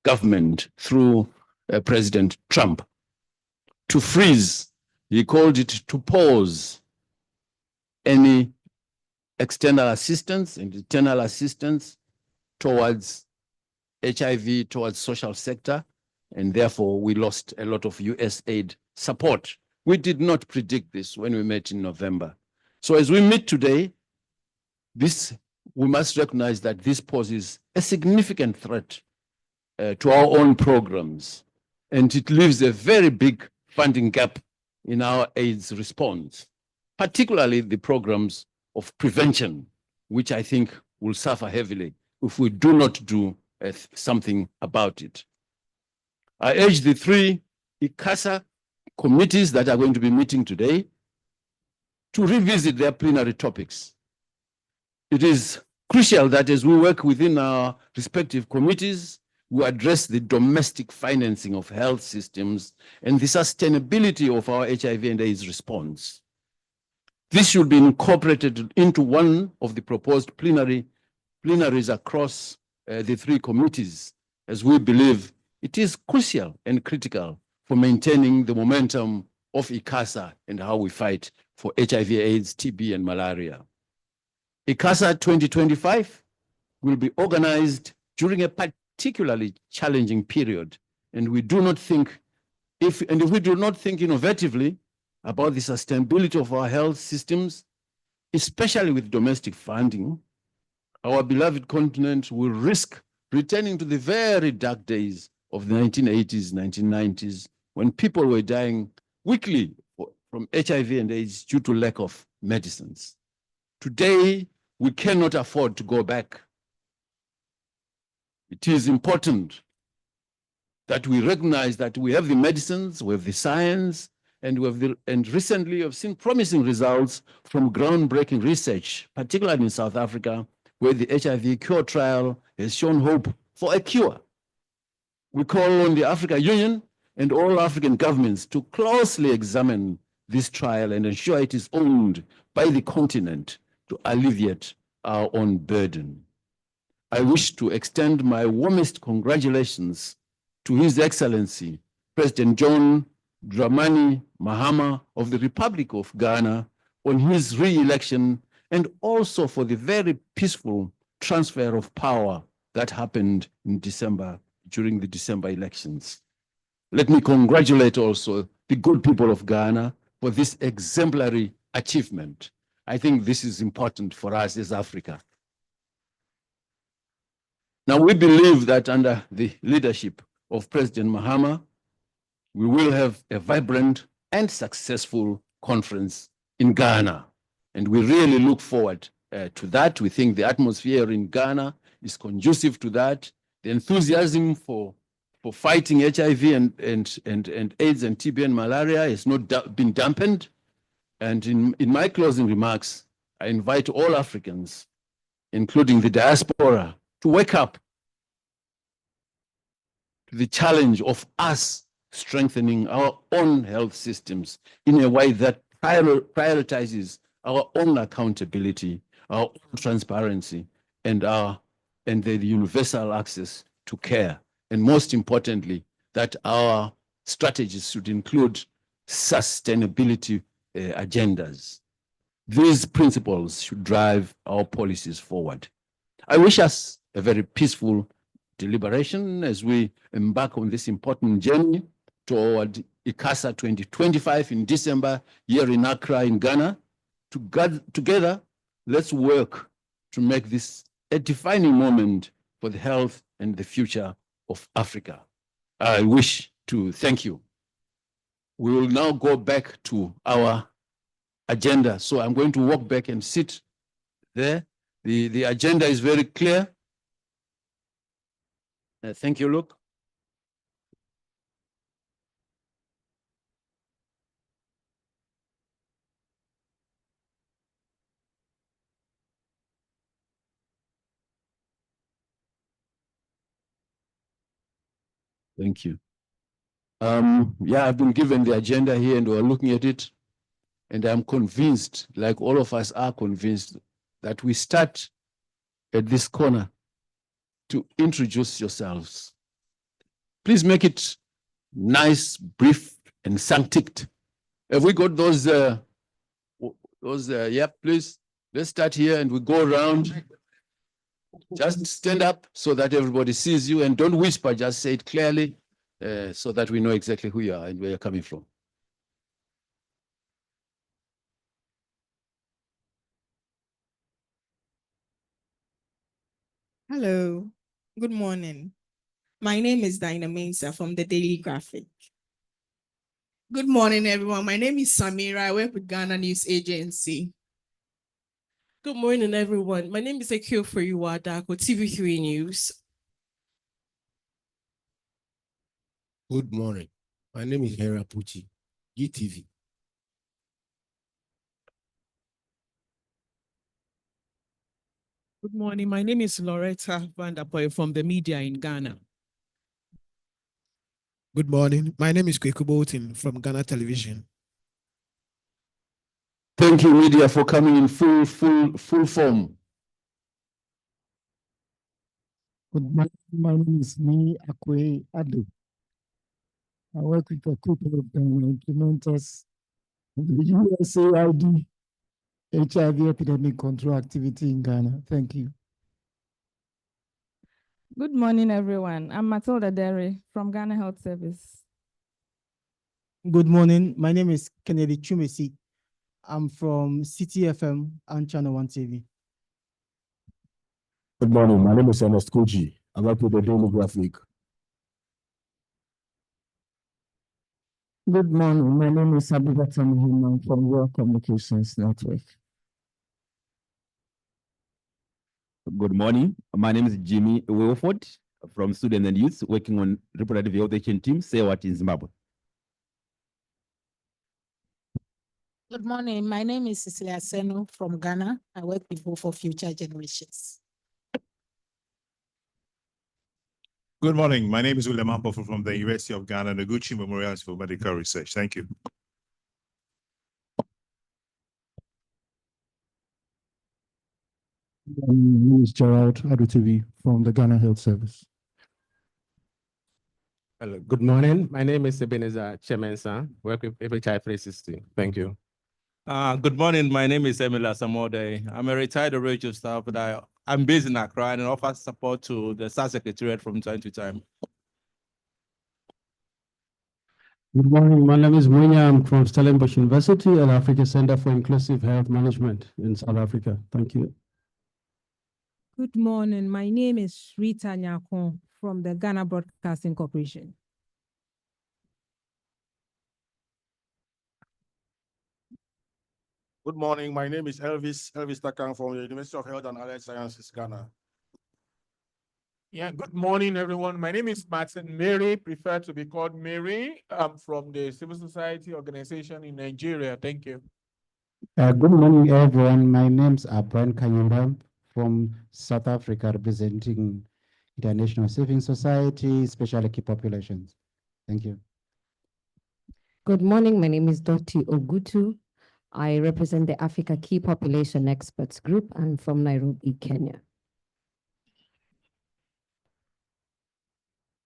government through President Trump to freeze, he called it to pause any external assistance and internal assistance towards HIV, towards social sector, and therefore we lost a lot of US aid support. We did not predict this when we met in November. So as we meet today, we must recognize that this poses a significant threat to our own programs, and it leaves a very big funding gap in our AIDS response, particularly the programs of prevention, which I think will suffer heavily if we do not do something about it. I urge the three ICASA committees that are going to be meeting today to revisit their plenary topics. It is crucial that as we work within our respective committees, we address the domestic financing of health systems and the sustainability of our HIV and AIDS response. This should be incorporated into one of the proposed plenaries across the three committees, as we believe it is crucial and critical for maintaining the momentum of ICASA and how we fight for HIV, AIDS, TB, and malaria. ICASA 2025 will be organized during a particularly challenging period, and if we do not think innovatively about the sustainability of our health systems, especially with domestic funding, our beloved continent will risk returning to the very dark days of the 1980s, 1990s, when people were dying weekly from HIV and AIDS due to lack of medicines. Today, we cannot afford to go back. It is important that we recognize that we have the medicines, we have the science, and recently have seen promising results from groundbreaking research, particularly in South Africa, where the HIV cure trial has shown hope for a cure. We call on the African Union and all African governments to closely examine this trial and ensure it is owned by the continent to alleviate our own burden. I wish to extend my warmest congratulations to His Excellency, President John Dramani Mahama of the Republic of Ghana on his re-election, and also for the very peaceful transfer of power that happened in December, during the December elections. Let me congratulate also the good people of Ghana for this exemplary achievement. I think this is important for us as Africa. Now, we believe that under the leadership of President Mahama, we will have a vibrant and successful conference in Ghana. And we really look forward to that. We think the atmosphere in Ghana is conducive to that. The enthusiasm for fighting HIV and AIDS and TB and malaria has not been dampened. And in my closing remarks, I invite all Africans, including the diaspora, to wake up to the challenge of us strengthening our own health systems in a way that prioritizes our own accountability, our own transparency, and the universal access to care. And most importantly, that our strategies should include sustainability agendas. These principles should drive our policies forward. I wish us a very peaceful deliberation as we embark on this important journey toward ICASA 2025 in December, here in Accra, in Ghana. Together, let's work to make this a defining moment for the health and the future of Africa. I wish to thank you. We will now go back to our agenda. So I'm going to walk back and sit there. The agenda is very clear. Thank you, Luke. Thank you. Yeah, I've been given the agenda here and we're looking at it. And I'm convinced, like all of us are convinced, that we start at this corner to introduce yourselves. Please make it nice, brief, and succinct. Have we got those? Yeah, please. Let's start here and we go around. Just stand up so that everybody sees you, and don't whisper, just say it clearly so that we know exactly who you are and where you're coming from. Hello, good morning. My name is Dinah Mensah from the Daily Graphic. Good morning, everyone. My name is Samira. I work with Ghana News Agency. Good morning, everyone. My name is Akio Furiwada with TV3 News. Good morning. My name is Hera Pucci, GTV. Good morning. My name is Loretta Vanderpoy from the media in Ghana. Good morning. My name is Kweku Bolton from Ghana Television. Thank you, media, for coming in full form. Good morning. My name is Me Akwe Adu. I work with a couple of implementers of the USAID HIV epidemic control activity in Ghana. Thank you. Good morning, everyone. I'm Matilda Derry from Ghana Health Service. Good morning. My name is Kennedy Chumesi. I'm from City FM and Channel 1 TV. Good morning. My name is Ernest Koji. I work with the Daily Graphic. Good morning. My name is Abubakar Muhammad from World Communications Network. Good morning. My name is Jimmy Wilford from Student and Youth, working on reproductive health action team, SEWAT in Zimbabwe. Good morning. My name is Cecilia Senu from Ghana. I work with Hope for Future Generations. Good morning. My name is William Ampofu from the University of Ghana, Noguchi Memorial for Medical Research. Thank you. My name is Gerald Adutubi from the Ghana Health Service. Hello. Good morning. My name is Ebenezer Chemensa. Work with HIV 360. Thank you. Good morning. My name is Emila Samode. I'm a retired radio staff, but I'm based in Accra and offer support to the SARS Secretariat from time to time. Good morning. My name is Munya. I'm from Stellenbosch University and Africa Center for Inclusive Health Management in South Africa. Thank you. Good morning. My name is Rita Nyakon from the Ghana Broadcasting Corporation. Good morning. My name is Elvis Takang from the University of Health and Allied Sciences, Ghana. Yeah, good morning, everyone. My name is Martin Mary, prefer to be called Mary. I'm from the Civil Society Organization in Nigeria. Thank you. Good morning, everyone. My name's Brian Kanyumba from South Africa, representing International Saving Society, especially key populations. Thank you. Good morning. My name is Dottie Ogutu. I represent the Africa Key Population Experts Group. I'm from Nairobi, Kenya.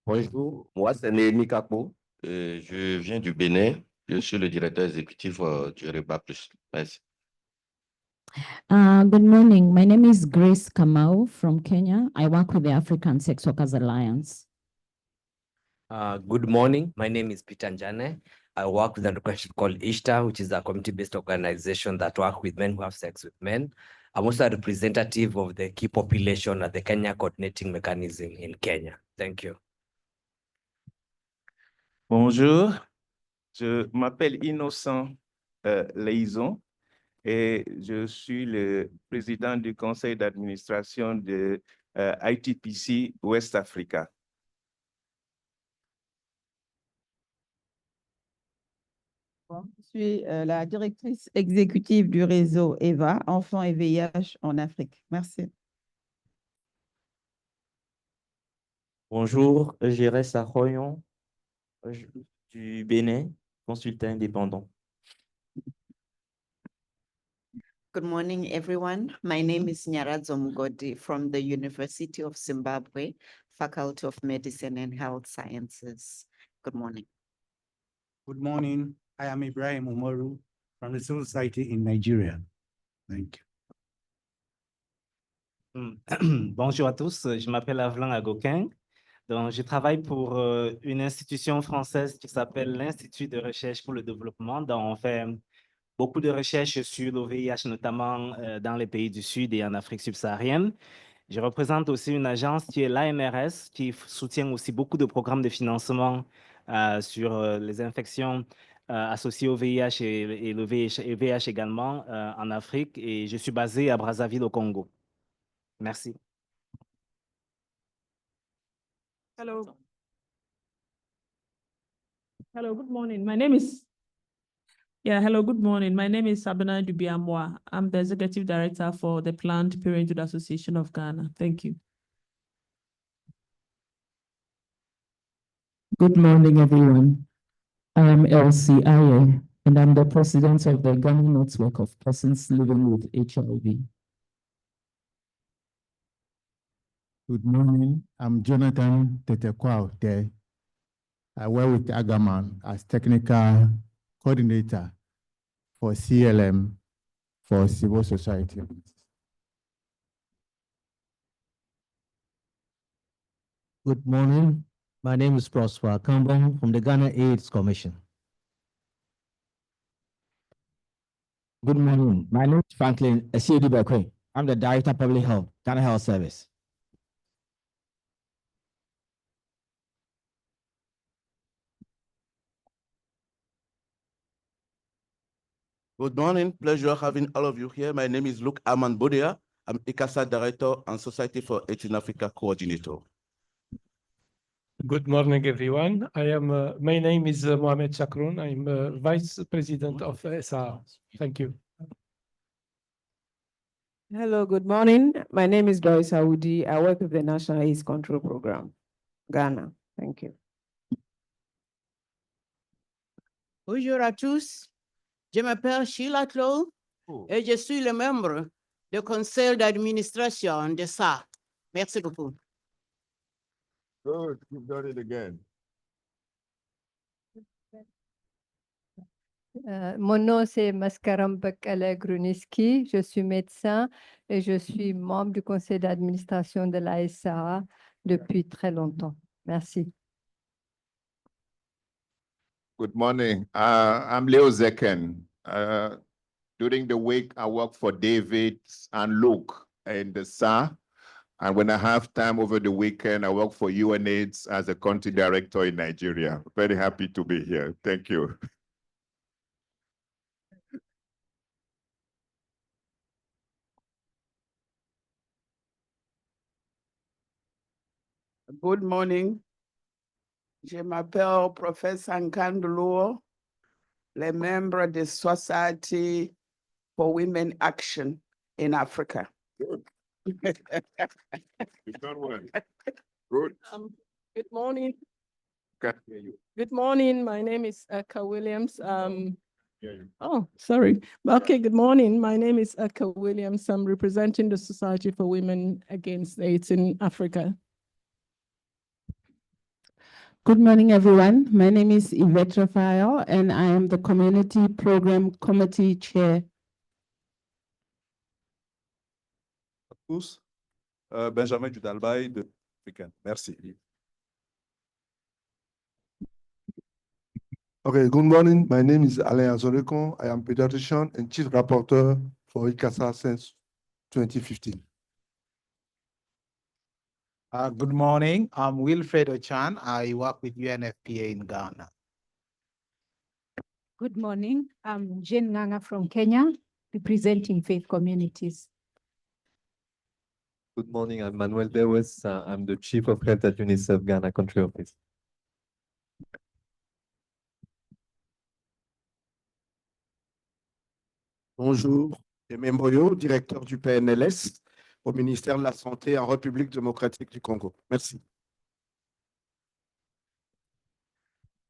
Bonjour, moi c'est Némi Kapo. Je viens du Bénin. Je suis le directeur exécutif du REBA+. Merci. Good morning. My name is Grace Kamau from Kenya. I work with the African Sex Workers Alliance. Good morning. My name is Peter Njane. I work with an organization called ISTA, which is a community-based organization that works with men who have sex with men. I'm also a representative of the key population at the Kenya Coordinating Mechanism in Kenya. Thank you. Bonjour, je m'appelle Innocent Leison et je suis le président du conseil d'administration de ITPC West Africa. Je suis la directrice exécutive du réseau EVA, Enfants et VIH en Afrique. Merci. Bonjour, je reste à Royon, du Bénin, consultant indépendant. Good morning, everyone. My name is Nyaradzo Mugodi from the University of Zimbabwe. Faculty of Medicine and Health Sciences. Good morning. Good morning. I am Ibrahim Umaru from the Civil Society in Nigeria. Thank you. Bonjour à tous, je m'appelle Avelin Agoquin. Donc, je travaille pour une institution française qui s'appelle l'Institut de recherche pour le développement. Donc, on fait beaucoup de recherches sur le VIH, notamment dans les pays du Sud et en Afrique subsaharienne. Je représente aussi une agence qui est l'ANRS, qui soutient aussi beaucoup de programmes de financement sur les infections associées au VIH et le VIH également en Afrique. Et je suis basé à Brazzaville, au Congo. Merci. Hello. Hello, good morning. My name is good morning. My name is Sabina Dubiamwa. I'm the Executive Director for the Planned Parenthood Association of Ghana. Thank you. Good morning, everyone. I am Elsie Aye, and I'm the president of the Ghana Network of Persons Living with HIV. Good morning. I'm Jonathan Tetekwao there. I work with Agaman as technical coordinator for CLM for civil society. Good morning. My name is Prosper Kambong from the Ghana AIDS Commission. Good morning. My name is Franklin Esiedibekwe. I'm the Director of Public Health, Ghana Health Service. Good morning. Pleasure having all of you here. My name is Luke Aman Bodia. I'm ICASA Director and Society for AIDS in Africa Coordinator. Good morning, everyone. My name is Mohamed Chakroun. I'm Vice President of SR. Thank you. Hello, good morning. My name is Joyce Aoudi. I work with the National AIDS Control Program, Ghana. Thank you. Bonjour à tous. Je m'appelle Sheila Clow et je suis le membre du conseil d'administration de ça. Merci beaucoup. Good, you've done it again. Mon nom c'est Maskaram Bekele Gruniski. Je suis médecin et je suis membre du conseil d'administration de l'ISA depuis très longtemps. Merci. Good morning. I'm Leo Zeken. During the week, I work for David and Luke in the SA. And when I have time over the weekend, I work for UNAIDS as a country director in Nigeria. Very happy to be here. Thank you. Good morning. Je m'appelle Professor Nkanduluo, le membre de Society for Women Action in Africa. Good. You've done well. Good. Good morning. Can't hear you. Good morning. My name is Eka Williams. Hear you. Oh, sorry. Okay, good morning. My name is Eka Williams. I'm representing the Society for Women Against AIDS in Africa. Good morning, everyone. My name is Yvette Raphael, and I am the Community Program Committee Chair. À tous. Benjamin Judalbay de Africaine. Merci. Okay, good morning. My name is Alain Azorekon. I am pediatrician and chief rapporteur for ICASA since 2015. Good morning. I'm Wilfred Ochan. I work with UNFPA in Ghana. Good morning. I'm Jane Nganga from Kenya, representing faith communities. Good morning. I'm Manuel Dewes. I'm the Chief of Health at UNICEF Ghana Country Office. Bonjour, Aimé Mboyo, directeur du PNLS au ministère de la Santé en République démocratique du Congo. Merci.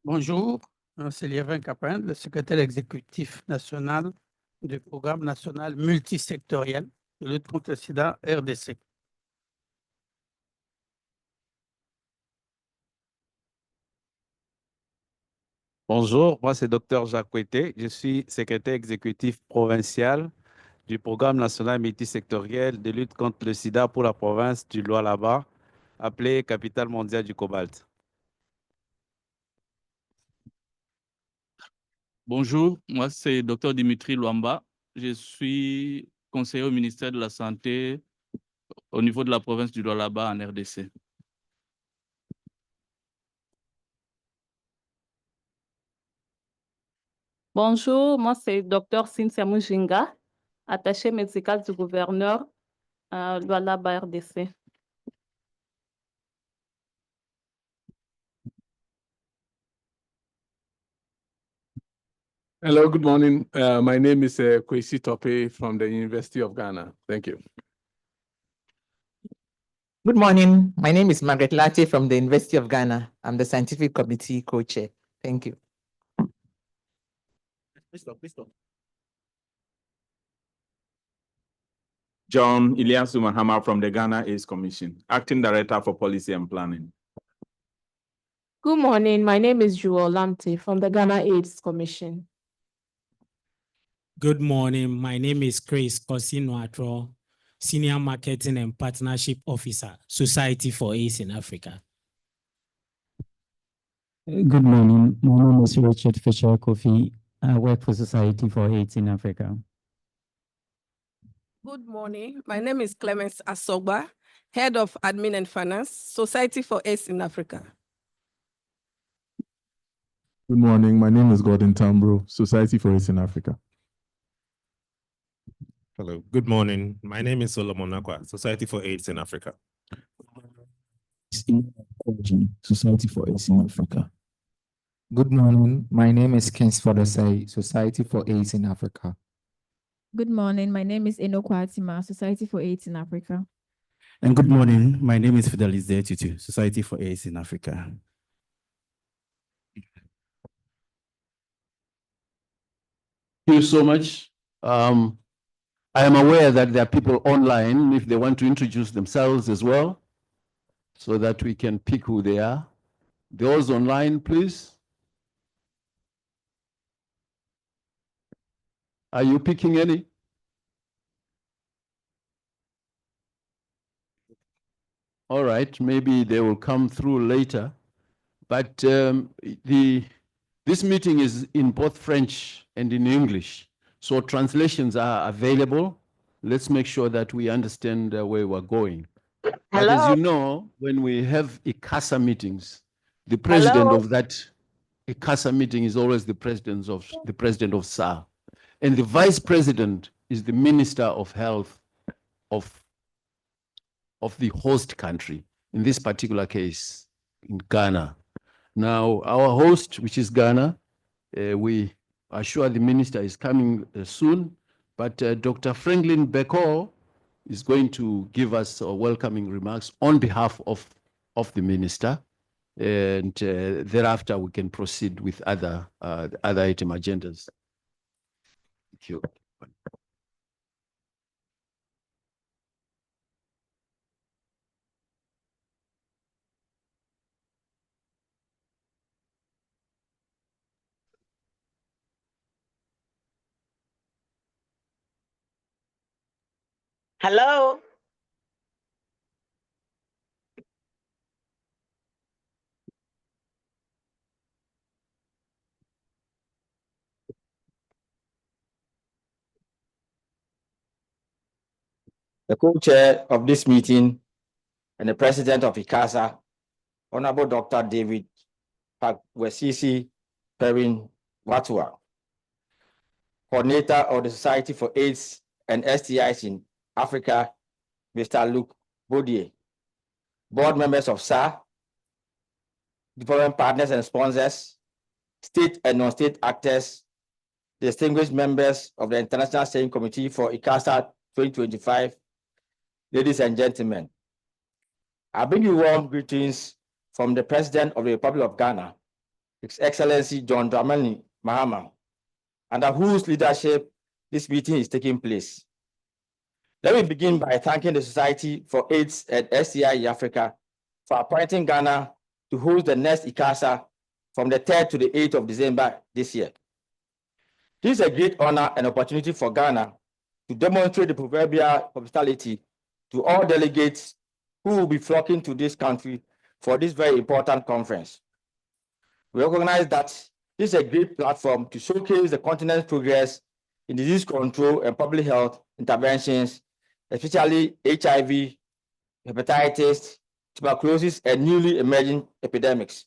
Bonjour, c'est Liévin Capin, le secrétaire exécutif national du programme national multisectoriel de lutte contre le sida RDC. Bonjour, moi c'est Dr Jacques Ouetté, je suis secrétaire exécutif provincial du programme national multisectoriel de lutte contre le sida pour la province du Lualaba, appelé Capitale mondiale du cobalt. Bonjour, moi c'est Dr Dimitri Luamba. Je suis conseiller au ministère de la Santé au niveau de la province du Lualaba en RDC. Bonjour, moi c'est Dr Cynthia Mujinga, attachée médicale du gouverneur à Lualaba RDC. Hello, good morning. My name is Kwesi Tope from the University of Ghana. Thank you. Good morning. My name is Margaret Latte from the University of Ghana. I'm the scientific committee co-chair. Thank you. John Ilyasu Mahama from the Ghana AIDS Commission, Acting Director for Policy and Planning. Good morning. My name is Jewel Lamte from the Ghana AIDS Commission. Good morning. My name is Chris Kosinoatro, Senior Marketing and Partnership Officer, Society for AIDS in Africa. Good morning. My name is Richard Fisher Kofi. I work for Society for AIDS in Africa. Good morning. My name is Clemens Asogba, Head of Admin and Finance, Society for AIDS in Africa. Good morning. My name is Gordon Tambro, Society for AIDS in Africa. Hello. Good morning. My name is Solomon Nakwa, Society for AIDS in Africa. Society for AIDS in Africa. Good morning. My name is Kingsford Osei, Society for AIDS in Africa. Good morning. My name is Enoko Atima, Society for AIDS in Africa. And good morning. My name is Fidelis Tutu, Society for AIDS in Africa. Thank you so much. I am aware that there are people online if they want to introduce themselves as well, so that we can pick who they are. Those online, please. Are you picking any? All right, maybe they will come through later. But this meeting is in both French and in English, so translations are available. Let's make sure that we understand where we're going. But as you know, when we have ICASA meetings, the president of that ICASA meeting is always the president of SAR. And the vice president is the Minister of Health of the host country, in this particular case, in Ghana. Now, our host, which is Ghana, we are sure the minister is coming soon, but Dr. Franklin Beko is going to give us welcoming remarks on behalf of the minister. And thereafter, we can proceed with other item agendas. Thank you. Hello. The co-chair of this meeting and the president of ICASA, Honorable Dr. David Pakwesisi Perrin Watua, coordinator of the Society for AIDS and STIs in Africa, Mr. Luc Baudier, board members of SAR, development partners and sponsors, state and non-state actors, distinguished members of the International Steering Committee for ICASA 2025, ladies and gentlemen. I bring you warm greetings from the President of the Republic of Ghana, His Excellency John Dramani Mahama, under whose leadership this meeting is taking place. Let me begin by thanking the Society for AIDS and STI in Africa for appointing Ghana to host the next ICASA from the 3rd to the 8th of December this year. This is a great honor and opportunity for Ghana to demonstrate the proverbial hospitality to all delegates who will be flocking to this country for this very important conference. We recognize that this is a great platform to showcase the continent's progress in disease control and public health interventions, especially HIV, hepatitis, tuberculosis, and newly emerging epidemics.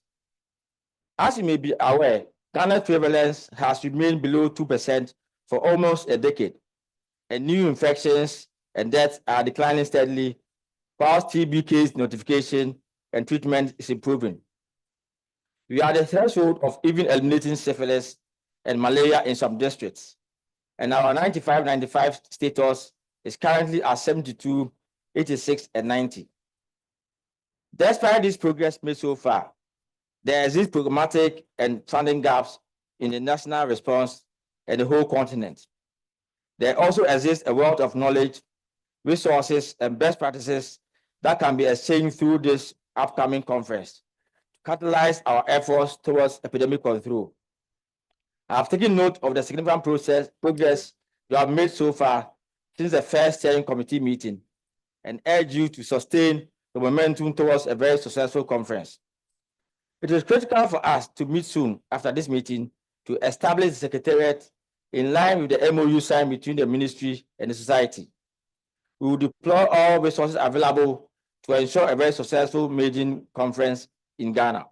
As you may be aware, Ghana's prevalence has remained below 2% for almost a decade, and new infections and deaths are declining steadily, while TB case notification and treatment is improving. We are at the threshold of even eliminating syphilis and malaria in some districts, and our 95-95 status is currently at 72, 86, and 90. Despite this progress made so far, there exist programmatic and funding gaps in the national response and the whole continent. There also exists a wealth of knowledge, resources, and best practices that can be exchanged through this upcoming conference to catalyze our efforts towards epidemic control. I have taken note of the significant progress you have made so far since the first steering committee meeting and urge you to sustain the momentum towards a very successful conference. It is critical for us to meet soon after this meeting to establish the Secretariat in line with the MOU signed between the ministry and the society. We will deploy all resources available to ensure a very successful maiden conference in Ghana.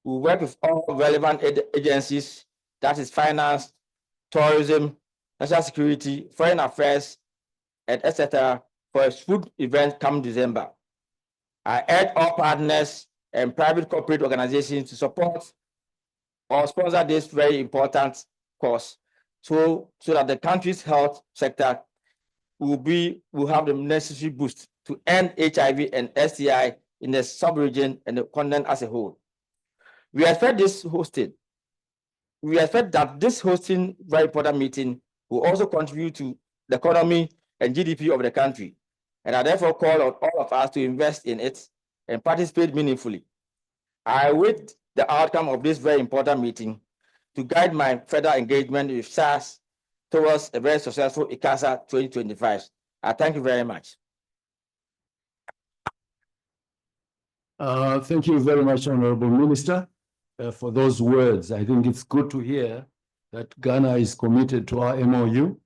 We will work with all relevant agencies, that is finance, tourism, national security, foreign affairs, and etc., for a smooth event come December. I urge all partners and private corporate organizations to support or sponsor this very important course so that the country's health sector will have the necessary boost to end HIV and STI in the sub-region and the continent as a whole. We expect that this hosting very important meeting will also contribute to the economy and GDP of the country, and I therefore call on all of us to invest in it and participate meaningfully. I await the outcome of this very important meeting to guide my further engagement with SARS towards a very successful ICASA 2025. I thank you very much. Thank you very much, Honorable Minister, for those words. I think it's good to hear that Ghana is committed to our MOU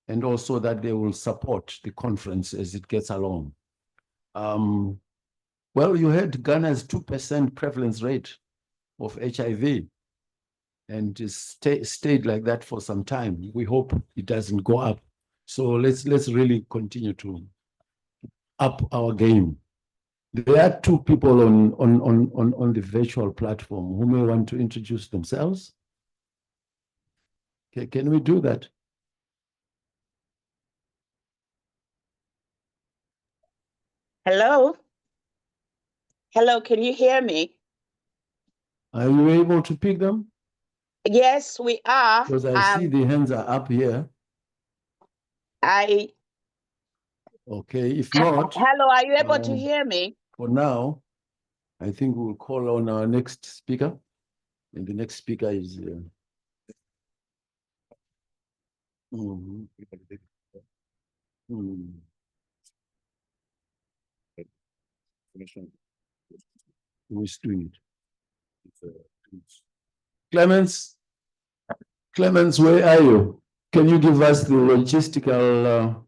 and also that they will support the conference as it gets along. Well, you heard Ghana's 2% prevalence rate of HIV, and it's stayed like that for some time. We hope it doesn't go up. So let's really continue to up our game. There are two people on the virtual platform who may want to introduce themselves. Okay, can we do that? Hello? Hello, can you hear me? Are you able to pick them? Yes, we are. Because I see the hands are up here. Okay, if not. Hello, are you able to hear me? For now, I think we'll call on our next speaker. And the next speaker is who's doing it? Clemens, where are you? Can you give us the logistical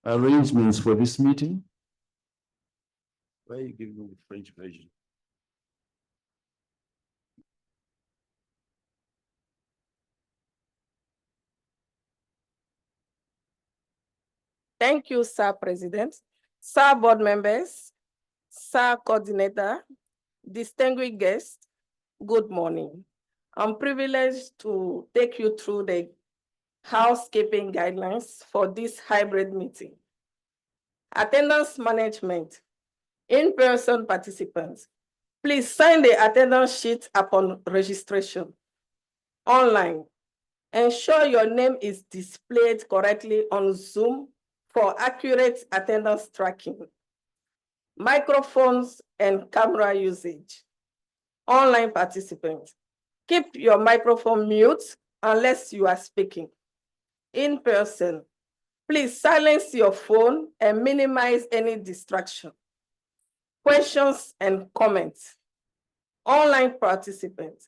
arrangements for this meeting? Why are you giving me the French version? Thank you, Sir President, Sir Board members, Sir Coordinator, distinguished guests, good morning. I'm privileged to take you through the housekeeping guidelines for this hybrid meeting. Attendance management. In-person participants, please sign the attendance sheet upon registration. Online, ensure your name is displayed correctly on Zoom for accurate attendance tracking. Microphones and camera usage. Online participants, keep your microphone mute unless you are speaking. In person, please silence your phone and minimize any distraction. Questions and comments. Online participants,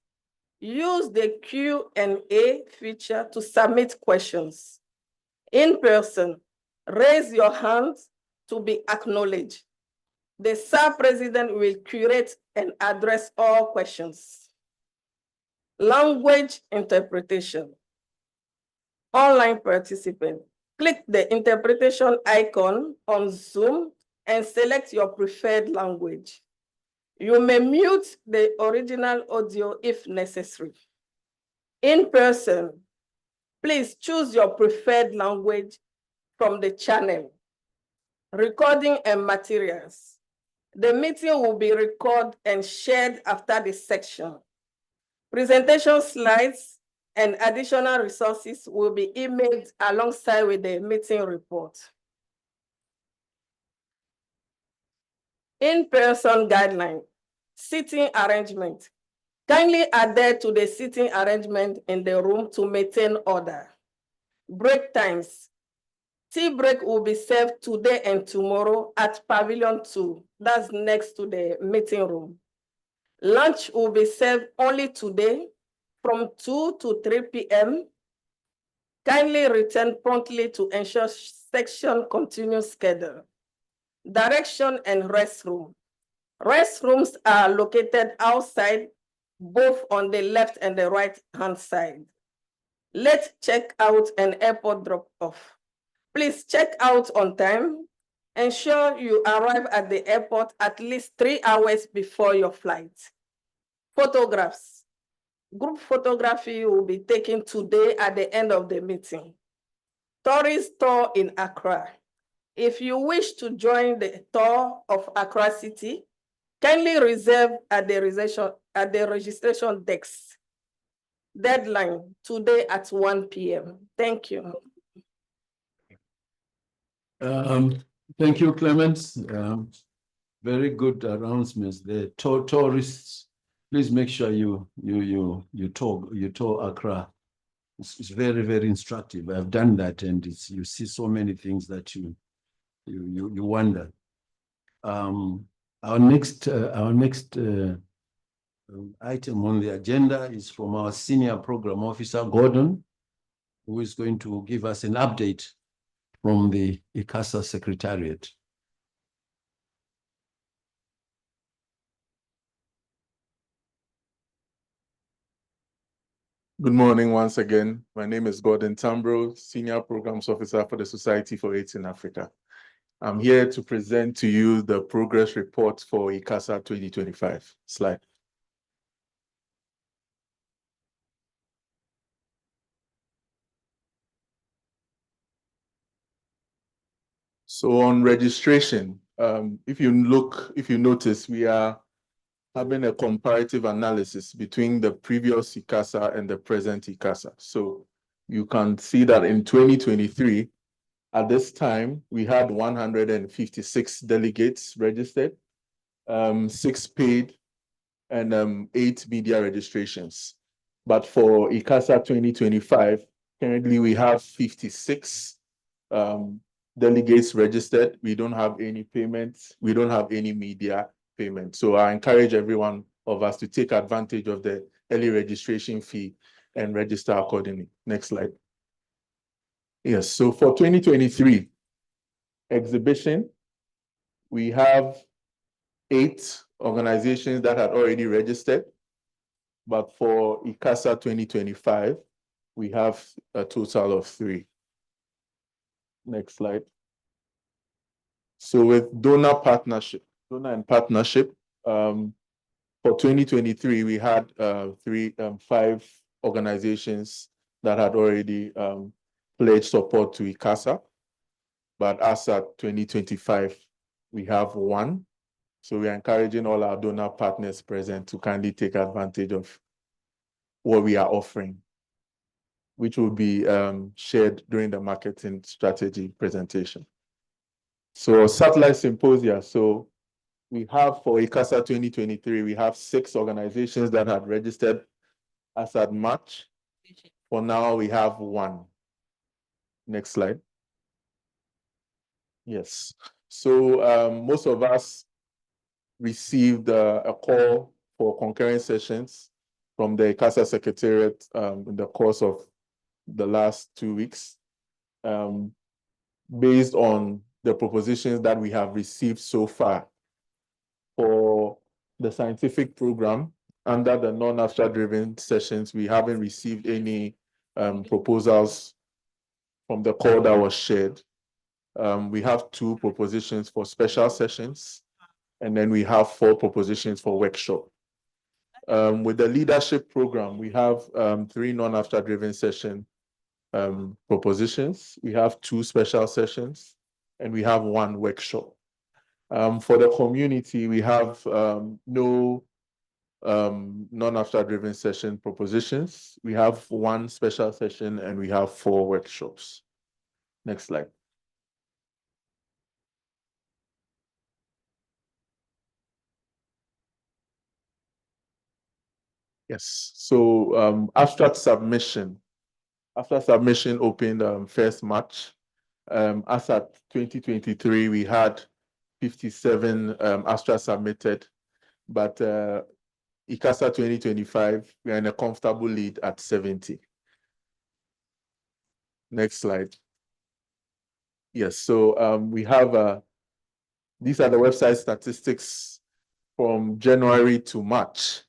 use the Q&A feature to submit questions. In person, raise your hand to be acknowledged. The SAR president will curate and address all questions. Language interpretation. Online participant, click the interpretation icon on Zoom and select your preferred language. You may mute the original audio if necessary. In person, please choose your preferred language from the channel. Recording and materials. The meeting will be recorded and shared after this section. Presentation slides and additional resources will be emailed alongside with the meeting report. In-person guideline, seating arrangement. Kindly adhere to the seating arrangement in the room to maintain order. Break times. Tea break will be served today and tomorrow at Pavilion 2. That's next to the meeting room. Lunch will be served only today from 2 to 3 p.m. Kindly return promptly to ensure section continues schedule. Direction and restroom. Restrooms are located outside, both on the left and the right hand side. Late checkout and airport drop off. Please check out on time. Ensure you arrive at the airport at least 3 hours before your flight. Photographs. Group photography will be taken today at the end of the meeting. Tourist tour in Accra. If you wish to join the tour of Accra City, kindly reserve at the registration desk. Deadline today at 1 p.m. Thank you. Thank you, Clement. Very good announcements. The tourists, please make sure you tour Accra. It's very, very instructive. I've done that, and you see so many things that you wonder. Our next item on the agenda is from our Senior Program Officer, Gordon, who is going to give us an update from the ICASA Secretariat. Good morning once again. My name is Gordon Tambro, Senior Programs Officer for the Society for AIDS in Africa. I'm here to present to you the progress report for ICASA 2025. Slide. So on registration, if you notice, we are having a comparative analysis between the previous ICASA and the present ICASA. So you can see that in 2023, at this time, we had 156 delegates registered, 6 paid, and 8 media registrations. But for ICASA 2025, currently we have 56 delegates registered. We don't have any payments. We don't have any media payments. So I encourage everyone of us to take advantage of the early registration fee and register accordingly. Next slide. Yes, so for 2023 exhibition, we have 8 organizations that had already registered. But for ICASA 2025, we have a total of 3. Next slide. So with donor and partnership, for 2023, we had 5 organizations that had already pledged support to ICASA. But as at 2025, we have 1. So we are encouraging all our donor partners present to kindly take advantage of what we are offering, which will be shared during the marketing strategy presentation. So satellite symposia. So We have for ICASA 2023, we have 6 organizations that had registered as at March. For now, we have 1. Next slide. Yes. So most of us received a call for concurrent sessions from the ICASA Secretariat in the course of the last 2 weeks, based on the propositions that we have received so far. For the scientific program, under the non-abstract driven sessions, we haven't received any proposals from the call that was shared. We have 2 propositions for special sessions, and then we have 4 propositions for workshop. With the leadership program, we have 3 non-abstract driven session propositions. We have 2 special sessions, and we have 1 workshop. For the community, we have no non-abstract driven session propositions. We have 1 special session, and we have 4 workshops. Next slide. Yes, so abstract submission. After submission opened 1st March, as at 2023, we had 57 abstracts submitted, but ICASA 2025, we are in a comfortable lead at 70. Next slide. Yes, so we have, these are the website statistics from January to March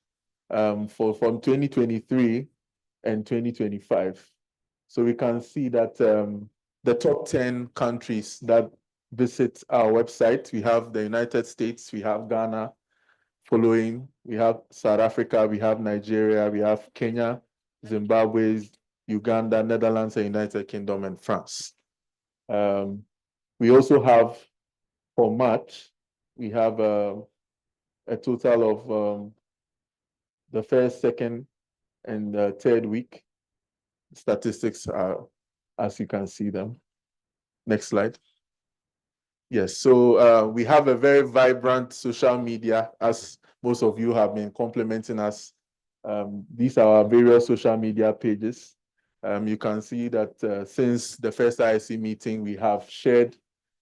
from 2023 and 2025. So we can see that the top 10 countries that visit our website, we have the United States, we have Ghana following, we have South Africa, we have Nigeria, we have Kenya, Zimbabwe, Uganda, Netherlands, and United Kingdom, and France. We also have, for March, we have a total of the 1st, 2nd, and 3rd week. Statistics are, as you can see them. Next slide. Yes, so we have a very vibrant social media, as most of you have been complimenting us. These are our various social media pages. You can see that since the first ISC meeting, we have shared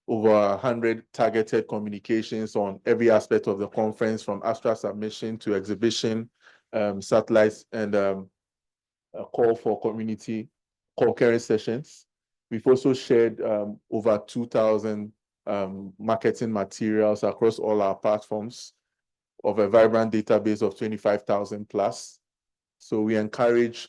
over 100 targeted communications on every aspect of the conference, from abstract submission to exhibition, satellites, and a call for community concurrent sessions. We've also shared over 2,000 marketing materials across all our platforms of a vibrant database of 25,000 plus. So we encourage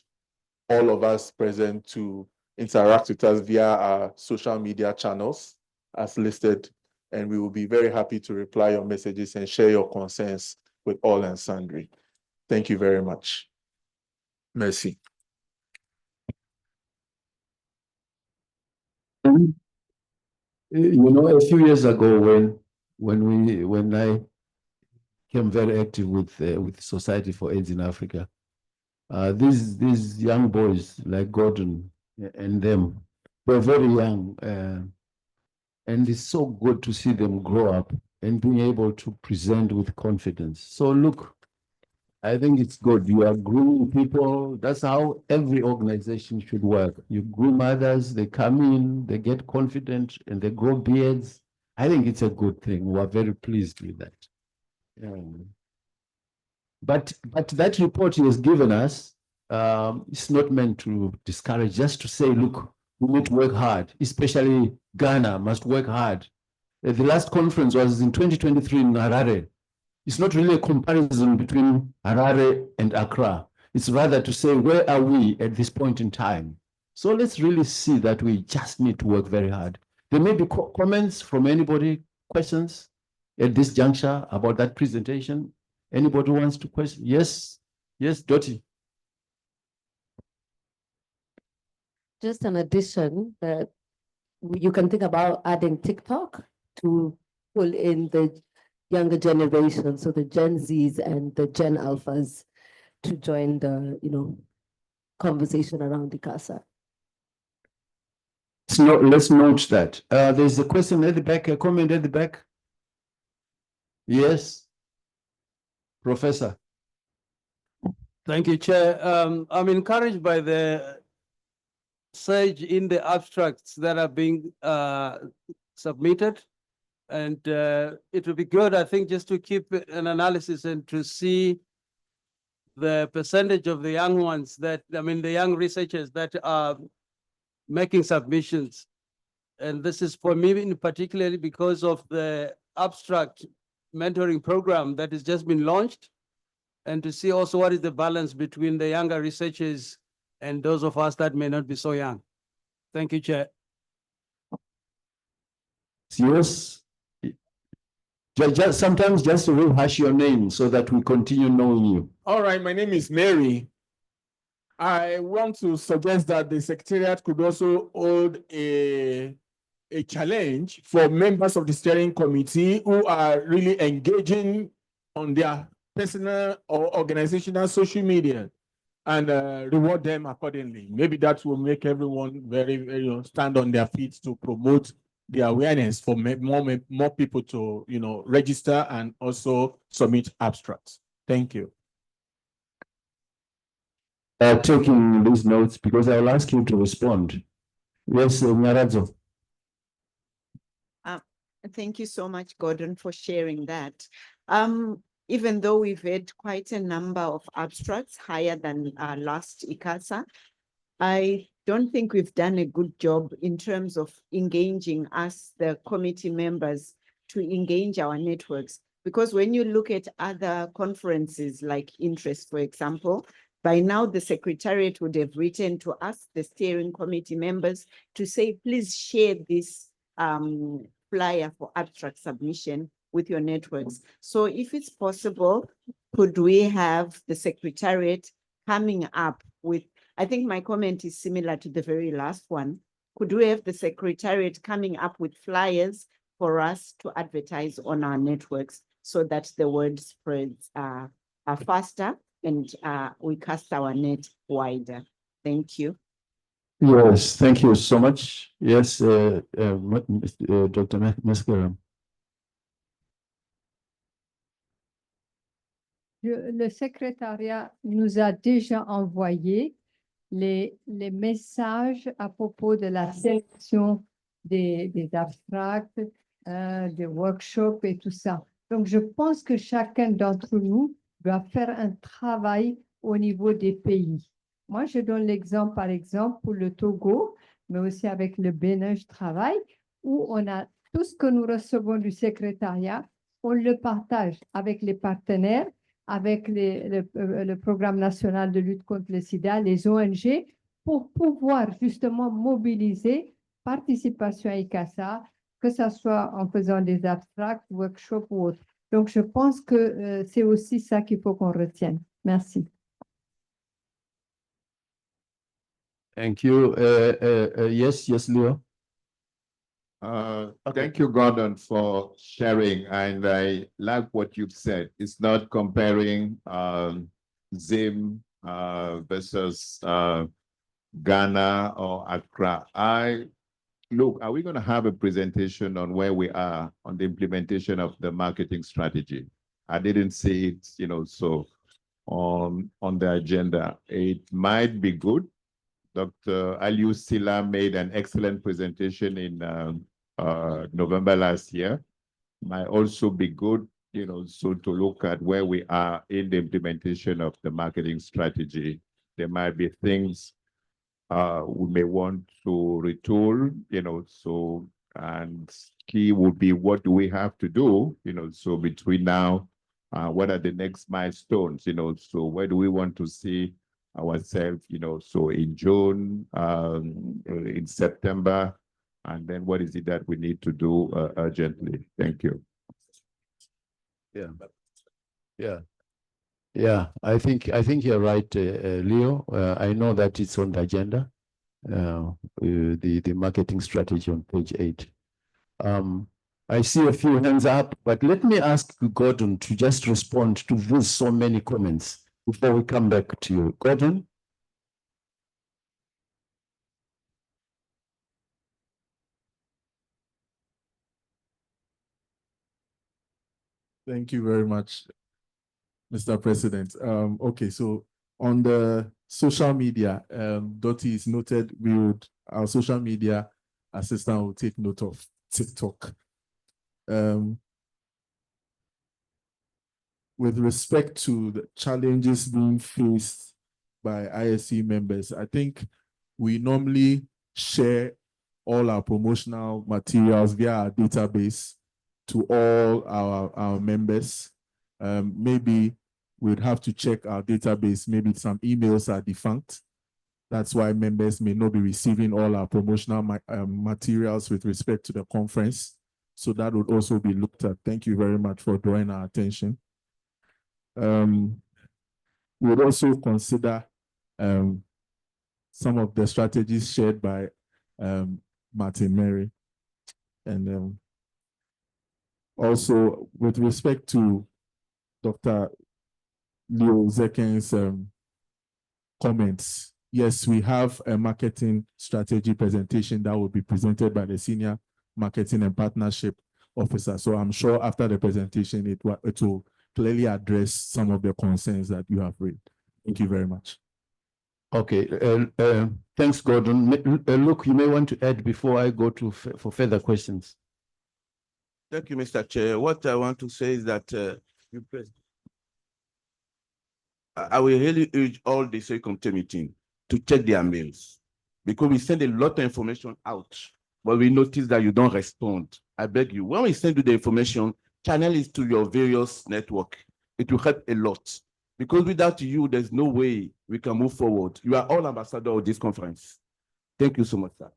all of us present to interact with us via our social media channels as listed, and we will be very happy to reply your messages and share your concerns with all and sundry. Thank you very much. Merci. You know, a few years ago, when I became very active with Society for AIDS in Africa, these young boys like Gordon and them were very young, and it's so good to see them grow up and being able to present with confidence. So look, I think it's good. You are grooming people. That's how every organization should work. You groom others, they come in, they get confident, and they grow beards. I think it's a good thing. We are very pleased with that. But that report he has given us, it's not meant to discourage, just to say, look, we need to work hard, especially Ghana must work hard. The last conference was in 2023 in Harare. It's not really a comparison between Harare and Accra. It's rather to say, where are we at this point in time? So let's really see that we just need to work very hard. There may be comments from anybody, questions at this juncture about that presentation. Anybody wants to question? Yes, yes, Dottie. Just an addition that you can think about adding TikTok to pull in the younger generation, so the Gen Zs and the Gen Alphas, to join the conversation around ICASA. So let's note that. There's a question at the back, a comment at the back. Yes. Professor. Thank you, Chair. I'm encouraged by the surge in the abstracts that are being submitted. And it would be good, I think, just to keep an analysis and to see the percentage of the young ones that, the young researchers that are making submissions. And this is for me in particularly because of the abstract mentoring program that has just been launched, and to see also what is the balance between the younger researchers and those of us that may not be so young. Thank you, Chair. Yes. Sometimes just rehash your name so that we continue knowing you. All right, my name is Mary. I want to suggest that the Secretariat could also hold a challenge for members of the steering committee who are really engaging on their personal or organizational social media, and reward them accordingly. Maybe that will make everyone very stand on their feet to promote the awareness for more people to register and also submit abstracts. Thank you. Taking these notes because I will ask you to respond. Yes, Nyaradzo. Thank you so much, Gordon, for sharing that. Even though we've had quite a number of abstracts higher than last ICASA, I don't think we've done a good job in terms of engaging us, the committee members, to engage our networks. Because when you look at other conferences like Interest, for example, by now the Secretariat would have written to us, the steering committee members, to say, please share this flyer for abstract submission with your networks. So if it's possible, could we have the Secretariat coming up with, I think my comment is similar to the very last one. Could we have the Secretariat coming up with flyers for us to advertise on our networks so that the word spreads are faster and we cast our net wider? Thank you. Yes, thank you so much. Yes, Dr. Meskaram. Le secrétariat nous a déjà envoyé les messages à propos de la sélection des abstracts, des workshops et tout ça. Donc, je pense que chacun d'entre nous doit faire un travail au niveau des pays. Moi, je donne l'exemple, par exemple, pour le Togo, mais aussi avec le Bénin, je travaille, où on a tout ce que nous recevons du secrétariat, on le partage avec les partenaires, avec le Programme national de lutte contre le sida, les ONG, pour pouvoir justement mobiliser participation à ICASA, que ce soit en faisant des abstracts, workshops ou autres. Donc, je pense que c'est aussi ça qu'il faut qu'on retienne. Merci. Thank you. Yes, Leo. Thank you, Gordon, for sharing. And I like what you've said. It's not comparing Zim versus Ghana or Accra. Look, are we going to have a presentation on where we are on the implementation of the marketing strategy? I didn't see it, so on the agenda. It might be good. Dr. Aliu Sila made an excellent presentation in November last year. Might also be good, so to look at where we are in the implementation of the marketing strategy. There might be things we may want to retool, so, and key would be what do we have to do, so between now, what are the next milestones, so where do we want to see ourselves, so in June, in September, and then what is it that we need to do urgently? Thank you. Yeah. I think you're right, Leo. I know that it's on the agenda, the marketing strategy on page 8. I see a few hands up, but let me ask Gordon to just respond to those so many comments before we come back to you. Gordon? Thank you very much, Mr. President. Okay, so on the social media, Dottie is noted, our social media assistant will take note of TikTok. With respect to the challenges being faced by ISC members, I think we normally share all our promotional materials via our database to all our members. Maybe we'd have to check our database. Maybe some emails are defunct. That's why members may not be receiving all our promotional materials with respect to the conference. So that would also be looked at. Thank you very much for drawing our attention. We would also consider some of the strategies shared by Martin Mary. And also with respect to Dr. Leo Zeken's comments, yes, we have a marketing strategy presentation that will be presented by the Senior Marketing and Partnership Officer. So I'm sure after the presentation, it will clearly address some of the concerns that you have raised. Thank you very much. Okay, thanks, Gordon. Look, you may want to add before I go to for further questions. Thank you, Mr. Chair. What I want to say is that I will really urge all the circumstances meeting to check their mails, because we send a lot of information out, but we notice that you don't respond. I beg you, when we send you the information, channel it to your various network. It will help a lot, because without you, there's no way we can move forward. You are all ambassadors of this conference. Thank you so much, sir.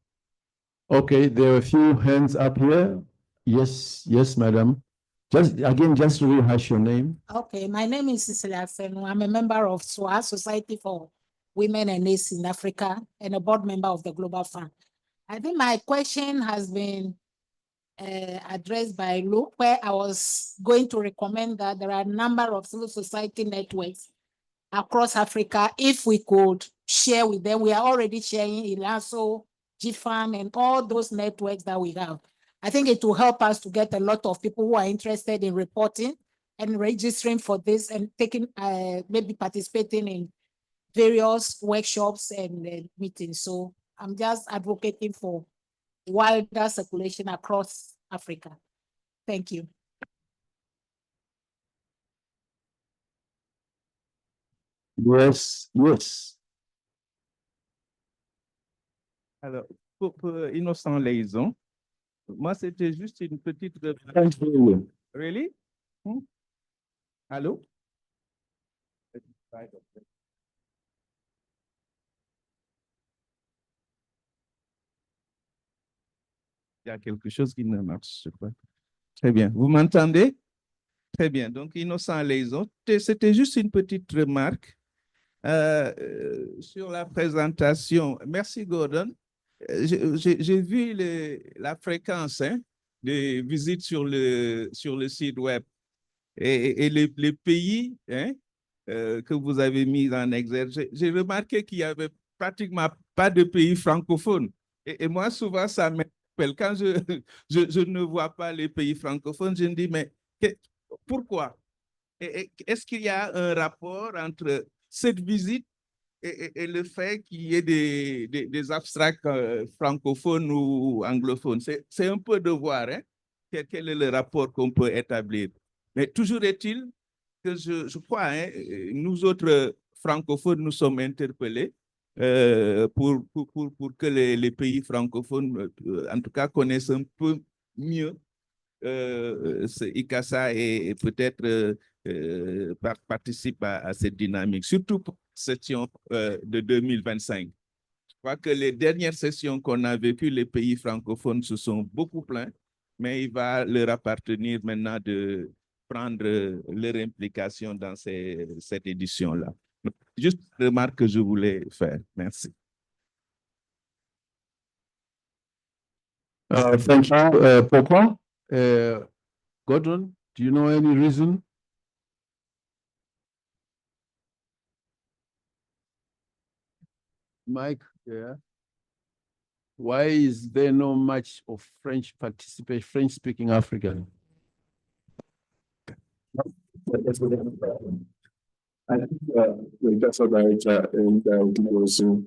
Okay, there are a few hands up here. Yes, yes, madam. Just rehash your name. Okay, my name is Cecilia Senu. I'm a member of SWA, Society for Women and AIDS in Africa, and a board member of the Global Fund. I think my question has been addressed by Luke, where I was going to recommend that there are a number of civil society networks across Africa. If we could share with them, we are already sharing ILASO, GFAM, and all those networks that we have. I think it will help us to get a lot of people who are interested in reporting and registering for this and taking, maybe participating in various workshops and meetings. So I'm just advocating for wider circulation across Africa. Thank you. Yes, yes. Alors, pour Innocent Liaison, moi, c'était juste une petite... Really? Allô? Il y a quelque chose qui ne marche pas. Très bien. Vous m'entendez? Très bien. Donc, Innocent Liaison, c'était juste une petite remarque sur la présentation. Merci, Gordon. J'ai vu la fréquence de visites sur le site web et les pays que vous avez mis en exergue. J'ai remarqué qu'il n'y avait pratiquement pas de pays francophones. Et moi, souvent, ça m'interpelle. Quand je ne vois pas les pays francophones, je me dis, mais pourquoi? Est-ce qu'il y a un rapport entre cette visite et le fait qu'il y ait des abstracts francophones ou anglophones? C'est un peu de voir quel est le rapport qu'on peut établir. Mais toujours est-il que je crois, nous autres francophones, nous sommes interpellés pour que les pays francophones, en tout cas, connaissent un peu mieux ce ICASA et peut-être participe à cette dynamique, surtout pour la session de 2025. Je crois que les dernières sessions qu'on a vécues, les pays francophones se sont beaucoup plaints, mais il va leur appartenir maintenant de prendre leur implication dans cette édition-là. Juste une remarque que je voulais faire. Merci. Thank you, Papa. Gordon, do you know any reason? Mike, yeah. Why is there no much of French participation, French-speaking African? I think the ICASA director indirectly also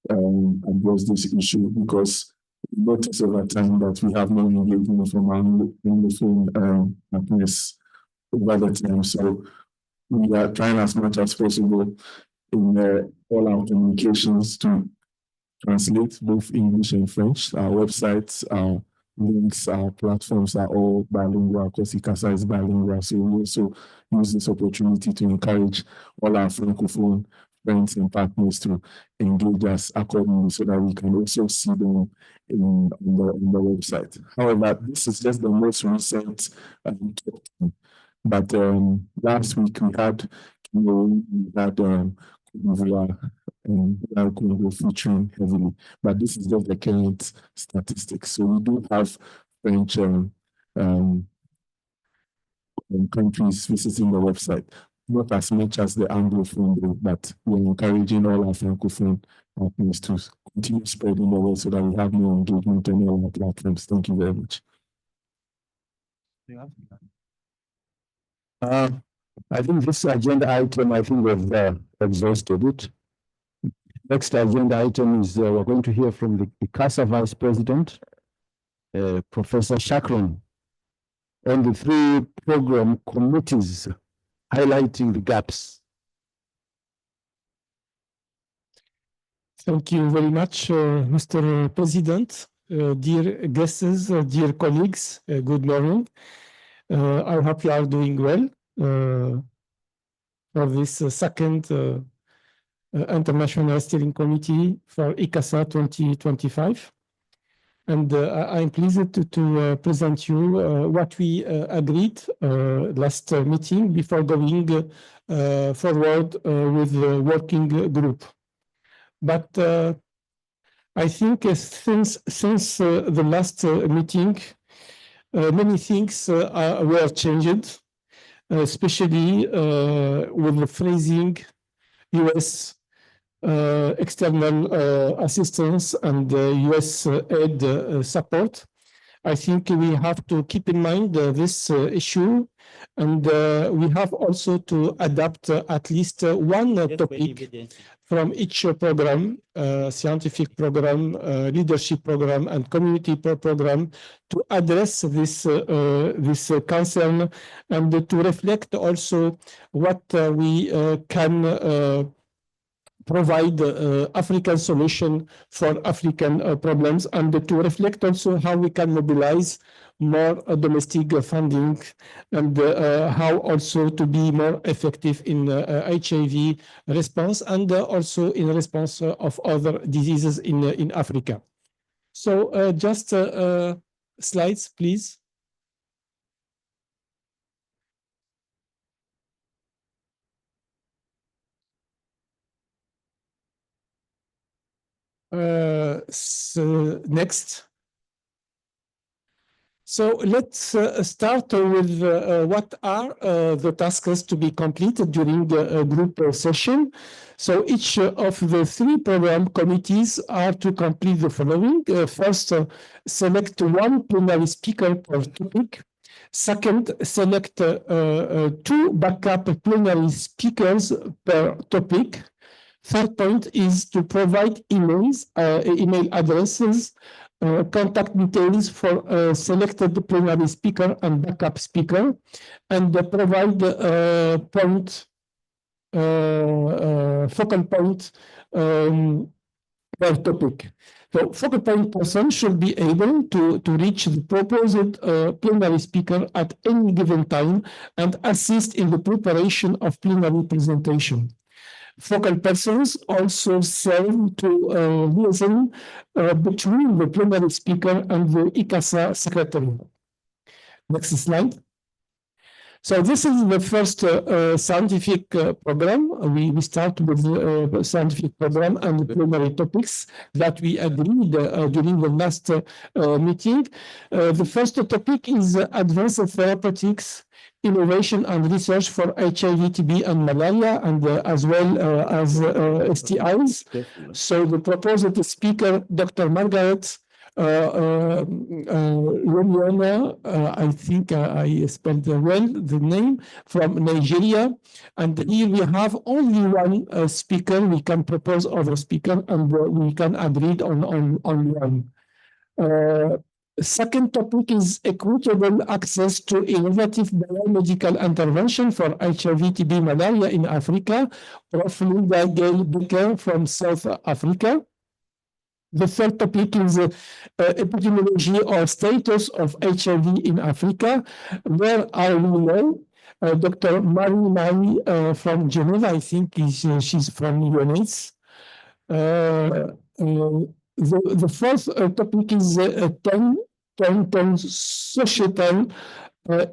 address this issue because we notice over time that we have no engagement from our Anglophone partners over the time. So we are trying as much as possible in all our communications to translate both English and French. Our websites, our links, our platforms are all bilingual because ICASA is bilingual. So we also use this opportunity to encourage all our Francophone friends and partners to engage us accordingly so that we can also see them on the website. However, this is just the most recent talk. But last week we had and Congo featuring heavily, but this is just the current statistics. So we do have French countries visiting the website, not as much as the Anglophone do, but we're encouraging all our Francophone partners to continue spreading the word so that we have more engagement on all our platforms. Thank you very much. I think this agenda item, I think we've exhausted it. Next agenda item is we're going to hear from the ICASA Vice President, Professor Shakron, on the 3 program committees highlighting the gaps. Thank you very much, Mr. President. Dear guests, dear colleagues, good morning. I hope you are doing well for this second International Steering Committee for ICASA 2025. And I'm pleased to present you what we agreed last meeting before going forward with the working group. But I think since the last meeting, many things were changed, especially with the phrasing US external assistance and US aid support. I think we have to keep in mind this issue, and we have also to adapt at least one topic from each program, scientific program, leadership program, and community program to address this concern and to reflect also what we can provide African solution for African problems, and to reflect also how we can mobilize more domestic funding and how also to be more effective in HIV response and also in response of other diseases in Africa. So just slides, please. So next. So let's start with what are the tasks to be completed during the group session. So each of the 3 program committees are to complete the following. First, select 1 plenary speaker per topic. Second, select 2 backup plenary speakers per topic. Third point is to provide emails, email addresses, contact details for selected plenary speaker and backup speaker, and provide focal point per topic. So focal point person should be able to reach the proposed plenary speaker at any given time and assist in the preparation of plenary presentation. Focal persons also serve to liaison between the plenary speaker and the ICASA secretary. Next slide. So this is the first scientific program. We start with the scientific program and the plenary topics that we agreed during the last meeting. The first topic is advanced therapeutics, innovation and research for HIV, TB, and malaria, and as well as STIs. So the proposed speaker, Dr. Margaret Roniana, I think I spelled well the name, from Nigeria. And here we have only one speaker. We can propose other speaker and we can agree on one. Second topic is equitable access to innovative biomedical intervention for HIV, TB, malaria in Africa. Prof. Linda Gale Becker from South Africa. The third topic is epidemiology or status of HIV in Africa. Where are we now? Dr. Marie from Geneva, I think she's from UNAIDS. The fourth topic is 10 societal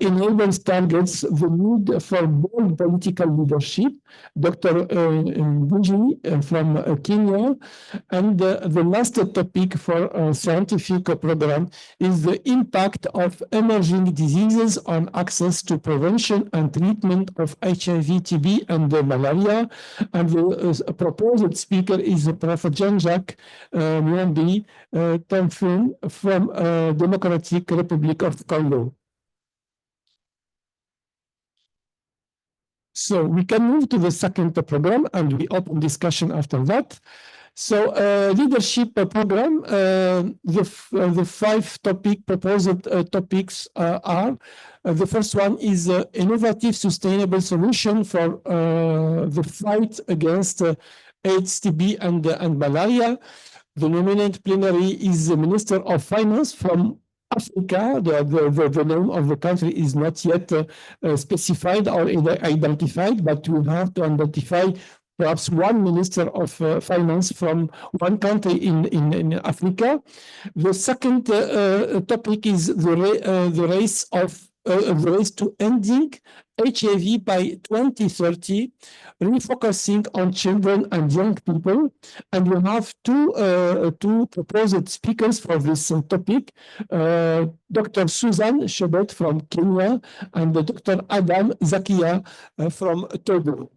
enables targets the need for bold political leadership. Dr. Mbuji from Kenya. And the last topic for a scientific program is the impact of emerging diseases on access to prevention and treatment of HIV, TB, and malaria. And the proposed speaker is Prof. Jean-Jacques Mwambi Tamfun from Democratic Republic of Congo. So we can move to the second program and we open discussion after that. So leadership program, the five proposed topics are, the first one is innovative sustainable solution for the fight against AIDS, TB, and malaria. The nominate plenary is the Minister of Finance from Africa. The name of the country is not yet specified or identified, but we have to identify perhaps one Minister of Finance from one country in Africa. The second topic is the race to ending HIV by 2030, refocusing on children and young people. And we have two proposed speakers for this topic, Dr. Susan Shebet from Kenya and Dr. Adam Zakia from Togo.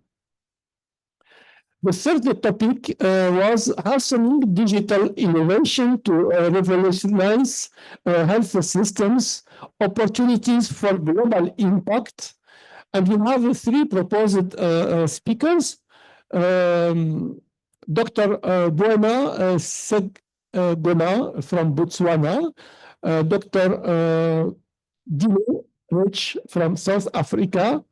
The third topic was hastening digital innovation to revolutionize health systems, opportunities for global impact. And we have three proposed speakers. Dr. Boema Segona from Botswana, Dr. Dino Rich from South Africa,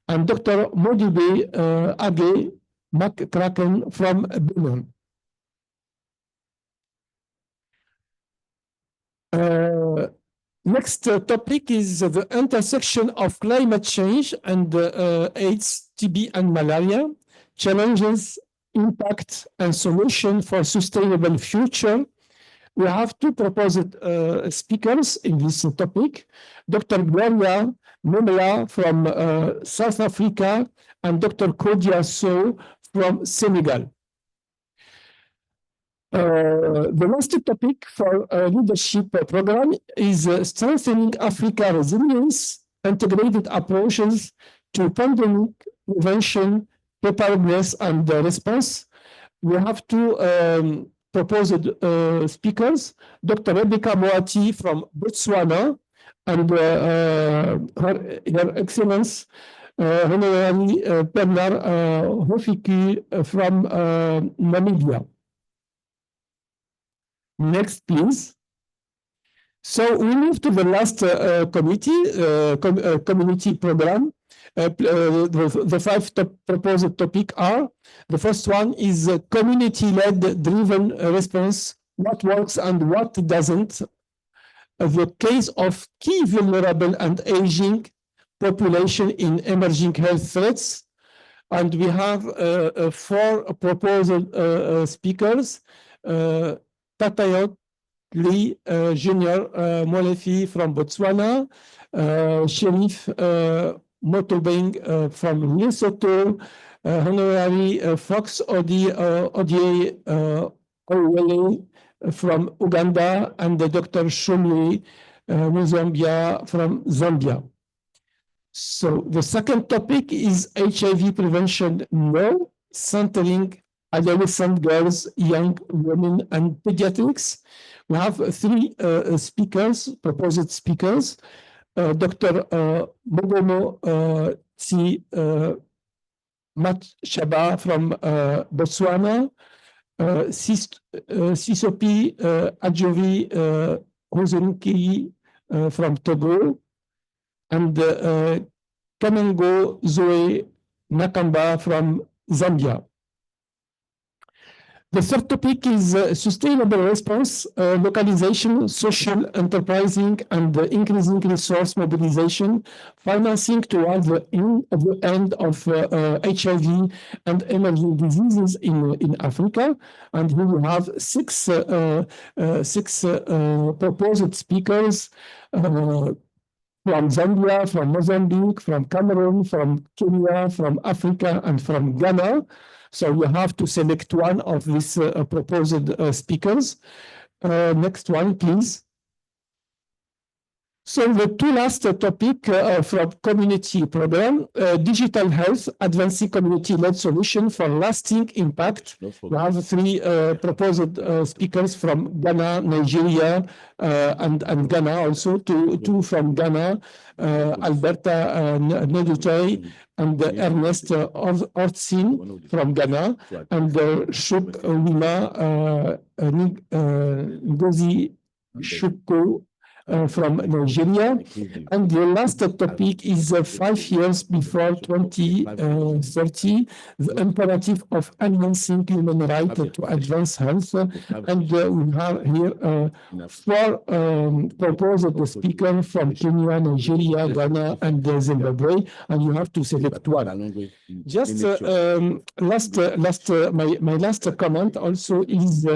and Dr. Modibe Age McCracken from Benin. Next topic is the intersection of climate change and AIDS, TB, and malaria, challenges, impact, and solution for sustainable future. We have two proposed speakers in this topic, Dr. Gloria Memela from South Africa and Dr. Kodia Sow from Senegal. The last topic for leadership program is strengthening Africa resilience, integrated approaches to pandemic prevention, preparedness, and response. We have two proposed speakers, Dr. Rebecca Moati from Botswana and Her Excellence Honorary Bernard Hofiki from Namibia. Next, please. So we move to the last community program. The five proposed topics are, the first one is community-led driven response, what works and what doesn't. The case of key vulnerable and aging population in emerging health threats. And we have four proposed speakers, Tatayot Lee Junior Molefi from Botswana, Sherif Motobeng from Lesotho, Honorary Fox Odie Owele from Uganda, and Dr. Shumli Muzambia from Zambia. So the second topic is HIV prevention, no, centering adolescent girls, young women, and pediatrics. We have three speakers, proposed speakers. Dr. Mogomo Matshaba from Botswana, Sisopi Adjovi Rosenki from Togo, and Kamengo Zoe Nakamba from Zambia. The third topic is sustainable response, localization, social enterprising, and increasing resource mobilization, financing towards the end of HIV and emerging diseases in Africa. And we will have six proposed speakers from Zambia, from Mozambique, from Cameroon, from Kenya, from Africa, and from Ghana. So you have to select one of these proposed speakers. Next one, please. So the two last topic from community program, digital health, advancing community-led solution for lasting impact. We have three proposed speakers from Ghana, Nigeria, and Ghana also, two from Ghana, Alberta Nedutoy and Ernest Ortsin from Ghana, and Shuk Wima Ngozi Shuko from Nigeria. And the last topic is 5 years before 2030, the imperative of enhancing human rights to advance health. And we have here four proposed speakers from Kenya, Nigeria, Ghana, and Zimbabwe, and you have to select one. Just my last comment also is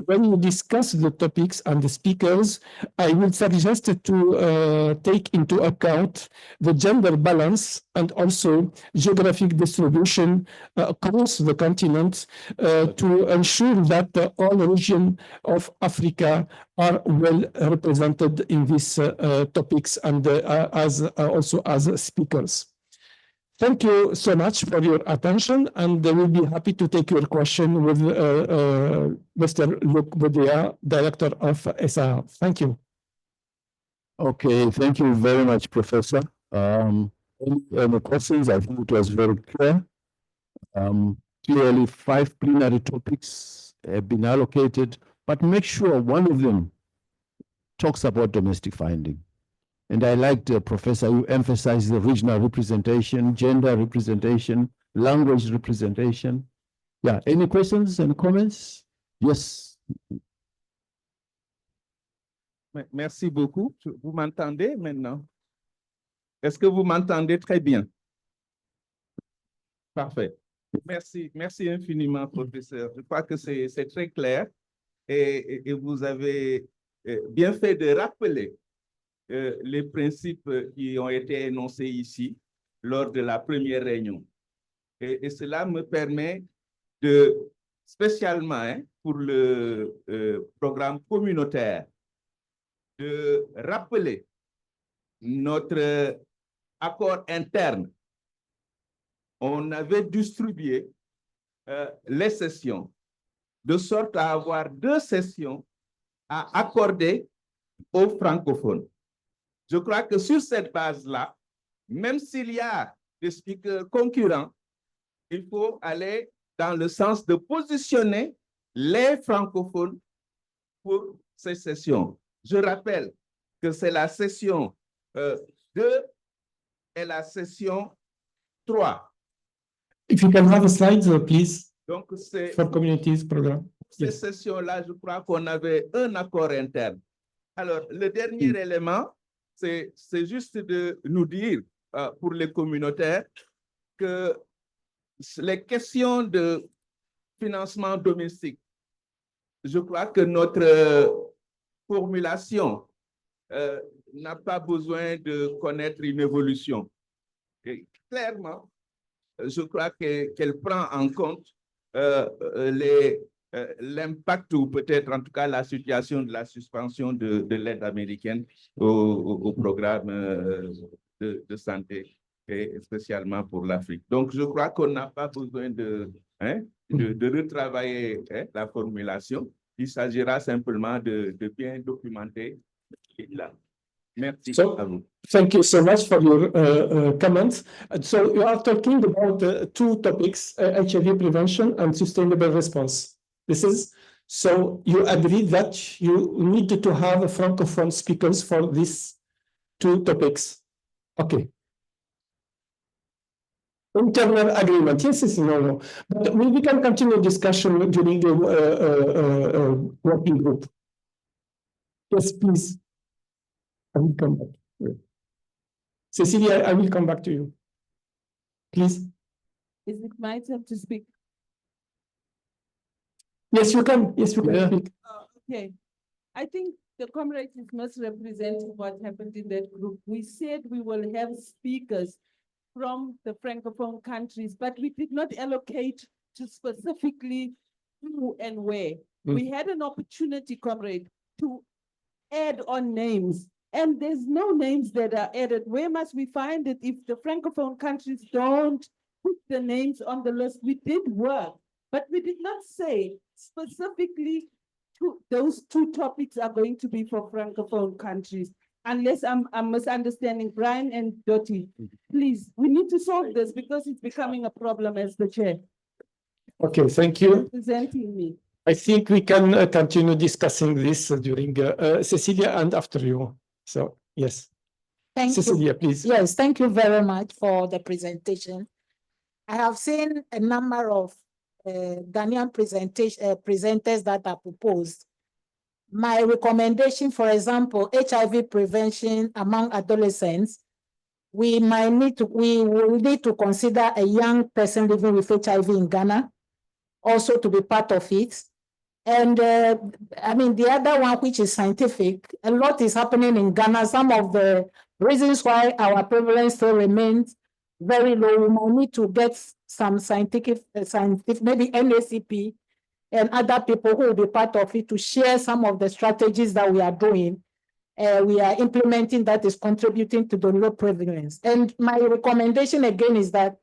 when you discuss the topics and the speakers, I would suggest to take into account the gender balance and also geographic distribution across the continent to ensure that all regions of Africa are well represented in these topics and also as speakers. Thank you so much for your attention, and we'll be happy to take your question with Mr. Luc Bodea, Director of SR. Thank you. Okay, thank you very much, Professor. Any questions? I think it was very clear. Clearly, 5 plenary topics have been allocated, but make sure one of them talks about domestic finding. And I liked, Professor, you emphasized the regional representation, gender representation, language representation. Yeah, any questions and comments? Yes. Merci beaucoup. Vous m'entendez maintenant? Est-ce que vous m'entendez très bien? Parfait. Merci, merci infiniment, professeur. Je crois que c'est très clair et vous avez bien fait de rappeler les principes qui ont été énoncés ici lors de la première réunion. Et cela me permet de, spécialement pour le programme communautaire, de rappeler notre accord interne. On avait distribué les sessions de sorte à avoir 2 sessions à accorder aux francophones. Je crois que sur cette base-là, même s'il y a des speakers concurrents, il faut aller dans le sens de positionner les francophones pour ces sessions. Je rappelle que c'est la session 2 et la session 3. If you can have a slide, please, donc, for communities program. Ces sessions-là, je crois qu'on avait un accord interne. Alors, le dernier élément, c'est juste de nous dire, pour les communautaires, que les questions de financement domestique, je crois que notre formulation n'a pas besoin de connaître une évolution. Et clairement, je crois qu'elle prend en compte l'impact ou peut-être en tout cas la situation de la suspension de l'aide américaine au programme de santé et spécialement pour l'Afrique. Donc, je crois qu'on n'a pas besoin de de retravailler la formulation. Il s'agira simplement de bien documenter là. Merci So, à vous. thank you so much for your comments. So you are talking about two topics, HIV prevention and sustainable response. So you agree that you need to have a Francophone speakers for these two topics. Okay. Internal agreement, yes, no. But we can continue discussion during the working group. Yes, please. I will come back. Cecilia, I will come back to you. Please. Is it my turn to speak? Yes, you can. Yes, you can speak. Okay. I think the comrade is misrepresenting what happened in that group. We said we will have speakers from the Francophone countries, but we did not allocate to specifically who and where. We had an opportunity, comrade, to add on names, and there's no names that are added. Where must we find it if the Francophone countries don't put the names on the list? We did work, but we did not say specifically those two topics are going to be for Francophone countries. Unless I'm misunderstanding, Brian and Dottie, please, we need to solve this because it's becoming a problem as the chair. Okay, thank you. Presenting me. I think we can continue discussing this during Cecilia and after you. So, yes. Thank Cecilia, you. please. Yes, thank you very much for the presentation. I have seen a number of Ghanaian presenters that are proposed. My recommendation, for example, HIV prevention among adolescents, we will need to consider a young person living with HIV in Ghana also to be part of it. And I mean, the other one, which is scientific, a lot is happening in Ghana. Some of the reasons why our prevalence still remains very low, we might need to get some scientific, maybe NACP and other people who will be part of it to share some of the strategies that we are doing. We are implementing that is contributing to the low prevalence. And my recommendation again is that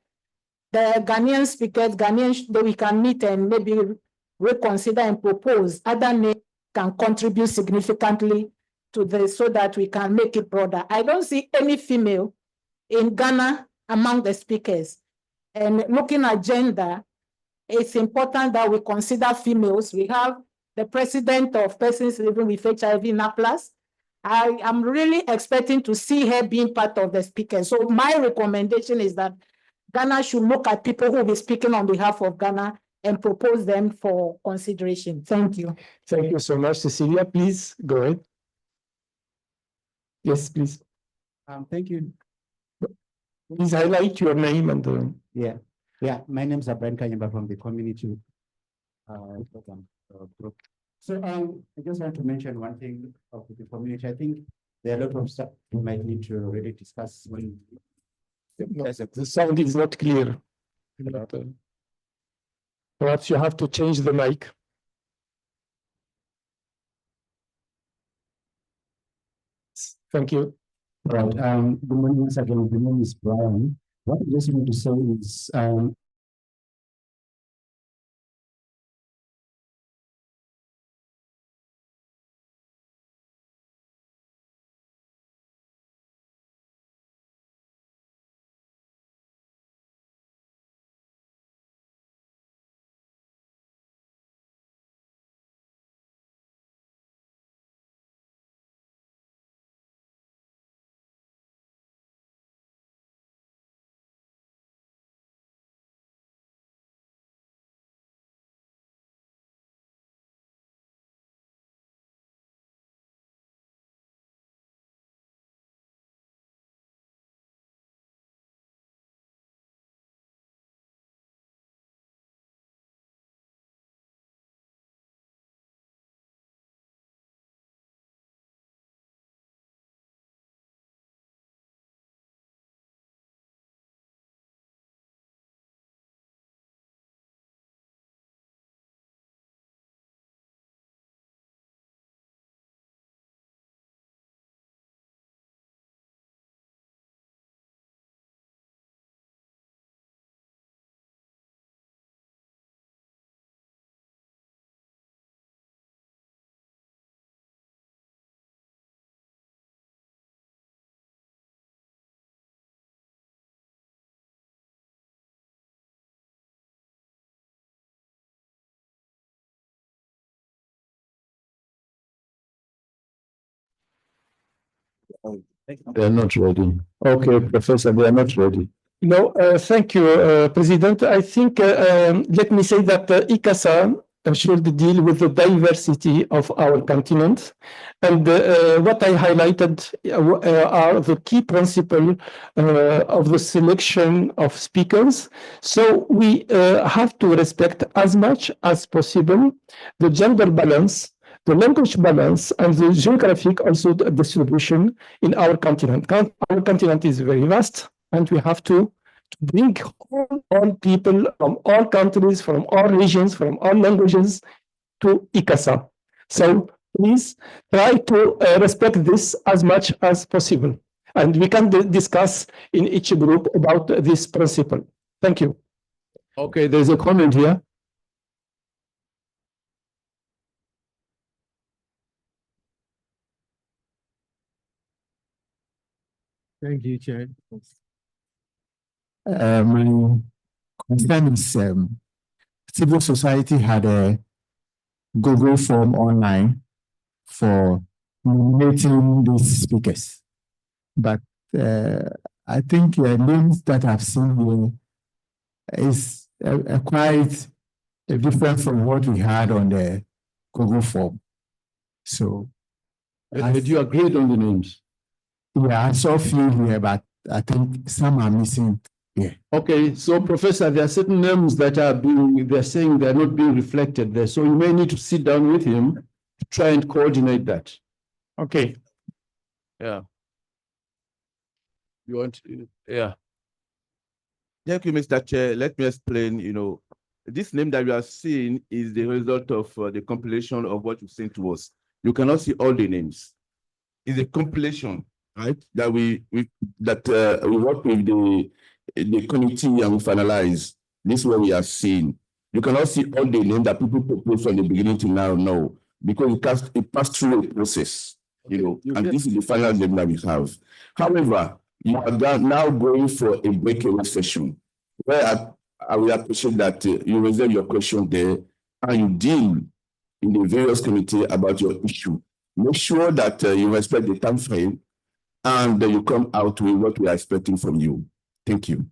the Ghanaian speakers, that we can meet and maybe reconsider and propose other names can contribute significantly to this so that we can make it broader. I don't see any female in Ghana among the speakers. And looking at gender, it's important that we consider females. We have the president of persons living with HIV, NAPLAS. I am really expecting to see her being part of the speakers. So my recommendation is that Ghana should look at people who will be speaking on behalf of Ghana and propose them for consideration. Thank you. Thank you so much, Cecilia. Please go ahead. Yes, please. Thank you. Please highlight your name and My name is Brian Kanyamba from the community program group. So I just want to mention one thing of the community. I think there are a lot of stuff we might need to really discuss when the sound is not clear. Perhaps you have to change the mic. Thank you. Right. Good morning once again. My name is Brian. What I just want to say is They are not ready. Okay, Professor, they are not ready. No, thank you, President. I think, let me say that ICASA should deal with the diversity of our continent. And what I highlighted are the key principles of the selection of speakers. So we have to respect as much as possible the gender balance, the language balance, and the geographic also distribution in our continent. Our continent is very vast, and we have to bring all people from all countries, from all regions, from all languages to ICASA. So please try to respect this as much as possible. And we can discuss in each group about this principle. Thank you. Okay, there's a comment here. Thank you, Chair. My concern is civil society had a Google form online for nominating these speakers. But I think the names that I've seen here is quite different from what we had on the Google form. So, Did you agree on the names? Yeah, I saw a few here, but I think some are missing here. Okay, so Professor, there are certain names that are they're saying they're not being reflected there. So you may need to sit down with him to try and coordinate that. Okay. Yeah. You want, yeah. Thank you, Mr. Chair. Let me explain, this name that you are seeing is the result of the compilation of what you sent to us. You cannot see all the names. It's a compilation, right? That we work with the committee and we finalize. This is what we are seeing. You cannot see all the names that people propose from the beginning to now, no, because it passed through a process, and this is the final name that we have. However, you are now going for a breakaway session where I will appreciate that you reserve your question there and you deal in the various committee about your issue. Make sure that you respect the time frame and you come out with what we are expecting from you. Thank you.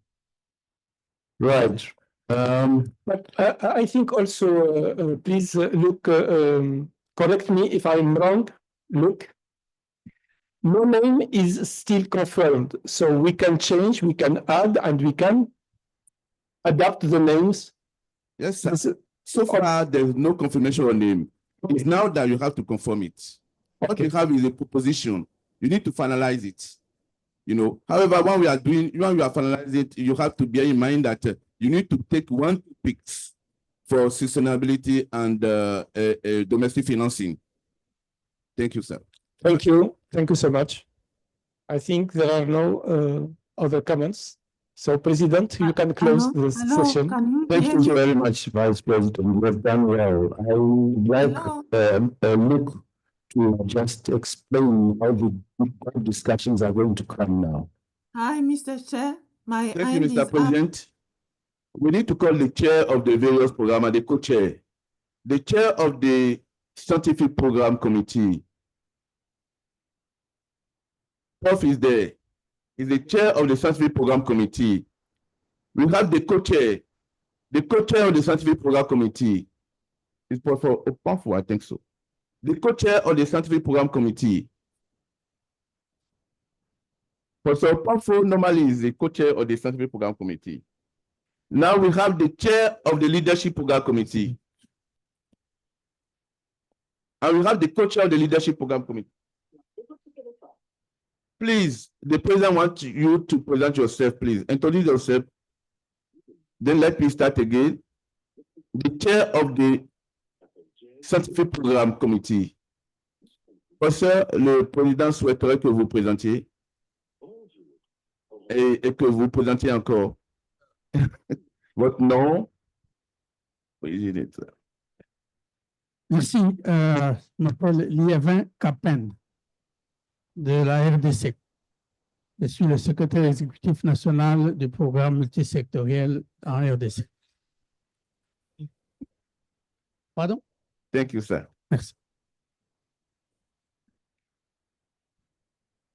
Right. But I think also, please look, correct me if I'm wrong, look. No name is still confirmed, so we can change, we can add, and we can adapt the names. Yes, sir. So far, there's no confirmation on name. It's now that you have to confirm it. What we have is a proposition. You need to finalize it. However, when we are finalizing it, you have to bear in mind that you need to take 1 picks for sustainability and domestic financing. Thank you, sir. Thank you. Thank you so much. I think there are no other comments. So, President, you can close the session. Thank you very much, Vice President. You have done well. I would like Luke to just explain how the discussions are going to come now. Hi, Mr. Chair. My Thank you, hand is Mr. up. President. We need to call the chair of the various programs and the co-chair. The chair of the scientific program committee, Prof is there. Is the chair of the scientific program committee. We have the co-chair. The co-chair of the scientific program committee is Professor Opanfo, I think so. The co-chair of the scientific program committee. Professor Opanfo normally is the co-chair of the scientific program committee. Now we have the chair of the leadership program committee. And we have the co-chair of the leadership program committee. Please, the president wants you to present yourself, please. Introduce yourself. Then let me start again. The chair of the scientific programme committee. Professeur, le président souhaiterait que vous présentiez et que vous présentiez encore votre nom. Oui, j'ai dit ça. Merci. Je m'appelle Liévin Capen de la RDC. Je suis le secrétaire exécutif national du programme multisectoriel en RDC. Pardon? Thank you, sir. Merci.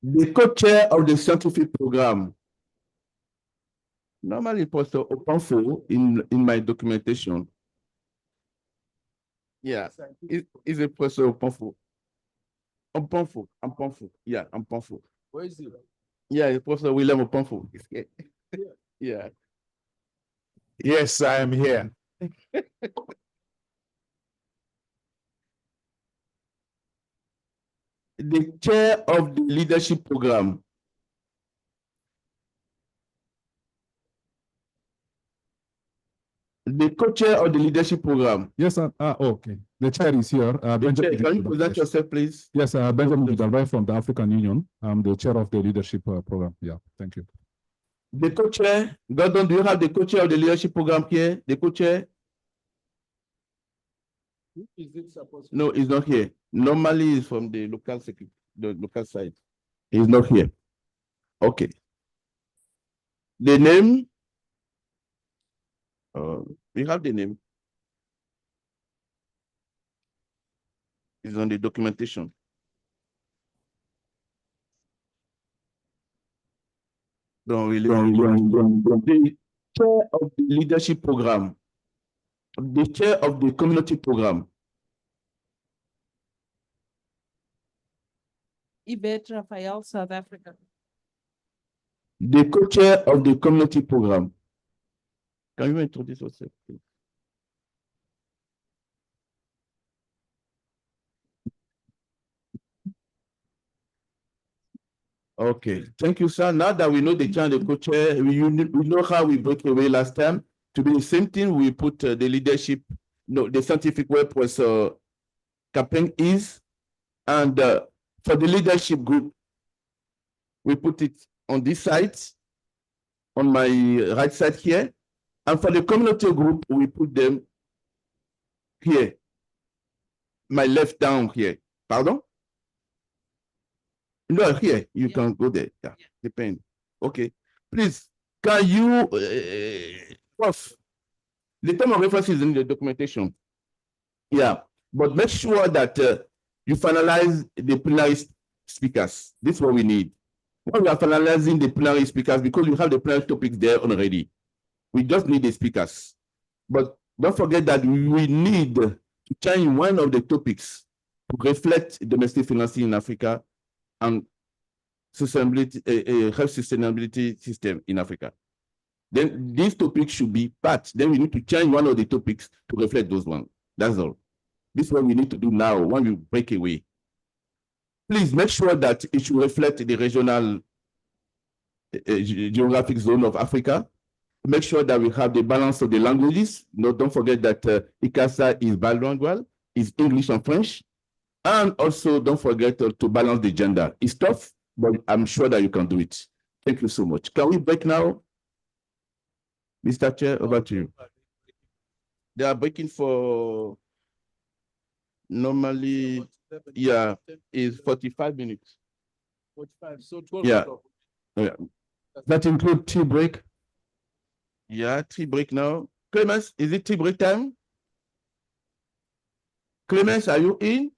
The co-chair of the scientific program. Normally, Pastor Opanfo in my documentation. Yeah, is a Pastor Opanfo. Opanfo. Yeah, Opanfo. Where is he? Yeah, it's Pastor William Opanfo. Yeah. Yes, I am here. The chair of the leadership program. The co-chair of the leadership program. Yes, sir. Okay. The chair is here. Can you present yourself, please? Yes, Benjamin Vidalbai from the African Union. I'm the chair of the leadership program. Yeah, thank you. The co-chair, Gordon, do you have the co-chair of the leadership program here? The co-chair? Is it supposed No, it's not here. Normally, it's from the local side. He's not here. Okay. The name? We have the name. It's on the documentation. The chair of the leadership program. The chair of the community program. Yvette Raphael, South Africa. The co-chair of the community program. Can you introduce yourself, please? Okay, thank you, sir. Now that we know the chair and the co-chair, we know how we broke away last time. To be the same thing, we put the leadership, no, the scientific web was campaign is, and for the leadership group, we put it on this side, on my right side here. And for the community group, we put them here. My left down here. Pardon? No, here. You can go there. Yeah, depend. Okay. Please, can you, Prof, the term of reference is in the documentation. Yeah, but make sure that you finalize the plenary speakers. This is what we need. When we are finalizing the plenary speakers, because you have the plenary topics there already, we just need the speakers. But don't forget that we need to change one of the topics to reflect domestic financing in Africa and sustainability, health sustainability system in Africa. Then these topics should be part. Then we need to change one of the topics to reflect those ones. That's all. This is what we need to do now when we break away. Please make sure that it should reflect the regional geographic zone of Africa. Make sure that we have the balance of the languages. No, don't forget that ICASA is bilingual, is English and French. And also don't forget to balance the gender. It's tough, but I'm sure that you can do it. Thank you so much. Can we break now? Mr. Chair, over to you. They are breaking for normally, yeah, is 45 minutes. 45, so 12 Yeah. o'clock. Yeah. That include tea break? Yeah, tea break now. Clemens, is it tea break time? Clemens, are you in?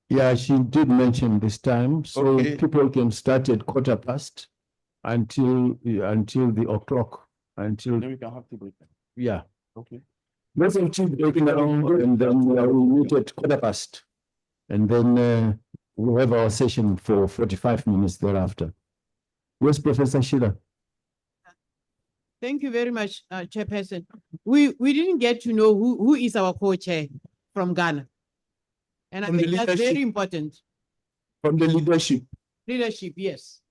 Yeah, she did mention this time, so Okay. people can start at 1:15 until the o'clock, until, Then we can have tea break. yeah. Okay. Let's have tea break now, and then we'll meet at 1:15. And then we'll have our session for 45 minutes thereafter. Where's Professor Sheila? Thank you very much, Chairperson. We didn't get to know who is our co-chair from Ghana. And I From the think that's leadership. very important. From the leadership. Leadership, yes.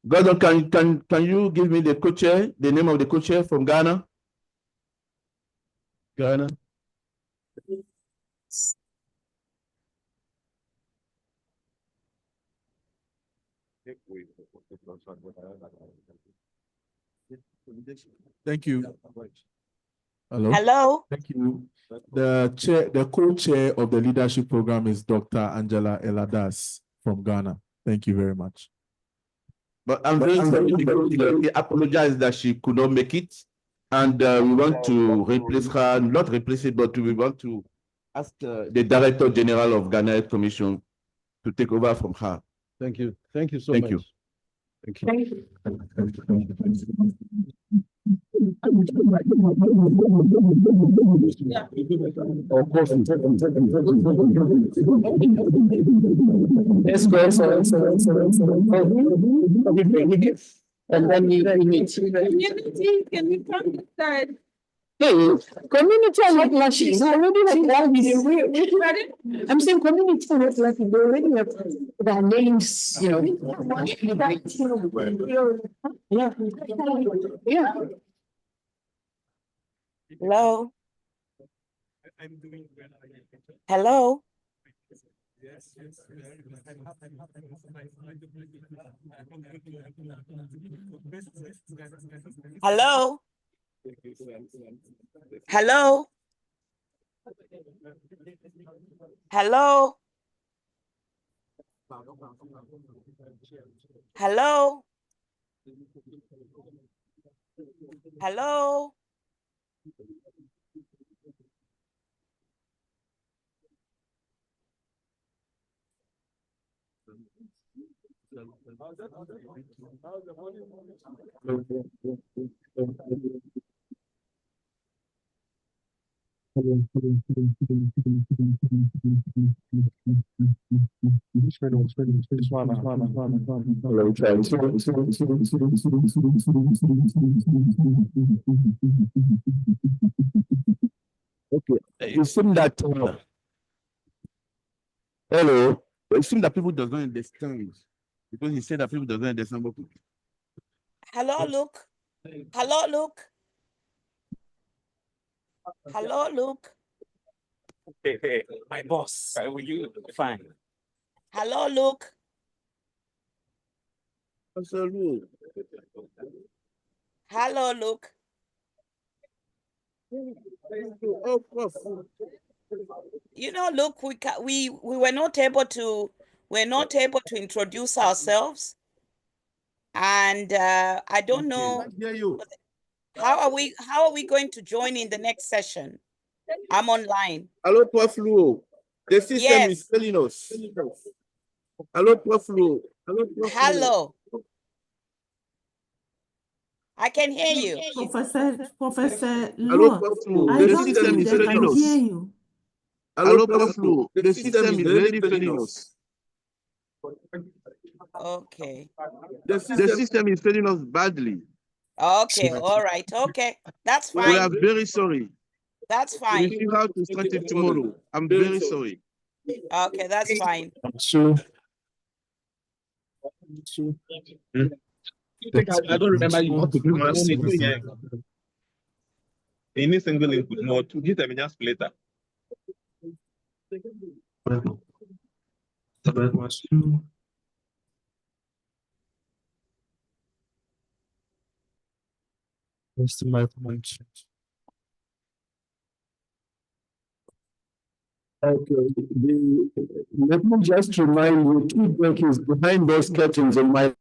Gordon, can you give me the co-chair, the name of the co-chair from Ghana? Ghana. Thank you. Hello. Hello. Thank you. The co-chair of the leadership program is Dr. Angela Eladas from Ghana. Thank you very much. But I'm very sorry because we apologize that she could not make it. And we want to replace her, not replace it, but we want to ask the Director General of Ghana Health Commission to take over from her. Thank you. Thank you so Thank much. you. Thank you. Let's go and then we meet. Community, can we come inside? Hey, community are not lucky. They already have all these. I'm saying community are not lucky. They already have their names, you know. Yeah. Yeah. Hello? Hello? Hello? Hello? Hello? Hello? Hello? Okay, it seems that hello, it seems that people does not understand because he said that people does not understand. But Hello, Luke? Hello, Luke? Hello, Luke? Hey, my boss. How are you? Fine. Hello, Luke? Hello, Luke? You know, look, we were not able to introduce ourselves, and I don't know how are we going to join in the next session. I'm online. hello, Prof. Luo. The system is Yes. failing us. Hello, Prof. Luo. Hello, Prof. Luo. Hello. I can hear you. Professor Hello, Luo, Prof. Luo. I The don't system think is they failing can us. hear you. Hello, Prof. Luo. The system is really failing us. Okay. The system is failing us badly. Okay. All right. Okay. That's We fine. are very sorry. That's We fine. see how to start it tomorrow. I'm very sorry. Okay. That's fine. I don't remember you want to bring one single year. Any single input, no, to get a just later. Okay, let me just remind you, feedback is behind those curtains on my.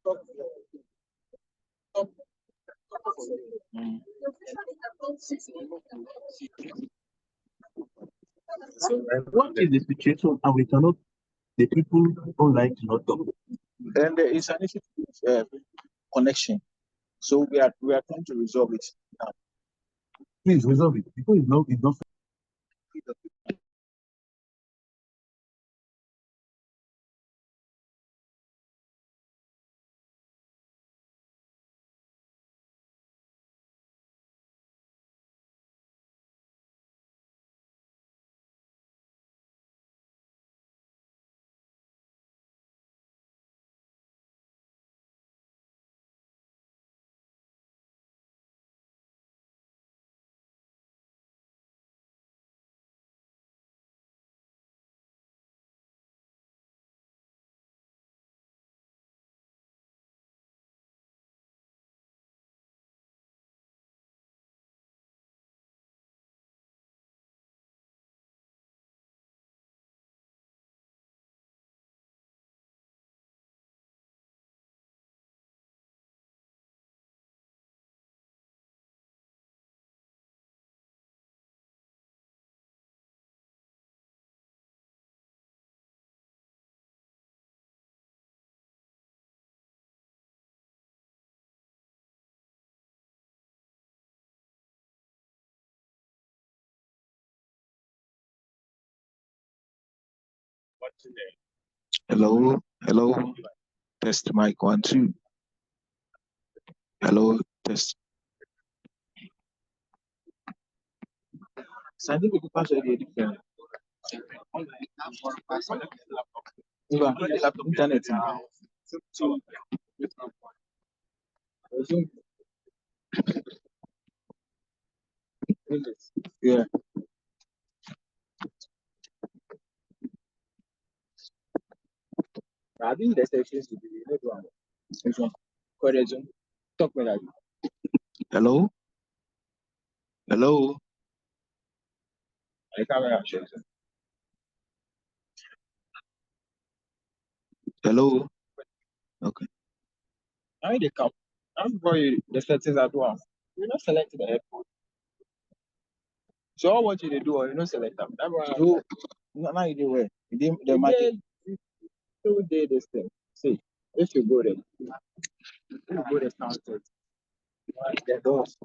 So what is the situation and we cannot, the people don't like to not talk. And there is an issue with connection. So we are trying to resolve it now. Please resolve it because it's not. What's your name? Hello, hello. Test mic 1, 2. Hello, test. Scientific password is different. Internet. Yeah. I think the sessions will be this one. Correction. Talk with that. Hello? Hello? I can't hear you. Hello? Okay. Now they come. I'm going the settings at once. You're not selecting the airport. So what you do, you not select them. So now you do where? You did the market. 2 days this thing. See, if you go there, you go the counter. The doors.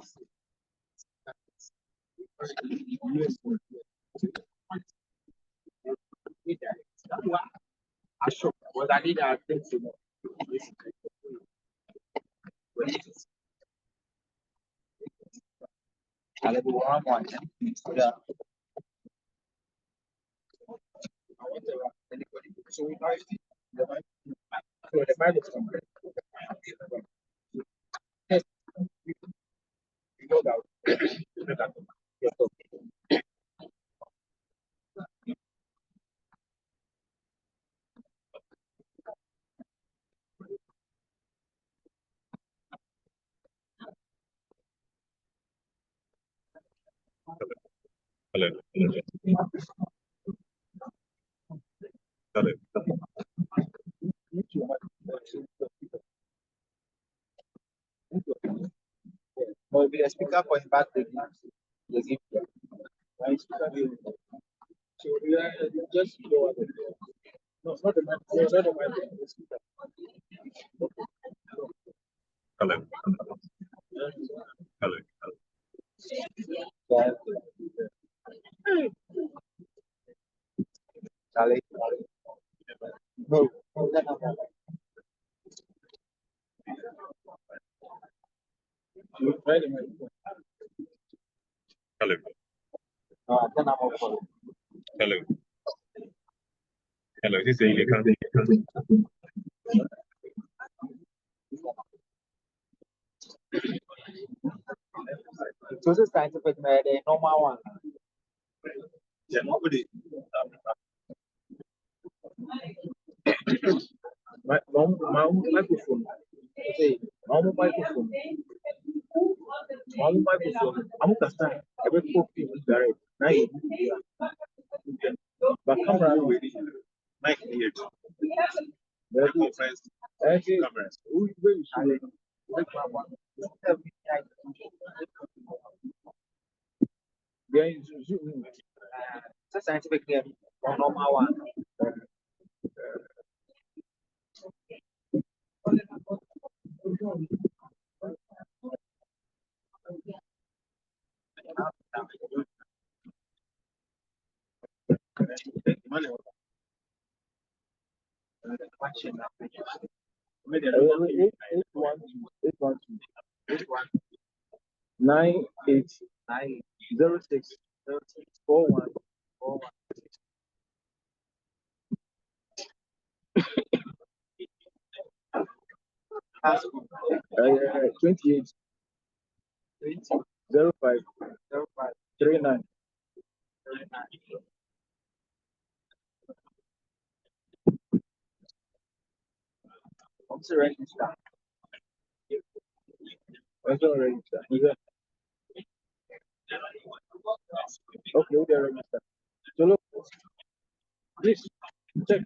I shook. What I need, I think so. I'll be one. Yeah. So we know the Bible is complete. Yes. You know that. Hello. Hello. But be a speaker for impact the gift. Right? So we are just no, not the man, not the man, the speaker. Hello. Hello. Charlie. No. You try the microphone. Hello. Then I'm up for it. Hello. Hello. This is Ilika. So this is scientific, the normal one. Yeah, nobody. My microphone. Say, normal microphone. Normal microphone. I'm gonna start. Every 4 people direct. Now, but camera ready. Mic here. Very good. Cameras. Scientifically, normal one. Nine eight 06 41 41. 28 05 39. I'm sorry, register. I'm sorry, register. Okay, we are register. So look, please check.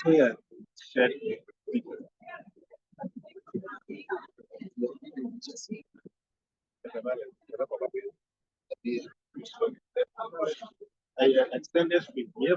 Yeah. Extended speed. Yeah.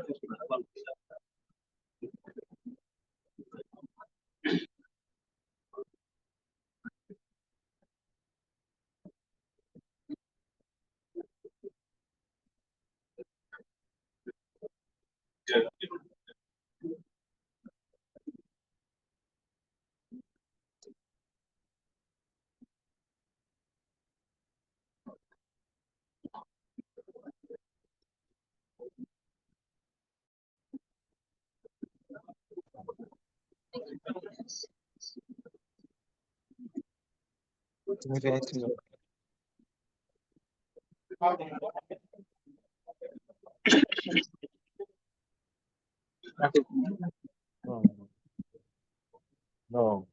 No.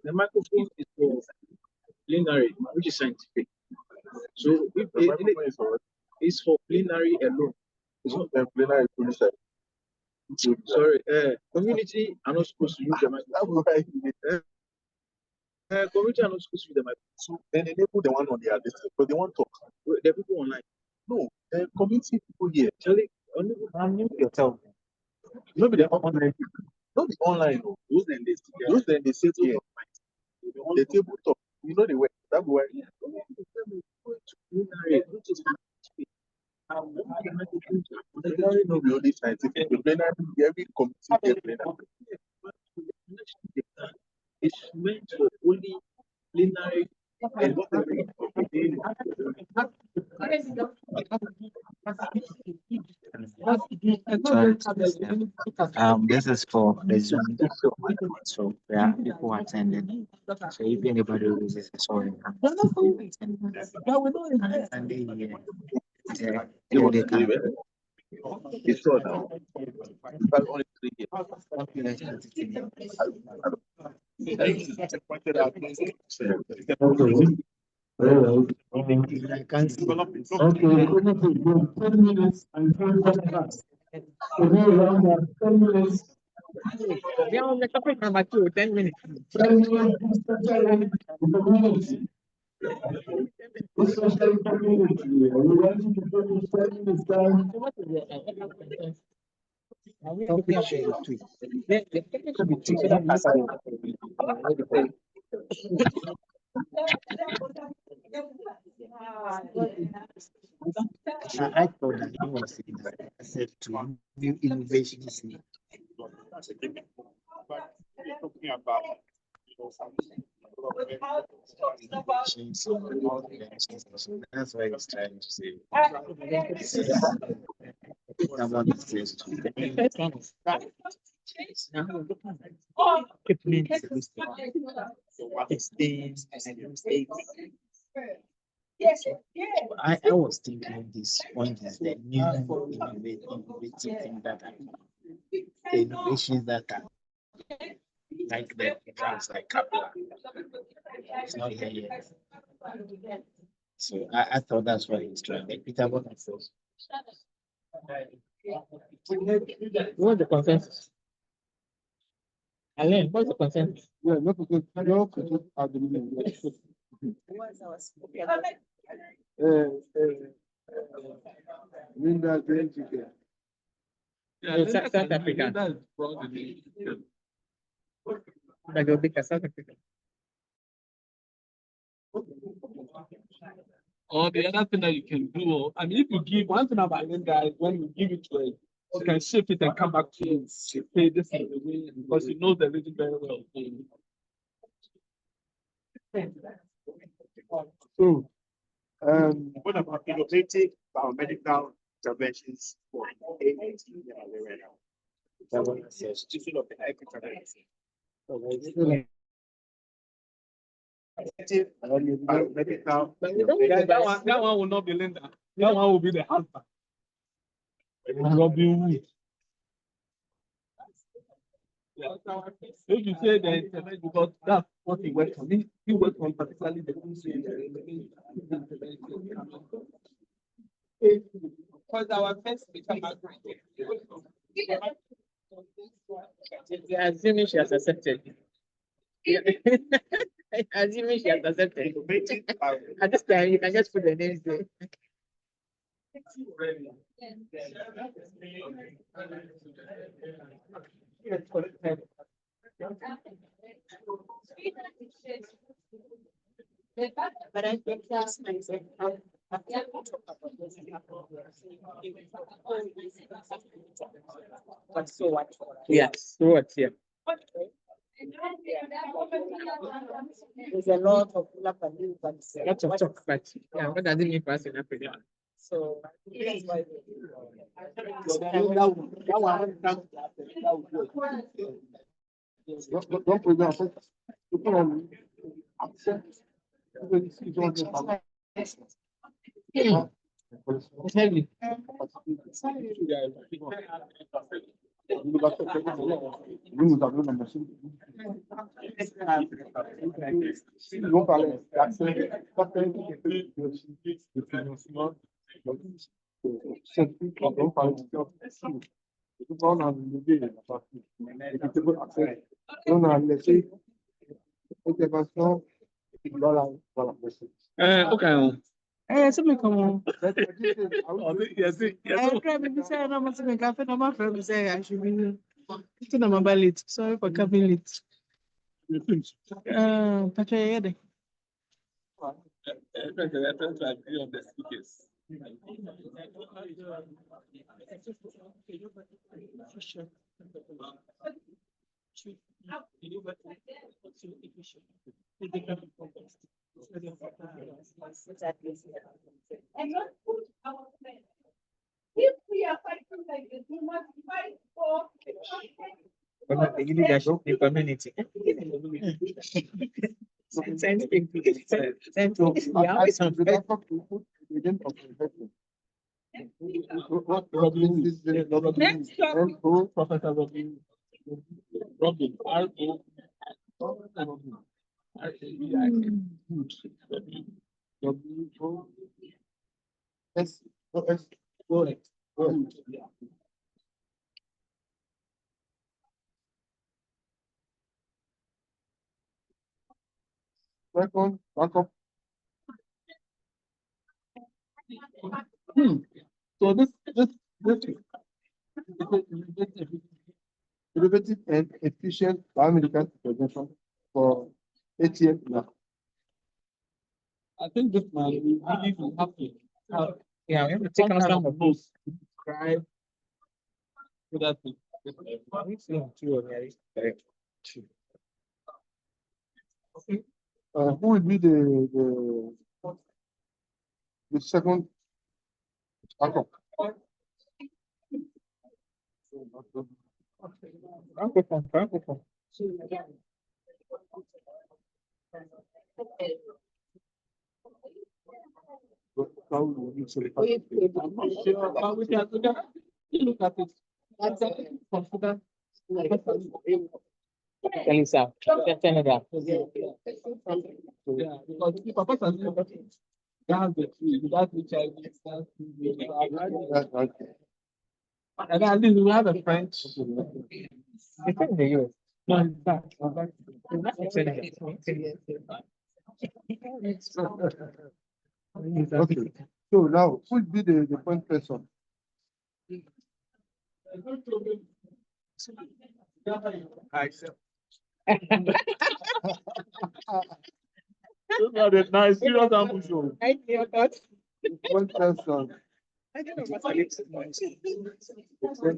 The microphone is for plenary, which is scientific. So if it's for plenary alone, it's not the plenary producer. Sorry, community are not supposed to use the microphone. Community are not supposed to use the microphone. So then enable the one on their list, but they want to talk. The people online. No, the community people here. Charlie, unmute yourself. Maybe the online people. Not the online. No. Those then they sit here. The table talk. You know the way. That's why. No, we only scientific. The plenary, every committee get plenary. It's meant for only plenary and what This is for the Zoom, so there are people attending. So if anybody loses his own, and they can. It's short now. But only 3 years. I can't see. Okay, 10 minutes and 10 seconds. So go around that 10 minutes. We are on the topic number 2, 10 minutes. 10 minutes, especially community. Especially community. Are you ready to finish 10 minutes time? Topic share tweet. I thought that he was saying that I said to new innovations. Talking about that's why he's trying to say. Someone is says I was thinking this point is the new innovative thing that the innovations that are like the drugs like Kappa. It's not here yet. So I thought that's what he's trying. Like Peter, what it says. What's the consensus? Alain, what's the consensus? Yeah, no, because at the beginning. Linda, South Africa. South Africa. Or the other thing that you can do, I mean, if you give one thing about Linda is when you give it to her, you can shift it and come back to you. Say this is the way because you know the region very well. So, what about innovative biomedical interventions for AIDS? That one says, of the biomedical. That one will not be Linda. That one will be the husband. Robin Wood. Yeah. If you say the internet, because that's what he worked on. He worked on particularly the because our first become Assuming she has accepted. Assuming she has accepted. At this time, you can just put the names there. But I think that's myself. But so what? Yes, so what? Yeah. There's a lot of but Lots of talk, but yeah, what does it mean for us in Africa? So that's why don't forget, put on It's heavy. On a levé la partie. Équitable accès. On a laissé intervention. Voilà, voilà. Ok. So me come on. Yes, I probably be saying I'm not going to my friend say I should be to my ballet. Sorry for coming late. But I had it. I try to agree on the speakers. If we are fighting like this, we must fight for. The leadership of the community. Professor Robin, R.O. Yes, yes, go ahead. Go ahead. Welcome, welcome. So this innovative and efficient biomedical intervention for ATM now. I think this man we really will have to Yeah, we have to take some of those. describe so that we Okay. Who will be the second backup? Francophone. I'm not sure how we can look at it. Consider Elisa, Canada. yeah, because if Papa has that's the tree, that's HIV, that's TB. And at least we have a French. It's in the US. No, in fact, Okay. So now, who will be the point person? Those are the nice, serious ambush. I hear that. Point person. I don't know what it is. Point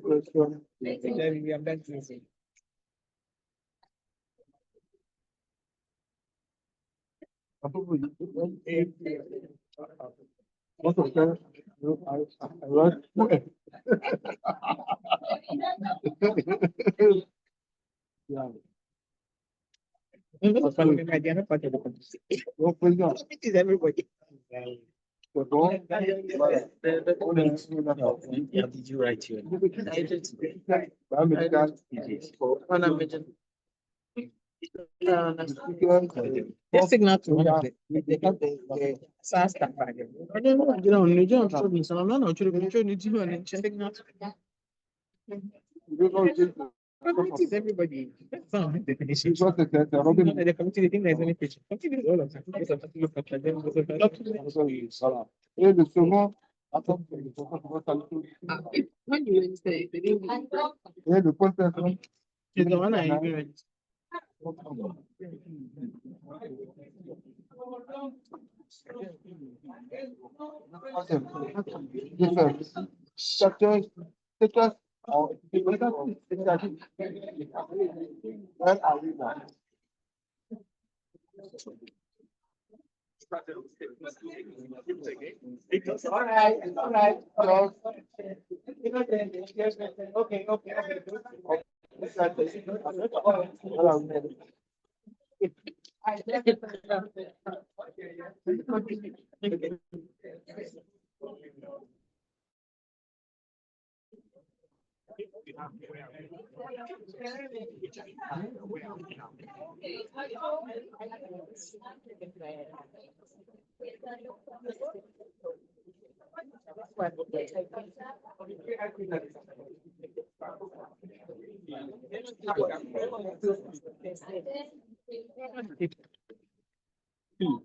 person. We have done this. Most of them, I want. Yeah. No president. It is everybody. Did you write here? Just signal to one of the SARS I don't know, you don't show me, so I'm not sure you show me signal to. Committee is everybody. That's not the definition. The committee, they think there's any picture. Committee is all of them. There's a particular factor, then there's a lot. Et le second, When you say, et le point person. She's the one I agree. Chacun, where are we now? all right. Okay.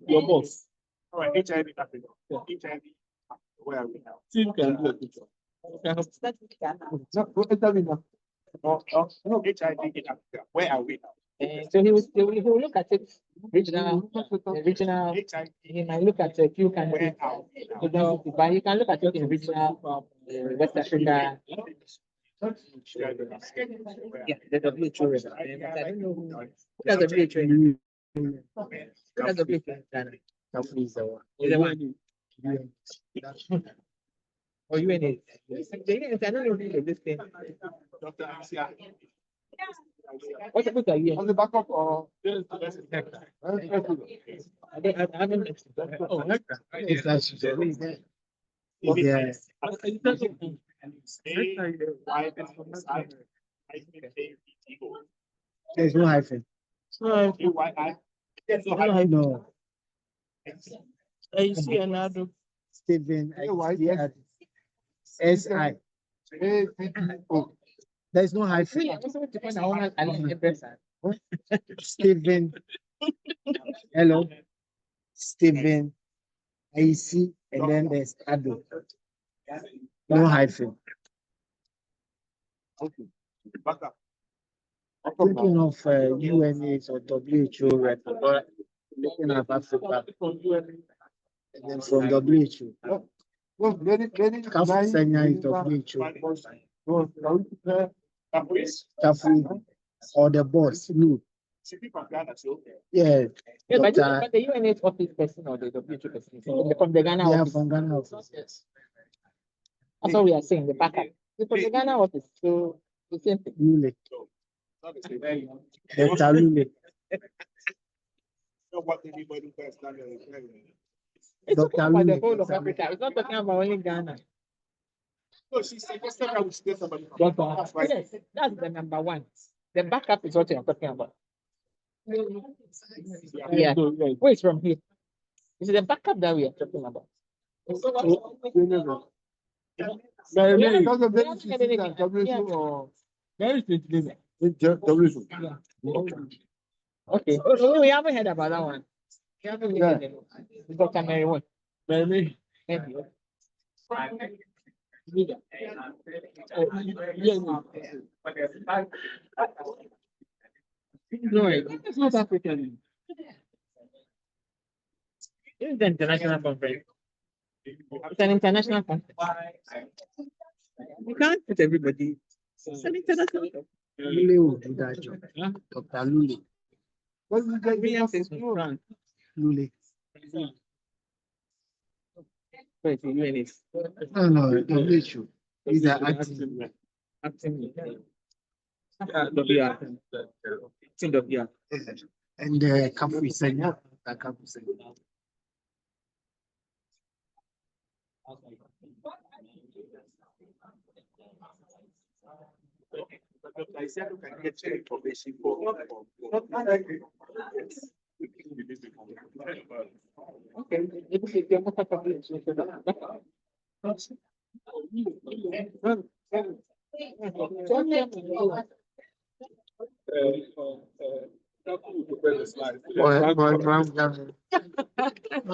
Your boss. All right, HIV Africa. HIV. Where are we now? Team can do a good job. No, HIV in Africa. Where are we now? So he will look at it regional, he might look at a few countries, but he can look at it in regional, West Africa. Yeah, the WHO. I don't know who does the WHO. Who does the WHO in Ghana? Is the one. Or UN. I don't know who this thing. Dr. Asia. What about the UN? On the backup or I haven't. Oh, it's like yes. There's no hyphen. No. I see another. Stephen, SI. There's no hyphen. Stephen. Hello. Stephen. IC, and then there's Ado. No hyphen. Okay. Back up. Thinking of UNAs or WHO record, looking at Africa, and then from WHO. Kenya is WHO. Tafu or the boss, no. Yeah. Yeah, but the UNA's office person or the WHO person from the Ghana office. Yeah, from Ghana office, yes. That's what we are saying, the backup. From the Ghana office, so the same thing. Lule. Dr. Lule. It's talking about the whole of Africa. It's not talking about only Ghana. No, she suggested that we should get somebody. Yes, that's the number one. The backup is what you're talking about. Yeah. Who is from here? This is the backup that we are talking about. Okay. Oh, we haven't heard about that one. We haven't heard it. We got Mary one. Mary. No, it's not African. It's the international conference. It's an international conference. You can't put everybody. It's an international conference. Lule will do that job. Dr. Lule. What's the Williams is from France? Lule. Wait, UNS. No, WHO. These are acting. Acting. WR. And the Kafu Senya. Kafu Senya. I said you can get your information for. Well,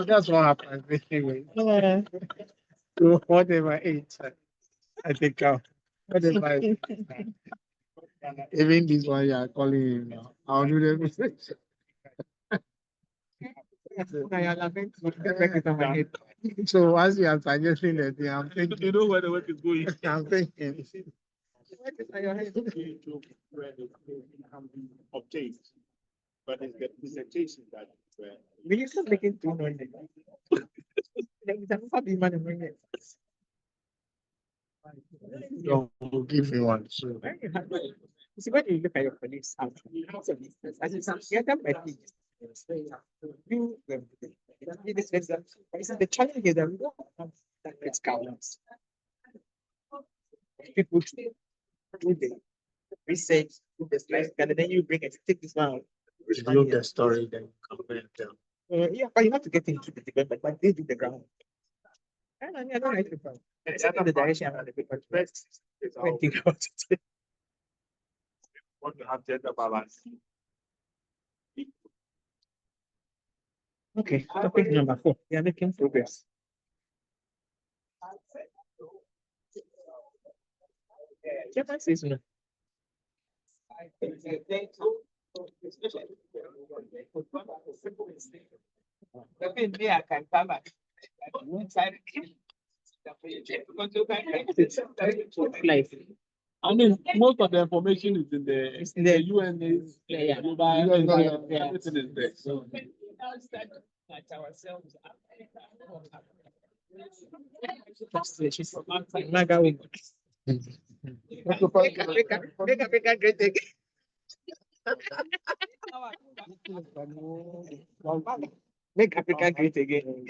that's what happens anyway. So whatever age, I think whatever. Even this one you are calling him now. I'll do them. So as you are suggesting that, I'm thinking. You know where the work is going. I'm thinking. Obtained, but it's the presentation that. Will you stop making too noisy? Don't give me one. So. You see, when you look at your colleagues out, as you get them by you the challenge is that we don't have that it's counts. People do the research, do the slides, and then you bring it, take this one. Build the story, then compare and tell. Yeah, but you have to get into the debate, but they do the ground. I don't like the ground. It's in the direction of the paper. Think about it. want to have gender balance. Okay, topic number 4. We are making progress. Chairman says no. I mean, most of the information is in the UN. Everything is there. So. Make Africa great again.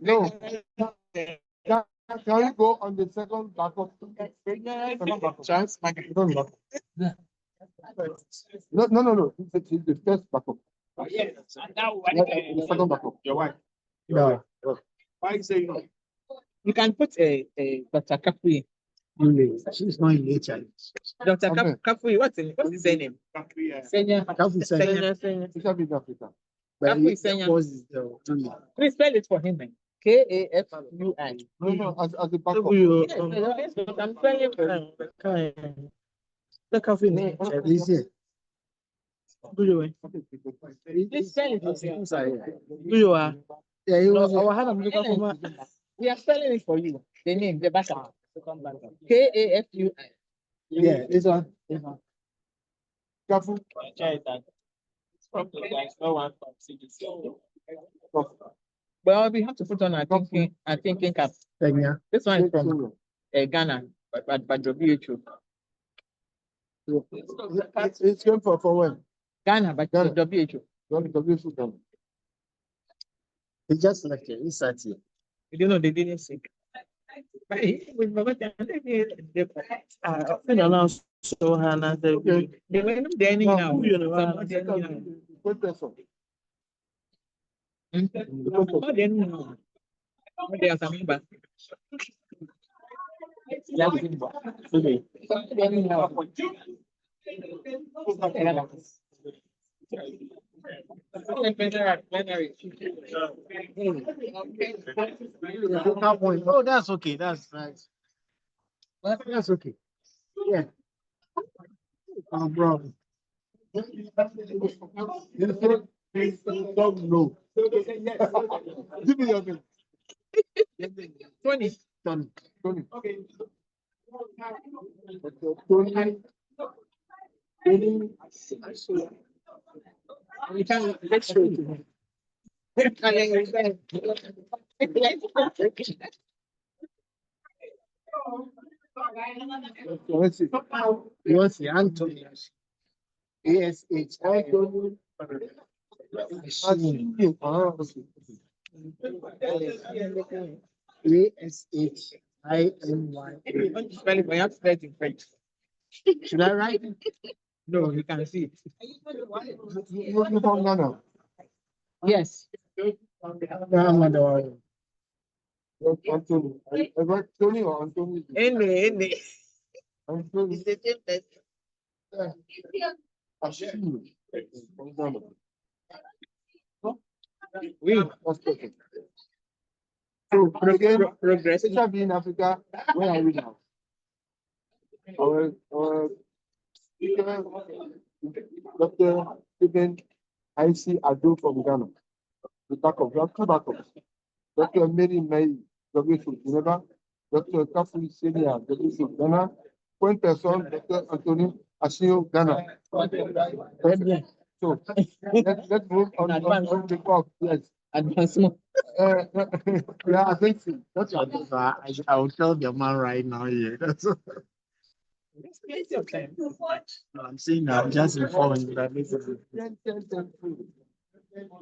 No. Can you go on the second backup? Chance, No. It's the first backup. The second backup. Your wife. No. Why say no? You can put a Dr. Kapui. She's not in nature. Dr. Kapui, what's his name? Senya. Please spell it for him, man. Kafui. No, as a backup. I'm spelling we are spelling it for you. The name, the backup. Kafui. Yeah, this one. Kafu. Well, we have to put on our thinking cap. This one is from Ghana, but WHO. It's came for when? Ghana, but WHO. WHO. He just left here. He sat here. You don't know they didn't say. But we forgot they were not there anyhow. Good person. Oh, that's okay. That's nice. That's okay. Yeah. No problem. Don't know. Give me your name. 20. Tony. Okay. Tony. You can let's show it to him. Let's see. You want to see Anthony? ASH. Anthony. ASHINY. Should I write? No, you can see it. You from Ghana? Yes. Anthony. Tony or Anthony? Any. Anthony. It's the same person. Ashimi. From Ghana. We. So again, progress. It shall be in Africa. Where are we now? Our speaker, Dr. Stephen IC Ado from Ghana. The backup. We have two backups. Dr. Mary May, W. Geneva. Dr. Kafui Senior, W. Ghana. Point person, Dr. Anthony Asio, Ghana. So let's move on the clock. Yes. Advancement. Yeah, I think so. That's what I will tell the man right now here. That's plenty of time. No, I'm saying I'm just informing that this is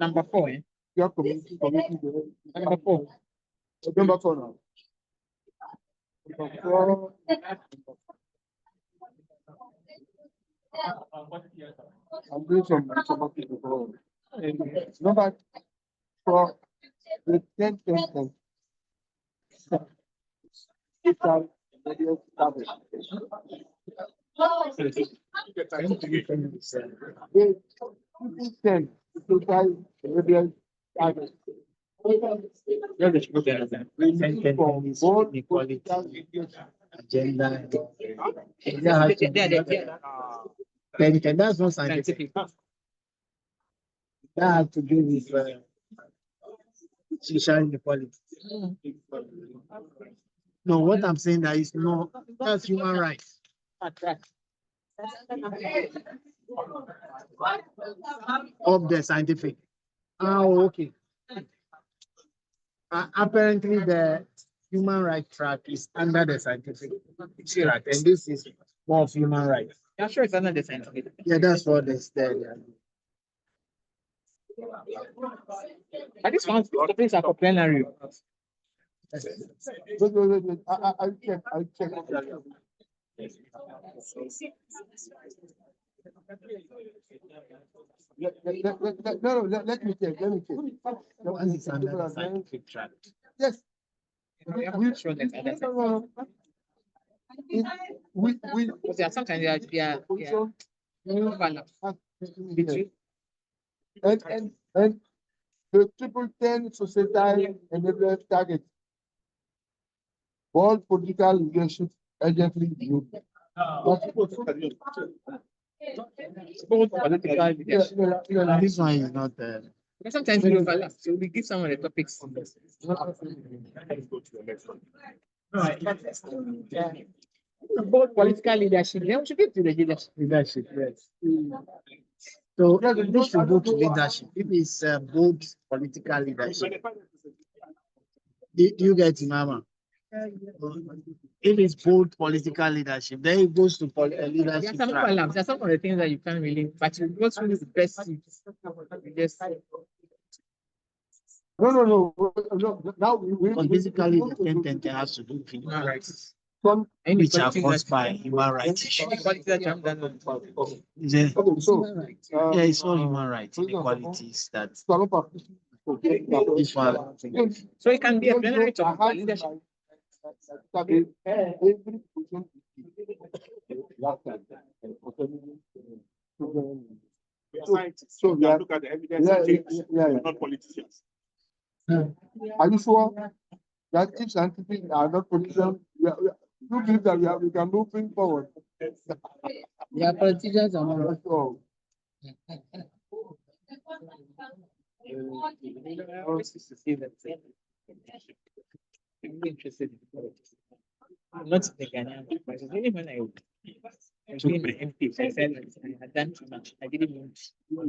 number 4. Yeah, community. Number 4. Number 4 now. Number 4. I'm doing some people. Number 4. The 10%. Agenda. Then that's not scientific. That has to do with social inequality. No, what I'm saying that is no, that's human rights. Of the scientific. Oh, okay. Apparently, the human rights track is under the scientific track, and this is more of human rights. Yeah, sure, it's under the scientific. Yeah, that's what they said. But this one, the place are for plenary. I'll check. Let me check. The one is under the scientific track. Yes. Sometimes they are overlap. And the 10 societal enabler target. All political leadership urgently viewed. This one is not But sometimes we overlap, so we give some of the topics. Both political leadership, then we should get to the leadership. Yes. So this should go to leadership. If it's both political leadership. Do you get it, Mama? If it's both political leadership, then it goes to leadership. There are some of the things that you can't really, but you go through the best. No. Now basically the 10 has to do with human rights. Which are caused by human rights issues. Yeah, it's all human rights inequalities that this one. So it can be a plenary topic for leadership. So we look at the evidence. We're not politicians. Are you sure that if scientific are not politicians, you believe that we can move forward? Yeah, politicians are not. I'm interested in politics. I'm not the Ghanaian, but really when I was doing my MP, I said I had done too much. I didn't want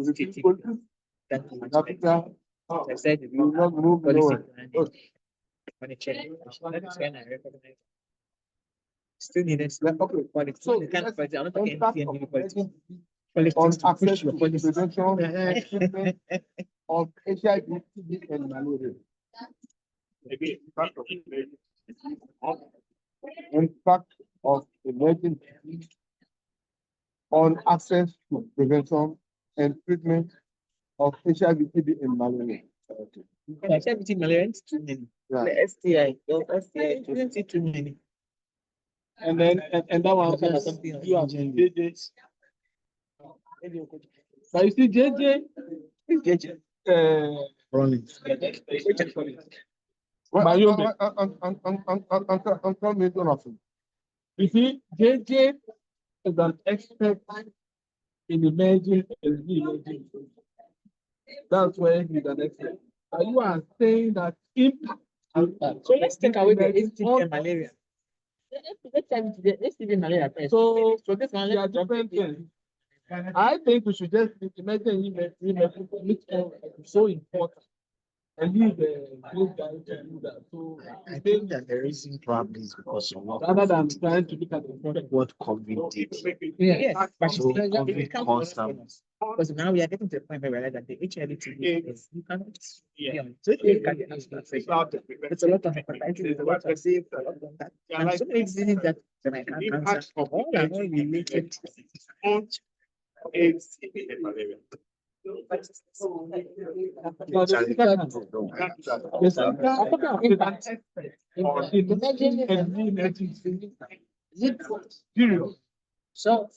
to take that too much. I said you will not move policy planning. When I check, that is when I recognize. Still needed politics. So the kind of politics, I'm not talking MP and politics. Politics to push your policy. Of HIV, TB, and malaria. Impact of emerging disease on access to prevention and treatment of HIV, TB, and malaria. HIV, TB, malaria, too many. The STI, too many. And then that one something you have JJ. But you see JJ. Rollins. You see, JJ is an expert in emerging emerging. That's where he's an expert. But you are saying that impact. So let's take away the STD and malaria. Let's leave the malaria first. So this one, let's different things. I think we should just imagine which is so important and leave the great guy to do that. So I think that the reason probably is because of what rather than trying to look at what COVID did. Yes, but so COVID caused them. Because now we are getting to the point where we realize that the HIV TB is you cannot be on. So it can be it's a lot of hepatitis, there's a lot of safe, a lot of that. And so many diseases that can cancer all are all related to AIDS. on emerging period. So,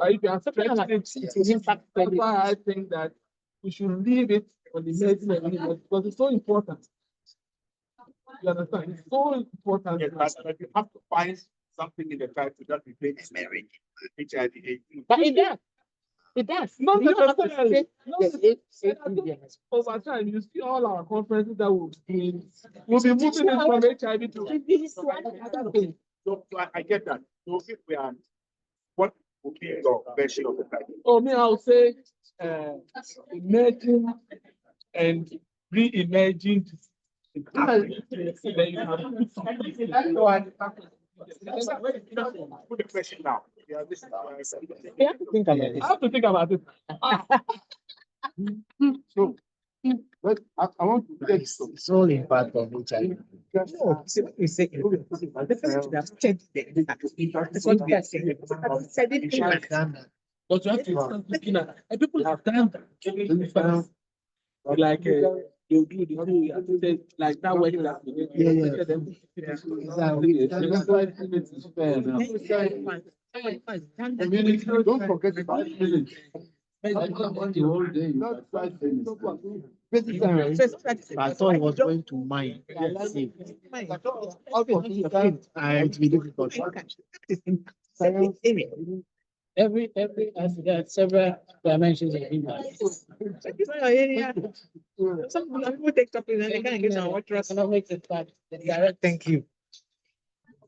If you are stretching it, that's why I think that we should leave it on the emerging because it's so important. You understand? It's so important. Yes, but you have to find something in the title that relates to HIV/AIDS. but it does. It does. Not You don't have to necessarily. say Over time, you see all our conferences that we'll be moving in from HIV to. So I get that. So if we are, what would be your version of the title? Oh, me, I'll say emerging and re-emerging. Then you have Put the question now. Yeah, this is You have to think about it. I have to think about it. So, but I want to get It's all in part of HIV. No, you say the person should have changed the impact. That's what we are saying. Said it impact. But you have to start looking at, and people have done that. Like they'll do the whole, you have to say, like that way. Don't forget about it. The whole day. I thought he was going to mine. And we did every there are several dimensions of impact. Some people take topics and they can't get on what economics is that the direct thank you.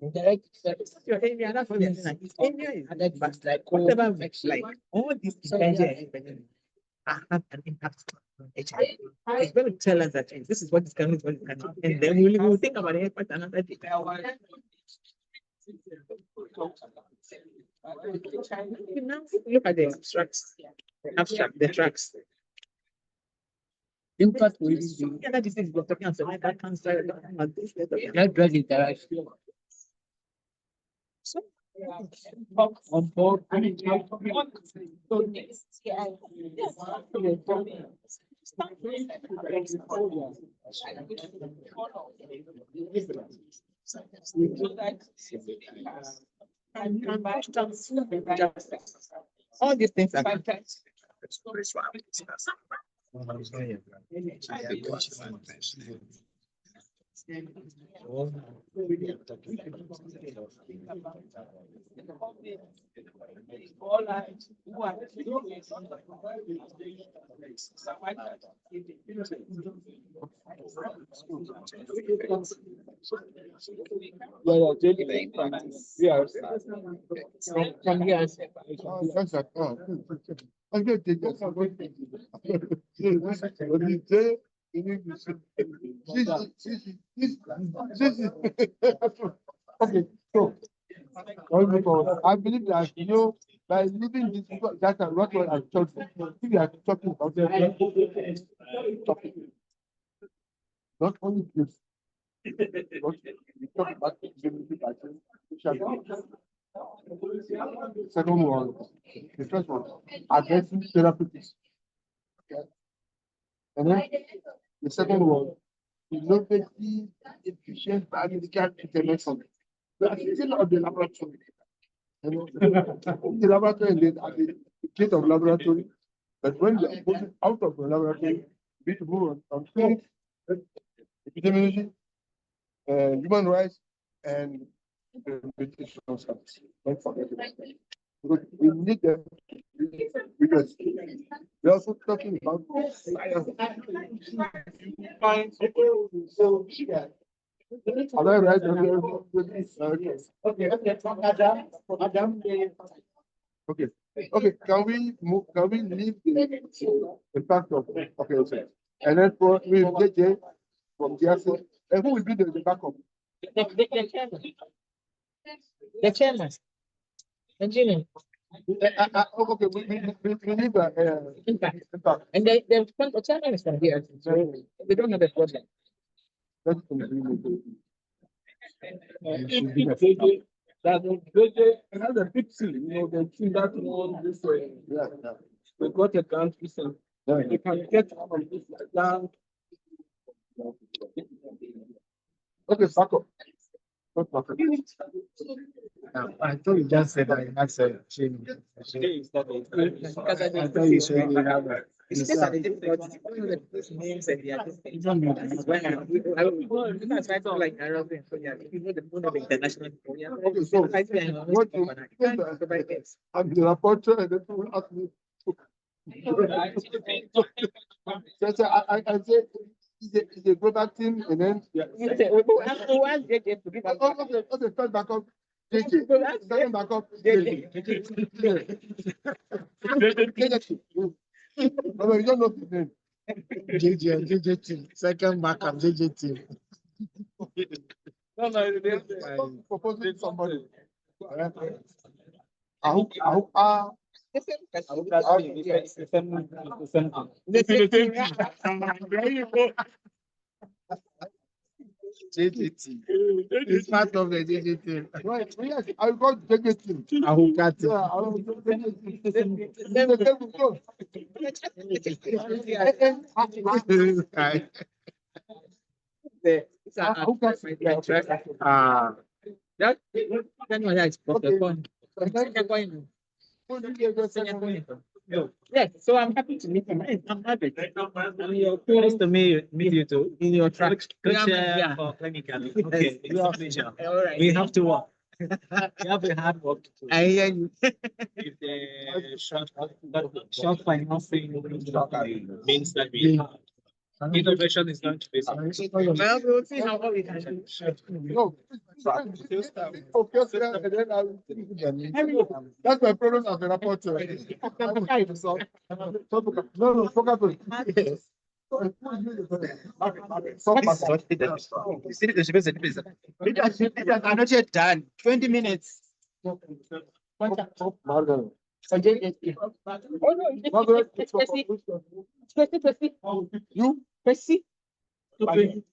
Indirect your area, that's what they're saying. Area is like whatever makes like all these depends have an impact on HIV. It's going to tell us that this is what is coming, and then we'll think about the impact another day. Now look at the abstract, the tracks. Impact will be other diseases we're talking about cancer, drug interaction. So, on board, all these things are Okay, so I believe that by leaving this that are what I told you, if you are talking about the topic, not only this, but we talk about second one, the first one, addressing therapeutics. Okay. And then the second one, innovative, efficient biomedical intervention. We are still on the laboratory. The laboratory and at the gate of laboratory, but when they are moving out of the laboratory, we need to move on epidemiology, human rights, and meditation science. Don't forget about that. Because we need them because we're also talking about science. Am I right? Okay. Can we move? Can we leave the impact of okay? And then for we get from the asset, and who will be the backup? The chairman. The chairman. Engineer. Okay, we need impact. And the chairman is from here, so we don't have a problem. That's another big thing, the thing that one this way. Yeah. We got a grant recently. You can get out of this like that. Okay, backup. I thought you just said that that's a shame. Because I thought you said you have a. It's just that the names and the artists. When that's why I don't like Arabic. So yeah, you know the moon of international. Okay, so what you I'm the rapporteur and then you will ask me. I say it's a global team and then okay, first back up. Second back up. No, you don't know the name. JJ team. Second backup JJ team. No, proposing somebody. JJT. It's part of the JJT. Right, yes, I got JJT. Ahukati. Yeah, I got Yes, so I'm happy to meet you. I'm happy. I'm your nice to meet you too. In your track. Co-chair for clinical. Okay, it's a pleasure. All right. We have to work. We have a hard work to do. I hear you. If the short financing means that we innovation is going to be something. Well, we'll see how we can do. No. Focus there and then I will that's my problem as a rapporteur. No, focus on it. Leadership are not yet done. 20 minutes. Margaret. You? Percy? Percy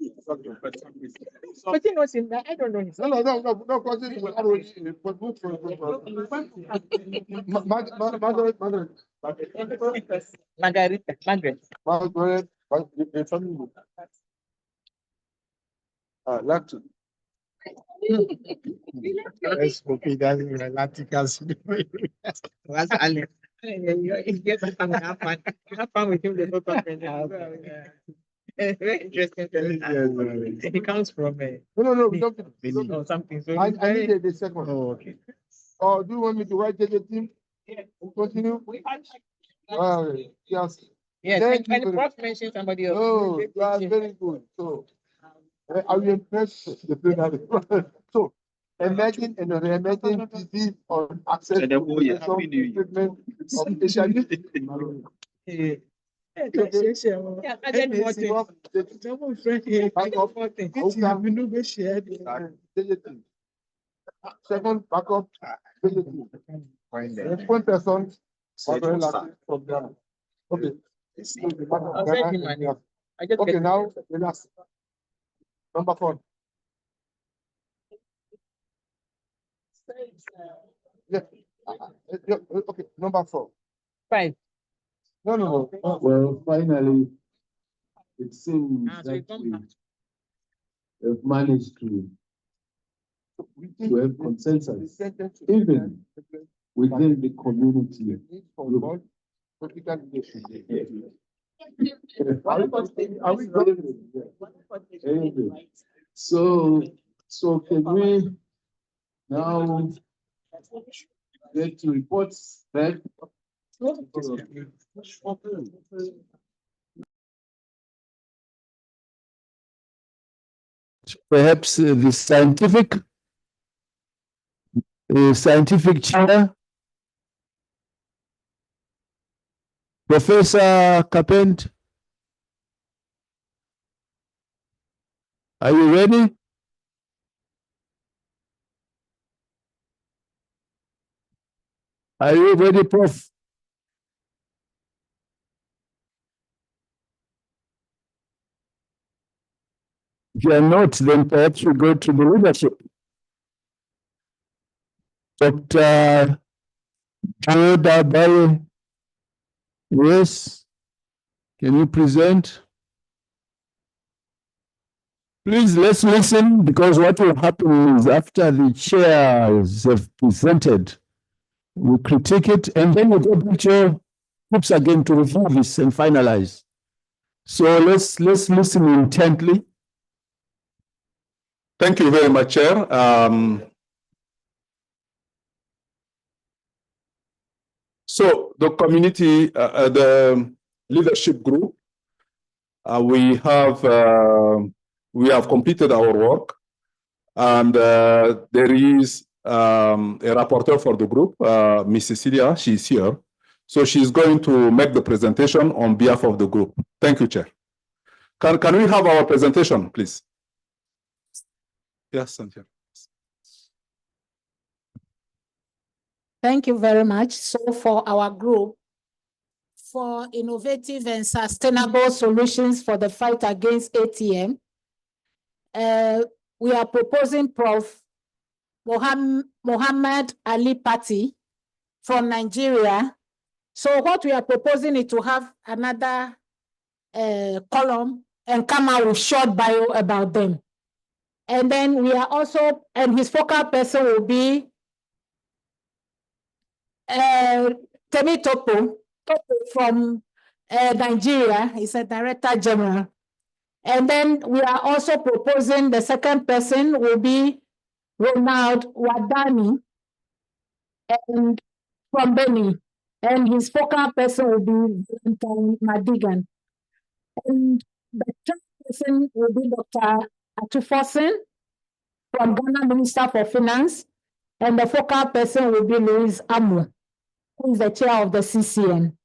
was in that. I don't know. No. Question was already but good for Margaret. Margaret. Lacton. Let's hope it doesn't What's Alex? Have fun with him. Very interesting. He comes from No, we don't. or something. So I need the second. Oh, okay. Oh, do you want me to write the team? Continue. Yes. Yes, Thank and you. Prof mentioned somebody else. Oh, you are very good. So I will impress the plenary. So emerging and re-emerging disease on access to treatment of HIV. Second backup. One person. From Ghana. Okay. Okay, now the last. Number 4. Yeah. Okay, number 4. 5. No. Well, finally, it seems that we have managed to have consensus, even within the community. Are we going? So can we now get to reports back? Perhaps the scientific chair, Professor Capent, are you ready? Are you ready, Prof? If you are not, then perhaps we go to the leadership. Dr. Joe Dabaye, yes, can you present? Please, let's listen, because what will happen is after the chairs have presented, we critique it, and then we go back to your groups again to review this and finalize. So let's listen intently. Thank you very much, Chair. So the community, the leadership group, we have completed our work, and there is a rapporteur for the group, Ms. Cecilia. She's here, so she's going to make the presentation on behalf of the group. Thank you, Chair. Can we have our presentation, please? Yes, Cynthia. Thank you very much. So for our group, for innovative and sustainable solutions for the fight against ATM, we are proposing Prof. Mohammed Ali Pati from Nigeria. So what we are proposing is to have another column and come out with short bio about them. And then we are also, and his focal person will be Temi Topo from Nigeria. He's a Director General. And then we are also proposing the second person will be Ronald Wadani and from Benin. And his focal person will be Valentine Madigan. And the third person will be Dr. Atufosin from Ghana Minister for Finance. And the focal person will be Louise Amu, who is the chair of the CCN.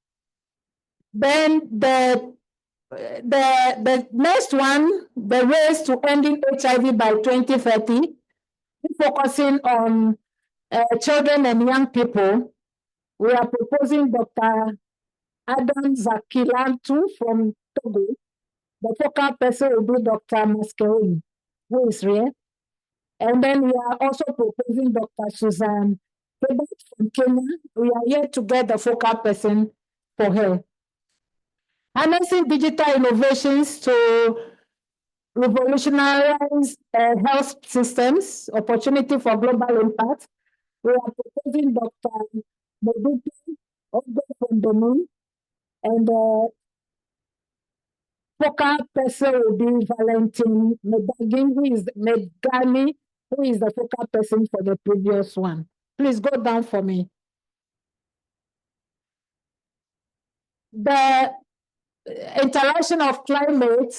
Then the next one, the race to ending HIV by 2030, focusing on children and young people. We are proposing Dr. Adam Zakilantu from Togo. The focal person will be Dr. Maskerin, who is here. And then we are also proposing Dr. Susan Kebet from Kenya. We are here to get the focal person for her. Harnessing digital innovations to revolutionize health systems, opportunity for global impact. We are proposing Dr. Modupi Ogo from Benin, and focal person will be Valentine Medgani, who is the focal person for the previous one. Please go down for me. The interaction of climate,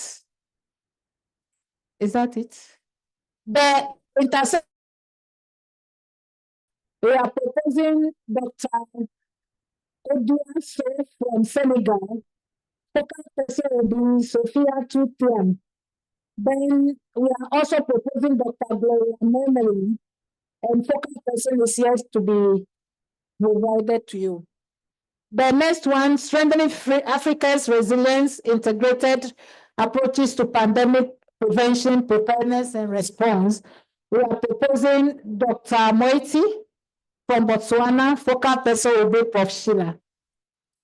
is that it? The intersection, we are proposing Dr. Odiaso from Senegal. Focal person will be Sophia Tutian. Then we are also proposing Dr. Gloria Memory, and focal person is yet to be provided to you. The next one, strengthening Africa's resilience, integrated approaches to pandemic prevention, preparedness, and response. We are proposing Dr. Moiti from Botswana. Focal person will be Prof. Sheila.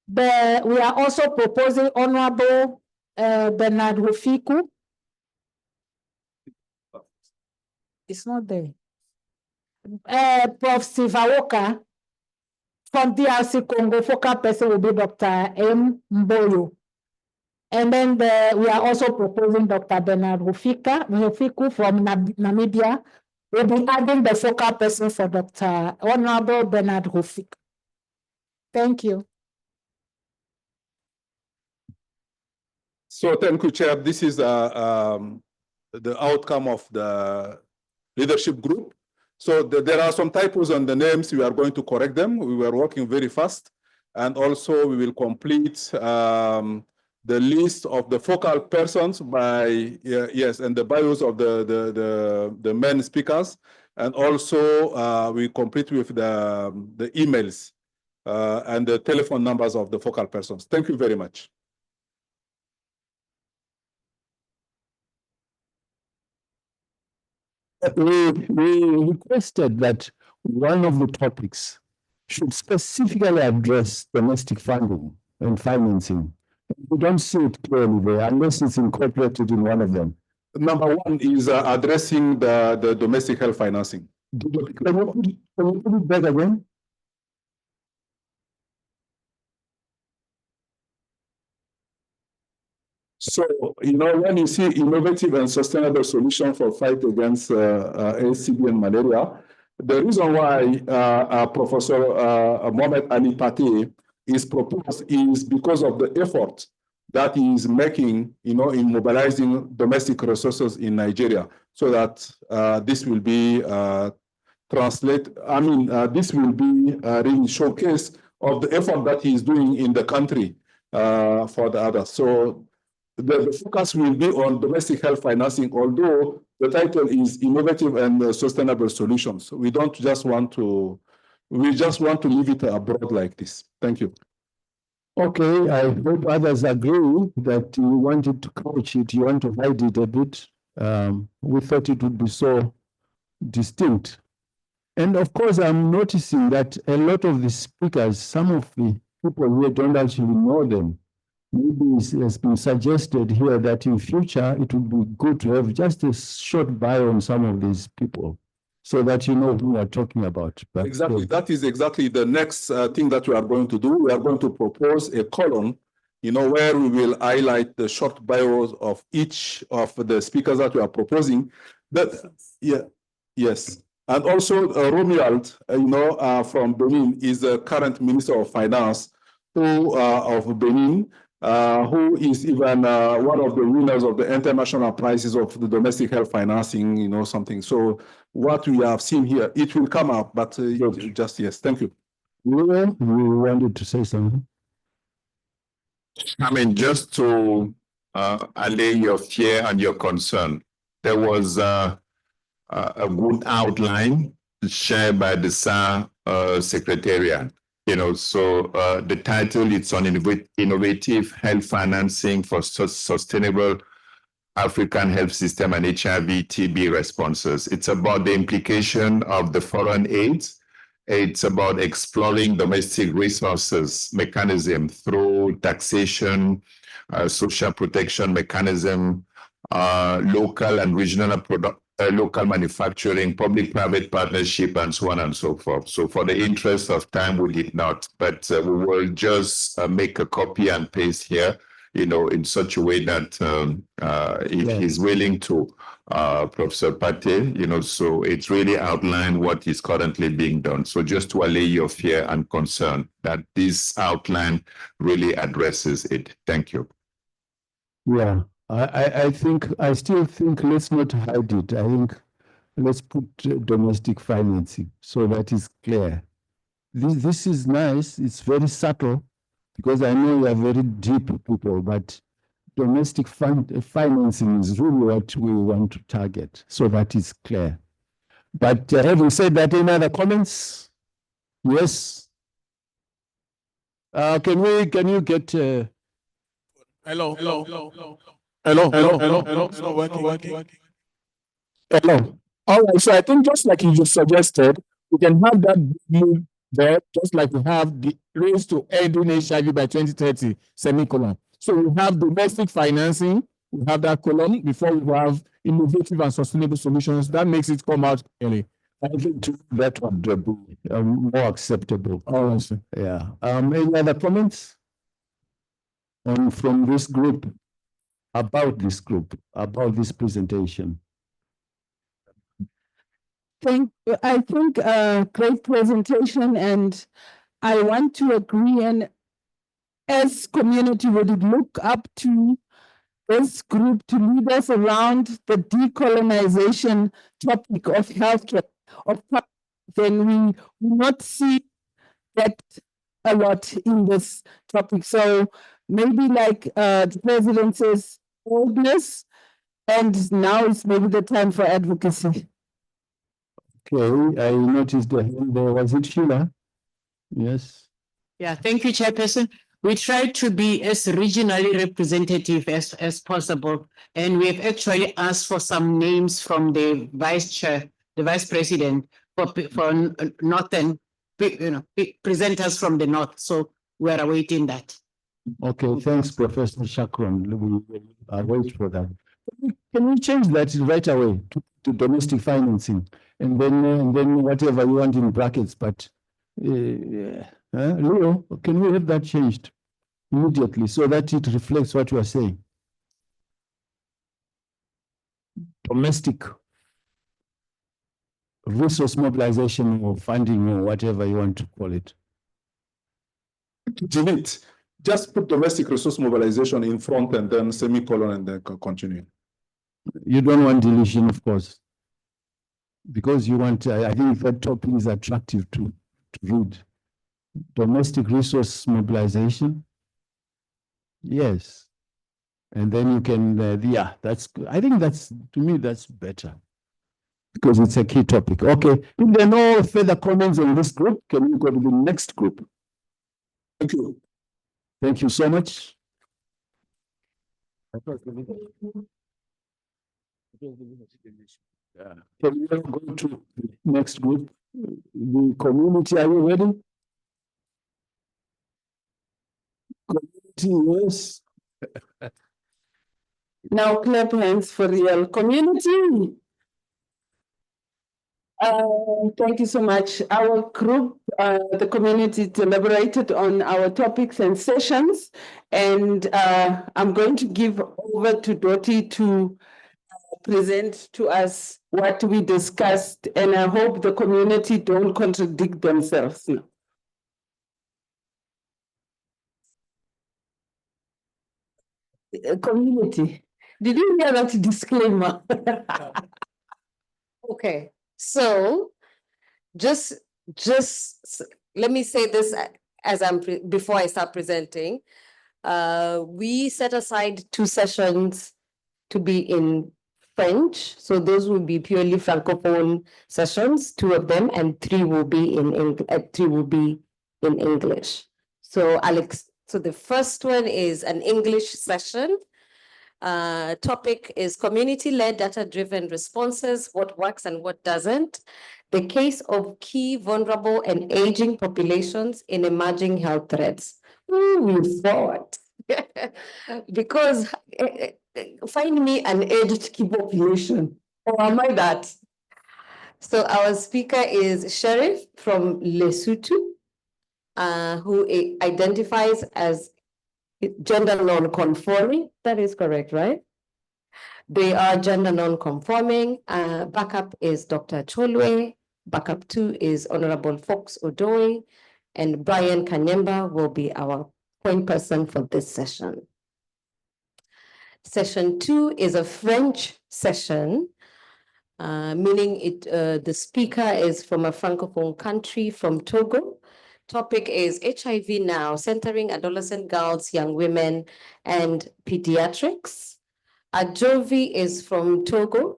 We are also proposing Honorable Bernard Rufiku. It's not there. Prof. Steve Awoka from DRC Congo. Focal person will be Dr. M. Mboyo. And then we are also proposing Dr. Bernard Rufiku from Namibia. We'll be adding the focal person for Dr. Honorable Bernard Rufiku. Thank you. So thank you, Chair. This is the outcome of the leadership group. So there are some typos on the names. We are going to correct them. We were working very fast. And also we will complete the list of the focal persons by, yes, and the bios of the main speakers. And also we complete with the emails and the telephone numbers of the focal persons. Thank you very much. We requested that one of the topics should specifically address domestic funding and financing. We don't see it clearly there unless it's incorporated in one of them. Number one is addressing the domestic health financing. Can you put it back again? So, when you see innovative and sustainable solution for fight against ACB and malaria, the reason why Professor Mohamed Ali Pate is proposed is because of the effort that he is making, in mobilizing domestic resources in Nigeria, so that this will be this will be really showcase of the effort that he is doing in the country for the others. So the focus will be on domestic health financing, although the title is innovative and sustainable solutions. We just want to leave it abroad like this. Thank you. Okay, I hope others agree that you wanted to couch it, you want to hide it a bit. We thought it would be so distinct. And of course, I'm noticing that a lot of the speakers, some of the people here don't actually know them. Maybe it has been suggested here that in future, it would be good to have just a short bio on some of these people so that you know who we are talking about. But exactly, that is exactly the next thing that we are going to do. We are going to propose a column, where we will highlight the short bios of each of the speakers that we are proposing. Yes. And also Romuald, from Benin, is the current Minister of Finance of Benin, who is even one of the winners of the international prizes of the domestic health financing, something. So what we have seen here, it will come up, but just yes, thank you. You wanted to say something? Just to allay your fear and your concern, there was a good outline shared by the SAR Secretariat. So the title, it's on innovative health financing for sustainable African health system and HIV/TB responses. It's about the implication of the foreign aid. It's about exploring domestic resources mechanism through taxation, social protection mechanism, local and regional local manufacturing, public-private partnership, and so on and so forth. So for the interest of time, we did not, but we will just make a copy and paste here, in such a way that if he's willing to, Professor Pate, so it's really outlined what is currently being done. So just to allay your fear and concern that this outline really addresses it. Thank you. Yeah. I still think let's not hide it. I think let's put domestic financing so that is clear. This is nice. It's very subtle because I know you are very deep people, but domestic financing is really what we want to target. So that is clear. But having said that, any other comments? Yes. Can you get? Hello. It's not working. Hello. All right. So I think just like you just suggested, we can have that move there, just like we have the race to ending HIV by 2030, semicolon. So we have domestic financing, we have that column before we have innovative and sustainable solutions. That makes it come out clearly. I think that would be more acceptable. Oh, yeah. Any other comments from this group about this presentation? I think great presentation, and I want to agree. And as community, would look up to this group to lead us around the decolonization topic of healthcare. Then we will not see that a lot in this topic. So maybe like the president says, boldness, and now is maybe the time for advocacy. Okay, I noticed the hand there. Was it Sheila? Yes. Yeah, thank you, Chairperson. We try to be as regionally representative as possible, and we have actually asked for some names from the vice president for northern, presenters from the north. So we are awaiting that. Okay, thanks, Professor Shakron. We will wait for that. can we change that right away to domestic financing? And then whatever you want in brackets, but Leo, can we have that changed immediately so that it reflects what you are saying? Domestic resource mobilization or funding or whatever you want to call it. Delete. Just put domestic resource mobilization in front and then semicolon and then continue. You don't want deletion, of course, because you want, I think that topic is attractive to read. Domestic resource mobilization. Yes. And then you can, yeah, that's, I think that's, to me, that's better because it's a key topic. Okay. If there are no further comments on this group, can we go to the next group? Thank you. Thank you so much. Yeah. Can we go to the next group? The community, are you ready? Community, yes. Now clap hands for real community. Thank you so much. Our group, the community, deliberated on our topics and sessions, and I'm going to give over to Dottie to present to us what we discussed, and I hope the community don't contradict themselves. Community, did you hear that disclaimer? Okay, so just let me say this as before I start presenting. We set aside 2 sessions to be in French, so those will be purely Francophone sessions, 2 of them, and 3 will be in English. So Alex, so the first one is an English session. Topic is community-led data-driven responses, what works and what doesn't. The case of key vulnerable and aging populations in emerging health threats. We thought, because find me an aged key population, or am I that? So our speaker is Sheriff from Lesotho, who identifies as gender non-conforming. That is correct, right? They are gender non-conforming. Backup is Dr. Cholwe. Backup 2 is Honorable Fox Odoi. And Brian Kanyemba will be our point person for this session. Session 2 is a French session, meaning the speaker is from a Francophone country, from Togo. Topic is HIV now, centering adolescent girls, young women, and pediatrics. Ajovi is from Togo.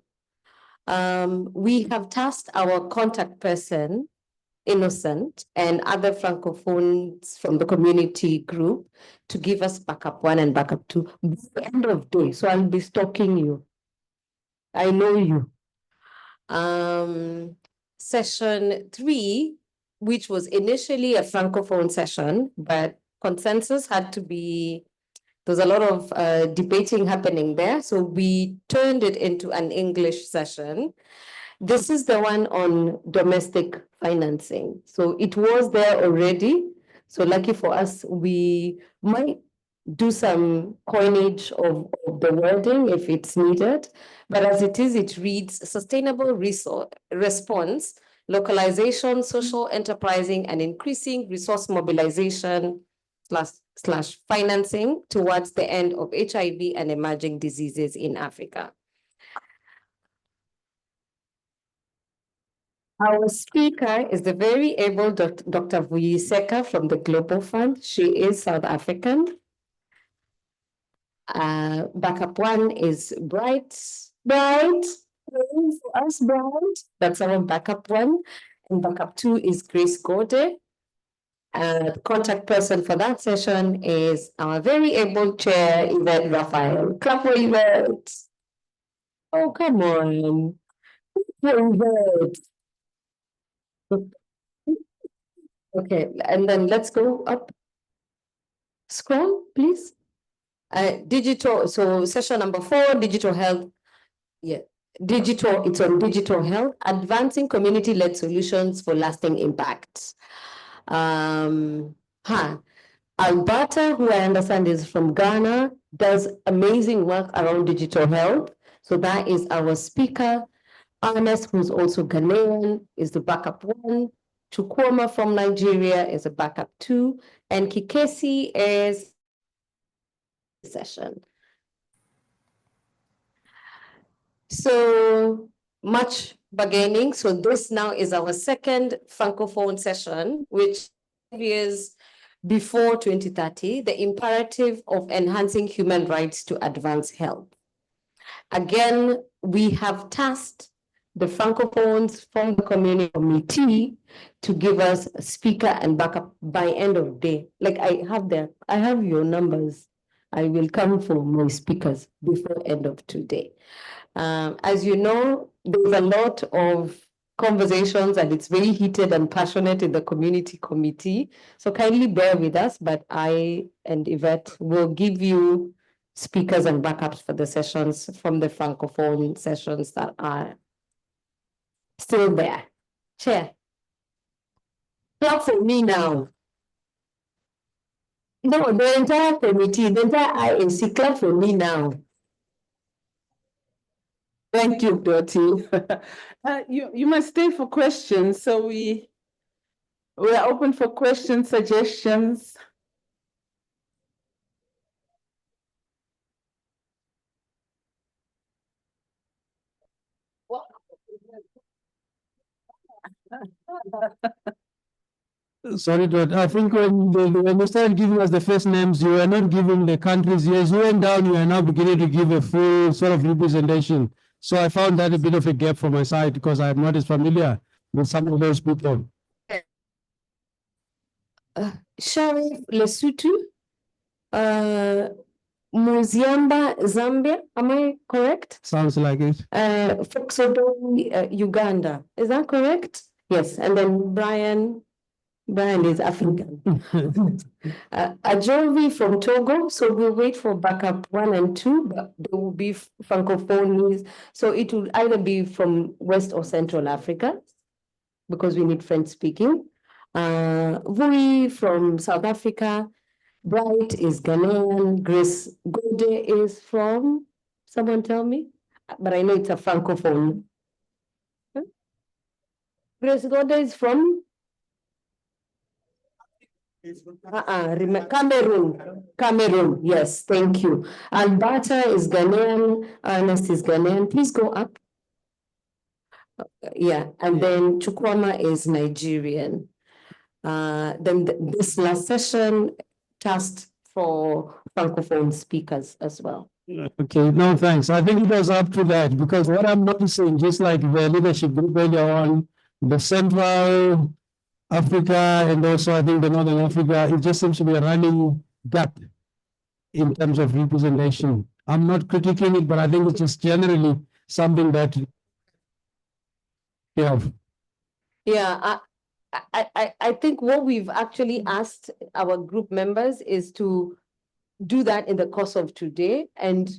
We have tasked our contact person, Innocent, and other Francophones from the community group to give us backup 1 and backup 2 by the end of day. So I'll be stalking you. I know you. Session 3, which was initially a Francophone session, but consensus had to be, there's a lot of debating happening there. So we turned it into an English session. This is the one on domestic financing. So it was there already. So lucky for us, we might do some coinage of the wording if it's needed. But as it is, it reads sustainable response, localization, social enterprising, and increasing resource mobilization / financing towards the end of HIV and emerging diseases in Africa. Our speaker is the very able Dr. Vuyiseka from the Global Fund. She is South African. Backup 1 is Bright. For us, Bright. That's our backup 1. And backup 2 is Grace Gode. The contact person for that session is our very able chair, Yvette Raphael. Clap for Yvette. Oh, come on. Yvette. Okay, and then let's go up. Scroll, please. Digital, so session number 4, digital health. Yeah, it's on digital health, advancing community-led solutions for lasting impact. Alberta, who I understand is from Ghana, does amazing work around digital health. So that is our speaker. Ernest, who's also Ghanaian, is the backup 1. Chukwuma from Nigeria is a backup 2. And Kikesi is session. So much bargaining. So this now is our second Francophone session, which is before 2030, the imperative of enhancing human rights to advance health. Again, we have tasked the Francophones from the community committee to give us a speaker and backup by end of day. Like I have your numbers. I will come for my speakers before end of today. As you know, there's a lot of conversations and it's very heated and passionate in the community committee. So kindly bear with us, but I and Yvette will give you speakers and backups for the sessions from the Francophone sessions that are still there. Chair. Clap for me now. No, the entire committee, the entire ISC, clap for me now. Thank you, Dottie. You must stay for questions. So we are open for questions, suggestions. Sorry, Dot. I think when you started giving us the first names, you were not giving the countries. Yes, you went down, you are now beginning to give a full sort of representation. So I found that a bit of a gap from my side because I'm not as familiar with some of those people. Sharif Lesotho, Muziamba, Zambia, am I correct? Sounds like it. Foxodoli, Uganda, is that correct? Yes, and then Brian is African. Ajovi from Togo, so we'll wait for backup 1 and 2, but there will be Francophones. So it will either be from West or Central Africa, because we need French speaking. Vui from South Africa, Bright is Ghanaian, Grace Gode is from, someone tell me, but I know it's a Francophone. Grace Gode is from? Cameroon, yes, thank you. Alberta is Ghanaian, Ernest is Ghanaian, please go up. Yeah, and then Chukwuma is Nigerian. Then this last session tasked for Francophone speakers as well. Okay, no, thanks. I think it was up to that because what I'm noticing, just like the leadership group earlier on, the Central Africa and also I think the Northern Africa, it just seems to be a running gap in terms of representation. I'm not critiquing it, but I think it's just generally something that, yeah. Yeah, I think what we've actually asked our group members is to do that in the course of today. And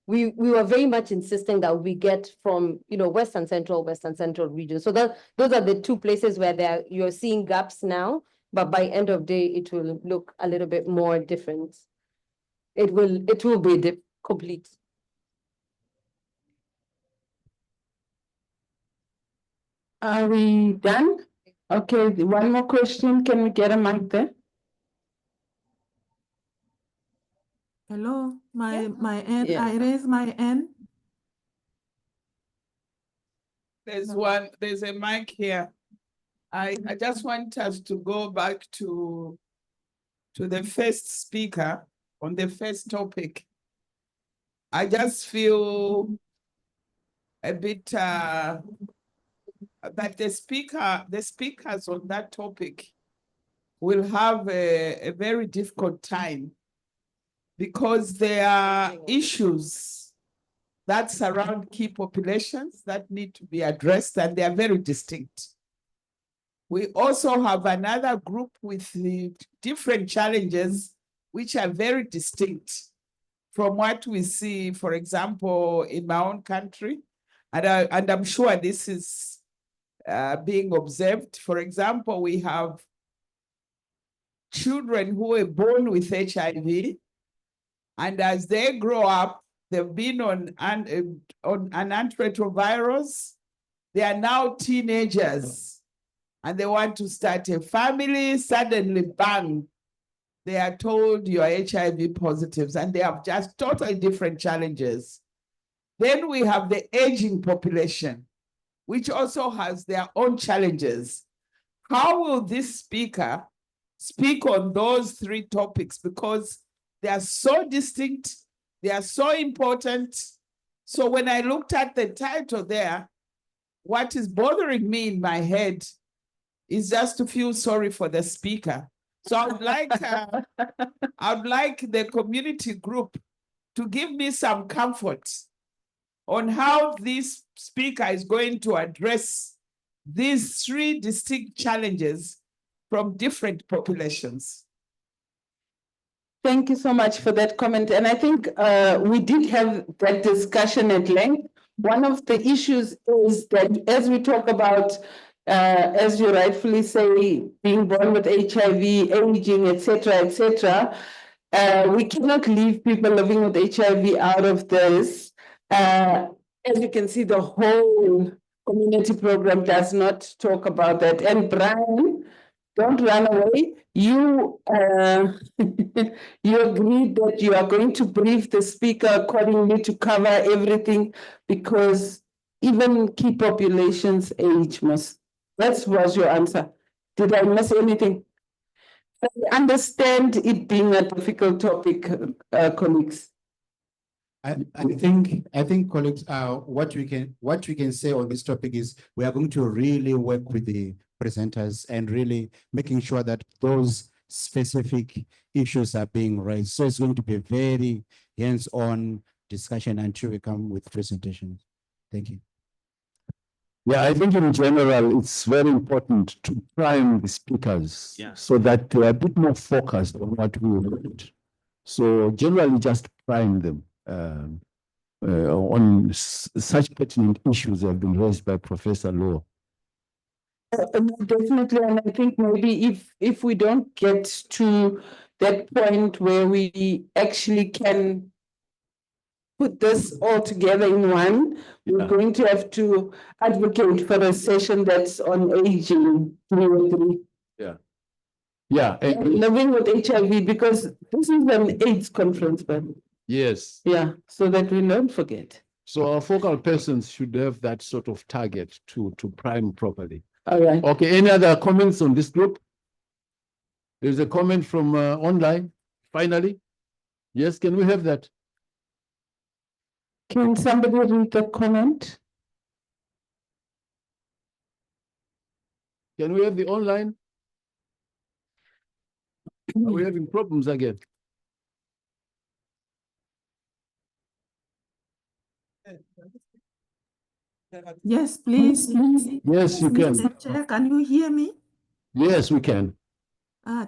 we were very much insisting that we get from, West and Central region. So those are the 2 places where you're seeing gaps now, but by end of day, it will look a little bit more different. It will be complete. Are we done? Okay, one more question. Can we get a mic there? Hello, my end. Yeah. I raise my hand. There's a mic here. I just want us to go back to the first speaker on the first topic. I just feel a bit that the speakers on that topic will have a very difficult time because there are issues that surround key populations that need to be addressed, and they are very distinct. We also have another group with the different challenges, which are very distinct from what we see, for example, in my own country, and I'm sure this is being observed. For example, we have children who were born with HIV, and as they grow up, they've been on an antiretrovirals. They are now teenagers, and they want to start a family. Suddenly, bang, they are told you are HIV positives, and they have just totally different challenges. Then we have the aging population, which also has their own challenges. How will this speaker speak on those three topics? Because they are so distinct, they are so important. So when I looked at the title there, what is bothering me in my head is just to feel sorry for the speaker. So I'd like the community group to give me some comfort on how this speaker is going to address these three distinct challenges from different populations. Thank you so much for that comment. And I think we did have that discussion at length. One of the issues is that as we talk about, as you rightfully say, being born with HIV, aging, etc., we cannot leave people living with HIV out of this. As you can see, the whole community program does not talk about that. And Brian, don't run away. You you agreed that you are going to brief the speaker accordingly to cover everything, because even key populations age must. That was your answer. Did I miss anything? I understand it being a difficult topic, colleagues. I think colleagues, what we can say on this topic is we are going to really work with the presenters and really making sure that those specific issues are being raised. So it's going to be a very hands-on discussion until we come with presentations. Thank you. Yeah, I think in general, it's very important to prime the speakers so that they are a bit more focused on what we want. So generally just prime them on such pertinent issues that have been raised by Professor Law. Definitely, and I think maybe if we don't get to that point where we actually can put this all together in one, we're going to have to advocate for a session that's on aging. Yeah. Yeah. Living with HIV, because this is an AIDS conference, but yes. Yeah, so that we don't forget. So our focal persons should have that sort of target to prime properly. All right. Okay, any other comments on this group? There's a comment from online, finally. Yes, can we have that? Can somebody read the comment? Can we have the online? Are we having problems again? Yes, please. Yes, you can. Mr. Chair, can you hear me? Yes, we can.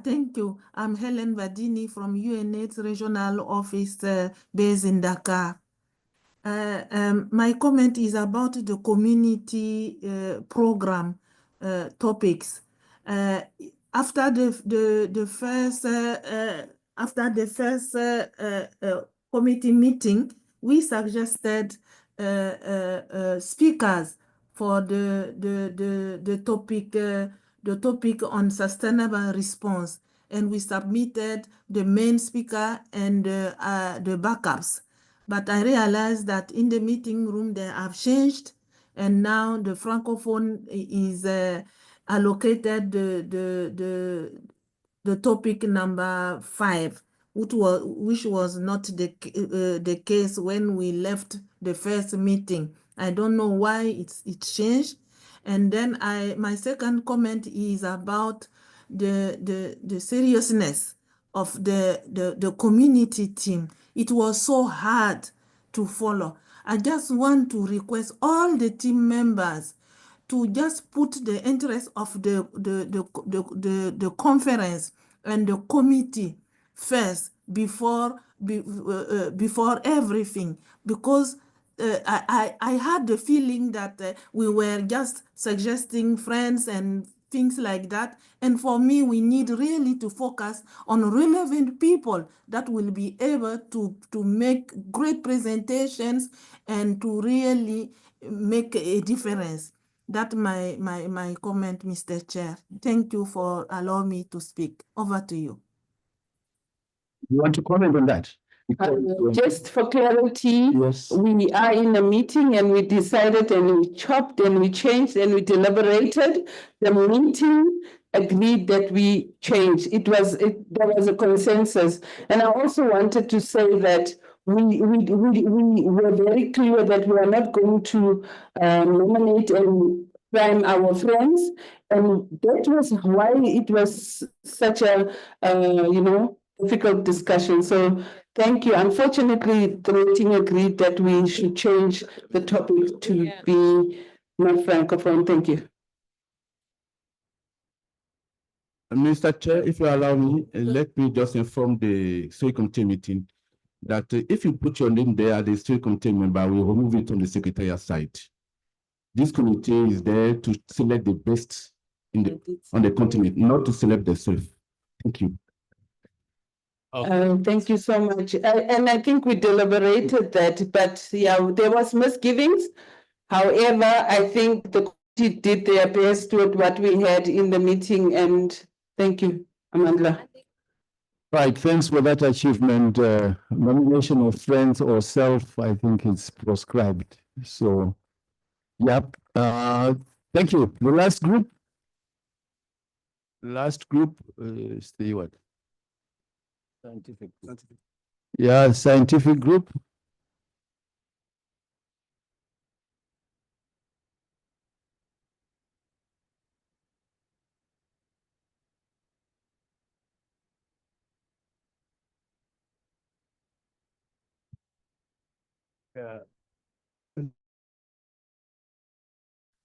Thank you. I'm Helen Vadini from UNAIDS Regional Office based in Dakar. My comment is about the community program topics. After the first committee meeting, we suggested speakers for the topic on sustainable response, and we submitted the main speaker and the backups. But I realized that in the meeting room they have changed, and now the Francophone is allocated the topic number 5, which was not the case when we left the first meeting. I don't know why it's changed. And then my second comment is about the seriousness of the community team. It was so hard to follow. I just want to request all the team members to just put the interest of the conference and the committee first before before everything, because I had the feeling that we were just suggesting friends and things like that. And for me, we need really to focus on relevant people that will be able to make great presentations and to really make a difference. That's my comment, Mr. Chair. Thank you for allowing me to speak. Over to you. You want to comment on that? Just for clarity, Yes. we are in a meeting and we decided and we chopped and we changed and we deliberated. The meeting agreed that we change. There was a consensus. And I also wanted to say that we were very clear that we are not going to nominate and prime our friends. And that was why it was such a, difficult discussion. So thank you. Unfortunately, the meeting agreed that we should change the topic to be not francophone. Thank you. Mr. Chair, if you allow me, let me just inform the steering committee meeting that if you put your name there, the steering committee member will remove it on the secretariat side. This committee is there to select the best on the continent, not to select the self. Thank you. Thank you so much. And I think we deliberated that, but yeah, there was misgivings. However, I think the committee did their best with what we had in the meeting, and thank you, Amandla. Right, thanks for that achievement. Nomination of friends or self, I think it's proscribed. So, yep. Thank you. The last group. Last group is the what? Scientific group. Yeah, scientific group.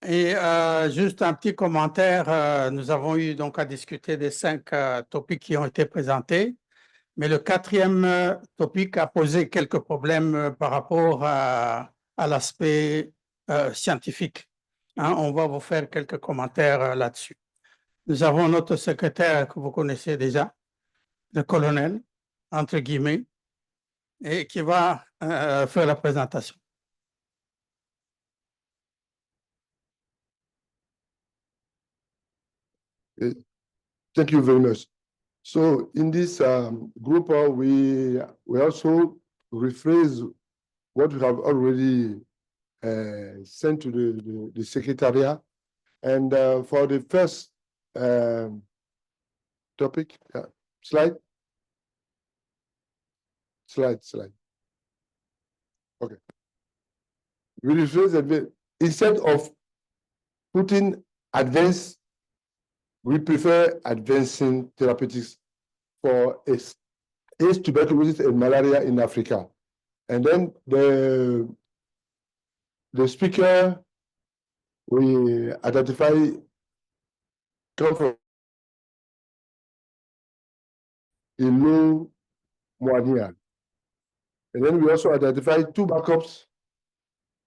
Et juste un petit commentaire, nous avons eu donc à discuter des 5 topics qui ont été présentés, mais le 4e topic a posé quelques problèmes par rapport à l'aspect scientifique. Hein, on va vous faire quelques commentaires là-dessus. Nous avons notre secrétaire que vous connaissez déjà, le colonel, entre guillemets, et qui va faire la présentation. Thank you very much. So in this group, we also rephrase what we have already sent to the secretariat. And for the first topic, slide. Okay. We rephrase a bit. Instead of putting advanced, we prefer advancing therapeutics for AIDS, tuberculosis, and malaria in Africa. And then the speaker we identify come from Ilu Mwanian. And then we also identify 2 backups,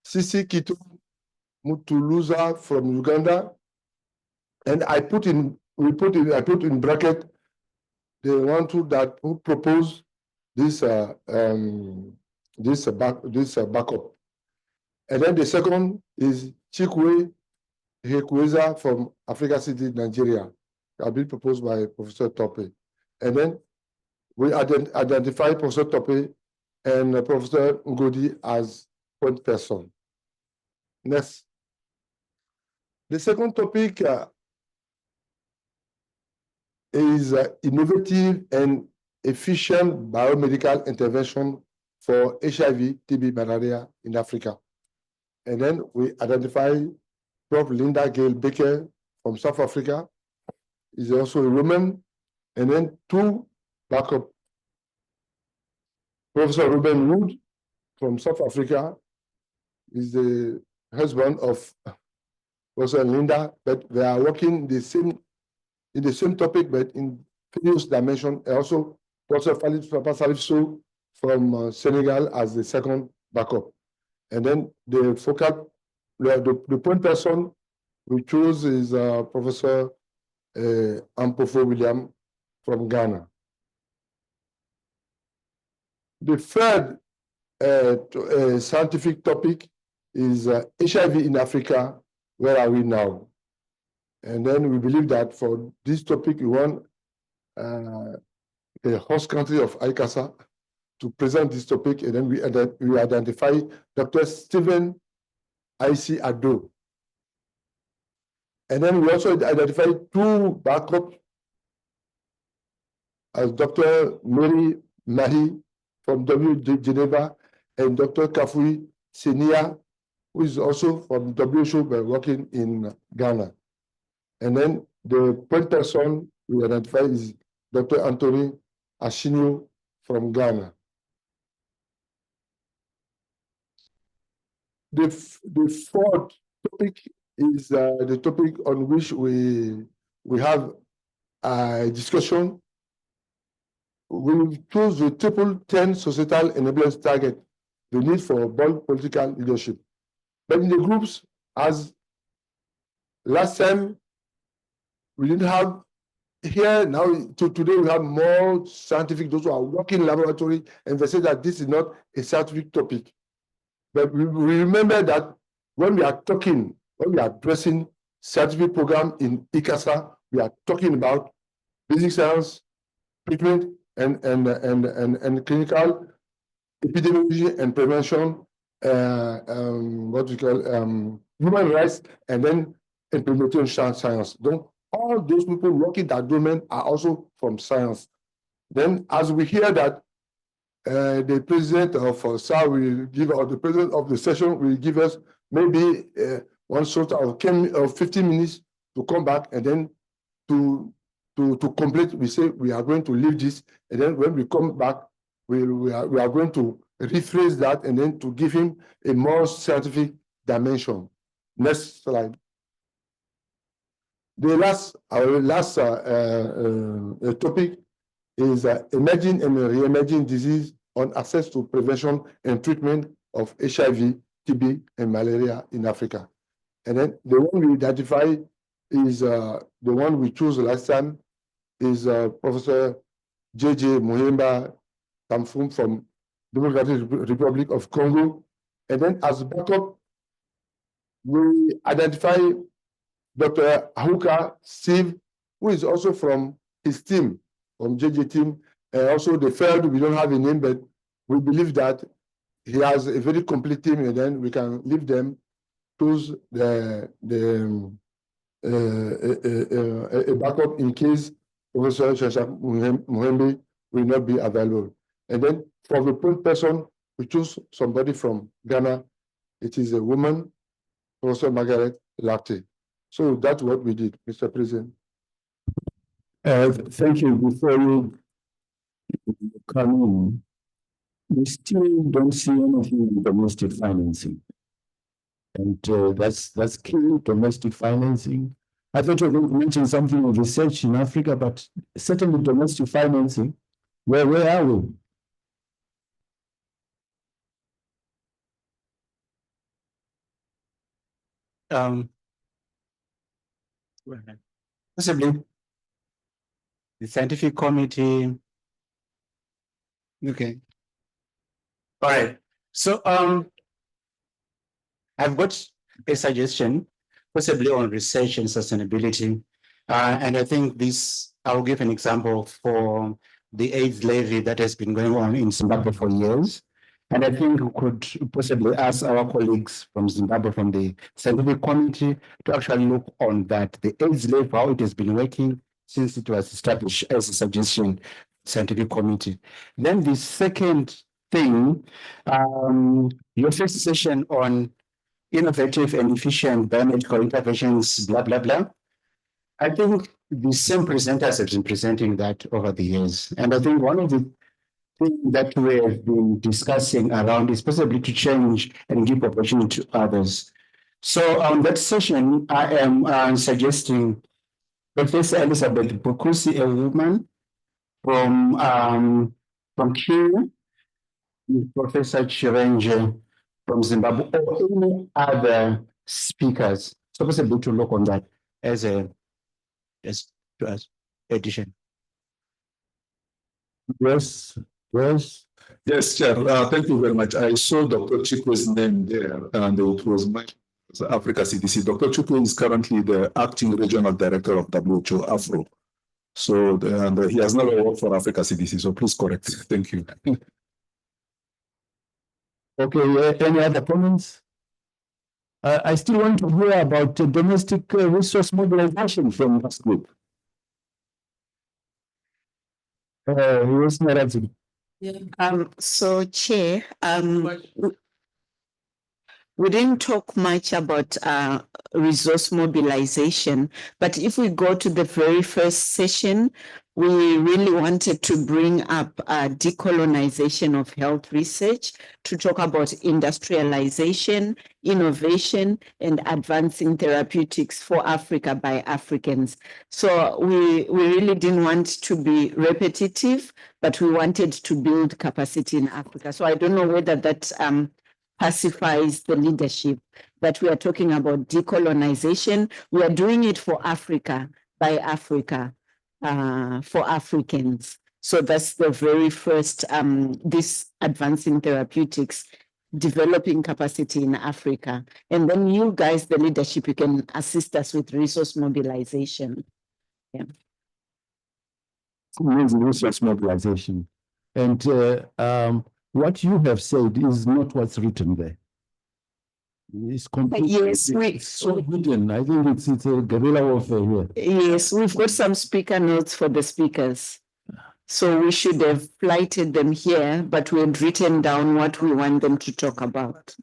Sisi Kitu Mutuluza from Uganda. And I put in bracket the one who proposed this backup. And then the second is Chikwe Hekweza from Africa City, Nigeria. Has been proposed by Professor Tope. And then we identify Professor Tope and Professor Ngodi as point person. Next. The second topic is innovative and efficient biomedical intervention for HIV, TB, malaria in Africa. And then we identify Prof. Linda Gale Baker from South Africa, is also a woman, and then 2 backup. Professor Ruben Wood from South Africa is the husband of Professor Linda, but they are working in the same topic, but in various dimensions. And also, Professor Papa Salifso from Senegal as the second backup. And then the point person we choose is Professor Ampofo William from Ghana. The third scientific topic is HIV in Africa, where are we now? And then we believe that for this topic, we want the host country of ICASA to present this topic, and then we identify Dr. Stephen IC Ado. And then we also identify two backup as Dr. Mary Mahi from Geneva and Dr. Kafui Senia, who is also from WHO but working in Ghana. And then the point person we identify is Dr. Anthony Ashinio from Ghana. The fourth topic is the topic on which we have a discussion. We choose the triple 10 societal enablers target, the need for bold political leadership. But in the groups, as last time, we didn't have here, now today we have more scientific, those who are working in laboratory, and they say that this is not a scientific topic. But we remember that when we are talking, when we are addressing scientific program in ICASA, we are talking about basic science, treatment, and clinical epidemiology and prevention, what we call human rights, and then implementation science. Donc, all those people working that domain are also from science. Then, as we hear that the president of SAR will give, or the president of the session will give us maybe one sort of 15 minutes to come back, and then to complete, we say we are going to leave this, and then when we come back, we are going to rephrase that, and then to give him a more scientific dimension. Next slide. Our last topic is emerging and re-emerging disease on access to prevention and treatment of HIV, TB, and malaria in Africa. And then the one we identify is the one we chose last time is Professor J.J. Muhimba Tamfum from Democratic Republic of Congo. And then as backup, we identify Dr. Ahuka Steve, who is also from his team, from JJ team. And also the third, we don't have a name, but we believe that he has a very complete team, and then we can leave them, choose a backup in case Professor Shashak Muhembe will not be available. And then for the point person, we choose somebody from Ghana. It is a woman, Professor Margaret Latte. So that's what we did, Mr. President. Thank you. Before you come in, we still don't see anything in domestic financing. And that's key, domestic financing. I thought you were going to mention something of research in Africa, but certainly domestic financing, where are we? Possibly the scientific committee. Okay. All right. So I've got a suggestion, possibly on research and sustainability. And I think I'll give an example for the AIDS levy that has been going on in Zimbabwe for years. And I think we could possibly ask our colleagues from Zimbabwe, from the scientific committee, to actually look on that, the AIDS levy, how it has been working since it was established as a suggestion scientific committee. Then the second thing, your first session on innovative and efficient biomedical interventions, blah, blah, blah. I think the same presenters have been presenting that over the years. And I think one of the things that we have been discussing around is possibly to change and give opportunity to others. So on that session, I am suggesting Professor Elizabeth Bokusi, a woman from Kenya, Professor Chirenje from Zimbabwe or any other speakers. So possible to look on that as addition. Yes, yes. Yes, Chair. Thank you very much. I saw Dr. Chikwe's name there, and it was my Africa CDC. Dr. Chikwe is currently the acting regional director of WHO Afro. So, and he has never worked for Africa CDC. So please correct. Thank you. Okay, any other comments? I still want to hear about domestic resource mobilization from this group. Yes, Naraji. So Chair, we didn't talk much about resource mobilization, but if we go to the very first session, we really wanted to bring up decolonization of health research, to talk about industrialization, innovation, and advancing therapeutics for Africa by Africans. So we really didn't want to be repetitive, but we wanted to build capacity in Africa. So I don't know whether that pacifies the leadership, that we are talking about decolonization. We are doing it for Africa, by Africa, for Africans. So that's the very first, this advancing therapeutics, developing capacity in Africa. And then you guys, the leadership, you can assist us with resource mobilization. Yeah. Resource mobilization. And what you have said is not what's written there. It's completely, yes, it's so hidden. I think it's a guerrilla warfare here. Yes, we've got some speaker notes for the speakers. So we should have flighted them here, but we had written down what we want them to talk about.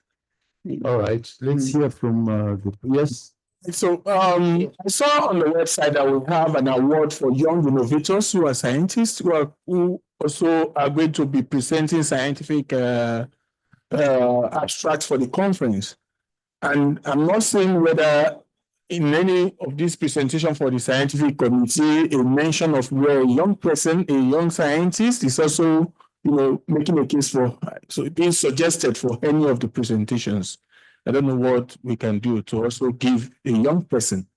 All right, let's hear from yes. So I saw on the website that we have an award for young innovators who are scientists who also are going to be presenting scientific abstracts for the conference. And I'm not saying whether in any of these presentations for the scientific committee, a mention of where a young person, a young scientist is also, making a case for, so it being suggested for any of the presentations. I don't know what we can do to also give a young person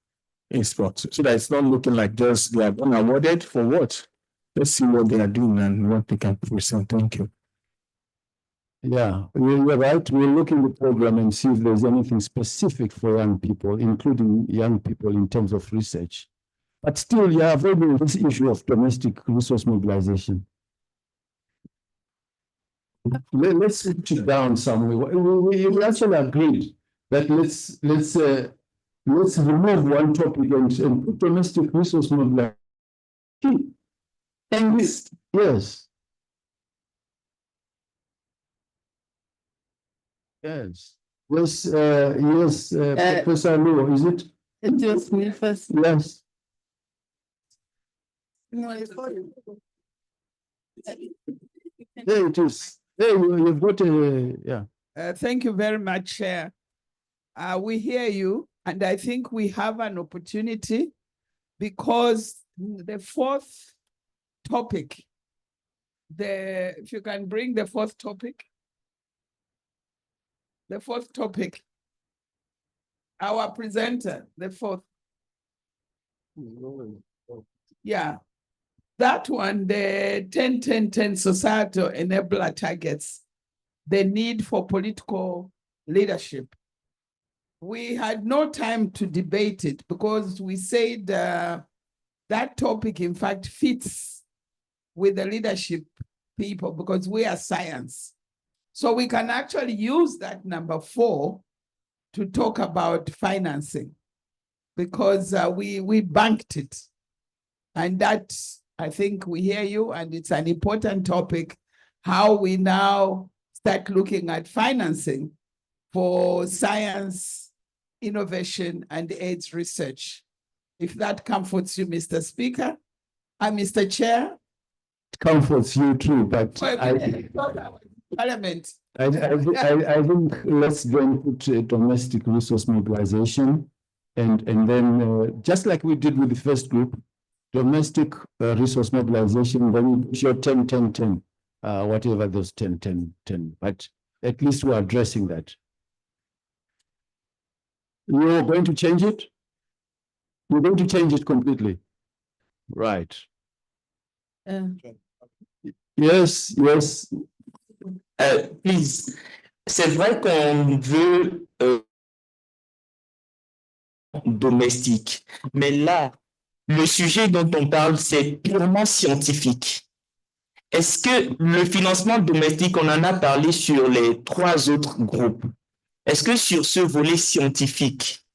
a spot so that it's not looking like just they are unawarded for what. Let's see what they are doing and what they can present. Thank you. Yeah, you're right. We'll look in the program and see if there's anything specific for young people, including young people in terms of research. But still, you have this issue of domestic resource mobilization. Let's put it down somewhere. We actually agreed that let's remove one topic and put domestic resource mobilization. And yes. Yes. Yes, Professor Lou, is it? It was me first. Yes. There it is. Hey, you've got a, yeah. Thank you very much, Chair. We hear you, and I think we have an opportunity because the fourth topic, if you can bring the fourth topic. The fourth topic, our presenter, the fourth. Yeah, that one, the 10-10-10 societal enabler targets, the need for political leadership. We had no time to debate it because we said that topic, in fact, fits with the leadership people because we are science. So we can actually use that number 4 to talk about financing because we banked it. And that, I think we hear you, and it's an important topic, how we now start looking at financing for science, innovation, and AIDS research. If that comforts you, Mr. Speaker, and Mr. Chair. It comforts you too, but Parliament. I think let's then put domestic resource mobilization and then just like we did with the first group, domestic resource mobilization, then we put your 10-10-10 whatever those 10, but at least we're addressing that. You're going to change it? You're going to change it completely? Right. Yes, yes. Please, c'est vrai qu'on veut domestique, mais là, le sujet dont on parle, c'est purement scientifique. Est-ce que le financement domestique, on en a parlé sur les 3 autres groupes, est-ce que sur ce volet scientifique,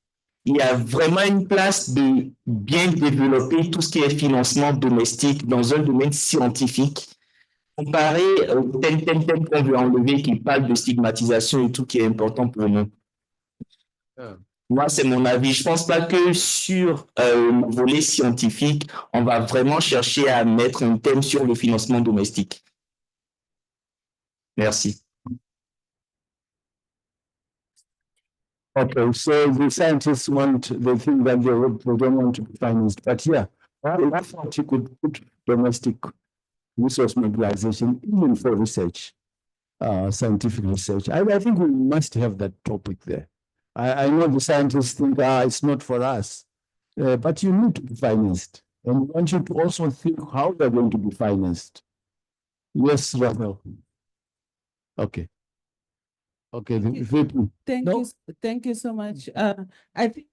il y a vraiment une place de bien développer tout ce qui est financement domestique dans un domaine scientifique, comparé au thème qu'on veut enlever qui parle de stigmatisation et tout qui est important pour nous? Moi, c'est mon avis. Je ne pense pas que sur le volet scientifique, on va vraiment chercher à mettre un thème sur le financement domestique. Merci. Okay, so the scientists want, they think that they don't want to be financed, but yeah, I thought you could put domestic resource mobilization even for research, scientific research. I think we must have that topic there. I know the scientists think, it's not for us, but you need to be financed. And we want you to also think how they're going to be financed. Yes, Rafael. Okay. Okay, Thank you so much. I think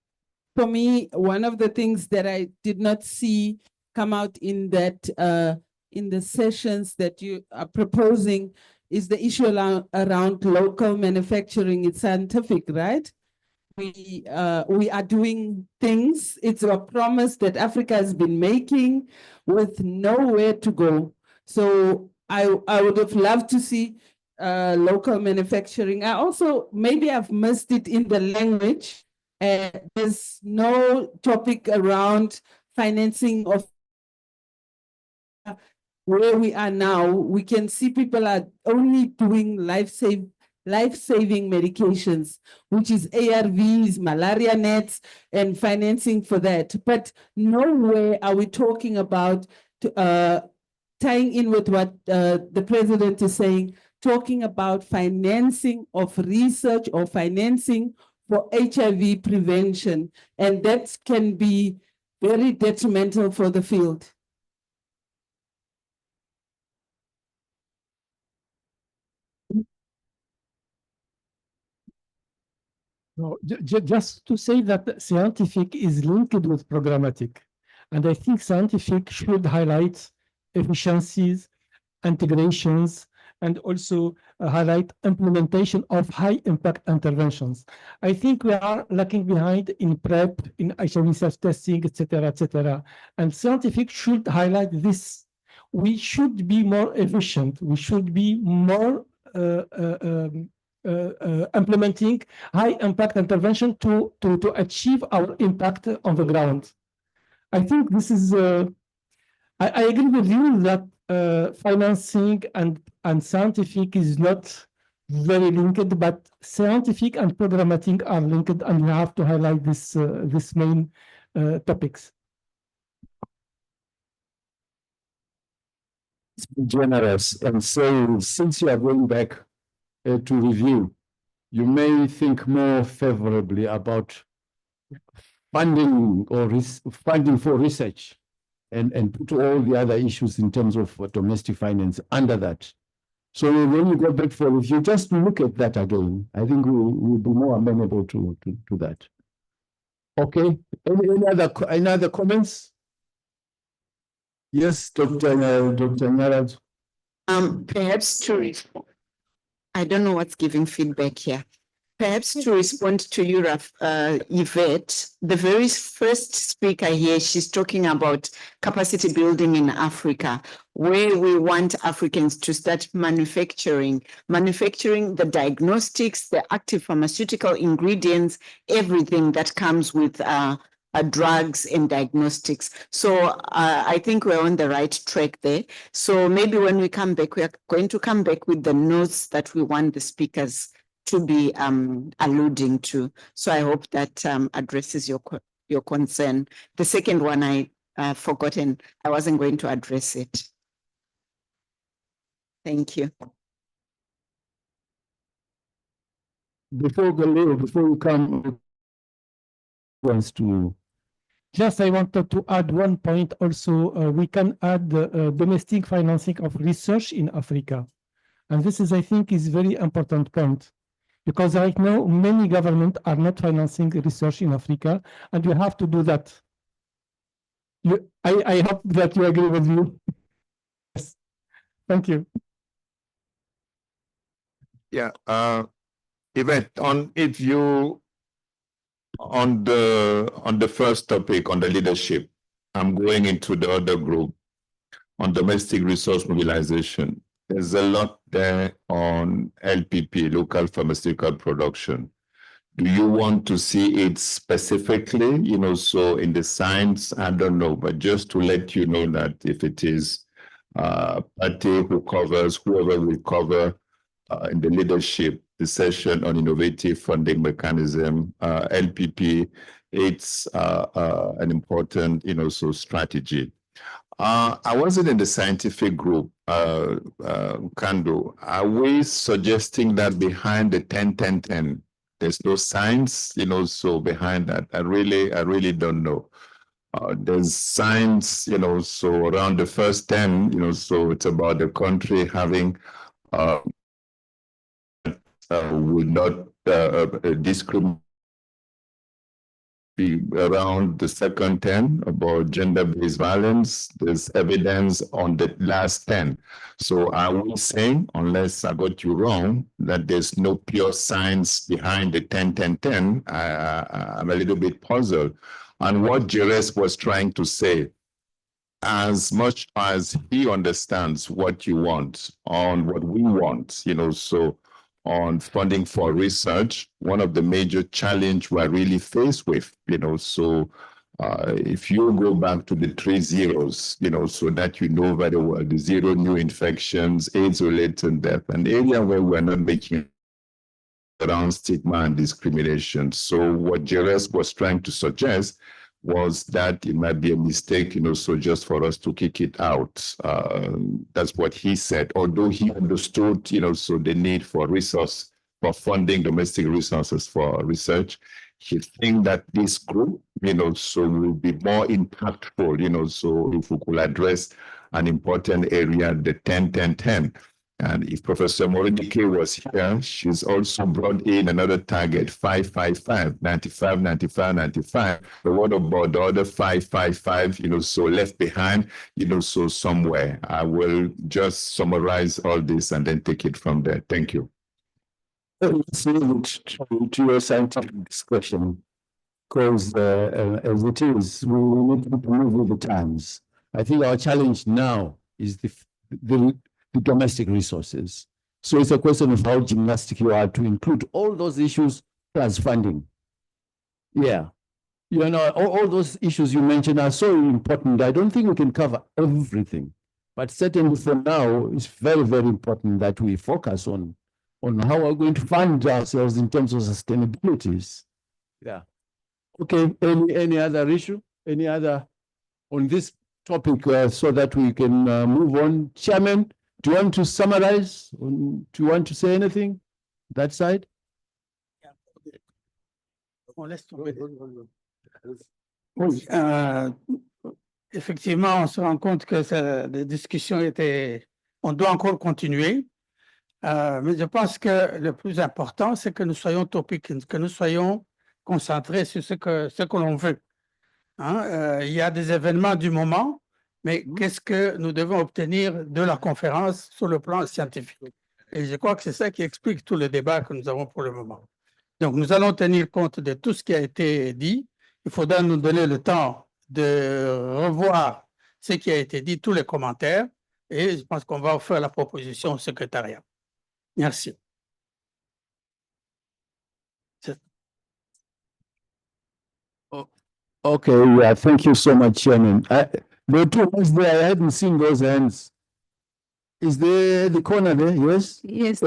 for me, one of the things that I did not see come out in that in the sessions that you are proposing is the issue around local manufacturing. It's scientific, right? We are doing things. It's a promise that Africa has been making with nowhere to go. So I would have loved to see local manufacturing. I also, maybe I've missed it in the language. There's no topic around financing of where we are now. We can see people are only doing life-saving medications, which is ARVs, malaria nets, and financing for that. But nowhere are we talking about tying in with what the president is saying, talking about financing of research or financing for HIV prevention. And that can be very detrimental for the field. No, just to say that scientific is linked with programmatic. And I think scientific should highlight efficiencies, integrations, and also highlight implementation of high impact interventions. I think we are lacking behind in PrEP, in HIV self-testing, etc. And scientific should highlight this. We should be more efficient. We should be more implementing high impact intervention to achieve our impact on the ground. I think this is, I agree with you that financing and scientific is not very linked, but scientific and programmatic are linked, and we have to highlight this main topics. It's been generous, and so since you are going back to review, you may think more favorably about funding or funding for research and put all the other issues in terms of domestic finance under that. So when you go back for review, just look at that again. I think we'll be more amenable to that. Okay, any other comments? Yes, Dr. Nyarad. Perhaps to respond. I don't know what's giving feedback here. Perhaps to respond to you, Yvette, the very first speaker here, she's talking about capacity building in Africa, where we want Africans to start manufacturing the diagnostics, the active pharmaceutical ingredients, everything that comes with drugs and diagnostics. So I think we're on the right track there. So maybe when we come back, we are going to come back with the notes that we want the speakers to be alluding to. So I hope that addresses your concern. The second one I forgotten, I wasn't going to address it. Thank you. Before you come, wants to. Just I wanted to add one point also. We can add domestic financing of research in Africa. And this is, I think, is very important point. Because right now, many governments are not financing research in Africa, and you have to do that. I hope that you agree with me. Yes. Thank you. Yeah, Yvette, on the first topic on the leadership, I'm going into the other group on domestic resource mobilization. There's a lot there on LPP, local pharmaceutical production. Do you want to see it specifically, so in the science, I don't know, but just to let you know that if it is party who covers, whoever will cover in the leadership, the session on innovative funding mechanism, LPP, it's an important, strategy. I wasn't in the scientific group, Kando. Are we suggesting that behind the 10-10-10, there's no science, so behind that? I really don't know. There's science, so around the first 10, so it's about the country having would not discriminate around the second 10 about gender-based violence. There's evidence on the last 10. So are we saying, unless I got you wrong, that there's no pure science behind the 10-10-10? I'm a little bit puzzled. And what Jerez was trying to say, as much as he understands what you want on what we want, so on funding for research, one of the major challenge we're really faced with, so if you go back to the 3 zeros, so that very well, the 0 new infections, AIDS-related death, an area where we're not making around stigma and discrimination. So what Jerez was trying to suggest was that it might be a mistake, so just for us to kick it out. That's what he said, although he understood, so the need for resource, for funding domestic resources for research. He think that this group, so will be more impactful, so if we could address an important area, the 10-10-10. And if Professor Morinike was here, she's also brought in another target, 5-5-5, 95, 95, 95. But what about the other 5-5-5, so left behind, so somewhere? I will just summarize all this and then take it from there. Thank you. Let's leave it to your scientific discussion, because as it is, we need to move with the times. I think our challenge now is the domestic resources. So it's a question of how gymnastic you are to include all those issues plus funding. Yeah. All those issues you mentioned are so important. I don't think we can cover everything, but certainly for now, it's very, very important that we focus on how we're going to fund ourselves in terms of sustainabilities. Yeah. Okay, any other issue? Any other on this topic so that we can move on? Chairman, do you want to summarize? Do you want to say anything? That side? Oui, effectivement, on se rend compte que les discussions on doit encore continuer, mais je pense que le plus important, c'est que nous soyons topiques, que nous soyons concentrés sur ce que l'on veut. Il y a des événements du moment, mais qu'est-ce que nous devons obtenir de la conférence sur le plan scientifique? Et je crois que c'est ça qui explique tout le débat que nous avons pour le moment. Donc, nous allons tenir compte de tout ce qui a été dit. Il faudra nous donner le temps de revoir ce qui a été dit, tous les commentaires, et je pense qu'on va faire la proposition au secrétariat. Merci. Okay, yeah, thank you so much, Chairman. There are 2 hands there. I hadn't seen those hands. Is there the corner there? Yes? Yes.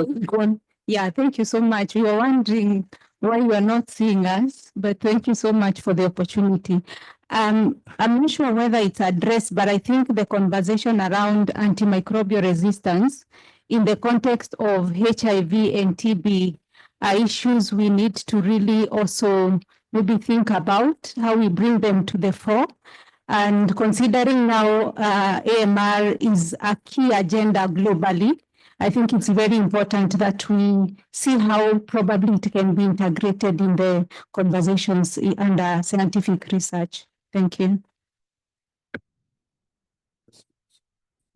Yeah, thank you so much. We were wondering why you are not seeing us, but thank you so much for the opportunity. I'm not sure whether it's addressed, but I think the conversation around antimicrobial resistance in the context of HIV and TB are issues we need to really also maybe think about how we bring them to the fore. And considering now AMR is a key agenda globally, I think it's very important that we see how probably it can be integrated in the conversations under scientific research. Thank you.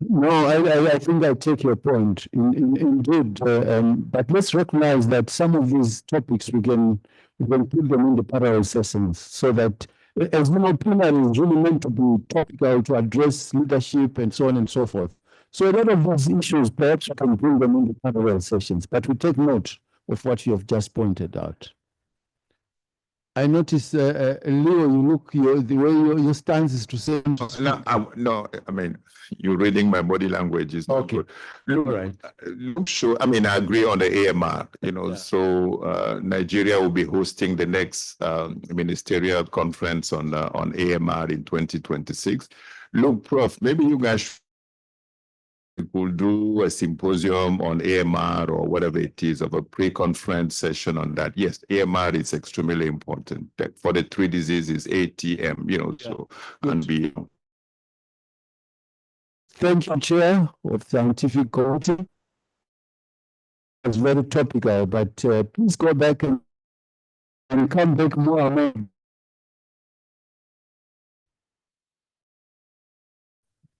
No, I think I take your point. Indeed, but let's recognize that some of these topics we can put them in the parallel sessions so that as you know, plenary is really meant to be topical to address leadership and so on and so forth. So a lot of these issues, perhaps we can bring them in the parallel sessions, but we take note of what you have just pointed out. I notice, Leo, you look, the way your stance is to say. No, I mean, you're reading my body language is not good. Look, All right. Look, sure. I mean, I agree on the AMR, you know, so Nigeria will be hosting the next ministerial conference on AMR in 2026. Look, Prof, maybe you guys could do a symposium on AMR or whatever it is, of a pre-conference session on that. Yes, AMR is extremely important for the three diseases, ATM, you know, so and beyond. Thank you, Chair of Scientific Committee. It's very topical, but please go back and come back more and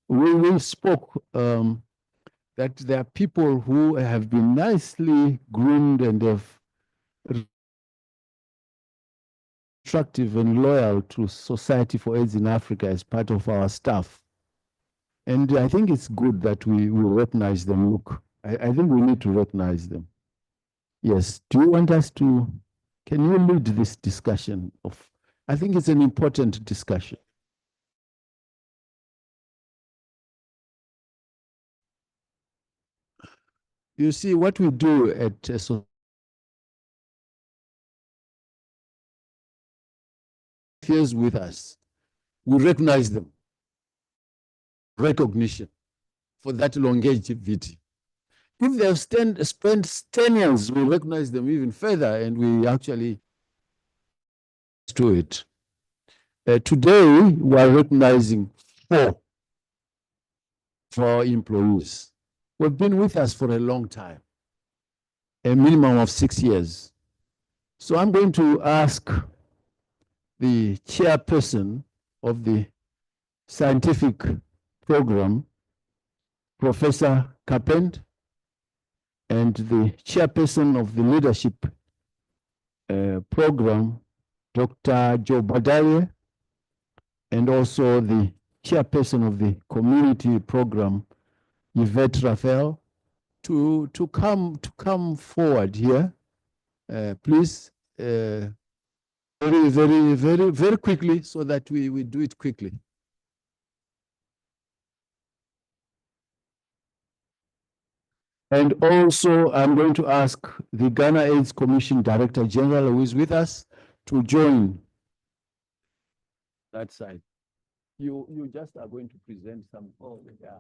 more. We spoke that there are people who have been nicely groomed and have attractive and loyal to Society for AIDS in Africa as part of our staff. And I think it's good that we recognize them. Look, I think we need to recognize them. Yes. Do you want us to, can you lead this discussion of, I think it's an important discussion. You see, what we do at here with us, we recognize them. Recognition for that longevity. If they have spent 10 years, we recognize them even further, and we actually do it. Today, we are recognizing 4 for our employees who have been with us for a long time, a minimum of 6 years. So I'm going to ask the chairperson of the scientific program, Professor Kapend, and the chairperson of the leadership program, Dr. Joe Badaye, and also the chairperson of the community program, Yvette Raphael, to come forward here, please, very quickly, so that we do it quickly. And also, I'm going to ask the Ghana AIDS Commission Director General, who is with us, to join that side. You just are going to present some. Oh, yeah.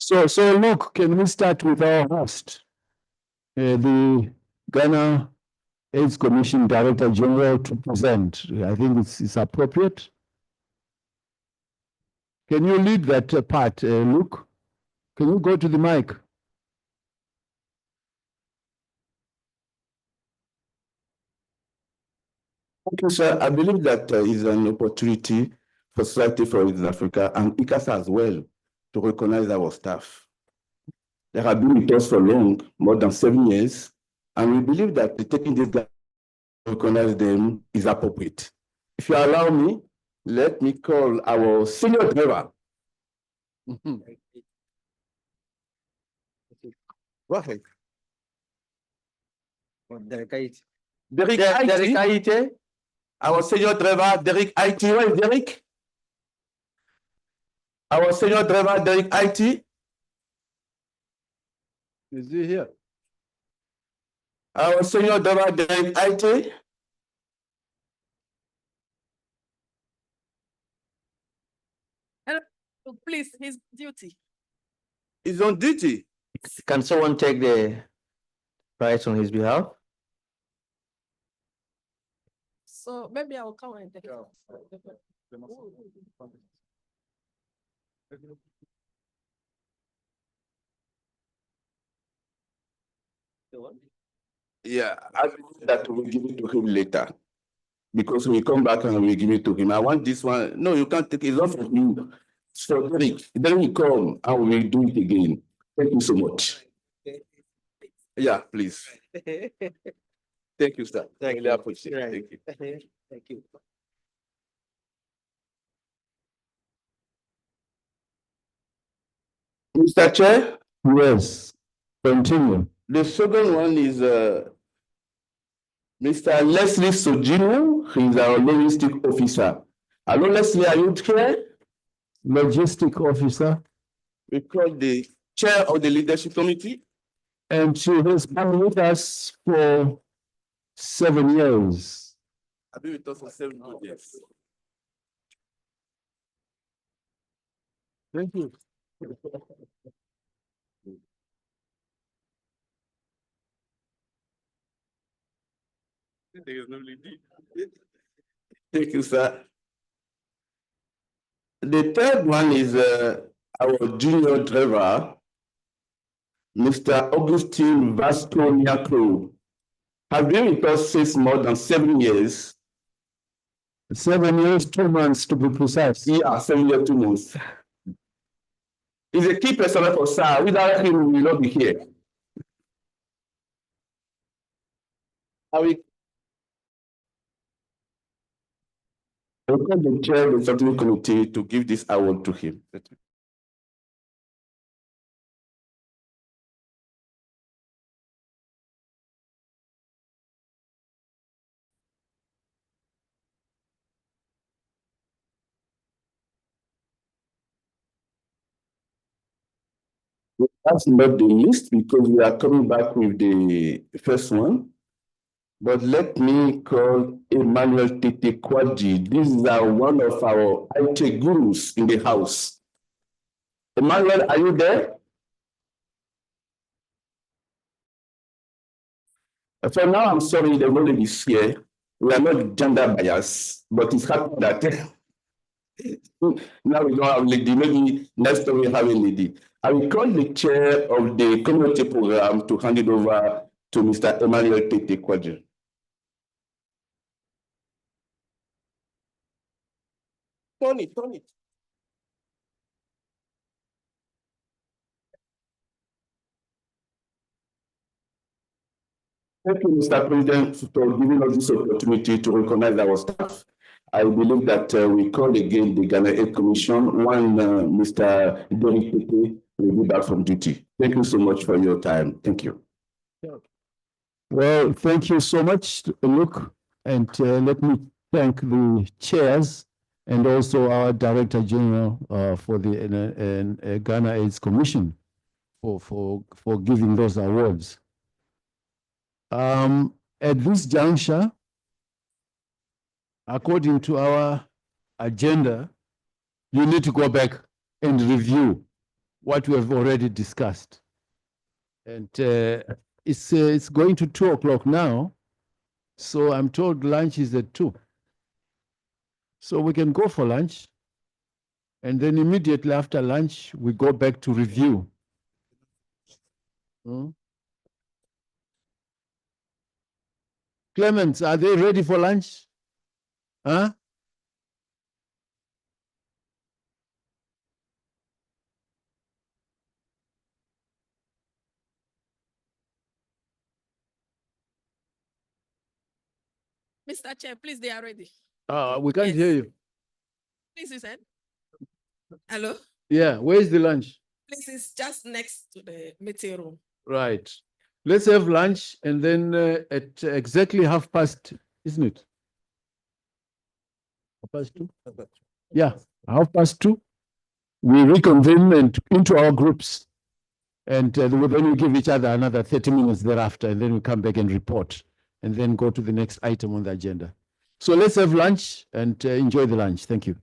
So look, can we start with our host, the Ghana AIDS Commission Director General, to present? I think it's appropriate. Can you lead that part, Luke? Can you go to the mic? Okay, sir. I believe that is an opportunity for Society for AIDS in Africa and ICASA as well to recognize our staff. They have been with us for long, more than 7 years, and we believe that taking this to recognize them is appropriate. If you allow me, let me call our senior driver. Go ahead. Derek Aite. Our senior driver, Derek IT. Where is Derek? Our senior driver, Derek IT. Is he here? Our senior driver, Derek IT. Please, his duty. He's on duty. Can someone take the prize on his behalf? So maybe I will come and take it. Yeah, I believe that we'll give it to him later. Because we come back and we give it to him. I want this one. No, you can't take it. It's not for you. It's for Derek. Then we come and we will do it again. Thank you so much. Yeah, please. Thank you, sir. Really appreciate it. Thank you. Thank you. Mr. Chair? Yes, continue. The second one is Mr. Leslie Sojino. He's our logistic officer. Hello, Leslie, are you here? Logistic officer. We call the chair of the leadership committee. And she has been with us for 7 years. I've been with us for 7 good years. Thank you. Thank you, sir. The third one is our junior driver, Mr. Augustine Vasco Nyakro. Have been with us since more than 7 years. 7 years, 2 months to be precise. Yeah, 7 years, 2 months. He's a key personnel for SAR. Without him, we will not be here. I will call the chair of the executive committee to give this award to him. That's not the list because we are coming back with the first one. But let me call Emmanuel Tete Kwaji. This is one of our IT gurus in the house. Emmanuel, are you there? For now, I'm sorry, the word is here. We are not gender biased, but it's happened that now we don't have lady. Maybe next time we have a lady. I will call the chair of the community program to hand it over to Mr. Emmanuel Tete Kwaji. Turn it, turn it. Thank you, Mr. President, for giving us this opportunity to recognize our staff. I believe that we call again the Ghana Aid Commission when Mr. Derek Tete will be back from duty. Thank you so much for your time. Thank you. Well, thank you so much, Luke. And let me thank the chairs and also our Director General for the Ghana AIDS Commission for giving those awards. At this juncture, according to our agenda, you need to go back and review what we have already discussed. And it's going to 2 o'clock now, so I'm told lunch is at 2. So we can go for lunch, and then immediately after lunch, we go back to review. Clements, are they ready for lunch? Huh? Mr. Chair, please, they are ready. We can't hear you. Please, you said. Hello? Yeah, where's the lunch? Please, it's just next to the meeting room. Right. Let's have lunch and then at exactly 12:30, isn't it? 2? Yeah, 2:30. We reconvene and into our groups. And then we give each other another 30 minutes thereafter, and then we come back and report, and then go to the next item on the agenda. So let's have lunch and enjoy the lunch. Thank you.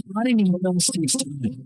Not any mistakes today.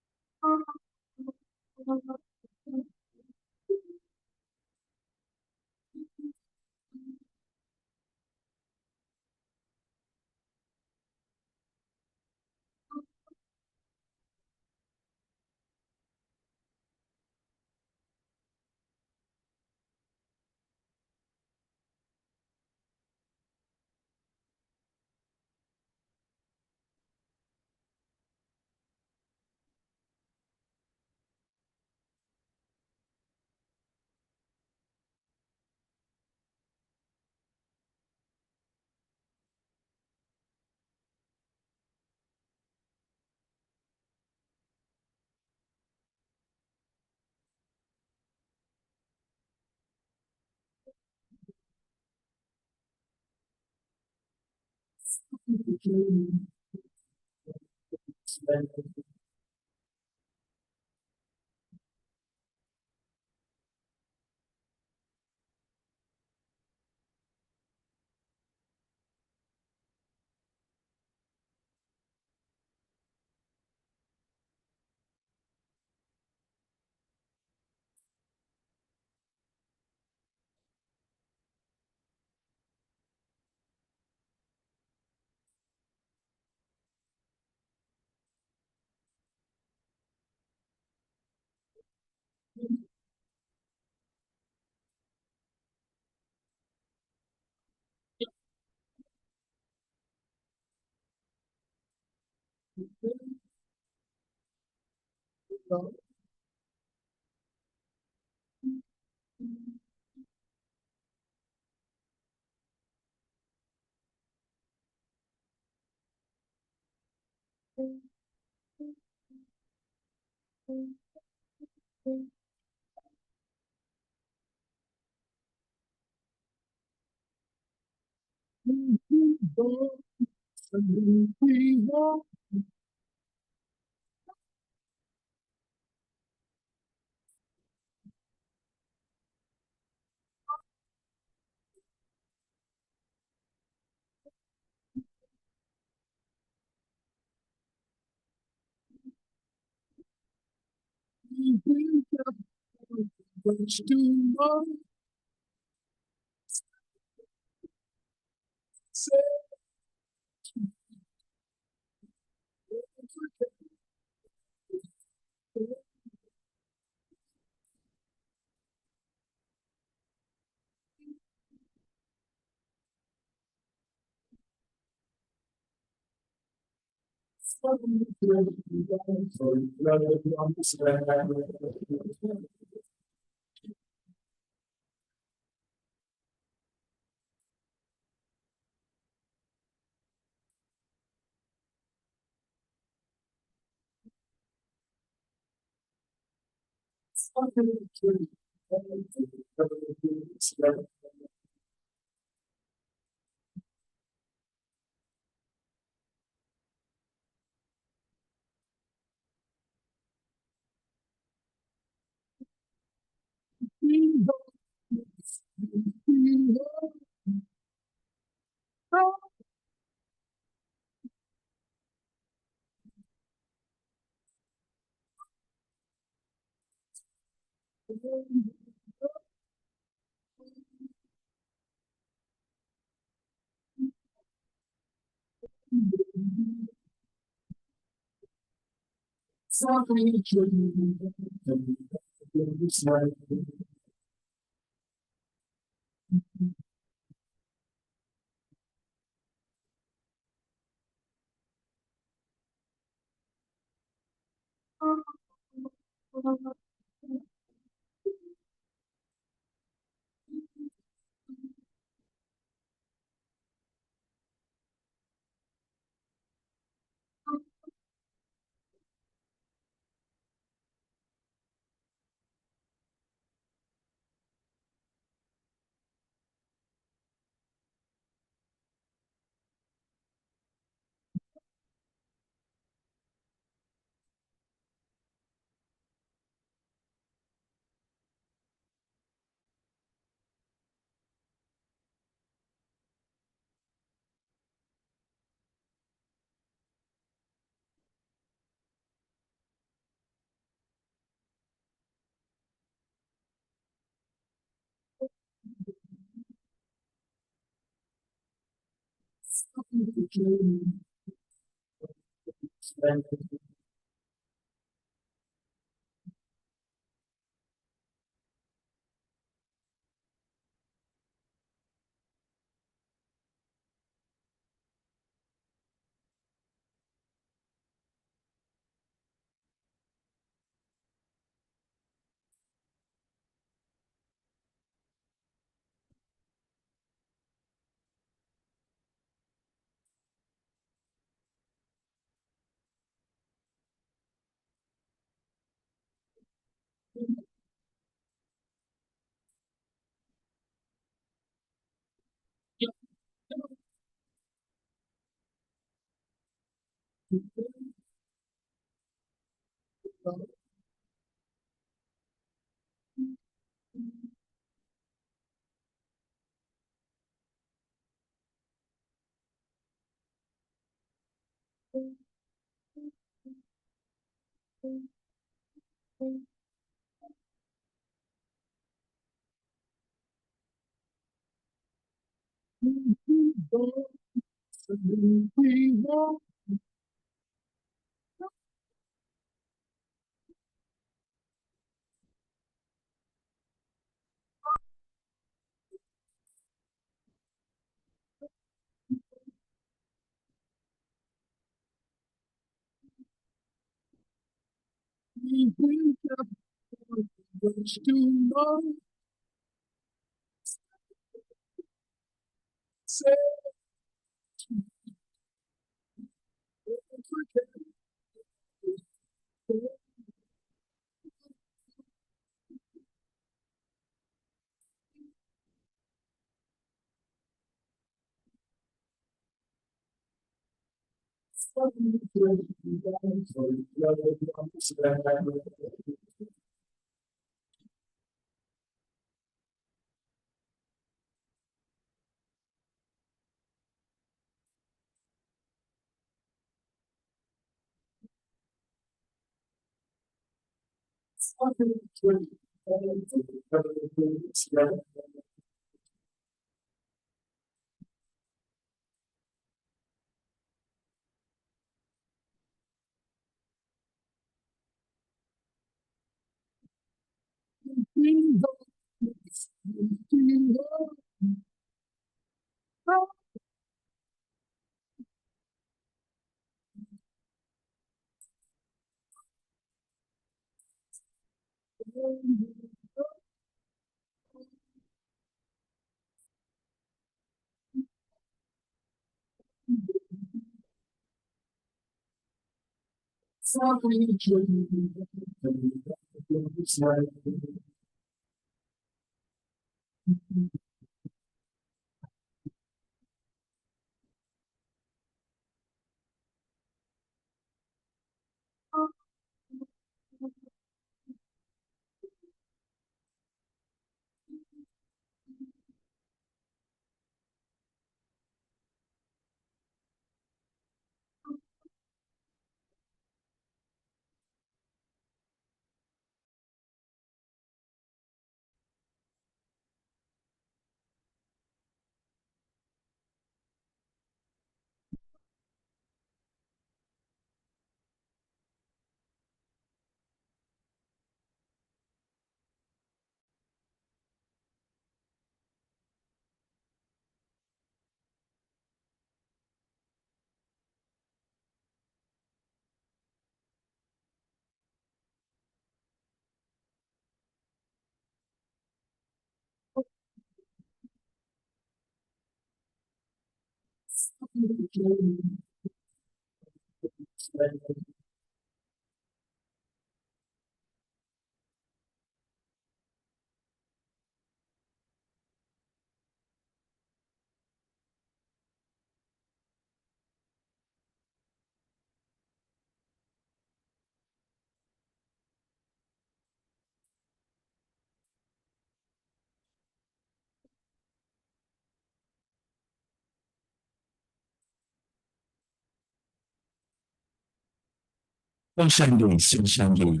Sunshine Day, Sunshine Day.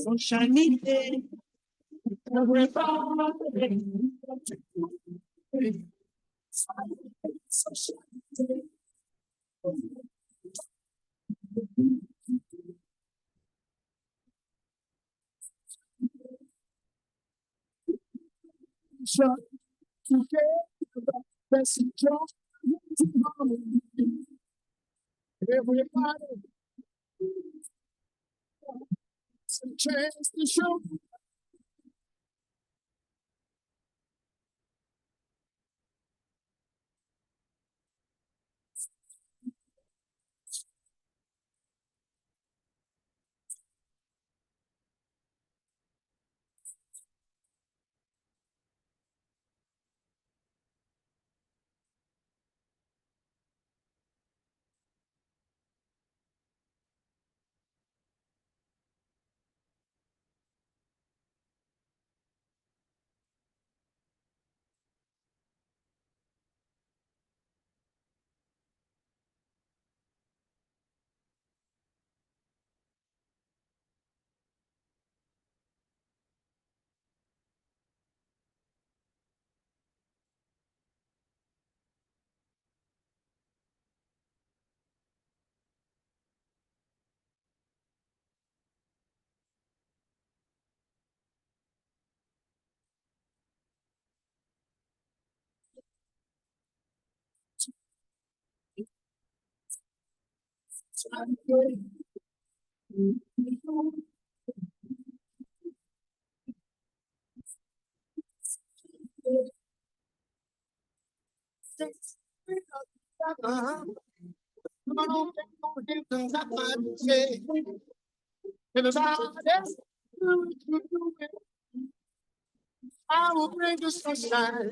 Sunshiny day. Everybody, some chance to show. I will bring the sunshine.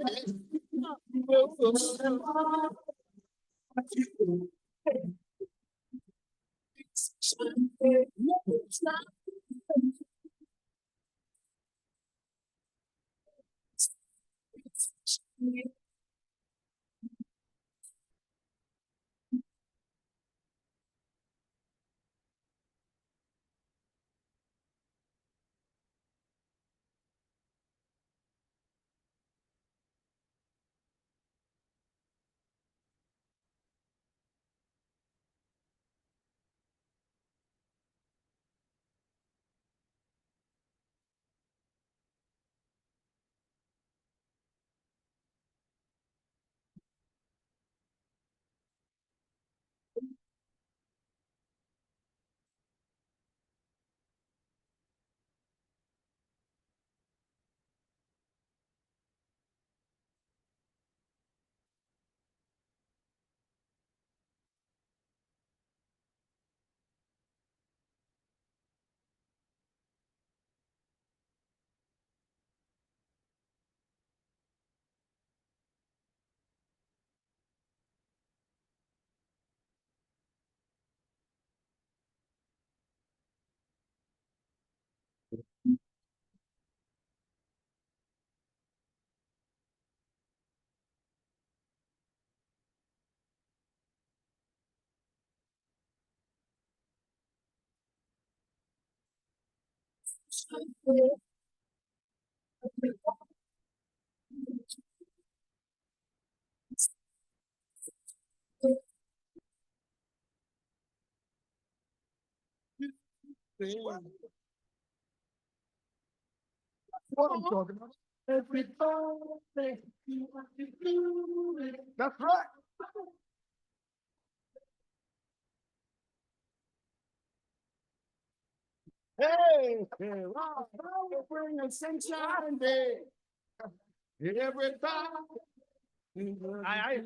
What I'm talking about. Everybody, that's right. Hey, wow, we're bringing sunshine day. Everybody. I.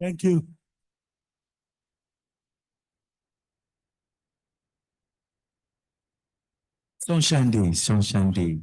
Thank you. Sunshine Day, Sunshine Day.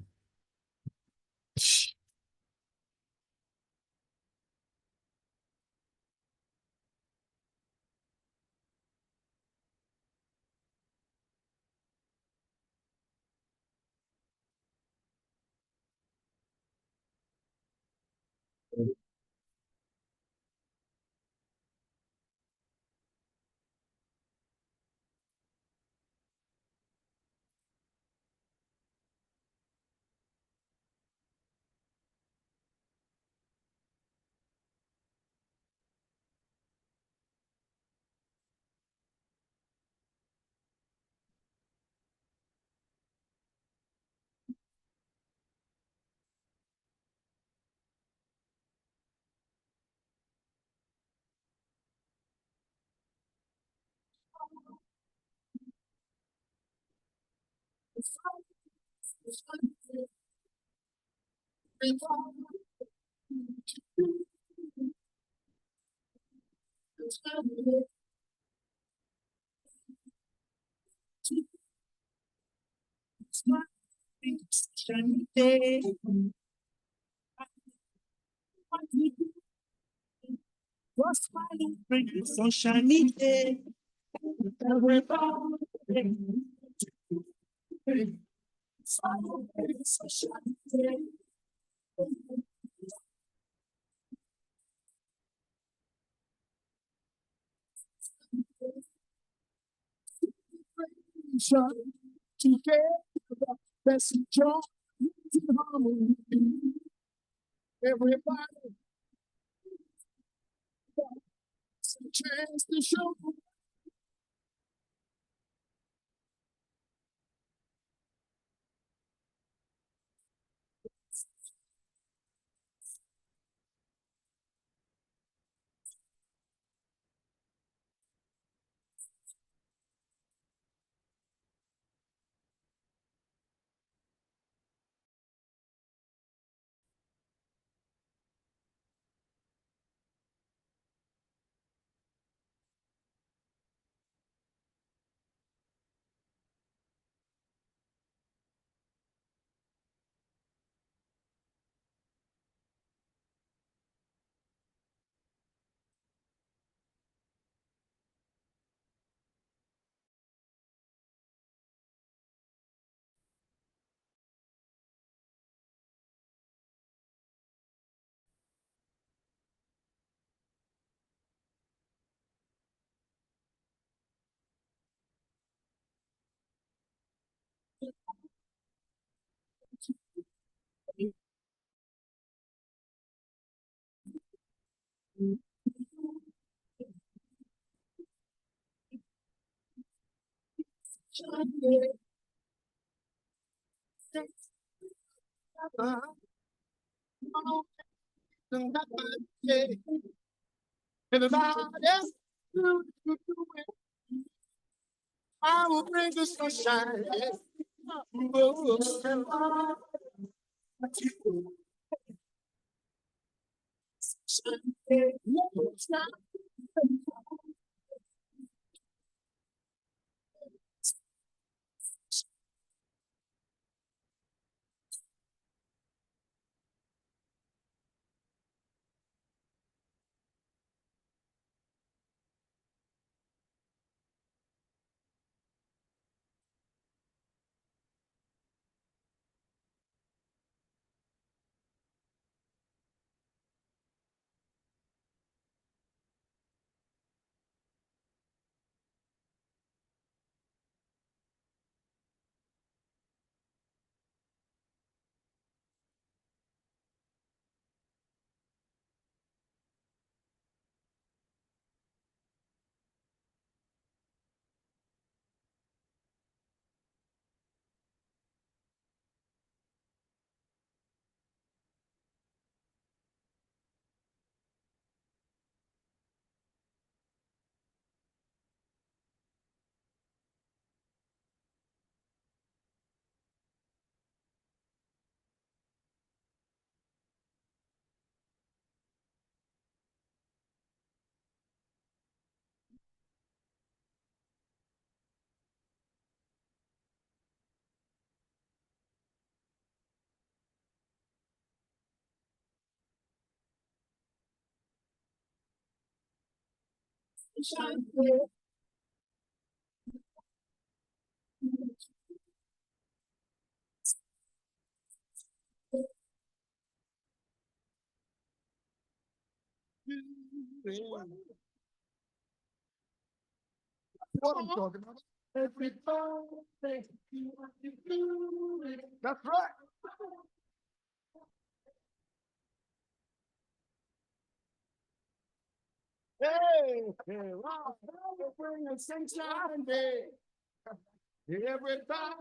Together, let's join in harmony. Everybody, it's a chance to show. Everybody, do it. I will bring the sunshine. What I'm talking about. Everybody, that's right. Hey, wow, we're bringing sunshine day. Everybody.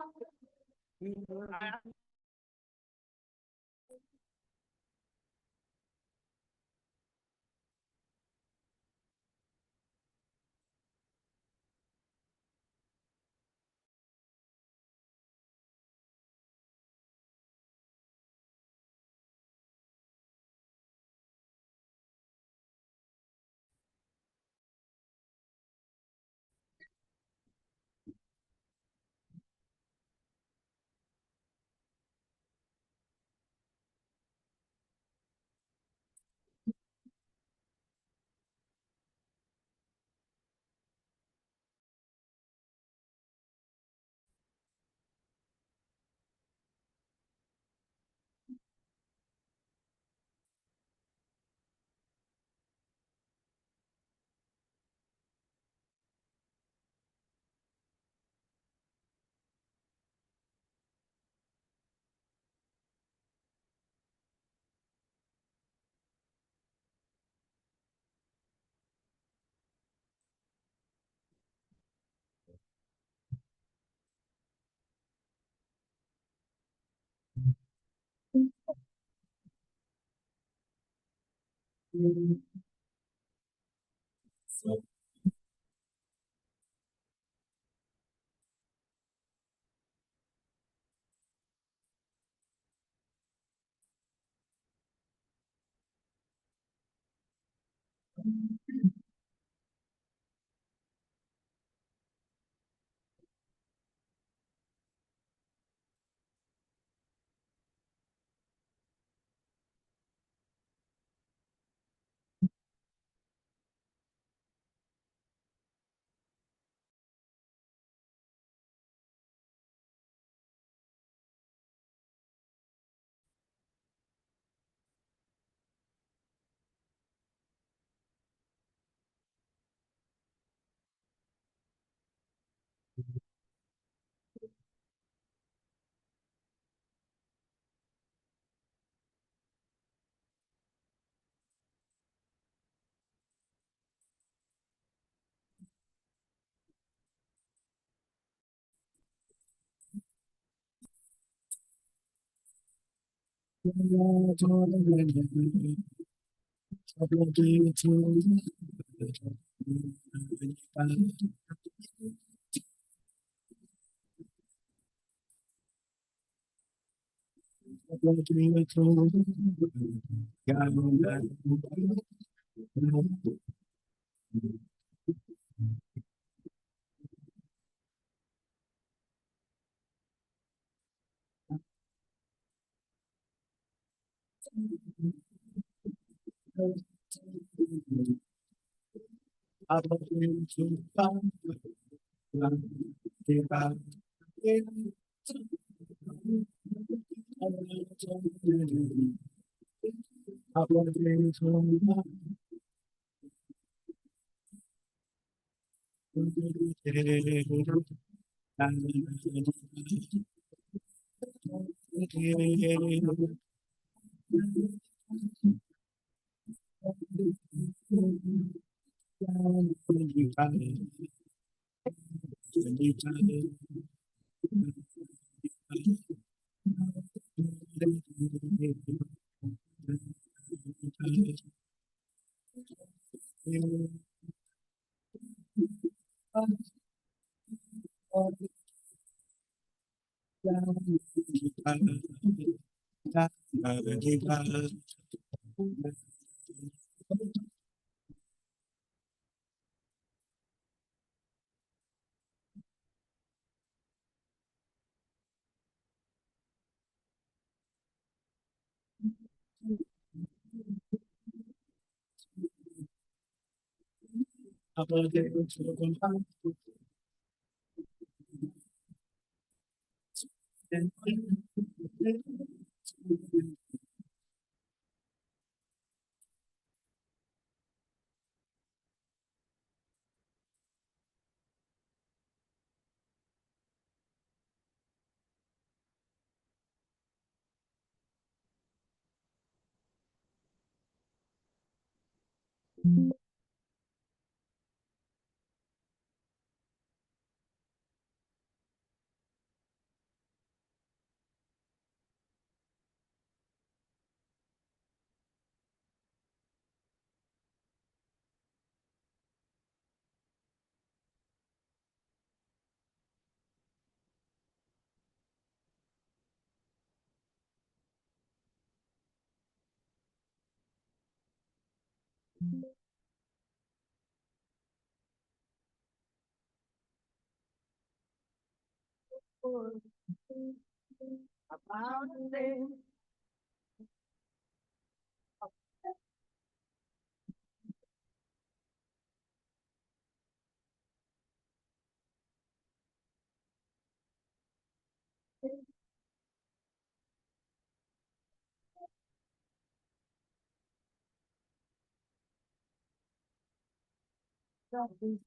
This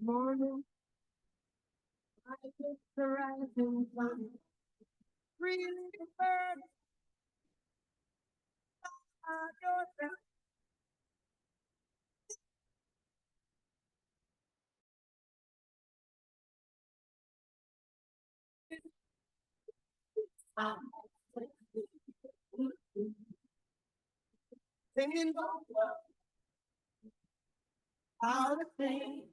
morning, I get the rising sun. Really bird, I don't Singing How to think.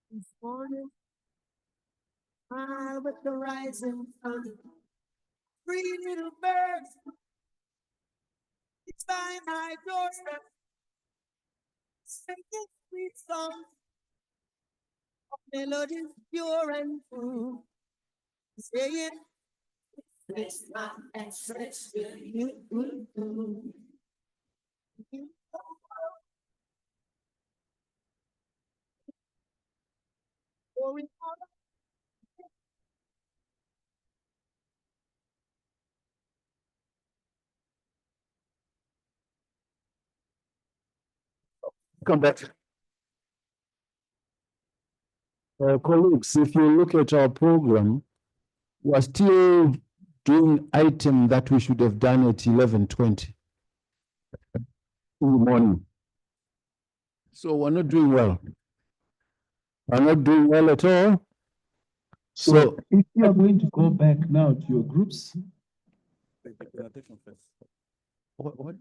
This morning, high with the rising sun, three little birds, it's by my doorstep, singing sweet songs, melodies pure and true, saying, it's my access to you. Come back. Colleagues, if you look at our program, we're still doing item that we should have done at 11:20 in the morning. So we're not doing well. We're not doing well at all. So if you are going to go back now to your groups, what?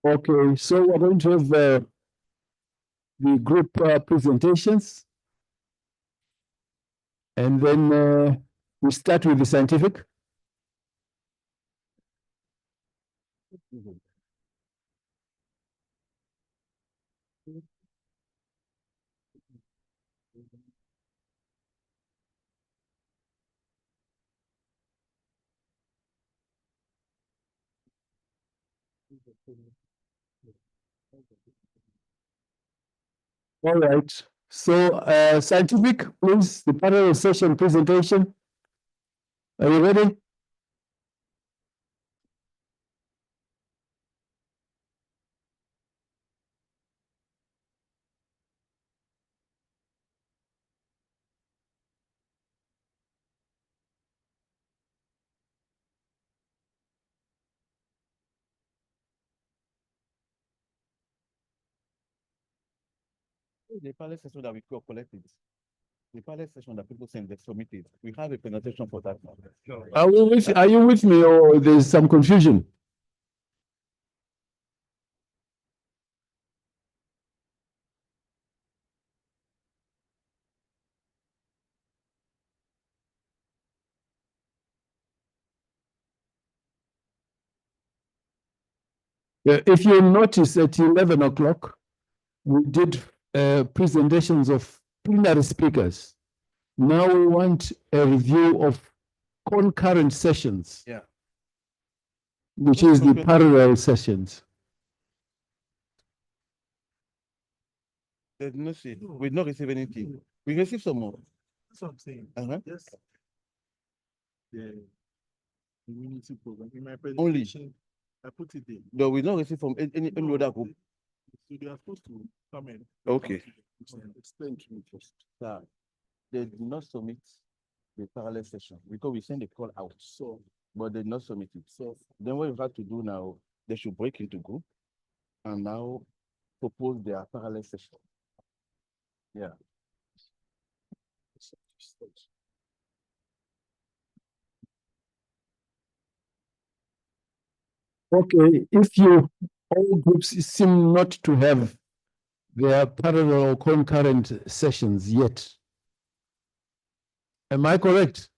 Okay, so we're going to have the group presentations. And then we start with the scientific. All right, so scientific, please, the panel session presentation. Are you ready? The pilot session that we collected, the pilot session that people send, they submitted. We have a presentation for that. Are you with me, or there's some confusion? If you notice at 11 o'clock, we did presentations of plenary speakers. Now we want a review of concurrent sessions. Yeah. Which is the parallel sessions. There's no shit. We did not receive anything. We received some more. that's what I'm saying. Yes. The immunity program. In my presentation, I put it in. No, we not receive from any other group. So they are supposed to come in. Okay. Explain to me first. Sir, they did not submit the parallel session because we send a call out. So, but they did not submit it. So then what we have to do now, they should break into group and now propose their parallel session. Yeah. Okay, if you all groups seem not to have their parallel or concurrent sessions yet. Am I correct?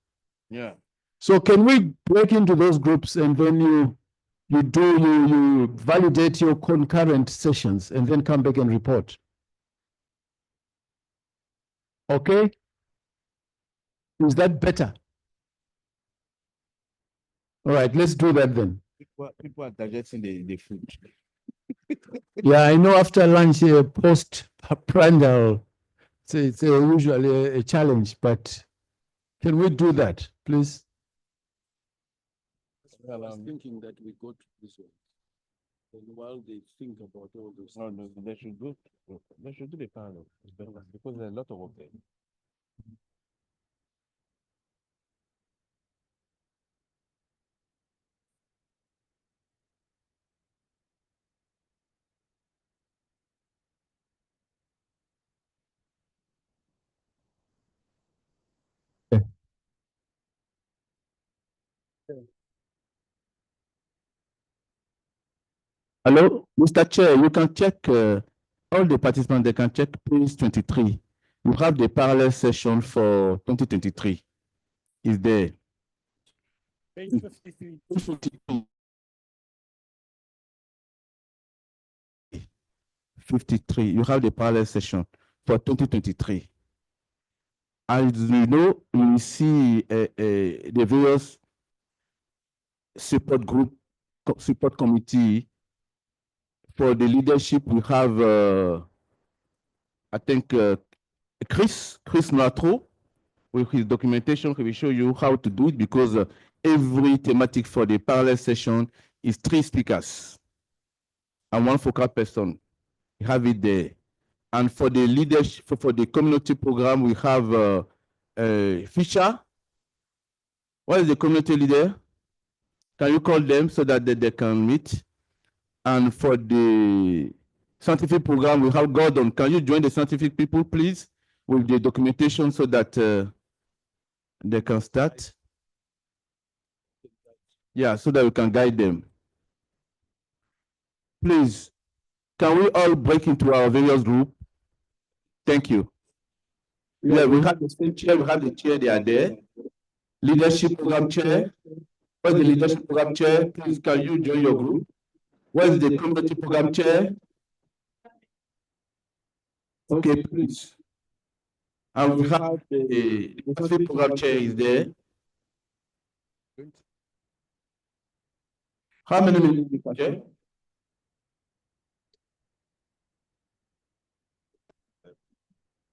Yeah. So can we break into those groups and then you validate your concurrent sessions and then come back and report? Okay? Is that better? All right, let's do that then. People are digesting the food. Yeah, I know after lunch, post-prandial it's usually a challenge, but can we do that, please? Well, I'm thinking that we go to this one. And while they think about all those. No, no, they should do the panel. It's better, because there are a lot of work there. Hello, Mr. Chair, you can check, all the participants, they can check page 23. You have the parallel session for 2023. Is there? Page 53. 53, you have the parallel session for 2023. As you know, you see the various support group, support committee. For the leadership, we have, I think, Chris Natro, with his documentation, he will show you how to do it, because every thematic for the parallel session is 3 speakers and 1 focal person. You have it there. And for the leadership, for the community program, we have Fisher. What is the community leader? Can you call them so that they can meet? And for the scientific program, we have Gordon. Can you join the scientific people, please, with the documentation so that they can start? Yeah, so that we can guide them. Please, can we all break into our various groups? Thank you. Yeah, we have the same chair, we have the chair, they are there. Leadership program chair. Where's the leadership program chair? Please, can you join your group? Where's the community program chair? Okay, please. And we have the scientific program chair is there. How many minutes? Okay.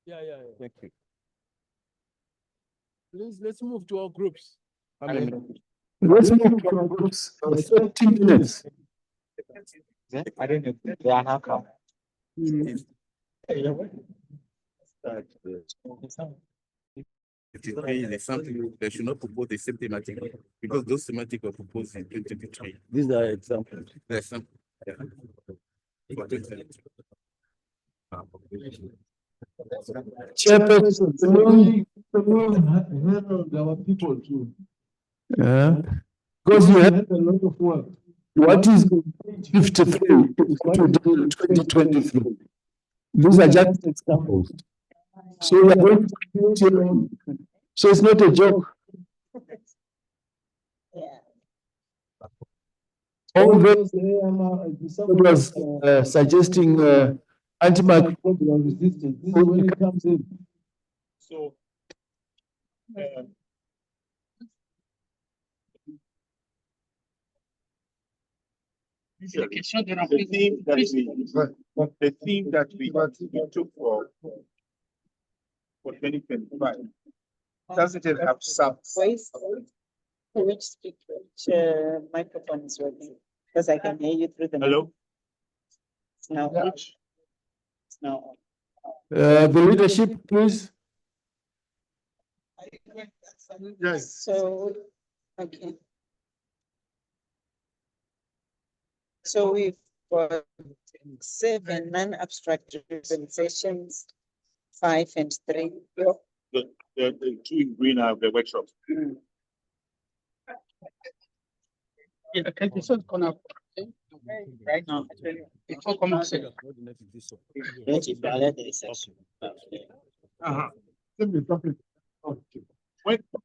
Yeah. Thank you. Please, let's move to our groups. Let's move to our groups. 30 minutes. I don't know. They are not coming. Is something they should not propose the same thematic, because those thematic were proposed in 2023. These are examples. There's some. Yeah. Chairperson, our people too. Yeah. Because you have a lot of work. what is 53 to 2023? These are just examples. So we are going to, so it's not a joke. All those was suggesting antimicrobial resistance. This is when it comes in. So, the theme that we took for 2025, doesn't it have some? Which speak, which microphone is working? Because I can hear you through the. Hello? It's now. Yeah. It's now. the leadership, please. Yes. So, okay. So we've got 7 non-abstract presentations, 5 and 3. The 2 in green are the workshops. Yeah, can you just come up? Right now, it's all coming to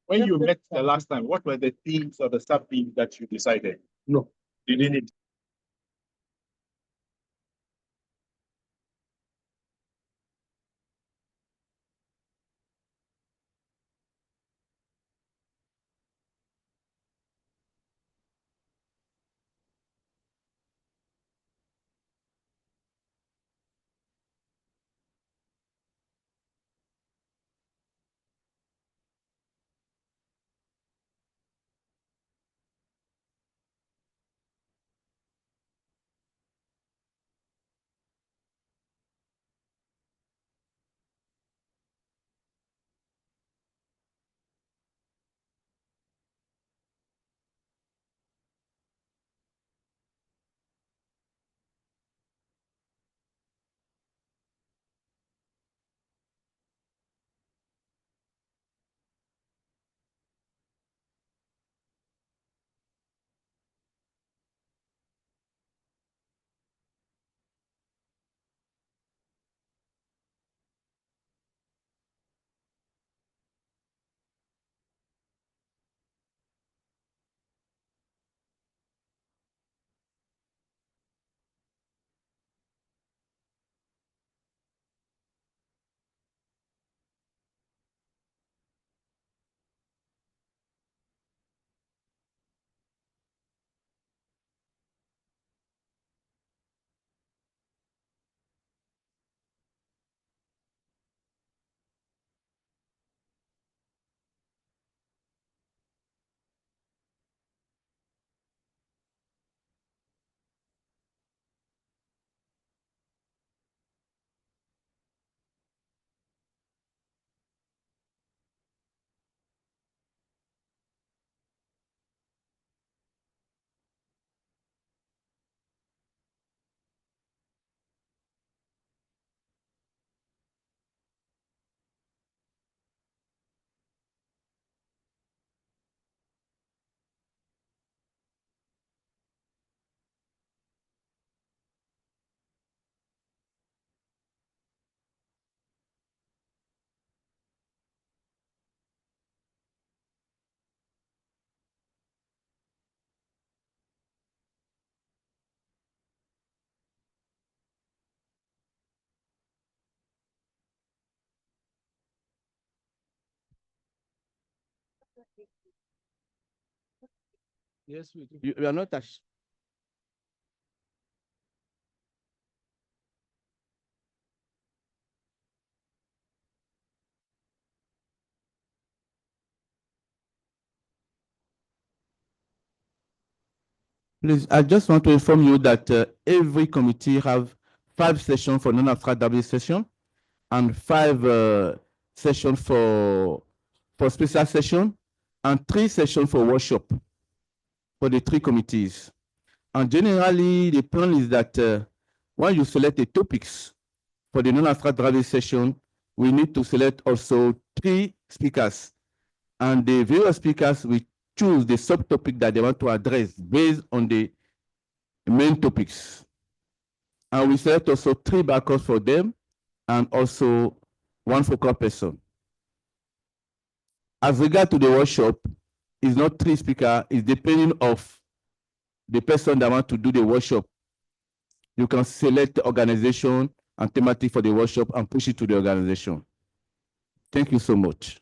When you met the last time, what were the themes or the sub-themes that you decided? No. You didn't. Yes, we do. You are not touched. Please, I just want to inform you that every committee have 5 sessions for non-abstract W session and 5 sessions for special session and 3 sessions for workshop for the 3 committees. And generally, the plan is that when you select the topics for the non-abstract W session, we need to select also 3 speakers. And the various speakers will choose the subtopic that they want to address based on the main topics. And we select also 3 backups for them and also 1 focal person. As regard to the workshop, it's not 3 speakers, it's depending of the person that want to do the workshop. You can select the organization and thematic for the workshop and push it to the organization. Thank you so much.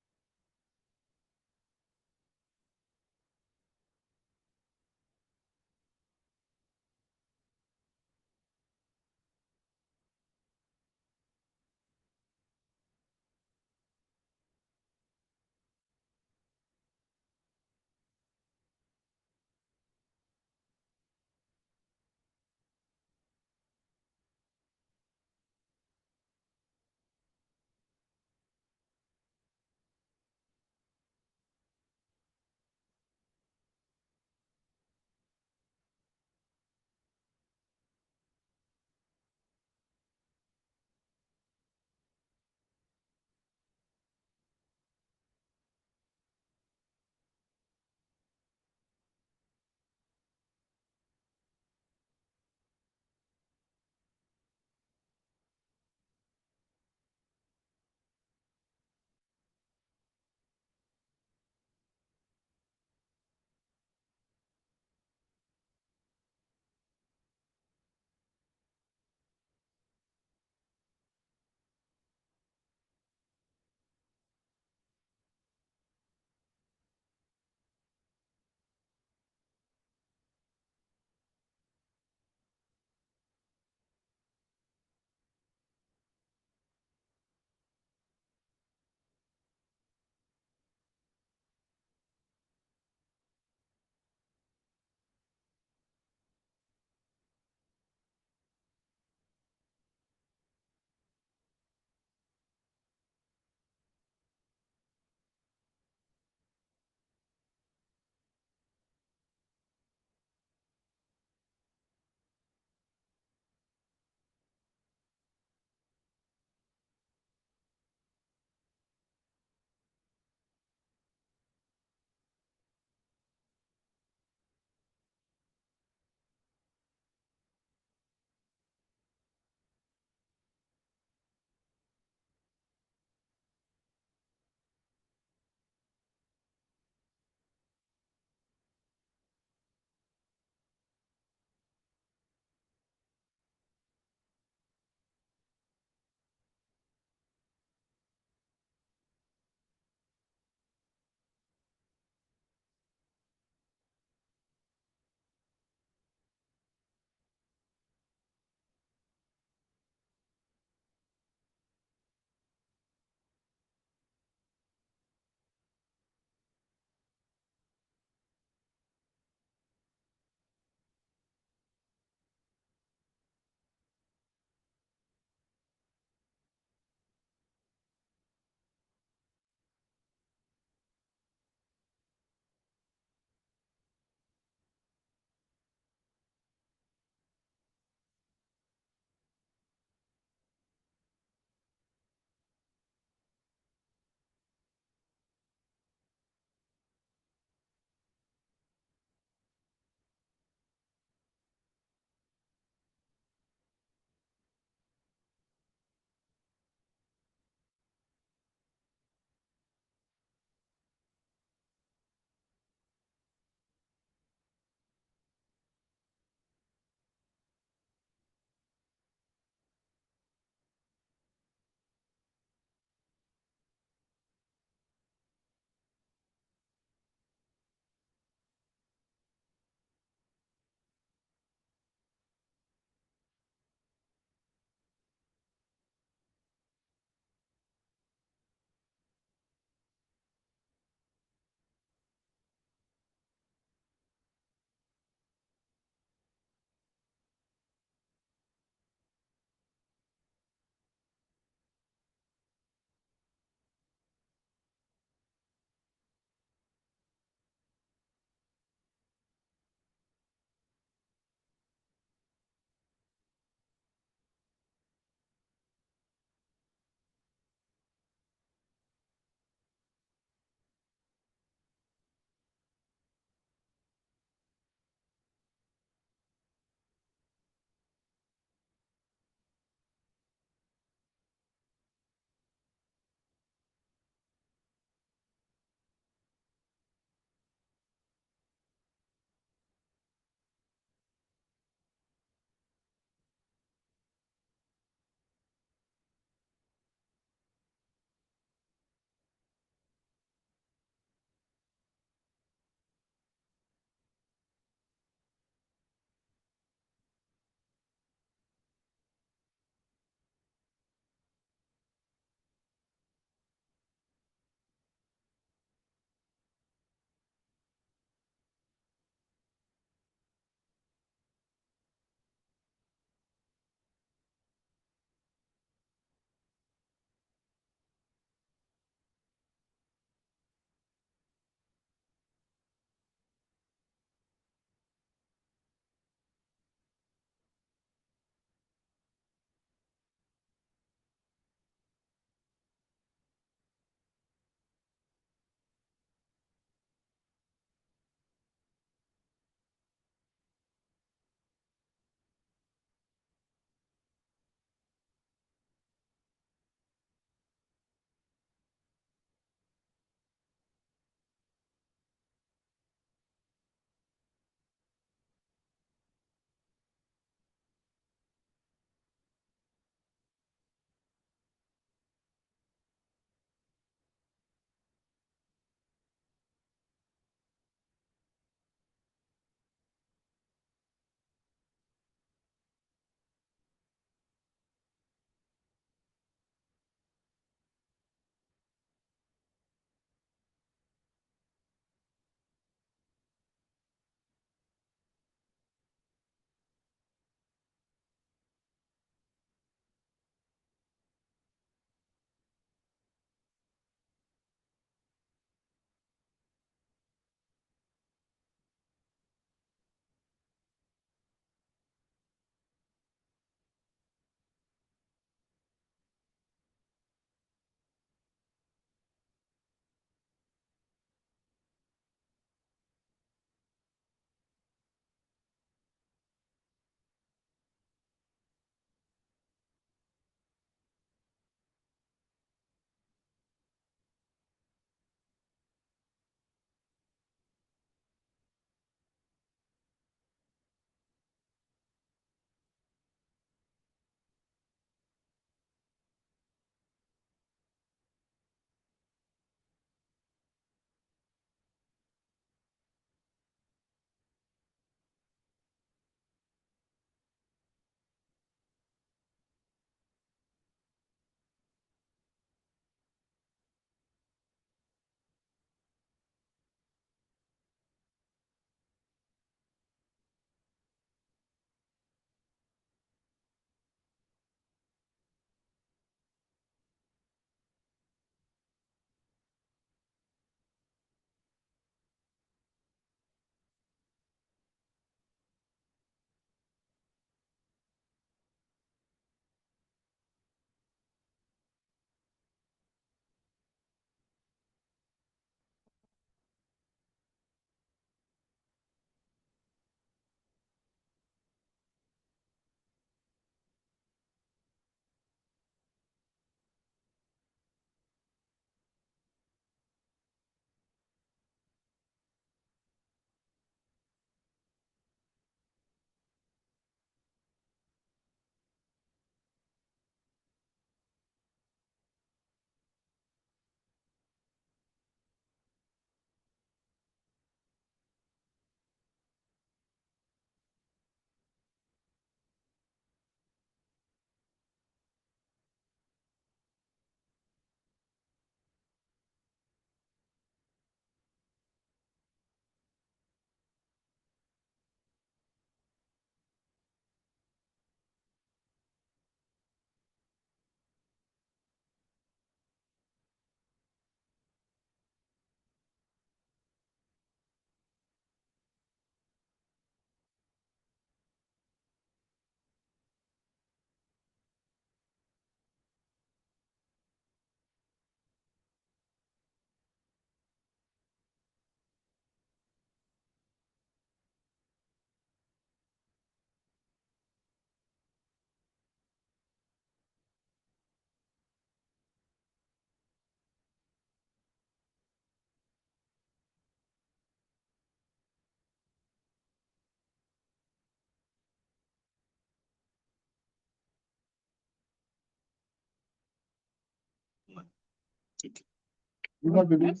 You not believe?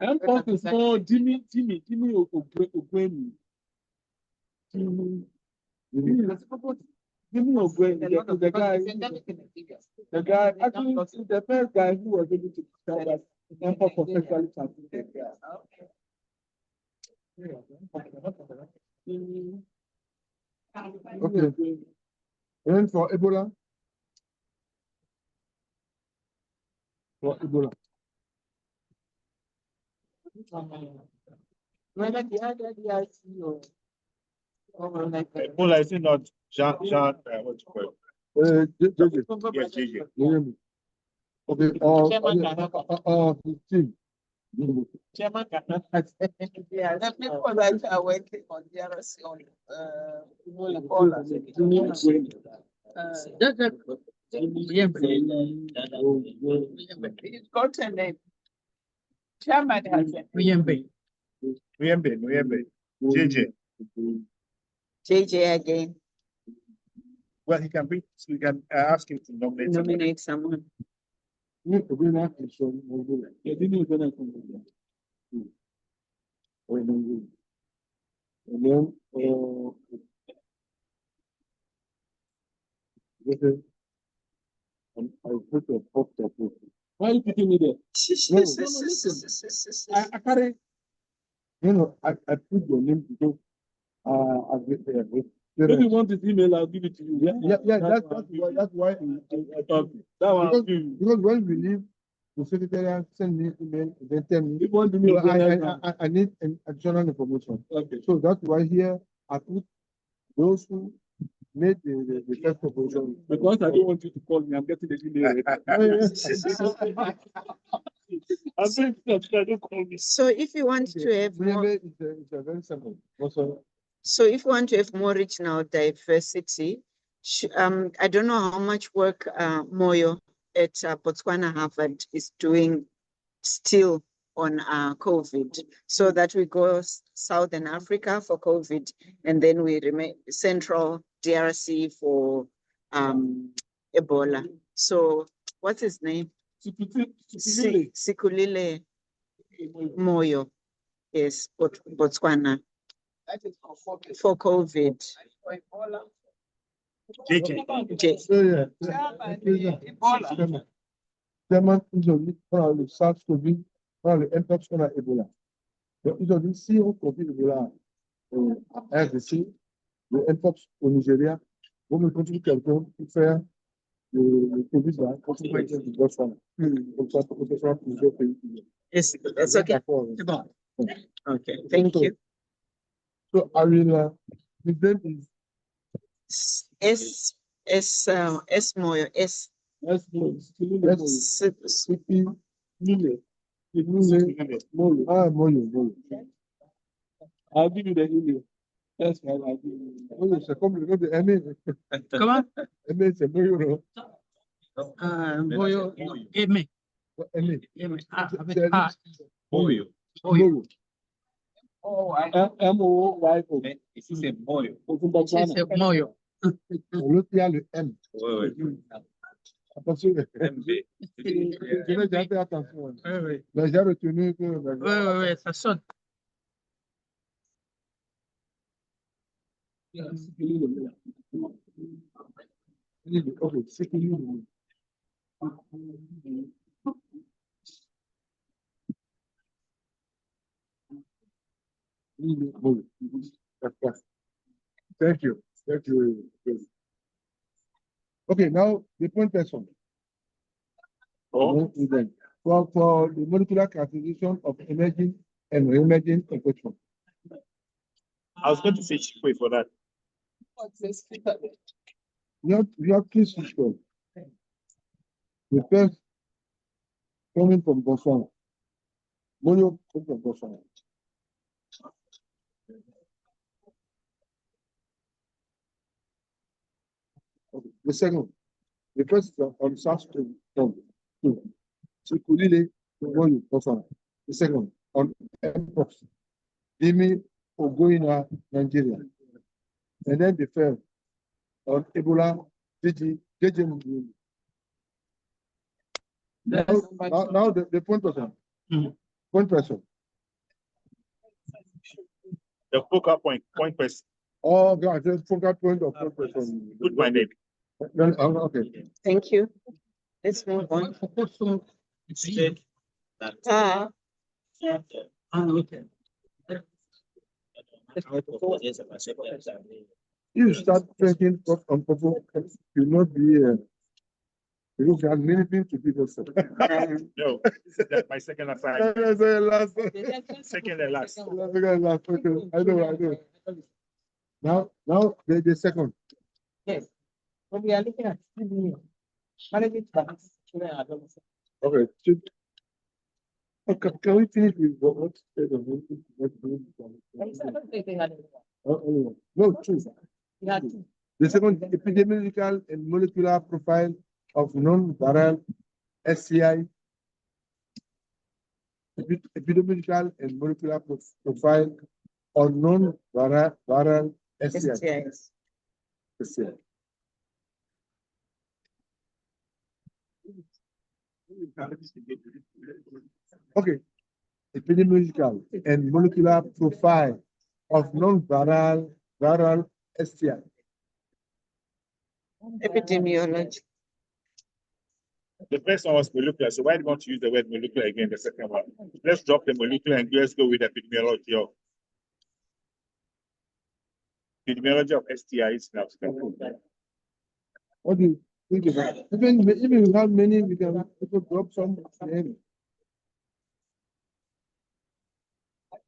Mpox is more Jimmy Ogwemi. Jimmy Ogwemi, the guy, actually, the first guy who was able to describe that Mpox was sexually transmitted. Okay. And for Ebola? For Ebola. Ebola is it not Jean, what you call it? JJ. Okay, 15. Chairman, the people that are working on DRC on it's got a name. Chairman has a name. JJ. JJ again. Well, he can be, so we can ask him to nominate someone. And then, I put a pop top. Why are you putting me there? No, listen. I carry, I put your name because I get there. If you want this email, I'll give it to you. Yeah, that's why I thought that one. Because when we leave, the secretary send me email, then tell me. I need additional information. Okay. So that's why here I put those who made the first proposal. Because I don't want you to call me, I'm getting the email. Don't call me. So if you want to have more, it's a very simple. Also, so if you want to have more regional diversity, I don't know how much work Moyo at Botswana Harvard is doing still on COVID, so that we go Southern Africa for COVID, and then we remain Central DRC for Ebola. So what's his name? Sikulile Moyo. Yes, Botswana. That is for COVID. German usually probably SARS-CoV, probably Mpox on Ebola. But usually zero COVID Ebola, RDC, le Mpox au Nigeria. Vous me continuez quelqu'un pour faire le COVID là, continuez de Botswana. Comme ça, pour que ce soit plusieurs pays. Yes, that's okay. Okay, thank you. So I will, his name is S Moyo, S. Moyo. I'll give you the email. That's why I'll give you. Moyo, c'est comme le nom de Aimé. Comment? Aimé, c'est Moyo. Moyo, Aimé. Aimé. Avec A. Moyo. Oh, M-O-Y-O. Ici, c'est Moyo. C'est Moyo. L'autre, il y a le M. Oui. Attention. MB. Je n'ai déjà fait attention. Oui. Mais j'ai retenu que. Oui, ça sonne. Okay, c'est que lui. Thank you. Okay, now the point person. For the molecular characterization of emerging and re-emerging infection. I was going to say Chikwe for that. What's this? We have two systems. The first coming from Botswana. Moyo comes from Botswana. Okay. The second, the first is on SARS-CoV-2. Sikulile Moyo Botswana. The second on Mpox, Dimi Ogoina, Nigeria. And then the third on Ebola, JJ. Now the point person. Point person. The focal point person. Oh, God, just focal point of point person. Put my name. Okay. Thank you. Let's move on. Okay. You start thinking on purpose, you not be because there are many things to do also. No, that's my second assignment. Second and last. I know. Now the second. Yes. But we are looking at managing balance. Okay. Can we finish with what? No, two. The second, epidemiological and molecular profile of non-viral SCI. Epidemiological and molecular profile of non-viral SCI. SCI. Okay. Epidemiological and molecular profile of non-viral STI. Epidemiology. The first one was molecular, so why do you want to use the word molecular again? The second one. Let's drop the molecular and let's go with epidemiology of STIs now. What do you think about it? Even we have many, we can drop some.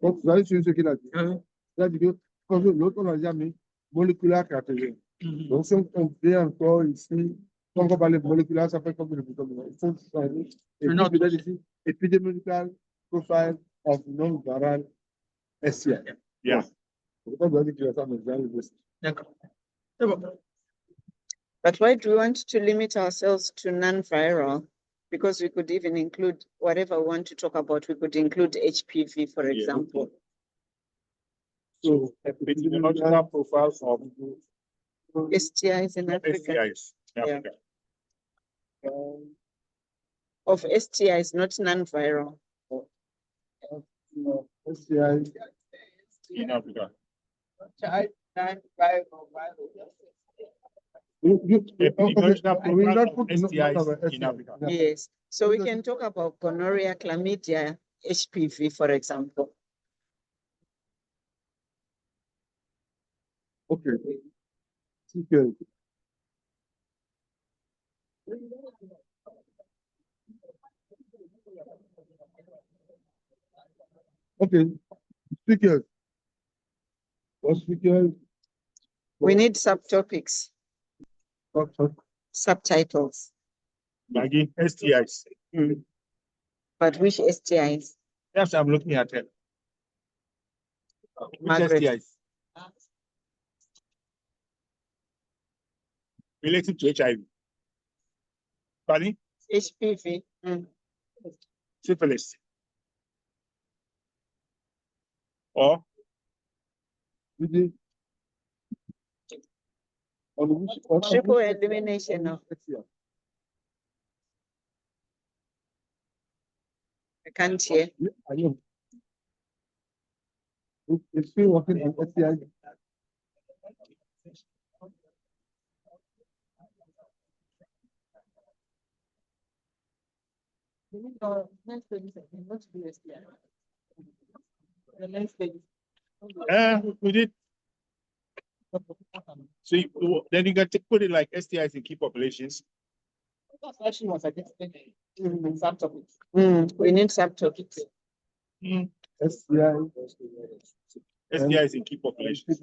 Donc, vous allez sur ce qu'il a dit. C'est-à-dire que quand l'autre, on a déjà mis moléculaire catégorie. Donc, si on fait encore ici, quand on parle de moléculaire, ça fait comme le bouton. Il faut changer. Et puis, peut-être ici, epidemiological profile of non-viral SCI. Yeah. But why do we want to limit ourselves to non-viral? Because we could even include whatever we want to talk about. We could include HPV, for example. So, epidemiological profiles of STIs in Africa. STIs in Africa. Of STIs, not non-viral. STIs in Africa. Yes, so we can talk about gonorrhea, chlamydia, HPV, for example. Okay. Okay. Speakers. What speakers? We need subtopics. Subtitles. Maggie, STIs. But which STIs? Yes, I'm looking at it. Which Margaret. STIs? Related to HIV. Pardon? HPV. Syphilis. Or? Triple elimination of. I can't hear. It's still working on STI. We did. So then you got to put it like STIs in key populations. That's actually what I just think. Subtopics. We need subtopics. STIs in key populations.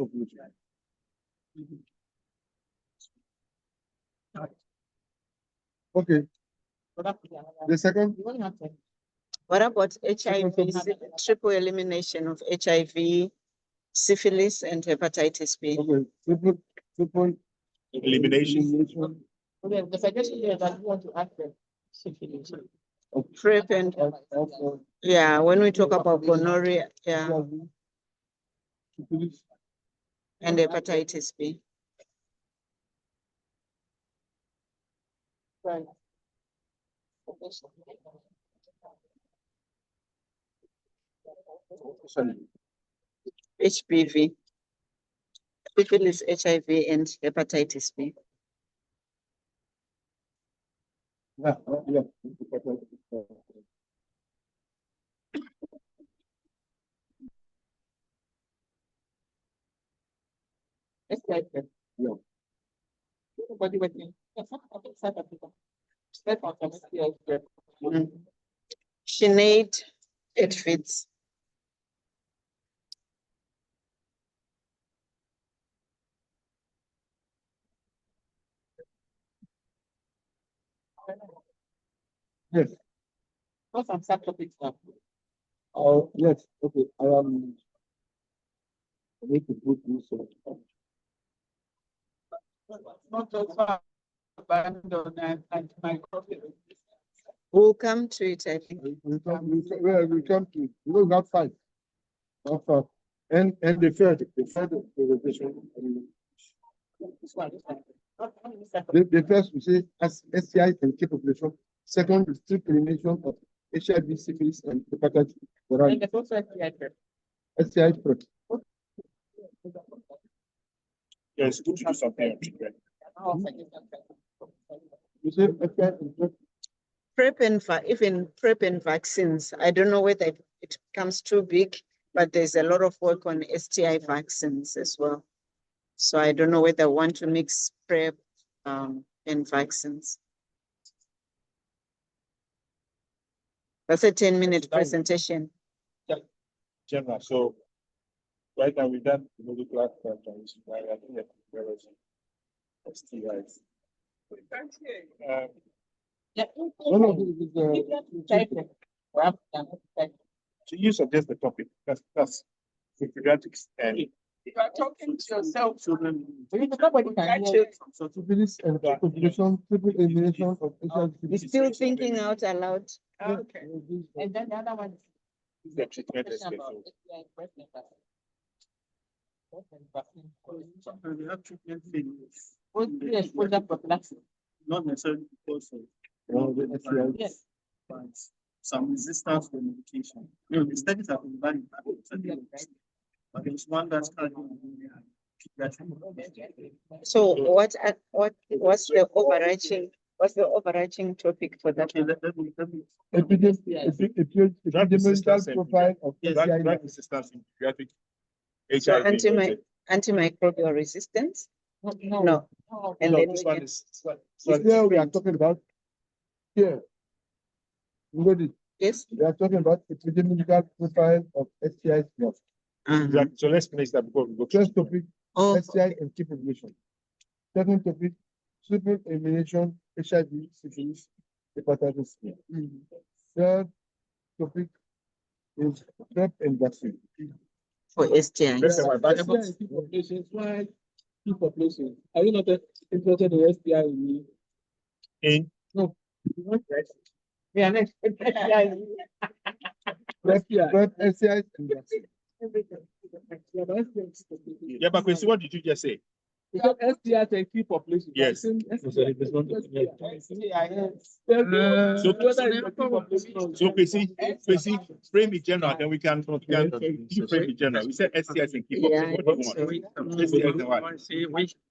Okay. The second. What about HIV? Triple elimination of HIV, syphilis, and hepatitis B. Okay. Triple elimination. Okay, the suggestion is that we want to add the syphilis. PrEP and yeah, when we talk about gonorrhea, yeah, and hepatitis B. Right. HPV. Syphilis, HIV, and hepatitis B. Sinead, it fits. Yes. What's some subtopics now? Oh, yes, okay, I need to put this on. Not also abandon and microphone. We'll come to it, I think. We come to it. We don't have five. Not five. And the third presentation. The first we say as STI and key population. Second, is strict elimination of HIV, syphilis, and hepatitis. And the first STI prep. STI prep. Yes, good to do something on treatment. You say STI and prep. PrEP and even PrEP and vaccines, I don't know whether it becomes too big, but there's a lot of work on STI vaccines as well. So I don't know whether I want to mix PrEP and vaccines. That's a 10-minute presentation. General, so right now we've done the molecular characteristics, right? I think that there was STIs. So you suggest the topic. That's pediatrics and You are talking to yourself. children. Nobody can hear you. So syphilis and population, triple elimination of HIV. You're still thinking out aloud. Okay. And then the other one is The treatment question aspect. about STI breast and vaccine. Breast and vaccine. We have treatment failures. What's the exposure prophylaxis? Not necessarily because of Yes. but some resistance to medication. You know, the studies have been done, but there's one that's currently So what's the overarching topic for that? Epidemiological profile of drug resistance in pediatric So HIV. antimicrobial resistance? No. And No, then this we one get- is. Here we are talking about here. Yes. We are talking about epidemiological profile of STI. Exactly. So let's finish that before we go. First topic, STI and key population. Second topic, triple elimination, HIV, syphilis, hepatitis B. Third topic is PrEP and vaccine. For STIs. Why key population? Are you not interested in STI? In? No. We are next. PrEP, STIs and vaccine. Yeah, but Quincy, what did you just say? Because STI and key population. Yes. So Quincy, frame it general, then we can frame it general. We said STIs and key population. What do you want? STIs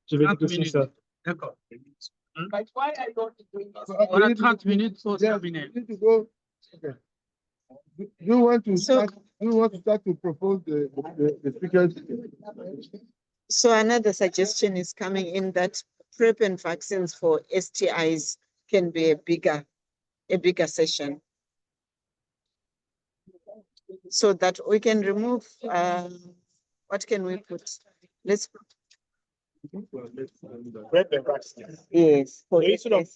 and what? But why I don't do this? On a 30 minutes or 7 minutes. Need to go. Okay. Do you want to start? Do you want to start to propose the speakers? So another suggestion is coming in that PrEP and vaccines for STIs can be a bigger session. So that we can remove, what can we put? Let's. PrEP and vaccines. Yes. So instead of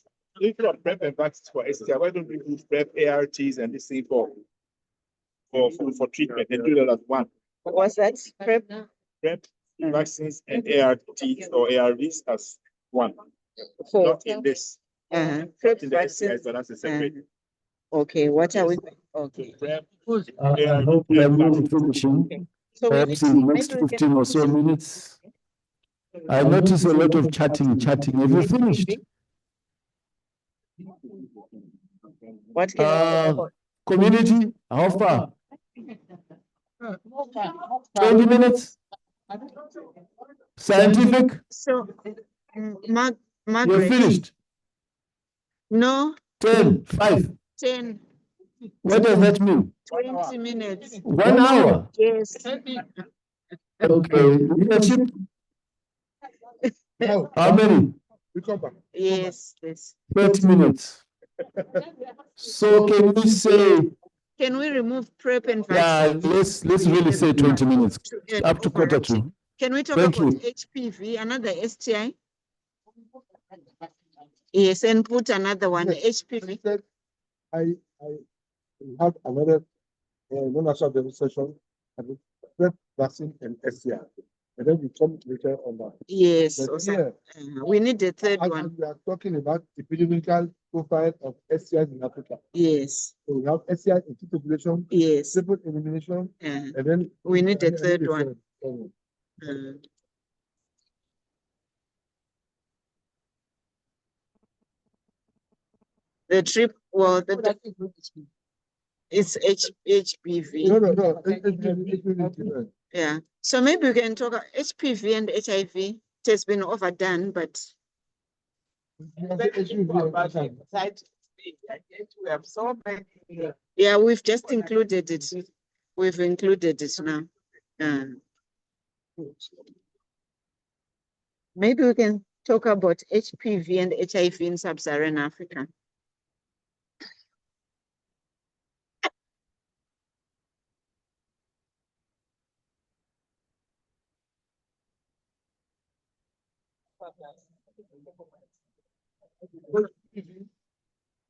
PrEP and vaccines for STI, why don't we do PrEP, ARTs, and this thing for treatment and do that as one? What's that? PrEP? PrEP, vaccines, and ARTs or ARVs as one. For- Not in this. PrEP, Not in the vaccines, STIs, but that's a separate. Okay, what are we? Okay. PrEP, I hope we are really finishing, So perhaps in the next 15 or so minutes. I notice a lot of chatting. Have you finished? What can we talk about? Community, how far? 20 minutes? Scientific? So, You're Margaret. finished. No. 10, 5. 10. What does that mean? 20 minutes. 1 hour? Yes. Okay, leadership? How many? Yes, yes. 30 minutes. So can we say, Can we remove PrEP and yeah, vaccines? let's really say 20 minutes, get up to quarter to. Can we talk Thank about you. HPV, another STI? Yes, and put another one, HPV. I have another non-national session, and PrEP vaccine and STI. And then we come later on that. Yes, But also, here, we need the third as one. we are talking about epidemiological profile of STIs in Africa. Yes. So we have STI in key population, yes, triple elimination, and then we need a and then third the one. The trip, well, it's HPV. No. HPV. Yeah. So maybe we can talk about HPV and HIV. It has been overdone, but We have so many. yeah, we've just included it. We've included it now. Maybe we can talk about HPV and HIV in sub-Saharan Africa.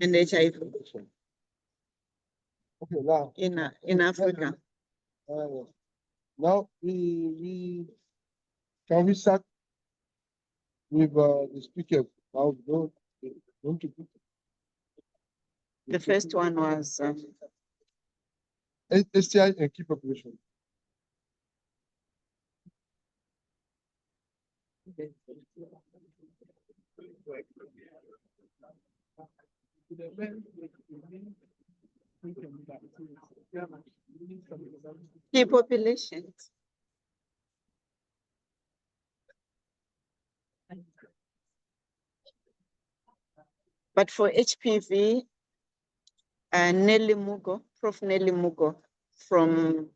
And HIV Okay, now in Africa. Now we can we start with the speakers. Now going to put The first one was STI and key population. key populations. But for HPV, Nelly Mugo, Prof. Nelly Mugo from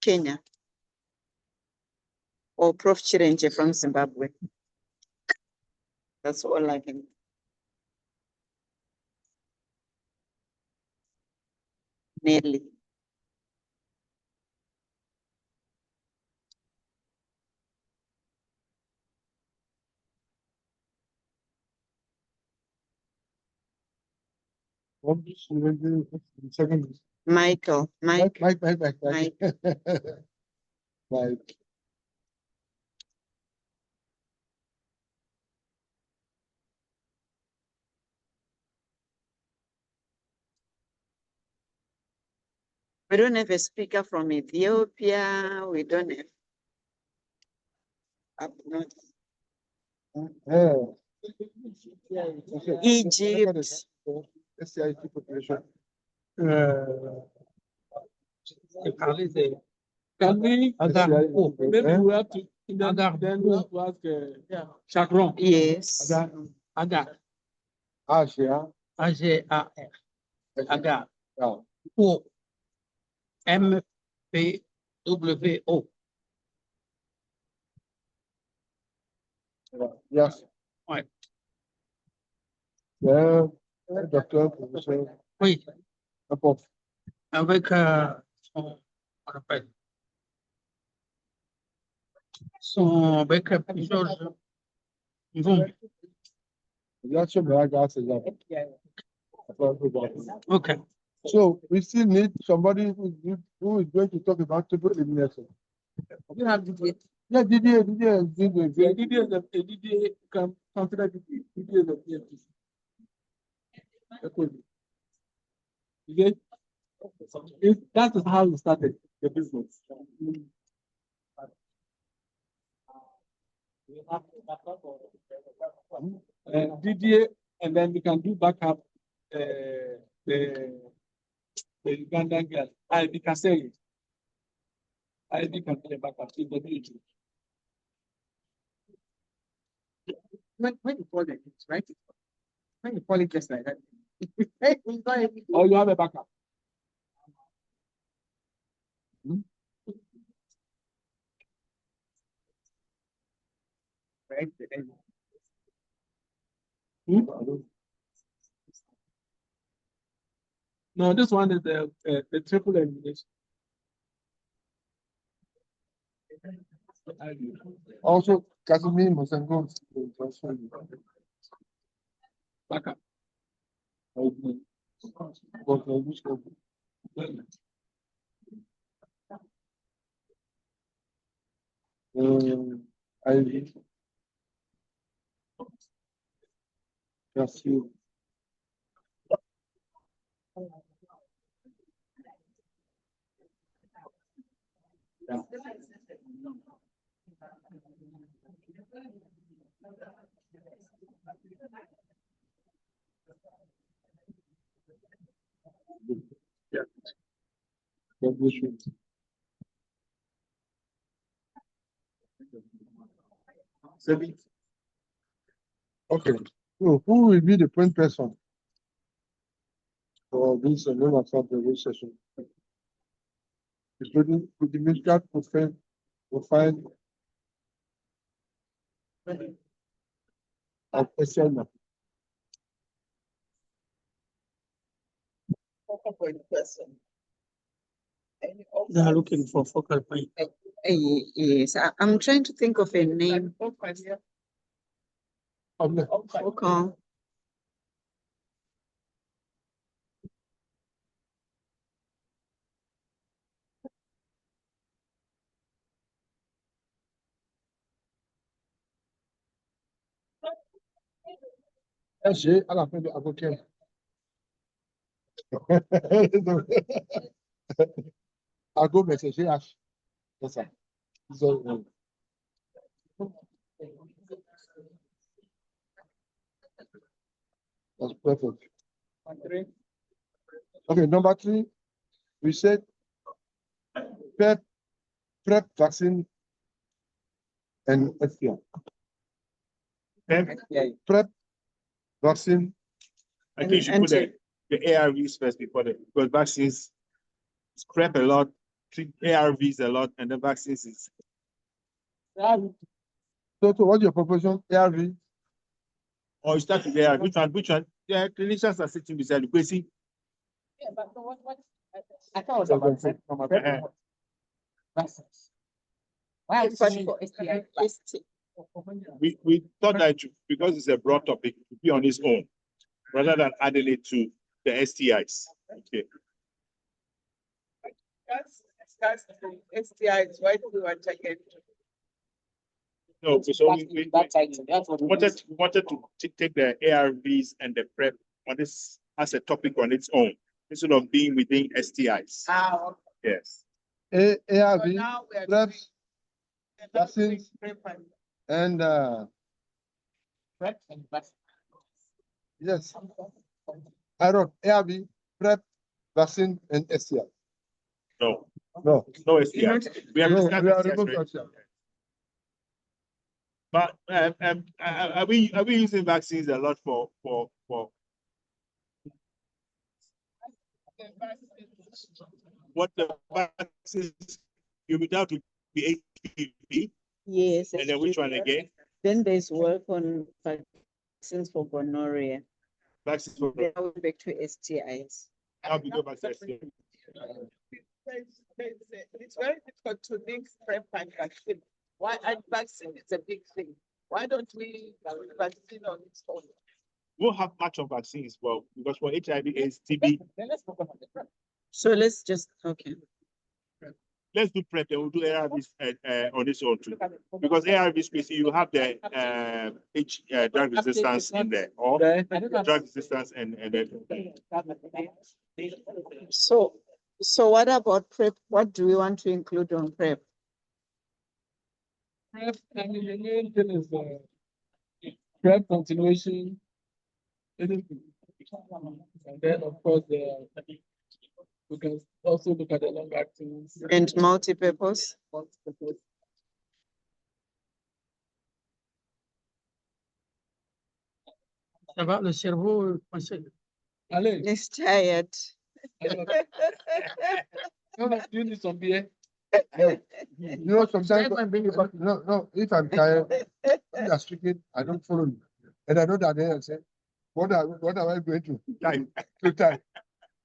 Kenya, or Prof. Chirenje from Zimbabwe. That's all I can. Nelly. Second. Michael. Mike. Mike. Mike. We don't have a speaker from Ethiopia. We don't have up north. Egypt. STI key population. Can we? Maybe we have to. Then we have to ask Chakron. Yes. Agar. Asia. Agar. Agar. O. M. P. W. O. Yes. Ouais. Yeah, docteur, professeur. Oui. N'importe. Avec avec plusieurs niveaux. Okay. So we still need somebody who is going to talk about triple elimination. We have Didier. Yeah, Didier can consider Didier the PFTC. That is how we started the business. Didier, and then we can do backup the Ugandan girl, I can say it. I can tell you back at the When you call it, right? When you call it just like that. Oh, you have a backup. Right? No, this one is the triple elimination. Also, Casimir Mosengo. Backup. I just you. Yeah. Okay, so who will be the point person for this non-acceptable session? Including the medical profile of SLM. Focal point person. They are looking for focal point. Yes, I'm trying to think of a name. Focal. SG à la fin de avocat. Ago, mais c'est GH. C'est ça. That's perfect. Okay, number 3, we said prep vaccine and STI. Prep vaccine. I think you should put the ARVs first before because vaccines prep a lot, treat ARVs a lot, and the vaccines is. So what's your proposition? ARV? Or you start with ARV. Which one? Yeah, clinicians are sitting beside the question. Yeah, but what? I thought it was about vaccines. Why are we searching for STI? We thought that because it's a broad topic, it would be on its own, rather than adding it to the STIs. Okay. That's STIs. Why do we want to get? No, so we wanted to take the ARVs and the PrEP on this as a topic on its own, instead of being within STIs. Ah, okay. Yes. ARV, PrEP, vaccines, and PrEP and vaccine. Yes. I wrote ARV, PrEP, vaccine, and STI. No. No. No STI. We have removed STI. But are we using vaccines a lot for what the vaccines you would have to be HPV? Yes. And then which one again? Then there's work on vaccines for gonorrhea. Vaccines for then I'll back to STIs. how we go back to STI? It's very difficult to link PrEP and vaccine. Why add vaccine? It's a big thing. Why don't we vaccine on its own? We'll have much of vaccines, well, because for HIV, AIDS, TB. Then let's focus on the PrEP. So let's just Let's do PrEP, then we'll do ARVs on its own too. Because ARVs, you have the drug resistance in there, or drug resistance and then. So what about PrEP? What do we want to include on PrEP? PrEP, I mean, the main thing is PrEP continuation. And then, of course, we can also look at the long acting. And multi-purpose. Ça va, le cerveau français. Allez. It's tired. No, you need some beer. You know, sometimes, no, if I'm tired, when you're speaking, I don't follow you. And I know that they say, what am I going to time? To time.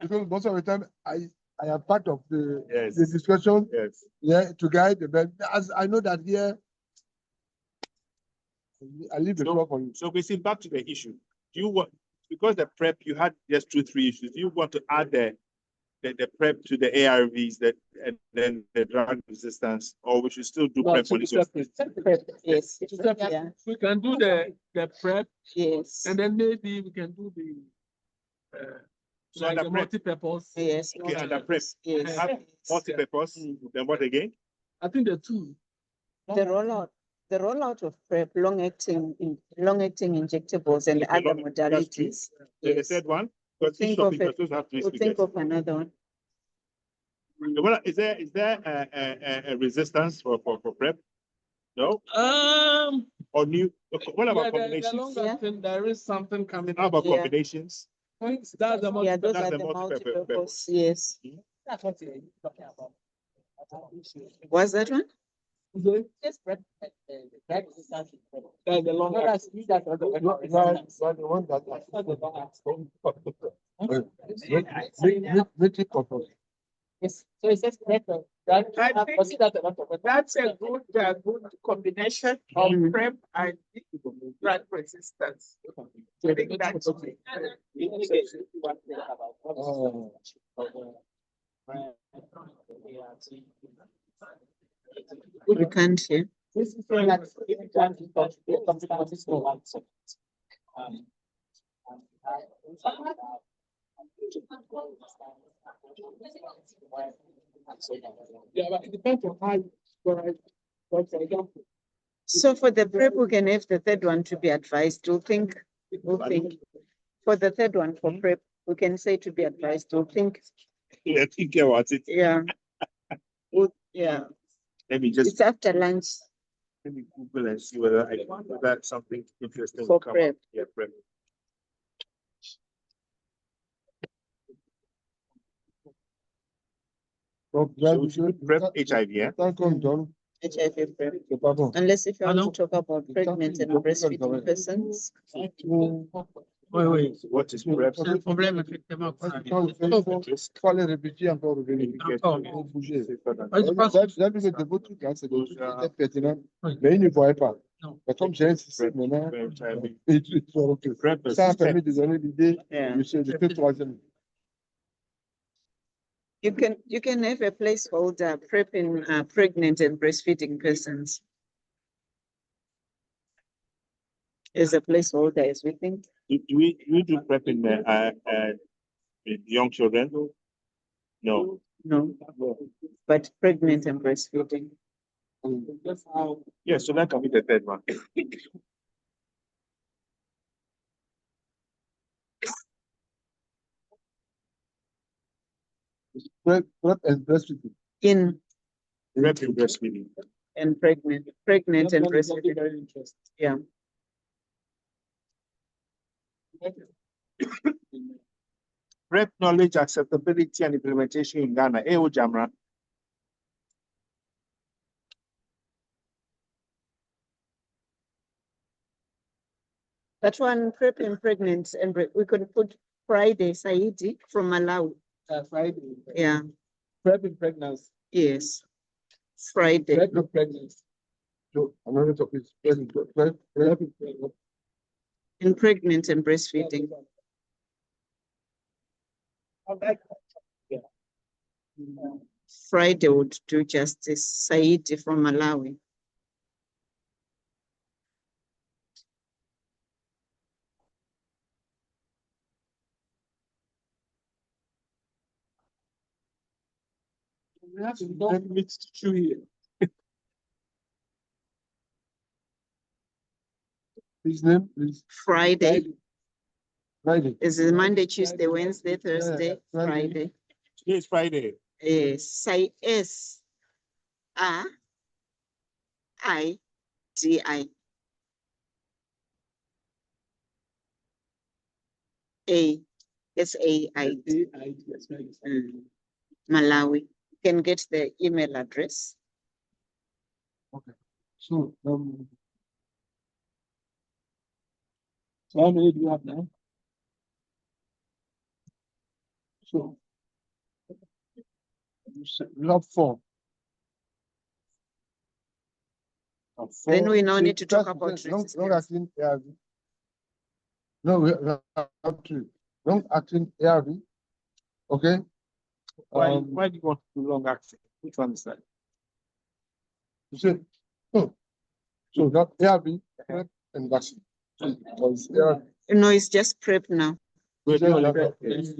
Because most of the time, I am part of the discussion. Yes. Yeah, to guide the best. As I know that here, I leave the floor for you. So we see back to the issue. Do you want, because the prep, you had just 2-3 issues. Do you want to add the prep to the ARVs and then the drug resistance, or we should still do prep on its own? Yes. Yeah. We can do the prep. Yes. And then maybe we can do the So like the the prep. multi-purpose. Yes. Okay, and the prep. Yes. Have multi-purpose. Then what again? I think the two. The rollout of PrEP, long-acting injectables and Okay, other that's two. modalities. Then the Yes. third one, because each Think of topic it. was supposed to have 3 We'll speakers. think of another one. Well, is there a resistance for PrEP? No? Or new? What about combinations? There is something coming. How about Yeah. combinations? That's the Yeah, those That's are the the multi-purpose. multi-purpose, yes. That's what you're talking about. What's that one? Just prep. That's the long. That's the one that Yes, so it says prep. That's a good combination of PrEP and drug resistance. I think that's You can't hear. Yeah, but it depends on how you for example. So for the PrEP, we can have the third one to be advised. We'll think. For the third one for PrEP, we can say to be advised. We'll think. Yeah, think about it. Yeah. Yeah. Let me just. It's after lunch. Let me Google and see whether that's something interesting. For come PrEP. up. Yeah, PrEP. So we should PrEP HIV, yeah? HIV PrEP. Unless if you want to talk about pregnant and breastfeeding persons. Wait. What is PrEP? C'est un problème, effectivement. Faut les répéter encore. Bouger. C'est de beaux trucs, c'est des trucs qui étaient pertinents, mais ils ne voyaient pas. Mais comme j'ai insisté maintenant, ça a permis de donner l'idée de ce troisième. You can have a placeholder prepping pregnant and breastfeeding persons. As a placeholder, as we think. Do we do PrEP in young children? No. No. But pregnant and breastfeeding. Yeah, so that can be the third one. PrEP and breastfeeding. In PrEP and breastfeeding. And pregnant and breastfeeding. Yeah. PrEP knowledge, acceptability, and implementation in Ghana. AO Jamra. That one, PrEP and pregnant, and we could put Friday Saidi from Malawi. Friday. Yeah. PrEP in pregnancy. Yes. Friday. PrEP in pregnancy. So another topic is PrEP in pregnant and breastfeeding. Friday would do justice. Saidi from Malawi. We have to meet to here. His name is Friday. Friday. Is it Monday, Tuesday, Wednesday, Thursday, Friday? Today is Friday. Yes, say S-A-I-D-I. S-A-I-D. Malawi. You can get the email address. Okay. So, so how many do you have now? So, you have four. Then we now So need to talk first, about long acting ARV. No, we have to long acting ARV. Okay. Why do you want to do long acting? Which one is that? You say, oh, so that ARV prep and vaccine. So, No, it's just PrEP now. Yes.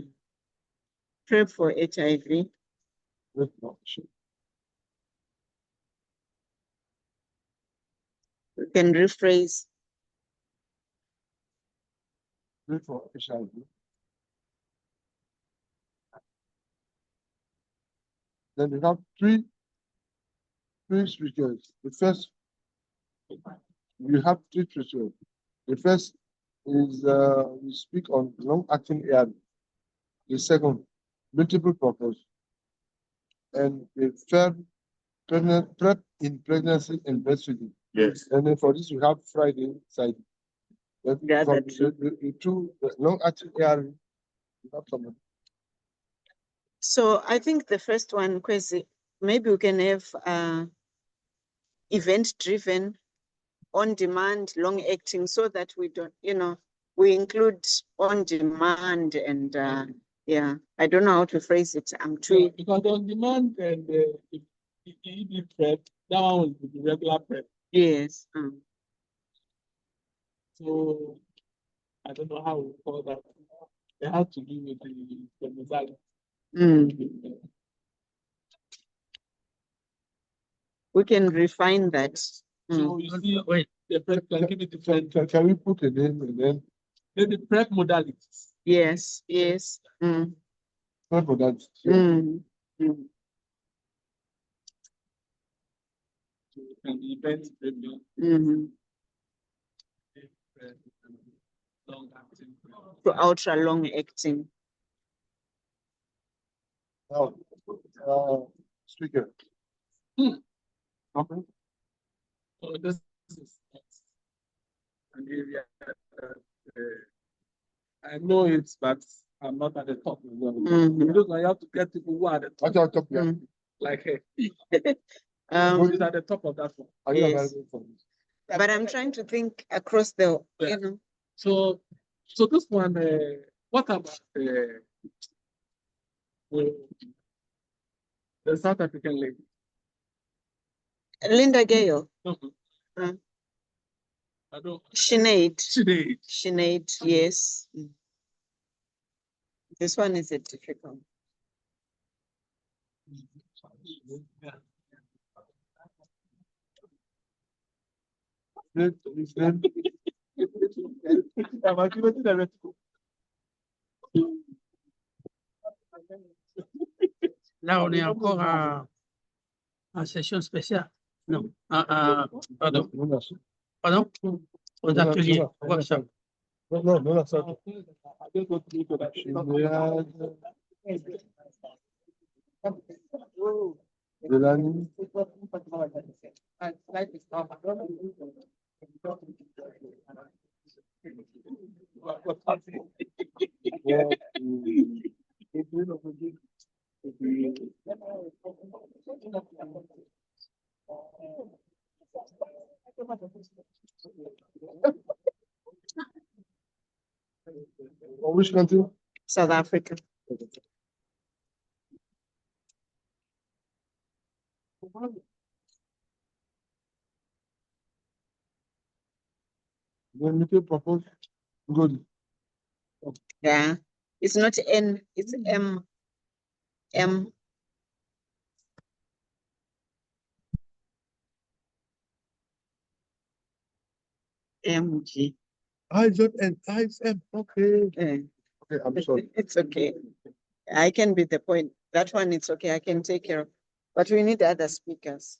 PrEP for HIV. You can rephrase. PrEP for HIV. Then we have three speakers. The first, we have three speakers. The first is we speak on long-acting ARV. The second, multiple purpose. And the third, PrEP in pregnancy and breastfeeding. Yes. And then for this, we have Friday side. The two long-acting ARV, we have someone. So I think the first one, Kwesi, maybe we can have event-driven, on-demand, long-acting, so that we don't, we include on-demand and yeah, I don't know how to phrase it. I'm too. Because on demand and ED prep, that one will be the regular prep. Yes. So I don't know how we call that. They have to do with the modality. We can refine that. So you see, wait, the prep can give it different. Can we put a name and then? The prep modalities. Yes, yes. Prep modalities. So it can be event driven. Long acting. To ultra long acting. Now, speaker. Okay. So this is an area that I know it, but I'm not at the top. Because I have to get people who are at the top. Like who's at the top of that one. Are you Yes. available for this? But I'm trying to think across the, So this one, what about the South African lady? Linda Gale. I don't. Sinead, yes. This one is a difficult. Là, on est encore en session spéciale. Non, pardon. Pardon? Aux ateliers, workshop. Non, ça. De l'année. Which country? South Africa. When you propose, good. Yeah, it's not N, it's M. MG. ISM, okay. Eh, Okay, I'm sorry. It's okay. I can be the point. That one, it's okay. I can take care of. But we need other speakers.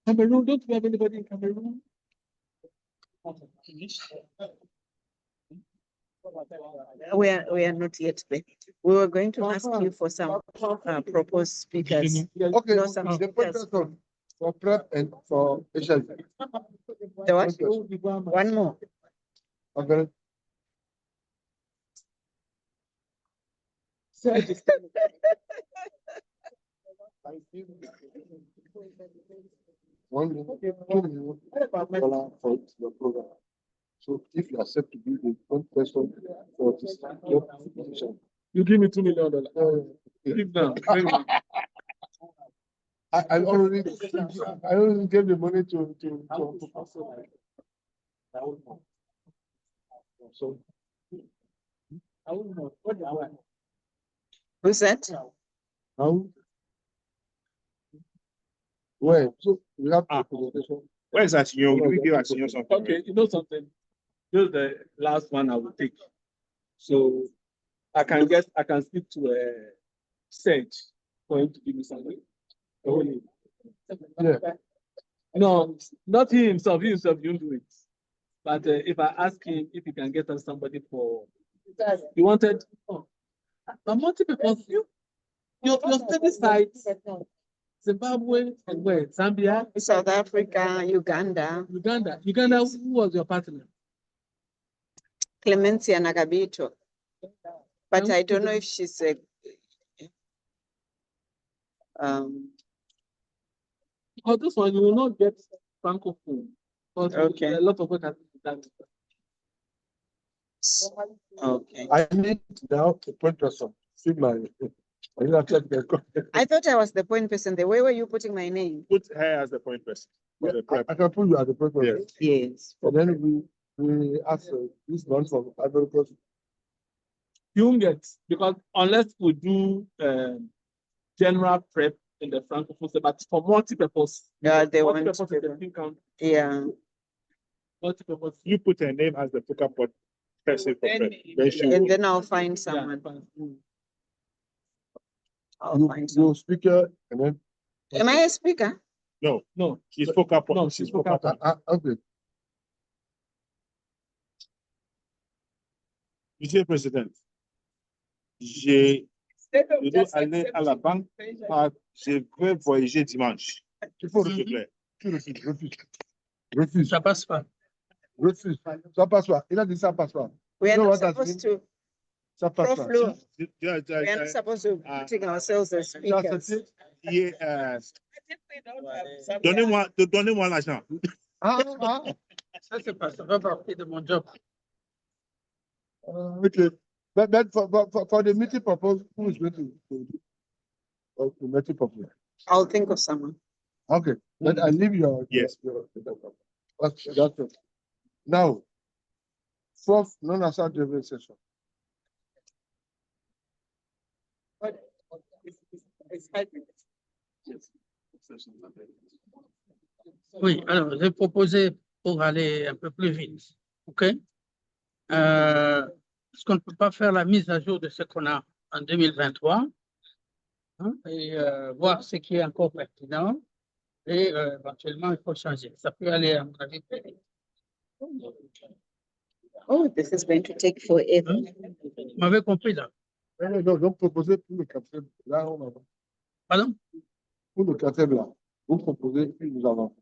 Cameroon, don't we have anybody in Cameroon? We are not yet there. We were going to ask you for some proposed speakers. Okay, No, some the point speakers. is for prep and for HIV. The what? One more. Okay. $1 million, $2 million for the program. So if you accept to be the one person for this job position, You give me $2 million. Give them. I already gave the money to so Who's that? how? Where? So we have a presentation. Where's that? We give us something. Okay, you know something? This is the last one I will take. So I can speak to Sage for him to give me something. Yeah. No, not he himself. He himself you do it. But if I ask him if he can get us somebody for, you wanted. Oh, but multiple people. Your study sites. Zimbabwe and where? Zambia, South Africa, Uganda. Uganda. Who was your partner? Clemencia Nagabito. But I don't know if she's a Oh, this one you will not get francophone. Okay. A lot of work has been done. Okay. I need now to point person. See my. I thought I was the point person. The way were you putting my name? Put her as the point person. For the prep. I can put you at the point person. Yes. And then we ask this one from Ivory Coast. You won't get, because unless we do general prep in the francophone, but for multi-purpose. Yeah, they want multi-purpose is the thing count. Yeah. Multi-purpose. You put her name as the focal point person for prep. And then I'll find someone. I'll find someone. You speaker and then. Am I a speaker? No, she's focal point. No, she's focal point. Okay. Monsieur le Président, je dois aller à la banque, je vais voyager dimanche. Il faut s'il te plaît. Tu refuses. Ça passe pas. Refuse. Ça passe pas. Il a dit ça passe pas. We are You know not what I supposed think? to. Ça passe pas. Prof. Lou, we are not supposed to be putting ourselves as speakers. Donnez-moi l'argent. Ça, c'est pas, ça fait partie de mon job. Okay. But for the meeting purpose, who is going to meeting purpose? I'll think of someone. Okay. But I leave your. Yes. That's it. Now, fourth non-assert driven session. Oui, alors j'ai proposé pour aller un peu plus vite. OK? Est-ce qu'on ne peut pas faire la mise à jour de ce qu'on a en 2023 hein, et voir ce qui est encore pertinent et éventuellement il faut changer. Ça peut aller à mon avis. Oh, this is going to take forever. Vous m'avez compris là? Non, donc proposer pour le quatrième. Là, on va. Pardon? Pour le quatrième là, vous proposez puis nous avons.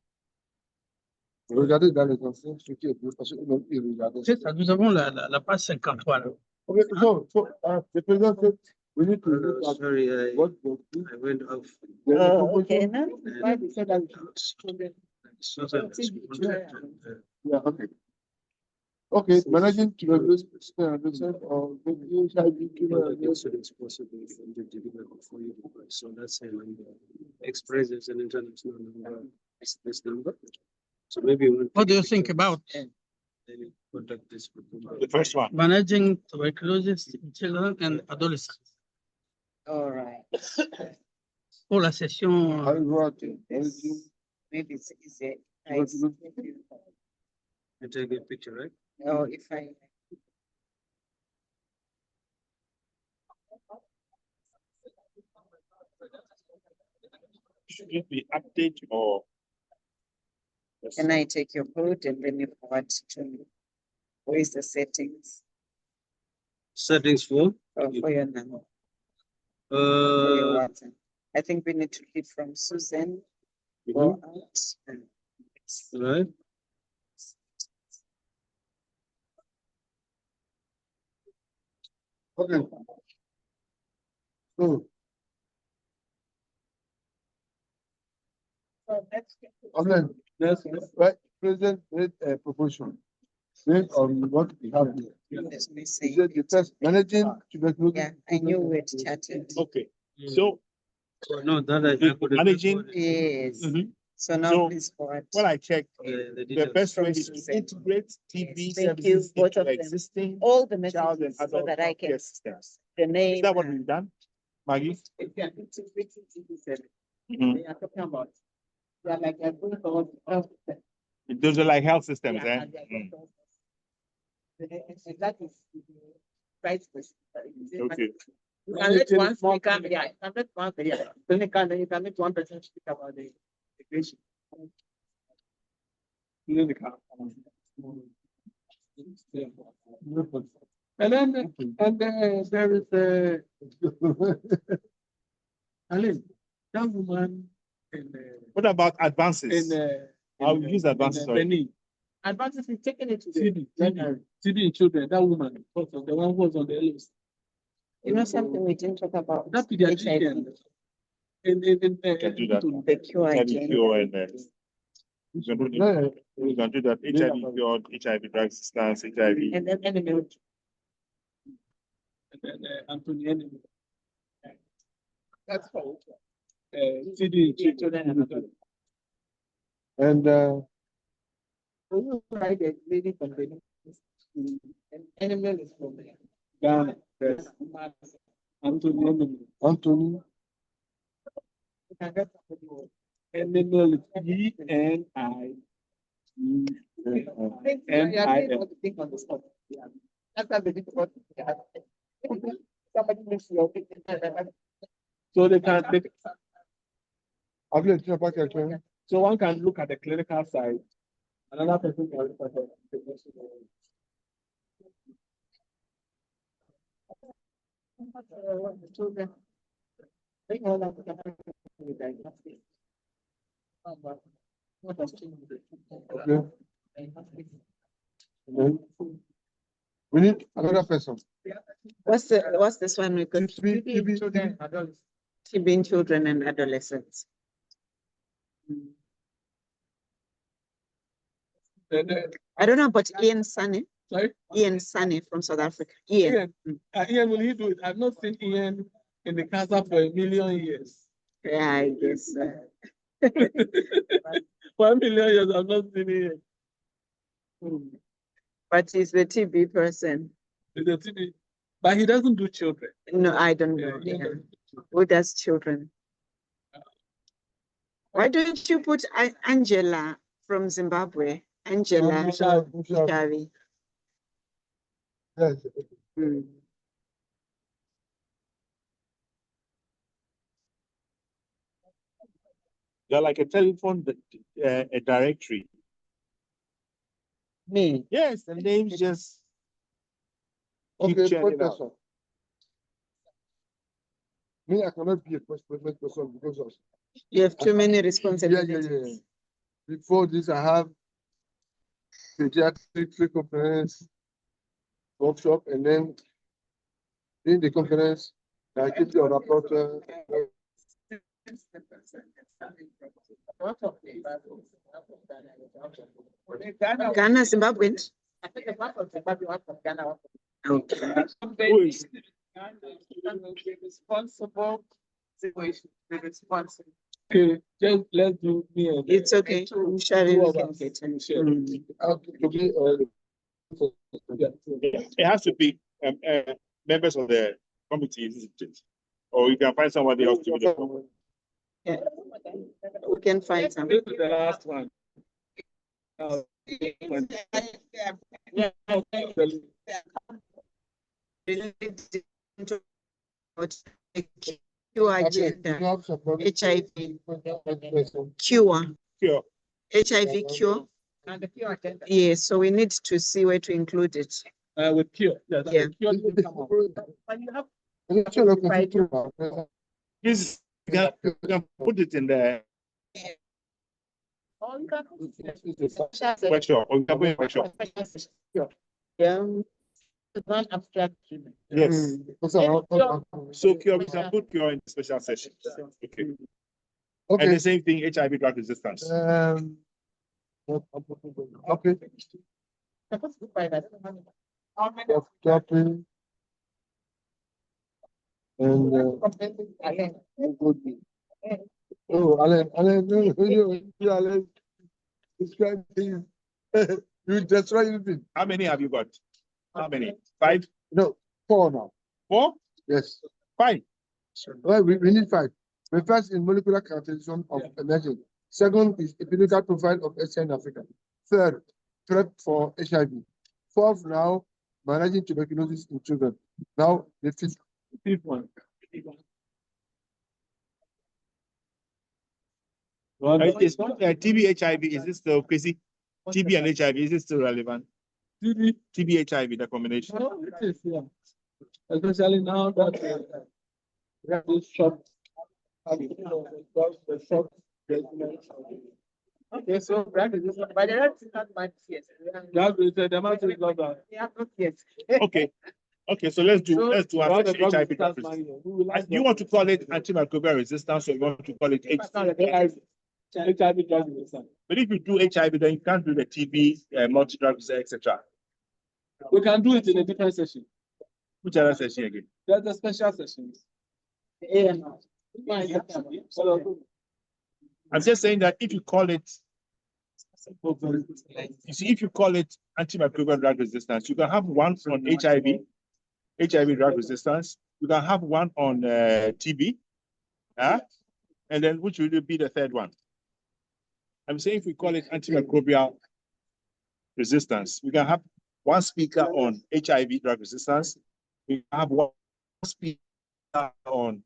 Regardez dans les anciens ce qui est bien parce qu'ils regardent. C'est ça, nous avons la page 53 là. Okay, so the president said we need to Sorry, I what went off. Okay, now. Yeah, okay. Okay, managing to reduce or It's possible from the delivery for you. So that's express as an international number. this number. So maybe we'll What do you think about contact this. The first one. managing tuberculosis in children and adolescents? All right. Pour la session. Maybe it's easier. You take a picture, right? Oh, if I. Should it be update or? Can I take your code and then you forward to me? Where is the settings? Settings for? For your number. For your Uh, WhatsApp. I think we need to leave from Susan. Go out. and- right. Okay. So, okay, Yes. right, President made a proposition based on what we have here. Let me He see. said the first managing tuberculosis. Yeah, I knew we had chatted. Okay, so No, that I could. managing. Yes. Mhm. So now So, please forward. What I checked, the the details. best way From is to Susan. integrate TB Yes, thank you, services both into of them. existing All the child and messages so adult that I can, healthcare systems. the name. Is that what we've done, Maggie? If you are integrating TB service, Mhm. they are talking about, they are like, they're going towards health. Those are like health systems, Yeah, eh? and they are going towards health. And that is the right question. Okay. You can let one speaker, yeah, you can let one, yeah, clinical, then you can let one person speak about the integration. And then, there is Aline, that woman in, What about advances? I'll use advances already. Benin. Advances is taking it to TB in children, that woman, the one who was on the list. You know something we didn't talk about? That pediatrician. Can do that. The cure HIV agenda. cure and we can do that. HIV cure, HIV drug resistance, HIV. And then enemy. And then Anthony Enemy. That's all. TB in children and adults. And, Friday, really from the animal is from there. Ghana. Yes. Anthony Enemy. Anthony, You can get somebody else. Animal ENI. Think on the spot. Yeah. That's how they difficult. Somebody makes your picture. So they can, I've let you back again. so one can look at the clinical side. Another person can look at the. Children. They know that we can have a diagnostic. What has changed? Okay. And then we need another person. What's this one we got? TB, TB in children and adolescents. TB in children and adolescents. I don't know about Ian Sunny. Sorry? Ian Sunny from South Africa. Ian. Ian, will he do it? I've not seen Ian in the CASA for 1 million years. Yeah, I guess. 1 million years, I've not seen Ian. But he's the TB person. He's a TB, but he doesn't do children. No, I don't know. Yeah, Yeah. Who does children? Why don't you put Angela from Zimbabwe? Angela Shavi. Yes. They're like a telephone, a directory. Me? Yes, the names just. keep Okay, churning first out. person. Me, I cannot be a first person because of. You have too many Yeah. responsibilities. Before this, I have pediatric free conference workshop, and then in the conference, I keep your rapporteur. Ghana, Zimbabwean. Okay. Who is Responsible situation, the responsible. Okay, just let's do me and. It's okay. Shari, we can get him. It has to be members of the committee, isn't it? Or you can find somebody else to be the. Yeah. We can find some. This is the last one. Cure agenda, HIV cure, HIV cure. Yes, so we need to see where to include it. With cure. Yeah. Yes, you can put it in the workshop. Or you can put it in workshop. Yeah. Non-abstract. Yes. So cure, we can put cure in the special session. Okay. Okay. And the same thing, HIV drug resistance. Okay. Stopping. And Alan, Alan, describe things. You destroy anything. How many have you got? How many? 5? No, 4 now. 4? Yes. 5. Well, we need 5. The first is molecular characterization of emerging. Second is epidemiological profile of STI in Africa. Third, prep for HIV. Fourth, now managing tuberculosis in children. Now the fifth one. It's not TB HIV. Is this still crazy? TB and HIV, is it still relevant? TB HIV, the combination. No, it is, yeah. Especially now that we have this short. Okay, so brand is but the rest is not much yet. That is the amount is not that. We have not yet. Okay. Okay, so let's do all the drug HIV. resistance money, You want to call it antimicrobial resistance, or you want to call it HIV? HIV drug resistance. But if you do HIV, then you can't do the TB, multi-drug resistance, etc. We can do it in a different session. Which other session again? There's a special session. I'm just saying that if you call it, you see, if you call it antimicrobial drug resistance, you can have one on HIV drug resistance. You can have one on TB, and then which will be the third one? I'm saying if we call it antimicrobial resistance, we can have one speaker on HIV drug resistance. We can have one speaker on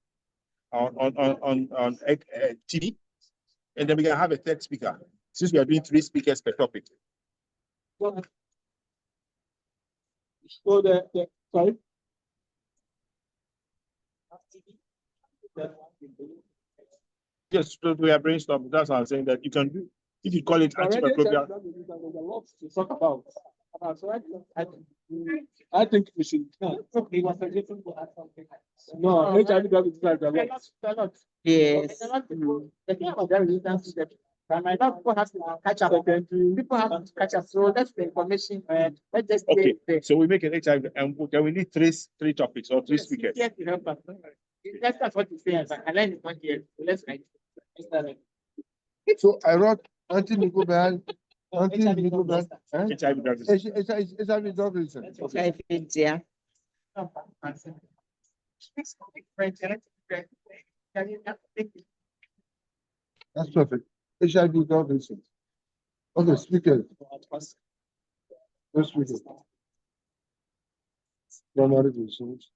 TB, and then we can have a third speaker. Since we are doing 3 speakers per topic. So sorry. Yes, so we are brainstorming. That's what I'm saying, that you can do, if you call it antimicrobial. There's a lot to talk about. So I think we should. No, HIV drug resistance. Yes. The thing about that resistance is that people have to catch up. People have to catch up. So that's the information. Let's just Okay, so we make an HIV, and we need three topics or 3 speakers. Yes, to help us. That's what you say. Align is not here. Let's write. So I wrote antimicrobial, HIV drug resistance. HIV drug resistance. Yeah. That's perfect. HIV drug resistance. Okay, speakers. Let's speak it. Primary resistance.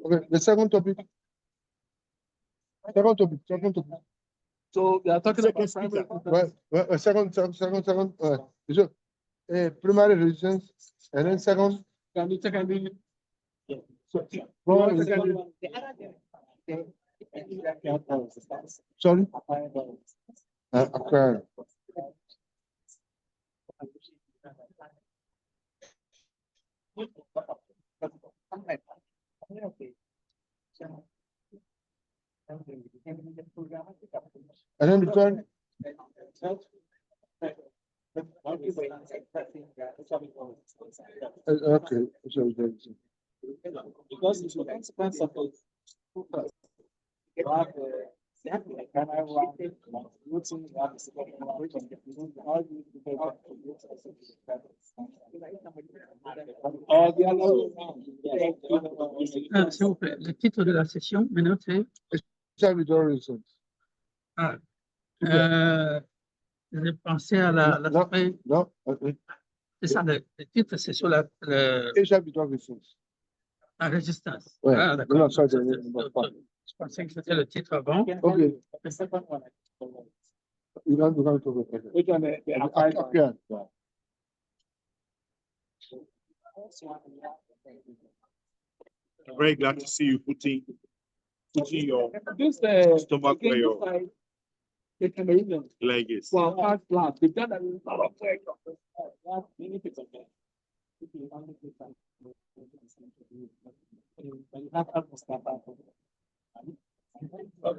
Okay, the second topic. Second topic. So we are talking about primary resistance, and then second. Sorry. Acquired. And then the third, okay, so Because it's a consequence of it. You have they have like primary one, routine, you have the second one, all S'il vous plaît, le titre de la session, maintenant, c'est Ah, j'ai pensé à l'aspect. Non, C'est ça, le titre, c'est sur la résistance. Ouais. Ah, d'accord. Non, ça, Je pensais que c'était le titre avant. Ok. You don't go to the I'm very glad to see you putting your stomach where your leg is. Well, first class, they've done a lot of work.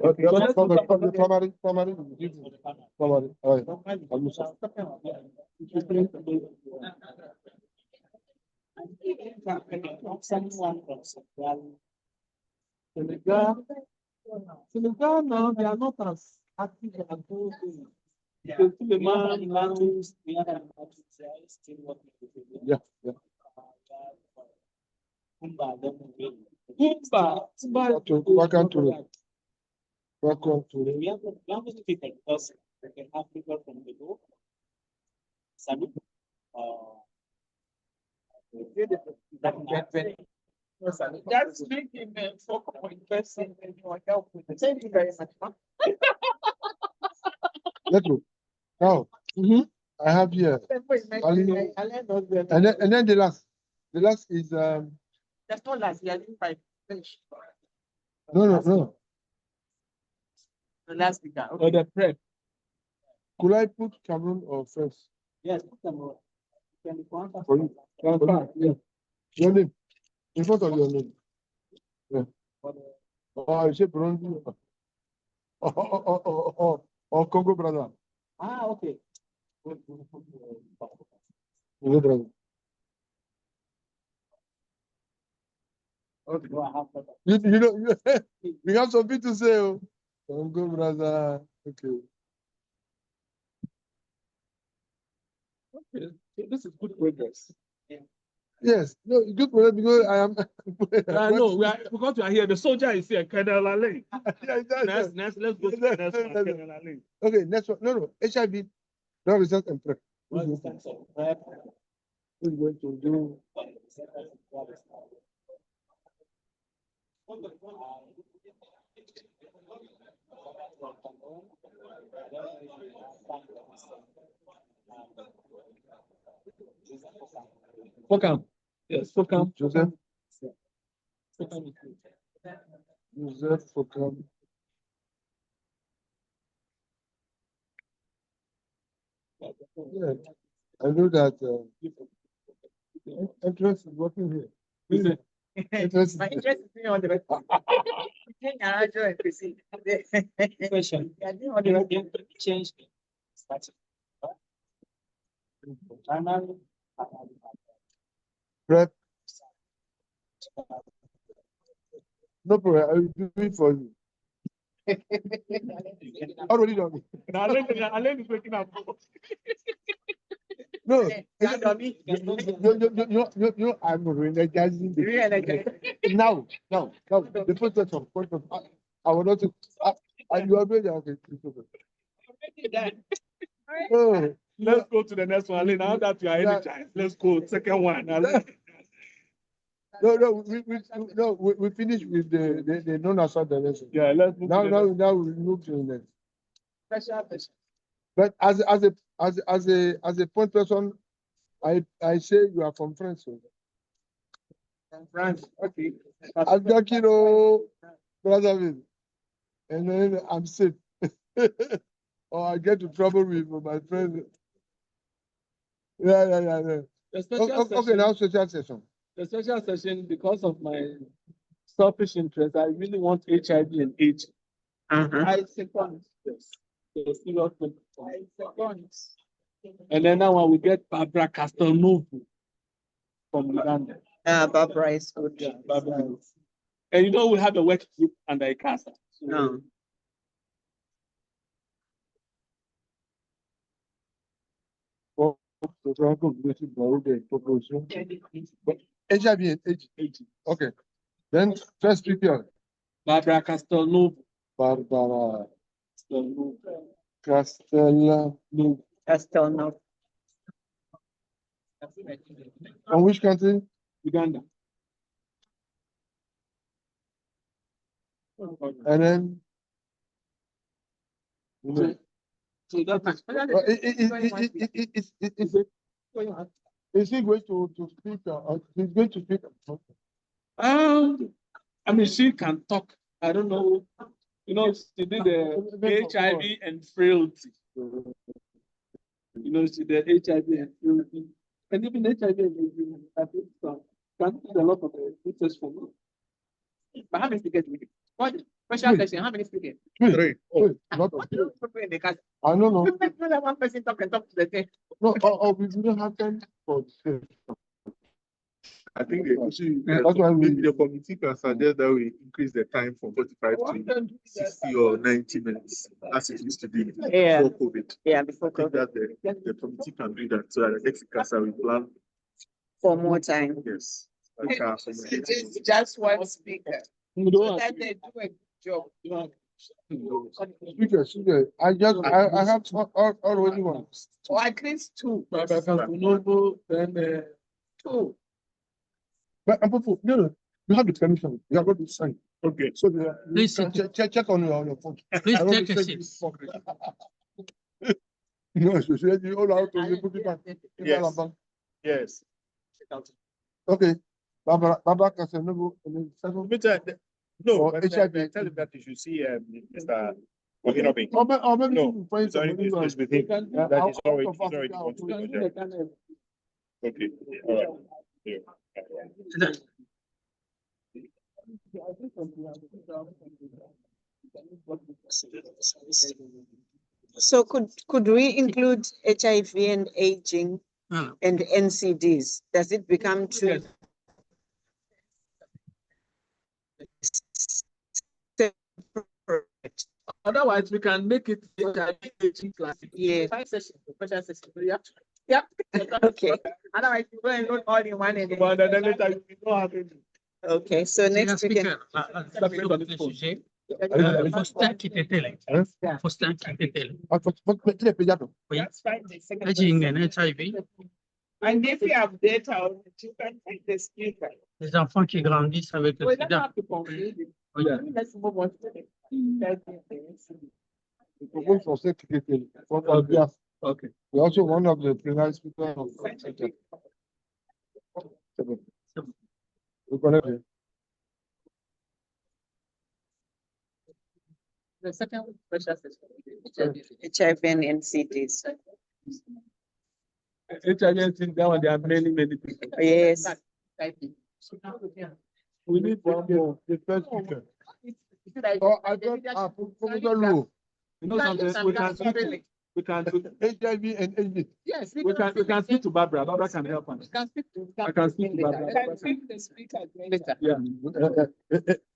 Okay, summary. All right. Senegal now, they are not as active as those days. Because the man, Yeah. Welcome to We have to pick it because we can have people from the group. Sami, that's making a focal point person and you are help with it. Thank you very much. Let's go. Now, I have here. Ali, and then the last is That's not last year, I finished. no. The last speaker. Or the prep. Could I put Cameroon or first? yes, put them on. For you. Yeah. Your name. In front of your name. Yeah. Oh, you say Burundi. Oh, Congo brother. Ah, okay. Congo brother. Okay. You know, we have something to say. Oh. Congo brother. Okay. Okay. So this is good progress. Yes, no, good for them because I am. I know, because we are here, the soldier is here, Colonel Ale. Let's Let's go to the next one, Colonel Ale. Okay, next one. No, HIV, no result and prep. Who's going to do? Focam. Yes, Focam. Joseph. Focam. Joseph Focam. Yeah, I know that interest is working here. Interest. My interest is being on the question. I didn't want to change. Prep. No problem. I will do it for you. Already done. Alain is waking up. No, I'm re-energizing now. The first question, I will not. And you are ready. Okay. Oh, let's go to the next one. Alain, now that you are energized, let's go. Second one. We finished with the non-assault direction. Yeah, let's move now we move to the next. Special person. But as a point person, I say you are from France. From France, okay. I'm talking, brother, and then I'm sick. Or I get to trouble with my friend. Yeah. The special Okay, now social session. The special session, because of my selfish interest, I really want HIV and AIDS I second. Yes. Yes, I second. And then now we get Barbara Castelnuovo from Uganda. Barbara is good. Yeah, Barbara is. And you know, we have a work group under ICASA. So No. HIV and AIDS. Okay. Then first speaker. Barbara Castelnuovo. Barbara Castelnuovo. Castelnuovo. From which country? Uganda. And then. So that is he going to speak? He's going to speak. I mean, she can talk. I don't know. You know, she did the HIV and frailty. You know, she did HIV and frailty. And even HIV and frailty, I think can do a lot of research for me. But how many speakers do we get? What? Special session, how many speakers? Three. Not What do you put in the cast? I don't know. Let one person talk and talk to the thing. No, we don't have time for this. I think the issue That's why the committee can suggest that we increase the time from 45 to 60 or 90 minutes as it used to be before COVID. Yeah, before COVID. I think that the committee can do that so that the next ICASA we plan for more time. Yes. It's just one speaker. So that they do a job. Speaker, I have already one. Or at least two. Then two. But no, you have the permission. You have got to sign. Okay. So please check on your phone. Please check check your seat. No, so you all out to put it back. Yes. Yes. Okay. Barbara Castelnuovo. No, HIV. Tell him that you should see Mr. Wakinobi. Or maybe No, find it's already business with him. That is already want to do the job. Okay. All right. Yeah. So could we include HIV and aging and NCDs? Does it become too? Otherwise, we can make it HIV aging class. Yeah. Special session. Yeah. Okay. Otherwise, you go and load all in one and then. But then later you don't have it. Okay, so next we can. Faustin qui était là. Faustin qui était là. Oui. Aging and HIV. And if you have data on it, you can take the speaker. Les enfants qui grandissent avec le We don't sida. have to conclude it. Oui. Let's move on to the Okay. We also one of the plenary speakers of The second special session. HIV and NCDs. HIV and that one, there are many people. Yes. We need one more. The first speaker. I got You know something, we can HIV and AIDS. Yes, we can speak to Barbara. Barbara can help us. I can speak to Barbara. Can speak the speaker later. Yeah.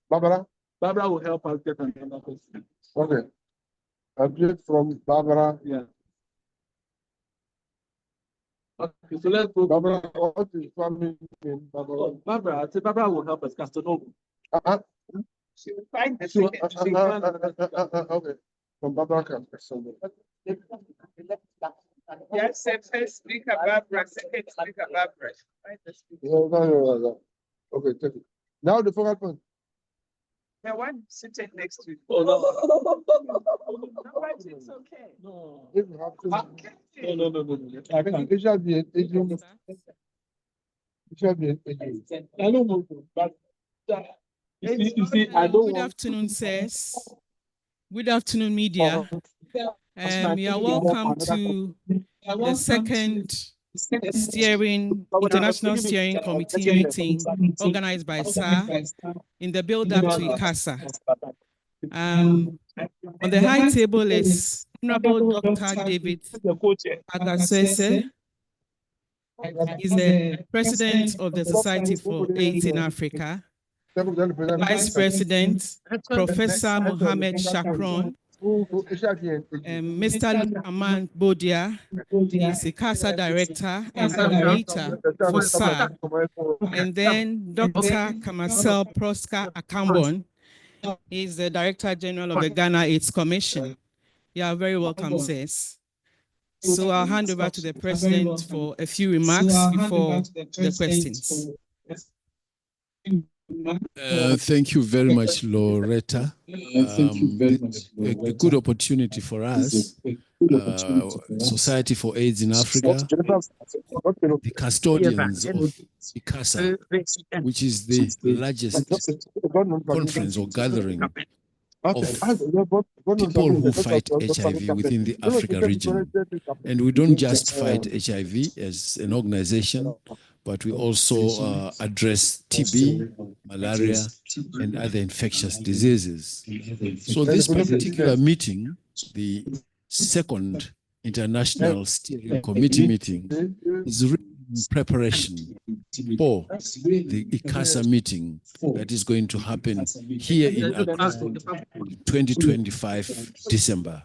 Barbara? Barbara will help us get another person. Okay. Update from Barbara. Yeah. Okay, so let's go. Barbara, what is family name? Barbara. Barbara, I say Barbara will help us. Castelnuovo. She will find the So, second. okay. From Barbara Castelnuovo. Yes, first speaker Barbara, second speaker Barbara. Find the speaker. Yeah. Okay, take it. Now the focal point. The one sitting next to you. Oh, no. No, but it's okay. No. If you have to. No. I think it shall be an aging. It shall be an aging. I don't know, but you see, I don't Good want afternoon, sirs. Good afternoon, media. You are welcome to the second International Steering Committee meeting organized by SAR in the build-up to ICASA. On the high table is Honorable Dr. David Agasese. He's the president of the Society for AIDS in Africa. Vice President, Professor Mohammed Shakron. Mr. Aman Bodia is the ICASA director and coordinator for SAR. And then Dr. Kamasel Prosper Akambon is the Director General of the Ghana AIDS Commission. You are very welcome, sis. So I'll hand over to the President for a few remarks before the questions. Thank you very much, Loretta. A good opportunity for us, Society for AIDS in Africa, the custodians of ICASA, which is the largest conference or gathering of people who fight HIV within the Africa region. And we don't just fight HIV as an organization, but we also address TB, malaria, and other infectious diseases. So this particular meeting, the second International Steering Committee meeting, is really in preparation for the ICASA meeting that is going to happen here in Accra, 2025 December.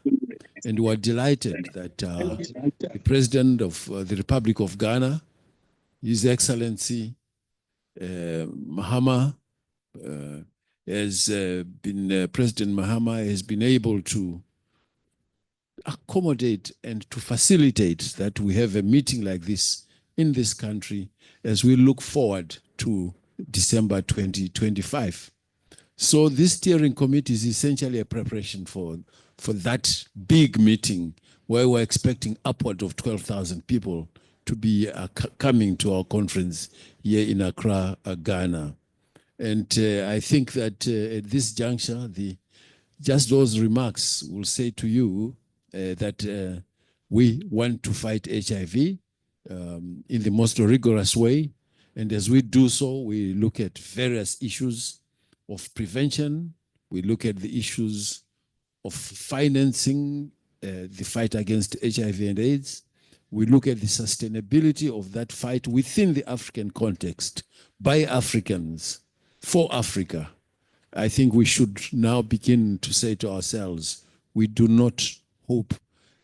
And we are delighted that the President of the Republic of Ghana, His Excellency Mahama, President Mahama has been able to accommodate and to facilitate that we have a meeting like this in this country as we look forward to December 2025. So this steering committee is essentially a preparation for that big meeting where we're expecting upward of 12,000 people to be coming to our conference here in Accra, Ghana. And I think that at this juncture, just those remarks will say to you that we want to fight HIV in the most rigorous way. And as we do so, we look at various issues of prevention. We look at the issues of financing the fight against HIV and AIDS. We look at the sustainability of that fight within the African context, by Africans, for Africa. I think we should now begin to say to ourselves, we do not hope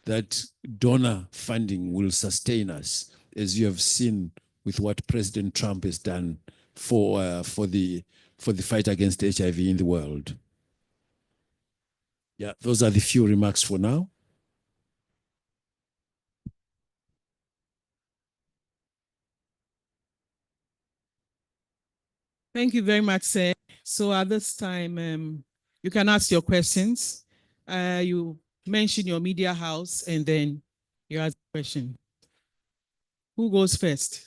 that donor funding will sustain us, as you have seen with what President Trump has done for the fight against HIV in the world. Yeah, those are the few remarks for now. Thank you very much, sir. So at this time, you can ask your questions. You mention your media house and then you ask a question. Who goes first?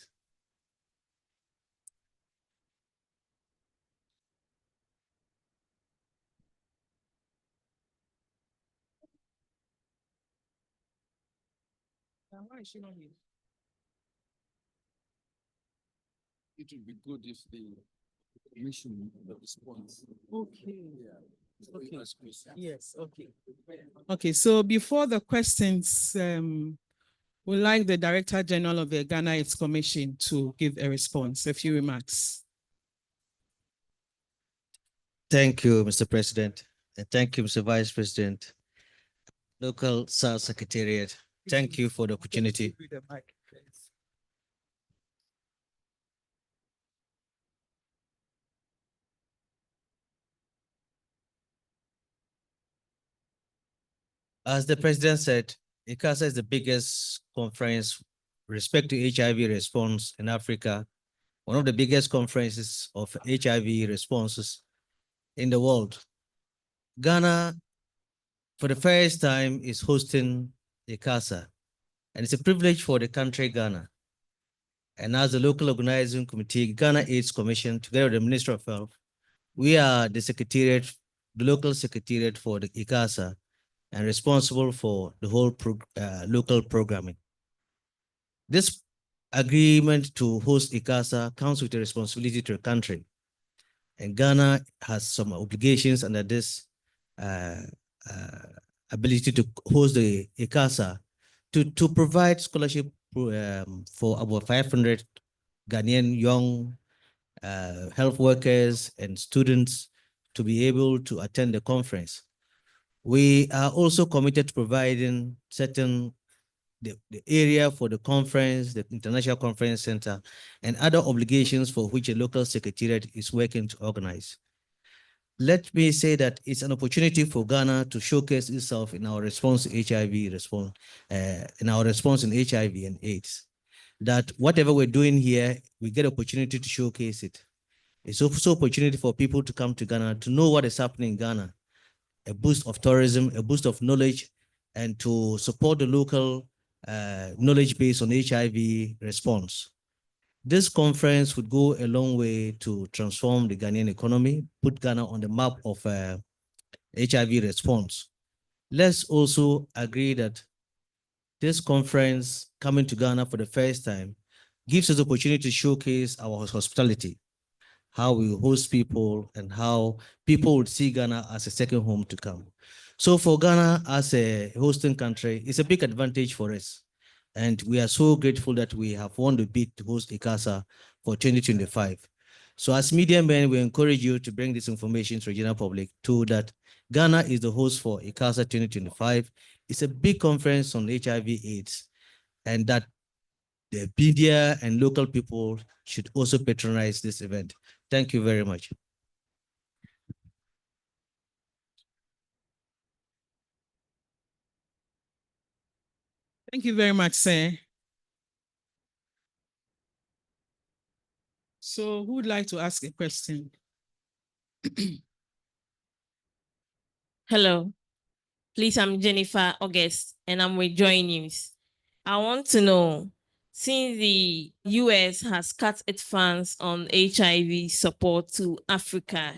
Why is she not here? It would be good if the commission responds. Okay. Yeah. Okay. Yes, okay. Okay, so before the questions, we'd like the Director General of the Ghana AIDS Commission to give a response, a few remarks. Thank you, Mr. President. And thank you, Mr. Vice President, Local SAR Secretariat. Thank you for the opportunity. As the President said, ICASA is the biggest conference with respect to HIV response in Africa, one of the biggest conferences of HIV responses in the world. Ghana, for the first time, is hosting ICASA, and it's a privilege for the country Ghana. And as the local organizing committee, Ghana AIDS Commission, together with the Minister of Health, we are the secretariat, the local secretariat for the ICASA, and responsible for the whole local programming. This agreement to host ICASA comes with a responsibility to the country. And Ghana has some obligations under this ability to host the ICASA to provide scholarship for about 500 Ghanaian young health workers and students to be able to attend the conference. We are also committed to providing the area for the conference, the International Conference Center, and other obligations for which a local secretariat is working to organize. Let me say that it's an opportunity for Ghana to showcase itself in our response to HIV in HIV and AIDS. That whatever we're doing here, we get opportunity to showcase it. It's also opportunity for people to come to Ghana to know what is happening in Ghana, a boost of tourism, a boost of knowledge, and to support the local knowledge base on HIV response. This conference would go a long way to transform the Ghanaian economy, put Ghana on the map of HIV response. Let's also agree that this conference coming to Ghana for the first time gives us the opportunity to showcase our hospitality, how we host people and how people would see Ghana as a second home to come. So for Ghana as a hosting country, it's a big advantage for us. And we are so grateful that we have won the bid to host ICASA for 2025. So as media men, we encourage you to bring this information to the general public too, that Ghana is the host for ICASA 2025. It's a big conference on HIV/AIDS, and that the media and local people should also patronize this event. Thank you very much. Thank you very much, sir. So who would like to ask a question? Hello, please, I'm Jennifer August and I'm with Joy News. I want to know, since the US has cut its funds on HIV support to Africa,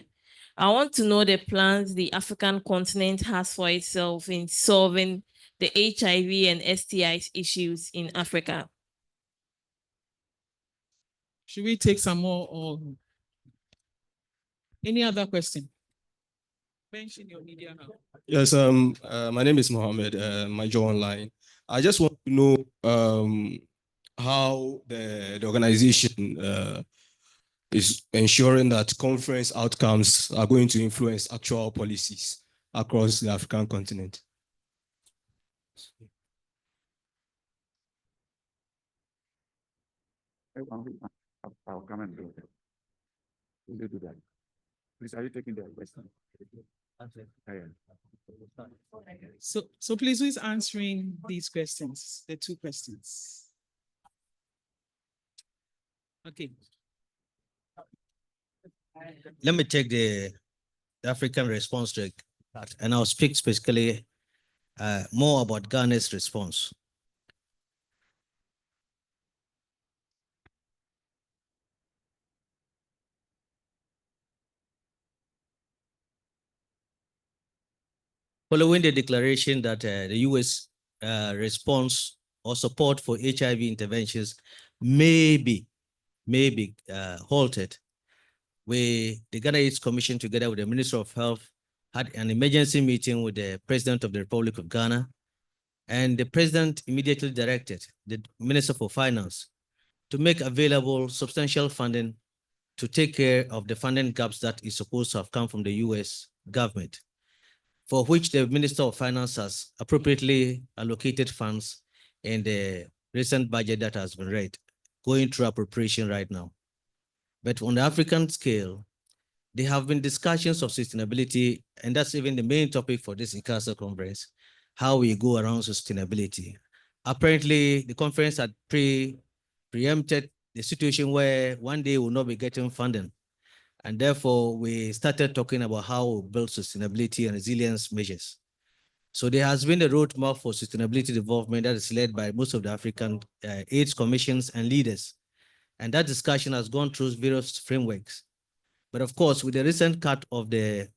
I want to know the plans the African continent has for itself in solving the HIV and STIs issues in Africa. Should we take some more or any other question? Mention your media now. Yes, my name is Mohammed, my Joe Online. I just want to know how the organization is ensuring that conference outcomes are going to influence actual policies across the African continent. I'll come and do it. Will you do that? Please, are you taking the question? So please, who is answering these questions, the two questions? Okay. Let me take the African response to that, and I'll speak specifically more about Ghana's response. Following the declaration that the US response or support for HIV interventions may be halted, the Ghana AIDS Commission, together with the Minister of Health, had an emergency meeting with the President of the Republic of Ghana, and the President immediately directed the Minister for Finance to make available substantial funding to take care of the funding gaps that is supposed to have come from the US government, for which the Minister of Finance has appropriately allocated funds in the recent budget that has been read, going through appropriation right now. But on the African scale, there have been discussions of sustainability, and that's even the main topic for this ICASA conference, how we go around sustainability. Apparently, the conference had preempted the situation where one day we'll not be getting funding. And therefore, we started talking about how we build sustainability and resilience measures. So there has been a roadmap for sustainability development that is led by most of the African AIDS commissions and leaders. And that discussion has gone through various frameworks. But of course, with the recent cut of the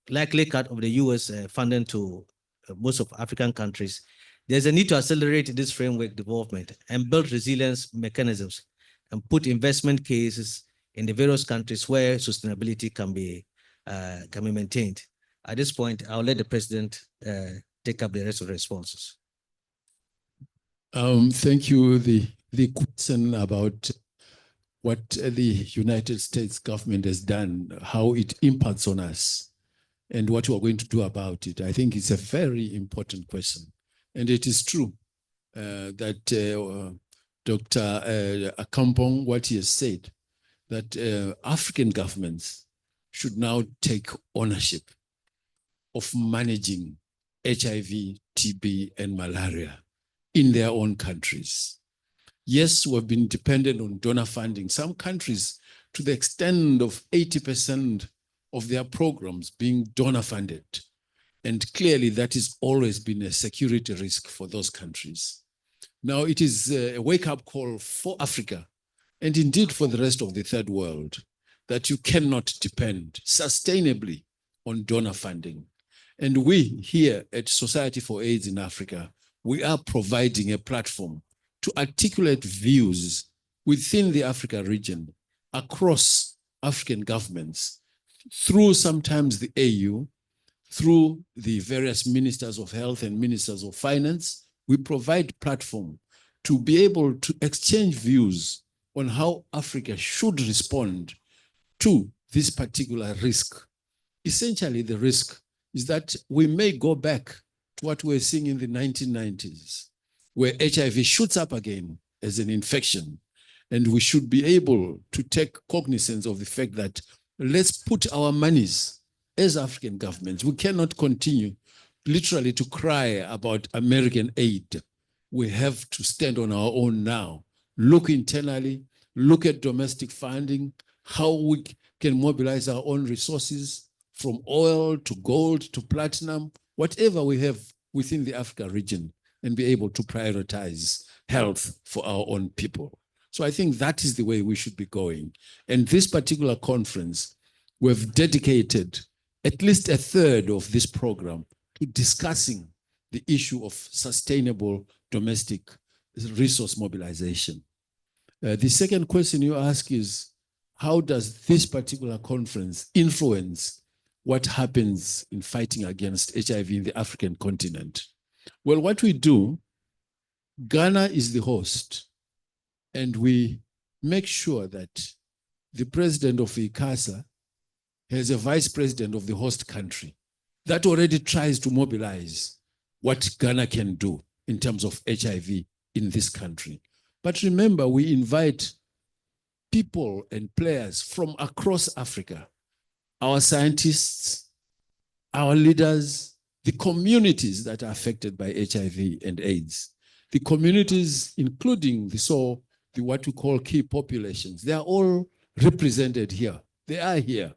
likely cut of the US funding to most of African countries, there's a need to accelerate this framework development and build resilience mechanisms and put investment cases in the various countries where sustainability can be maintained. At this point, I'll let the president take up the rest of the responses. Thank you. The question about what the United States government has done, how it impacts on us, and what we are going to do about it. I think it's a very important question. And it is true that Dr. Akampong, what he has said, that African governments should now take ownership of managing HIV, TB, and malaria in their own countries. Yes, we've been dependent on donor funding. Some countries, to the extent of 80% of their programs being donor funded. And clearly that has always been a security risk for those countries. Now it is a wake-up call for Africa and indeed for the rest of the third world that you cannot depend sustainably on donor funding. And we here at Society for AIDS in Africa, we are providing a platform to articulate views within the Africa region, across African governments, through sometimes the AU, through the various ministers of health and ministers of finance. We provide platform to be able to exchange views on how Africa should respond to this particular risk. Essentially, the risk is that we may go back to what we were seeing in the 1990s, where HIV shoots up again as an infection. And we should be able to take cognizance of the fact that let's put our monies as African governments. We cannot continue literally to cry about American aid. We have to stand on our own now, look internally, look at domestic funding, how we can mobilize our own resources from oil to gold to platinum, whatever we have within the Africa region, and be able to prioritize health for our own people. So I think that is the way we should be going. And this particular conference, we've dedicated at least a third of this program to discussing the issue of sustainable domestic resource mobilization. The second question you ask is, how does this particular conference influence what happens in fighting against HIV in the African continent? Well, what we do, Ghana is the host, and we make sure that the president of ICASA has a vice president of the host country that already tries to mobilize what Ghana can do in terms of HIV in this country. But remember, we invite people and players from across Africa, our scientists, our leaders, the communities that are affected by HIV and AIDS, the communities, including what we call key populations, they are all represented here. They are here,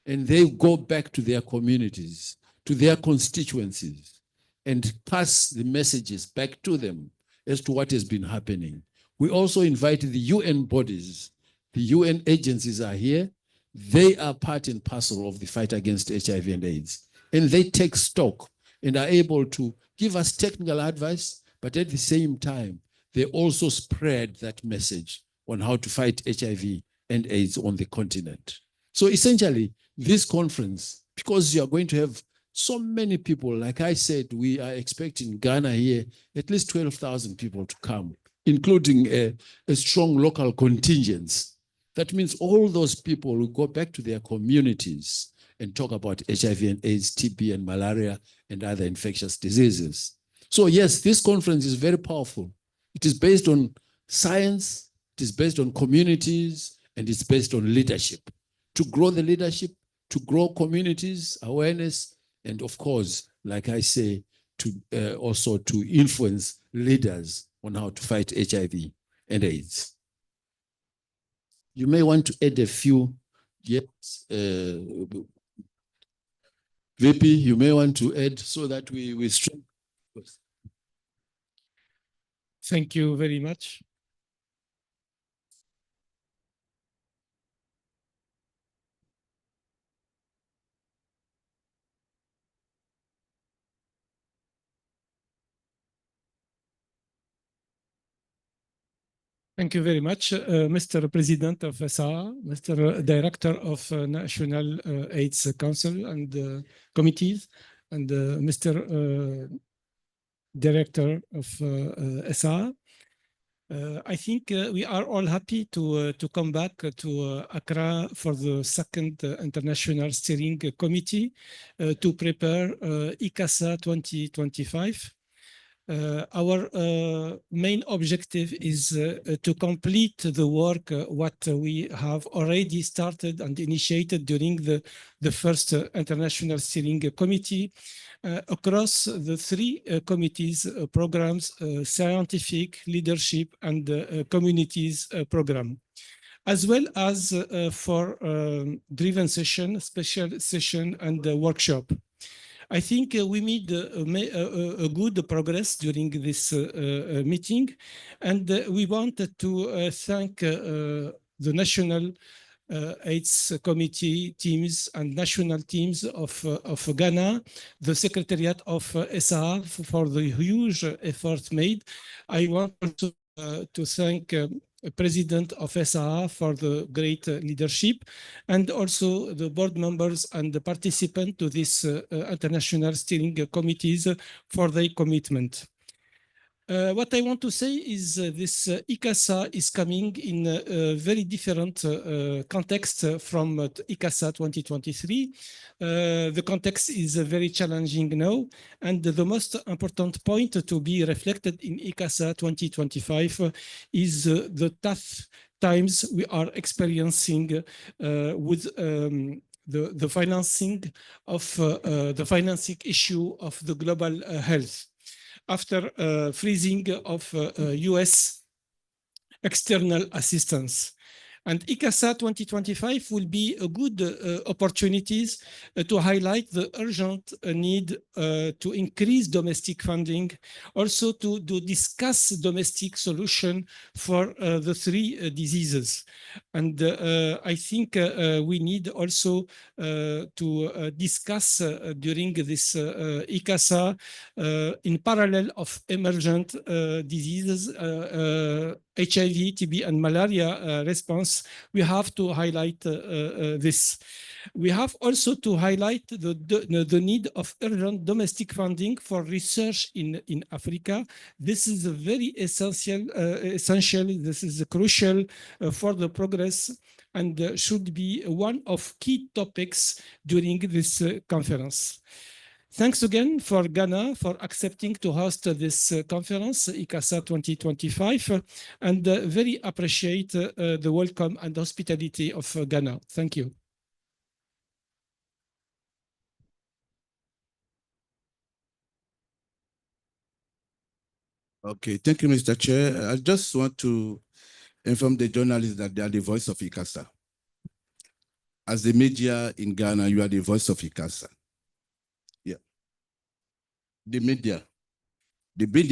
and they go back to their communities, to their constituencies, and pass the messages back to them as to what has been happening. We also invite the UN bodies. The UN agencies are here. They are part and parcel of the fight against HIV and AIDS. And they take stock and are able to give us technical advice, but at the same time, they also spread that message on how to fight HIV and AIDS on the continent. So essentially, this conference, because you are going to have so many people, like I said, we are expecting Ghana here, at least 12,000 people to come, including a strong local contingent. That means all those people will go back to their communities and talk about HIV and AIDS, TB and malaria and other infectious diseases. So yes, this conference is very powerful. It is based on science, it is based on communities, and it's based on leadership. To grow the leadership, to grow communities, awareness, and of course, like I say, to also to influence leaders on how to fight HIV and AIDS. You may want to add a few. Yes, VP, you may want to add so that we strengthen. Thank you very much. Thank you very much, Mr. President of SA, Mr. Director of National AIDS Council and Committees, and Mr. Director of SA. I think we are all happy to come back to Accra for the second International Steering Committee to prepare ICASA 2025. Our main objective is to complete the work what we have already started and initiated during the first International Steering Committee across the three committees, programs, scientific, leadership, and communities program, as well as for driven session, special session, and workshop. I think we made a good progress during this meeting, and we wanted to thank the National AIDS Committee teams and national teams of Ghana, the Secretariat of SA for the huge effort made. I want also to thank President of SA for the great leadership, and also the board members and the participants to this international steering committees for their commitment. What I want to say is this ICASA is coming in a very different context from ICASA 2023. The context is very challenging now, and the most important point to be reflected in ICASA 2025 is the tough times we are experiencing with the financing of the financing issue of the global health. After freezing of US external assistance. And ICASA 2025 will be a good opportunities to highlight the urgent need to increase domestic funding, also to discuss domestic solution for the three diseases. And I think we need also to discuss during this ICASA in parallel of emergent diseases, HIV, TB, and malaria response. We have to highlight this. We have also to highlight the need of urgent domestic funding for research in Africa. This is a very essential. This is crucial for the progress and should be one of key topics during this conference. Thanks again for Ghana for accepting to host this conference, ICASA 2025, and very appreciate the welcome and hospitality of Ghana. Thank you. Okay, thank you, Mr. Chair. I just want to inform the journalists that they are the voice of ICASA. As the media in Ghana, you are the voice of ICASA. Yeah. The media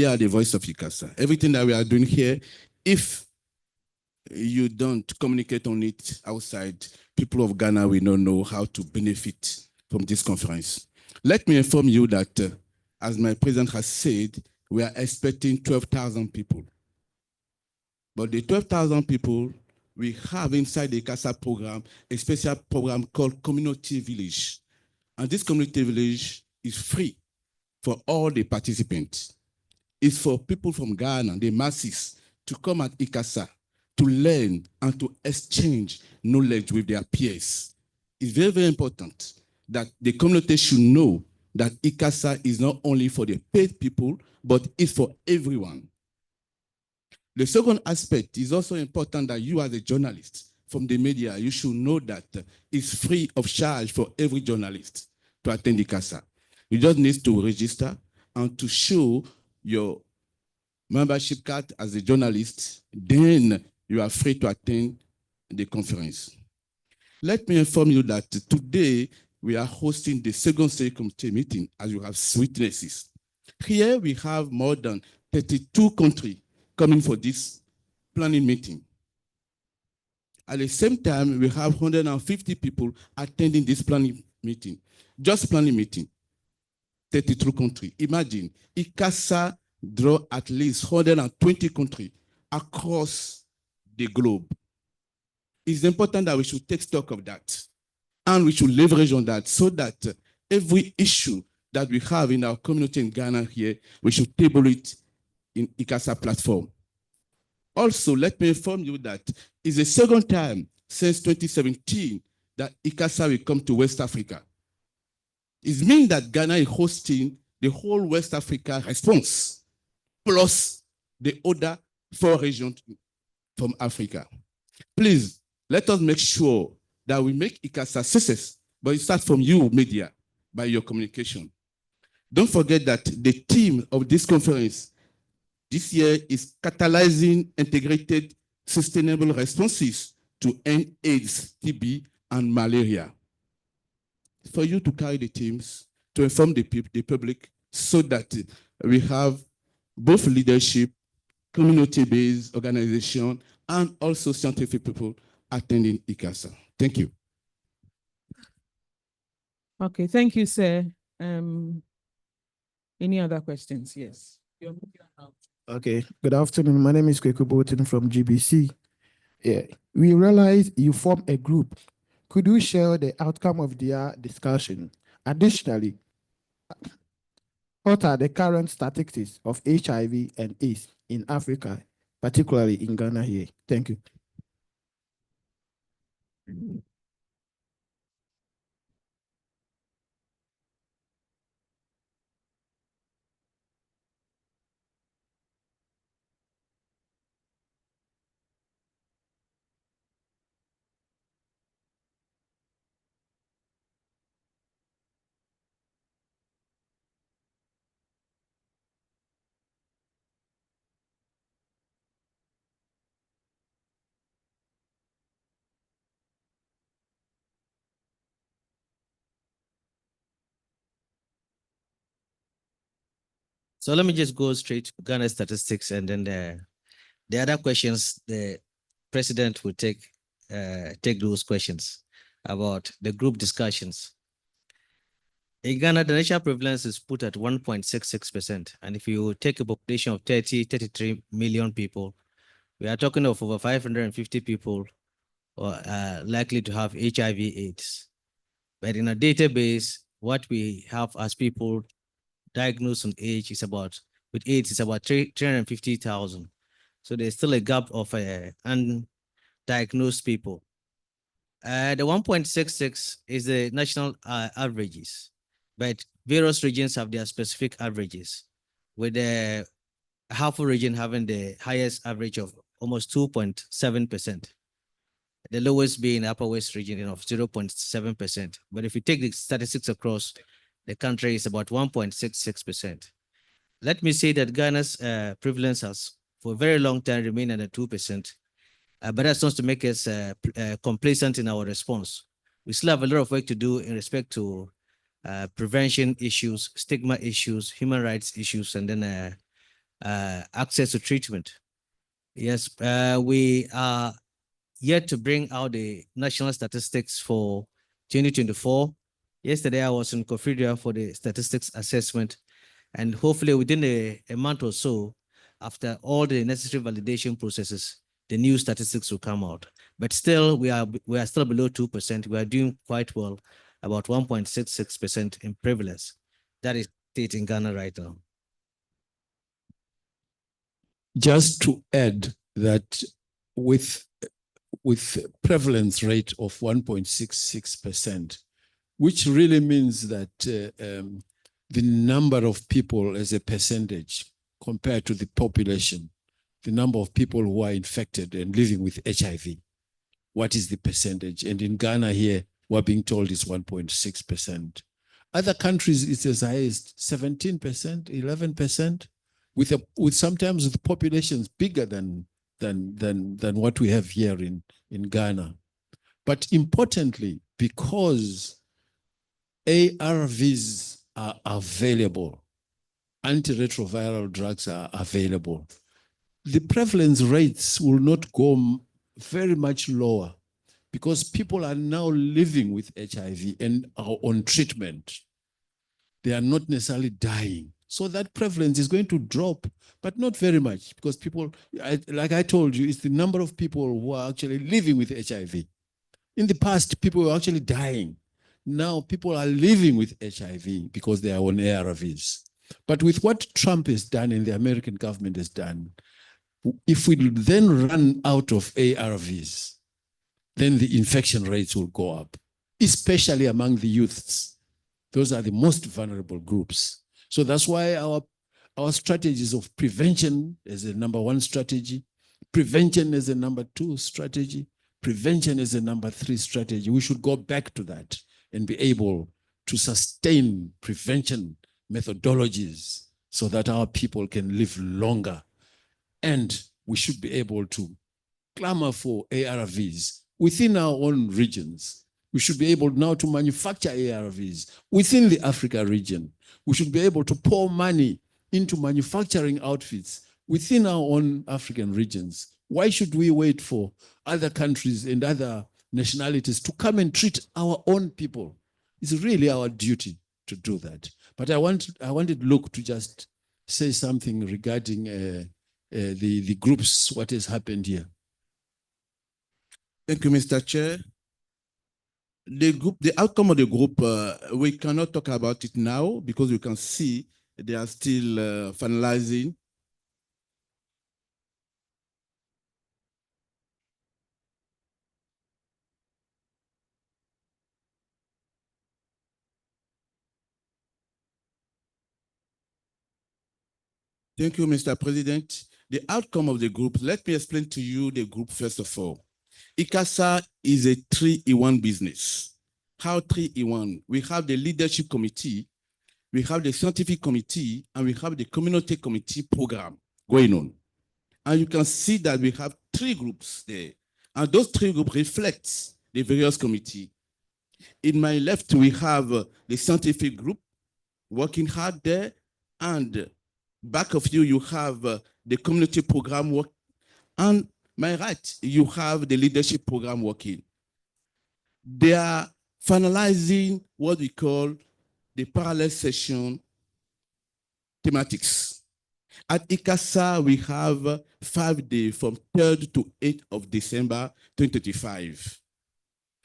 are the voice of ICASA. Everything that we are doing here, if you don't communicate on it outside, people of Ghana will not know how to benefit from this conference. Let me inform you that, as my president has said, we are expecting 12,000 people. But the 12,000 people, we have inside the ICASA program, a special program called Community Village. And this Community Village is free for all the participants. It's for people from Ghana, the masses, to come at ICASA, to learn and to exchange knowledge with their peers. It's very, very important that the community should know that ICASA is not only for the paid people, but it's for everyone. The second aspect is also important that you as a journalist from the media, you should know that it's free of charge for every journalist to attend ICASA. You just need to register and to show your membership card as a journalist, then you are free to attend the conference. Let me inform you that today we are hosting the second steering committee meeting, as you have witnesses. Here we have more than 32 countries coming for this planning meeting. At the same time, we have 150 people attending this planning meeting, just planning meeting, 32 countries. Imagine, ICASA draw at least 120 countries across the globe. It's important that we should take stock of that, and we should leverage on that so that every issue that we have in our community in Ghana here, we should table it in ICASA platform. Also, let me inform you that it's the second time since 2017 that ICASA will come to West Africa. It means that Ghana is hosting the whole West Africa response, plus the other 4 regions from Africa. Please, let us make sure that we make ICASA success, but it starts from you, media, by your communication. Don't forget that the theme of this conference this year is catalyzing integrated sustainable responses to end AIDS, TB, and malaria. For you to carry the teams, to inform the public, so that we have both leadership, community-based organization, and also scientific people attending ICASA. Thank you. Okay, thank you, sir. Any other questions? Yes. Okay, good afternoon. My name is Kweku Botin from GBC. Yeah, we realize you form a group. Could you share the outcome of their discussion? Additionally, what are the current statistics of HIV and AIDS in Africa, particularly in Ghana here? Thank you. So let me just go straight to Ghana statistics, and then the other questions, the president will take those questions about the group discussions. In Ghana, the national prevalence is put at 1.66%. And if you take a population of 33 million people, we are talking of over 550 people likely to have HIV/AIDS. But in a database, what we have as people diagnosed with AIDS is about 350,000. So there's still a gap of undiagnosed people. The 1.66 is the national averages, but various regions have their specific averages, with the Half region having the highest average of almost 2.7%. The lowest being Upper West region of 0.7%. But if you take the statistics across the country, it's about 1.66%. Let me say that Ghana's prevalence has for a very long time remained under 2%. But that's not to make us complacent in our response. We still have a lot of work to do in respect to prevention issues, stigma issues, human rights issues, and then access to treatment. Yes, we are yet to bring out the national statistics for 2024. Yesterday, I was in Kofidia for the statistics assessment, and hopefully within a month or so, after all the necessary validation processes, the new statistics will come out. But still, we are still below 2%. We are doing quite well, about 1.66% in prevalence. That is it in Ghana right now. Just to add that with prevalence rate of 1.66%, which really means that the number of people as a percentage compared to the population, the number of people who are infected and living with HIV, what is the percentage? And in Ghana here, we're being told it's 1.6%. Other countries, it's as high as 17%, 11%, with sometimes with populations bigger than what we have here in Ghana. But importantly, because ARVs are available, antiretroviral drugs are available, the prevalence rates will not go very much lower because people are now living with HIV and are on treatment. They are not necessarily dying. So that prevalence is going to drop, but not very much, because people, like I told you, it's the number of people who are actually living with HIV. In the past, people were actually dying. Now people are living with HIV because they are on ARVs. But with what Trump has done and the American government has done, if we then run out of ARVs, then the infection rates will go up, especially among the youths. Those are the most vulnerable groups. So that's why our strategies of prevention is a number one strategy, prevention is a number two strategy, prevention is a number three strategy. We should go back to that and be able to sustain prevention methodologies so that our people can live longer. And we should be able to clamor for ARVs within our own regions. We should be able now to manufacture ARVs within the Africa region. We should be able to pour money into manufacturing outfits within our own African regions. Why should we wait for other countries and other nationalities to come and treat our own people? It's really our duty to do that. But I wanted Luke to just say something regarding the groups, what has happened here. Thank you, Mr. Chair. The outcome of the group, we cannot talk about it now because you can see they are still finalizing. Thank you, Mr. President. The outcome of the group, let me explain to you the group first of all. ICASA is a 3-in-1 business. How 3-in-1? We have the leadership committee, we have the scientific committee, and we have the community committee program going on. And you can see that we have 3 groups there. And those 3 groups reflect the various committees. In my left, we have the scientific group working hard there, and back of you, you have the community program work, and my right, you have the leadership program working. They are finalizing what we call the parallel session thematics. At ICASA, we have 5 days from 3rd to 8th of December 2025.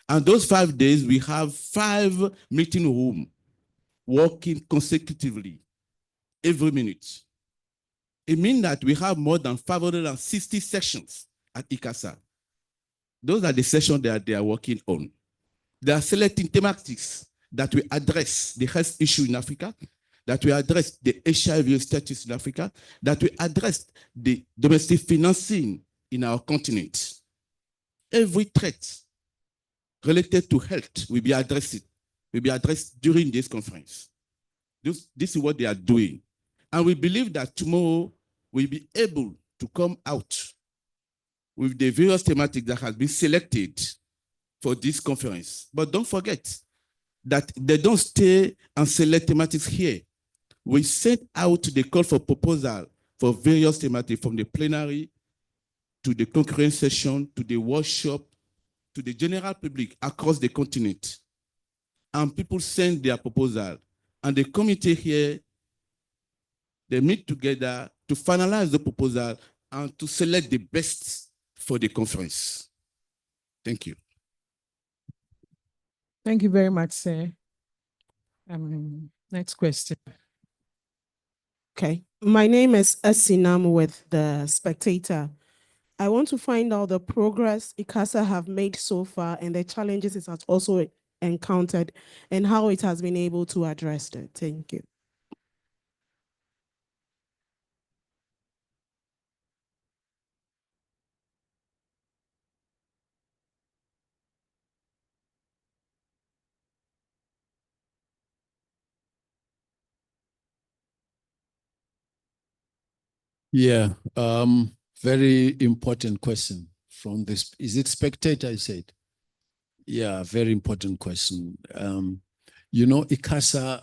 And those 5 days, we have 5 meeting rooms working consecutively every minute. It means that we have more than 560 sessions at ICASA. Those are the sessions that they are working on. They are selecting thematics that will address the health issue in Africa, that will address the HIV status in Africa, that will address the domestic financing in our continent. Every threat related to health will be addressed during this conference. This is what they are doing. And we believe that tomorrow we'll be able to come out with the various thematics that have been selected for this conference. But don't forget that they don't stay and select thematics here. We sent out the call for proposal for various thematics, from the plenary to the concurrent session, to the workshop, to the general public across the continent. And people send their proposal. And the committee here, they meet together to finalize the proposal and to select the best for the conference. Thank you. Thank you very much, sir. Next question. Okay, my name is Asinam with The Spectator. I want to find out the progress ICASA have made so far and the challenges it has also encountered and how it has been able to address it. Thank you. Yeah, very important question from this. Is it Spectator, I said? Yeah, very important question. You know, ICASA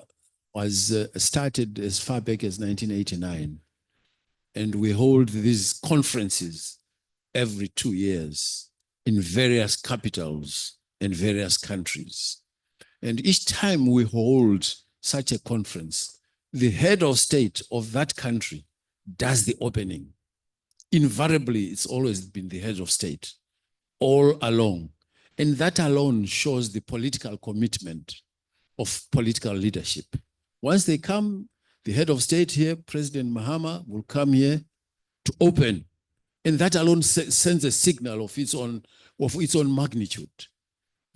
was started as far back as 1989. And we hold these conferences every 2 years in various capitals and various countries. And each time we hold such a conference, the head of state of that country does the opening. Invariably, it's always been the head of state all along. And that alone shows the political commitment of political leadership. Once they come, the head of state here, President Mahama, will come here to open. And that alone sends a signal of its own magnitude.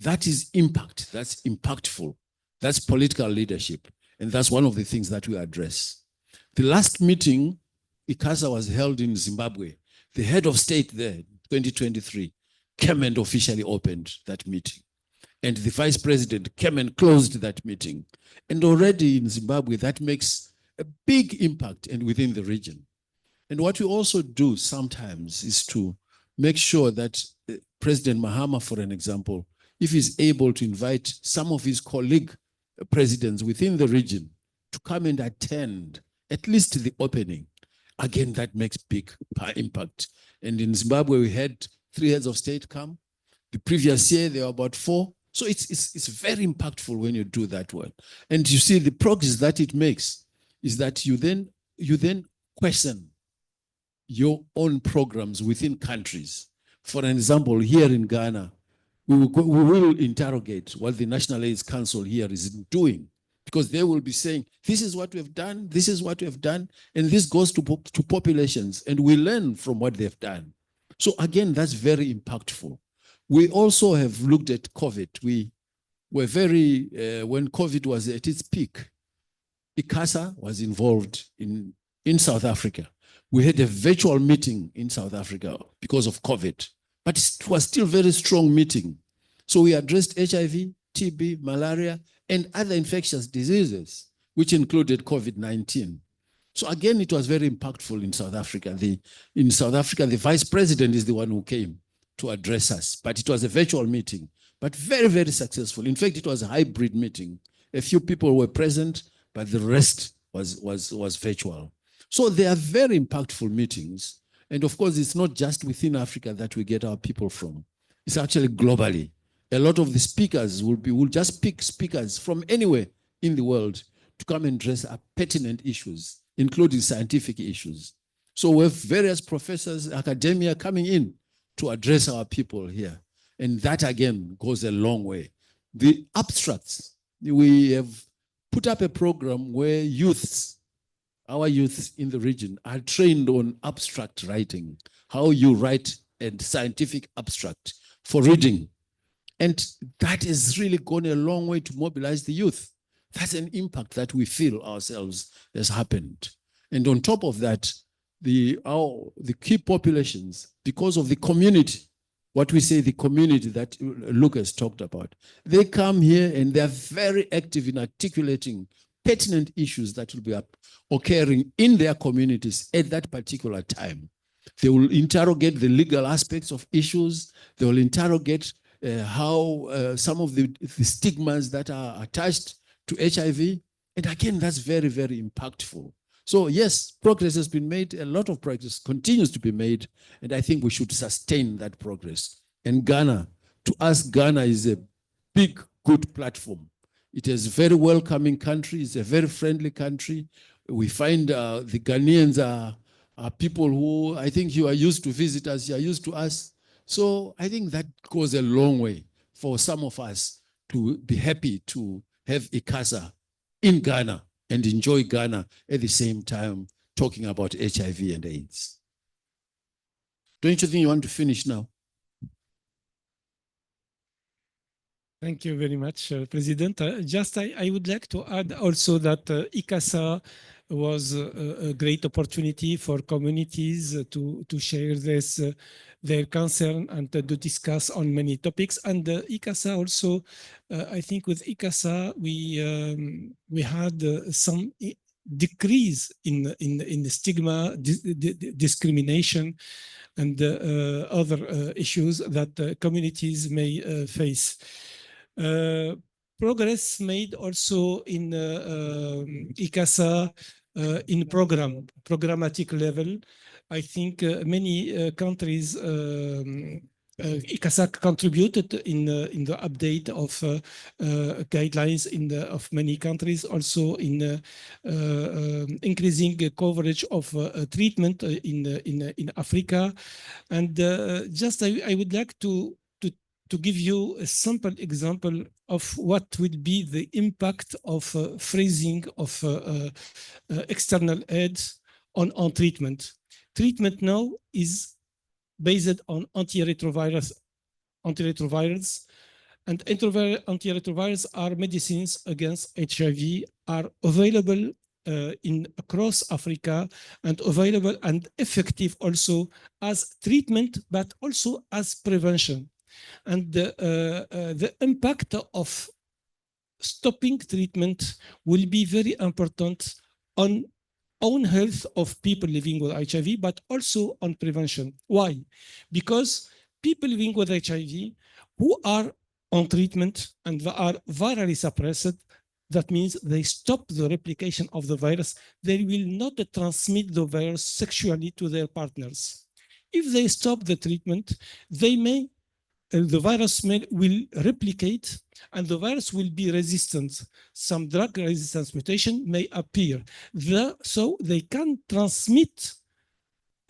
That is impact, that's impactful. That's political leadership. And that's one of the things that we address. The last meeting, ICASA was held in Zimbabwe. The head of state there, 2023, came and officially opened that meeting. And the vice president came and closed that meeting. And already in Zimbabwe, that makes a big impact and within the region. And what we also do sometimes is to make sure that President Mahama, for an example, if he's able to invite some of his colleague presidents within the region to come and attend at least the opening, again, that makes big impact. And in Zimbabwe, we had 3 heads of state come. The previous year, there were about 4. So it's very impactful when you do that one. And you see the progress that it makes is that you then question your own programs within countries. For an example, here in Ghana, we will interrogate what the National AIDS Council here is doing, because they will be saying, this is what we've done, this is what we've done, and this goes to populations, and we learn from what they've done. So again, that's very impactful. We also have looked at COVID. We were when COVID was at its peak, ICASA was involved in South Africa. We had a virtual meeting in South Africa because of COVID, but it was still a very strong meeting. So we addressed HIV, TB, malaria, and other infectious diseases, which included COVID-19. So again, it was very impactful in South Africa. In South Africa, the vice president is the one who came to address us, but it was a virtual meeting, but very, very successful. In fact, it was a hybrid meeting. A few people were present, but the rest was virtual. So they are very impactful meetings. And of course, it's not just within Africa that we get our people from. It's actually globally. A lot of the speakers will just pick speakers from anywhere in the world to come and address pertinent issues, including scientific issues. So we have various professors, academia coming in to address our people here. And that again goes a long way. The abstracts, we have put up a program where our youths in the region are trained on abstract writing, how you write a scientific abstract for reading. And that has really gone a long way to mobilize the youth. That's an impact that we feel ourselves has happened. And on top of that, the key populations, because of the community, what we say the community that Lucas talked about, they come here and they're very active in articulating pertinent issues that will be occurring in their communities at that particular time. They will interrogate the legal aspects of issues. They will interrogate how some of the stigmas that are attached to HIV. And again, that's very, very impactful. So yes, progress has been made. A lot of progress continues to be made. And I think we should sustain that progress. And Ghana, to us, Ghana is a big, good platform. It is a very welcoming country. It's a very friendly country. We find the Ghanaians are people who, I think you are used to visit us, you are used to us. So I think that goes a long way for some of us to be happy to have ICASA in Ghana and enjoy Ghana at the same time talking about HIV and AIDS. Don't you think you want to finish now? Thank you very much, President. I would like to add also that ICASA was a great opportunity for communities to share their concern and to discuss on many topics. And ICASA also, I think with ICASA, we had some decrease in the stigma, discrimination, and other issues that communities may face. Progress made also in ICASA in programmatic level. I think many countries ICASA contributed in the update of guidelines of many countries, also in increasing coverage of treatment in Africa. And just I would like to give you a simple example of what would be the impact of freezing of external aid on treatment. Treatment now is based on antiretrovirals, and antiretrovirals are medicines against HIV, are available across Africa, and available and effective also as treatment, but also as prevention. And the impact of stopping treatment will be very important on own health of people living with HIV, but also on prevention. Why? Because people living with HIV who are on treatment and are virally suppressed, that means they stop the replication of the virus, they will not transmit the virus sexually to their partners. If they stop the treatment, the virus will replicate and the virus will be resistant. Some drug resistance mutation may appear. So they can transmit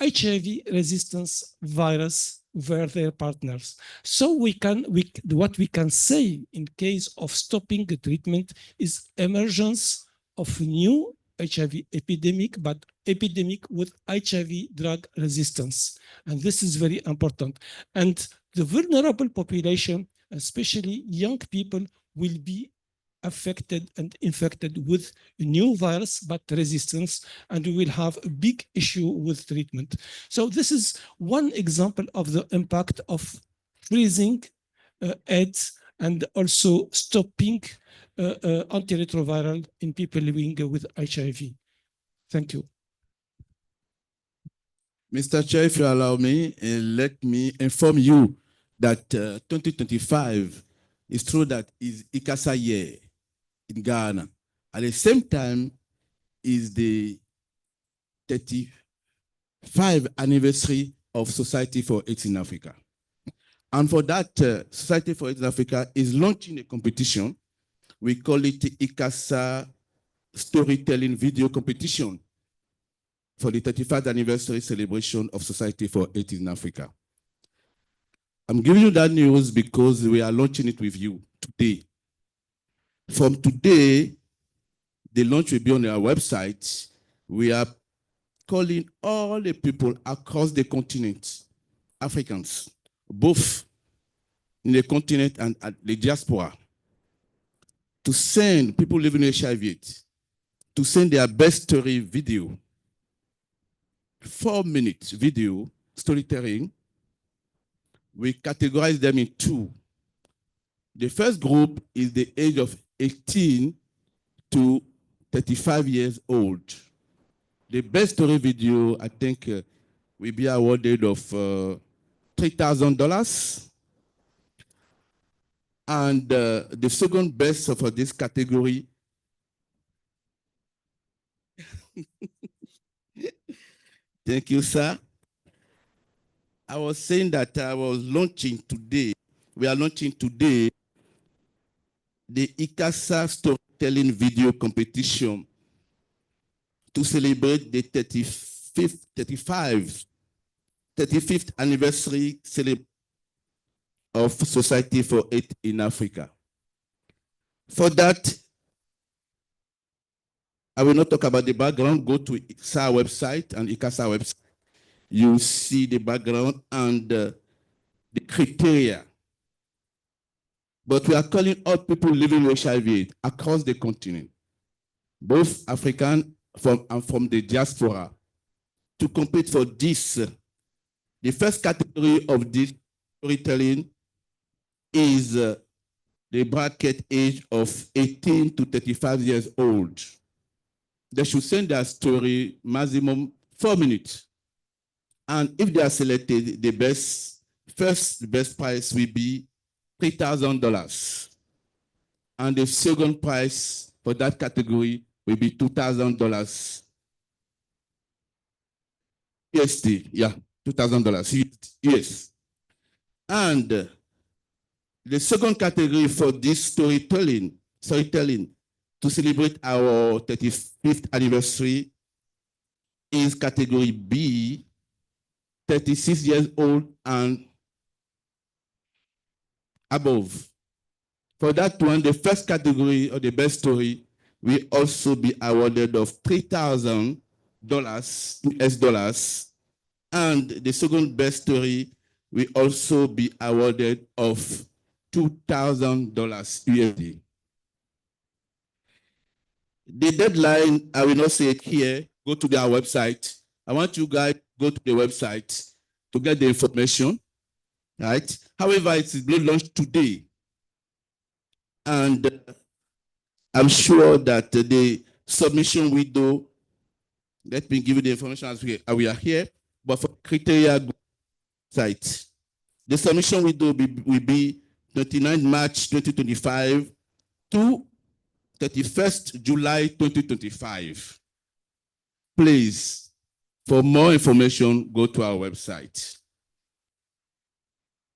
HIV resistance virus via their partners. So what we can say in case of stopping the treatment is emergence of new HIV epidemic, but epidemic with HIV drug resistance. And this is very important. And the vulnerable population, especially young people, will be affected and infected with a new virus, but resistance, and we will have a big issue with treatment. So this is one example of the impact of freezing AIDS and also stopping antiretroviral in people living with HIV. Thank you. Mr. Chair, if you allow me, let me inform you that 2025 is true that is ICASA year in Ghana. At the same time is the 35th anniversary of Society for AIDS in Africa. And for that, Society for AIDS in Africa is launching a competition. We call it ICASA Storytelling Video Competition for the 35th anniversary celebration of Society for AIDS in Africa. I'm giving you that news because we are launching it with you today. From today, the launch will be on our website. We are calling all the people across the continent, Africans, both in the continent and at the diaspora, to send people living with HIV, to send their best story video, 4-minute video storytelling. We categorize them in two. The first group is the age of 18 to 35 years old. The best story video, I think, will be awarded of $3,000. And the second best for this category thank you, sir. I was saying that I was launching today. We are launching today the ICASA Storytelling Video Competition to celebrate the 35th anniversary of Society for AIDS in Africa. For that, I will not talk about the background. Go to ICASA website and ICASA website. You see the background and the criteria. But we are calling all people living with HIV across the continent, both African and from the diaspora, to compete for this. The first category of this storytelling is the bracket age of 18 to 35 years old. They should send their story maximum 4 minutes. And if they are selected, the best prize will be $3,000. And the second prize for that category will be $2,000. USD, yeah, $2,000, yes. And the second category for this storytelling to celebrate our 35th anniversary is category B, 36 years old and above. For that one, the first category or the best story will also be awarded of $3,000 US dollars. And the second best story will also be awarded of $2,000 USD. The deadline, I will not say it here, go to their website. I want you guys to go to the website to get the information, right? However, it is being launched today. And I'm sure that the submission window, let me give you the information as we are here, but for criteria site, the submission window will be 29 March 2025 to 31st July 2025. Please, for more information, go to our website.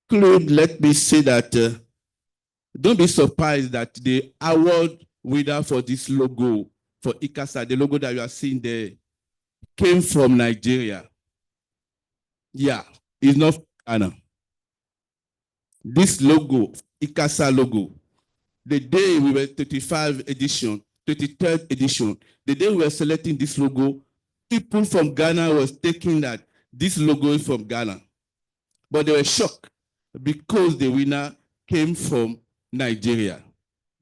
Claude, let me say that don't be surprised that the award winner for this logo, for ICASA, the logo that you are seeing there, came from Nigeria. Yeah, it's not Ghana. This logo, ICASA logo, the day we were 35th edition, 23rd edition, the day we were selecting this logo, people from Ghana was thinking that this logo is from Ghana. But they were shocked because the winner came from Nigeria.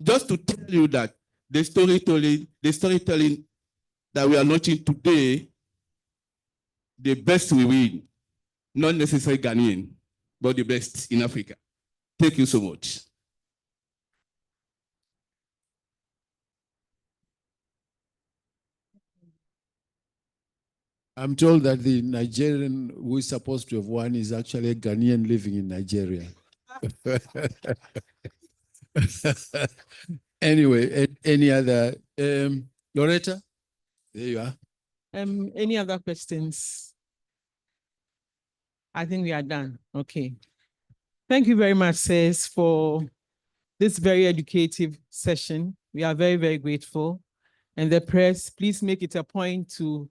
Just to tell you that the storytelling that we are launching today, the best we win, not necessarily Ghanaian, but the best in Africa. Thank you so much. I'm told that the Nigerian who is supposed to have won is actually a Ghanaian living in Nigeria. Anyway, any other? Loretta? There you are. Any other questions? I think we are done. Okay. Thank you very much, Sis, for this very educative session. We are very, very grateful. And the press, please make it a point to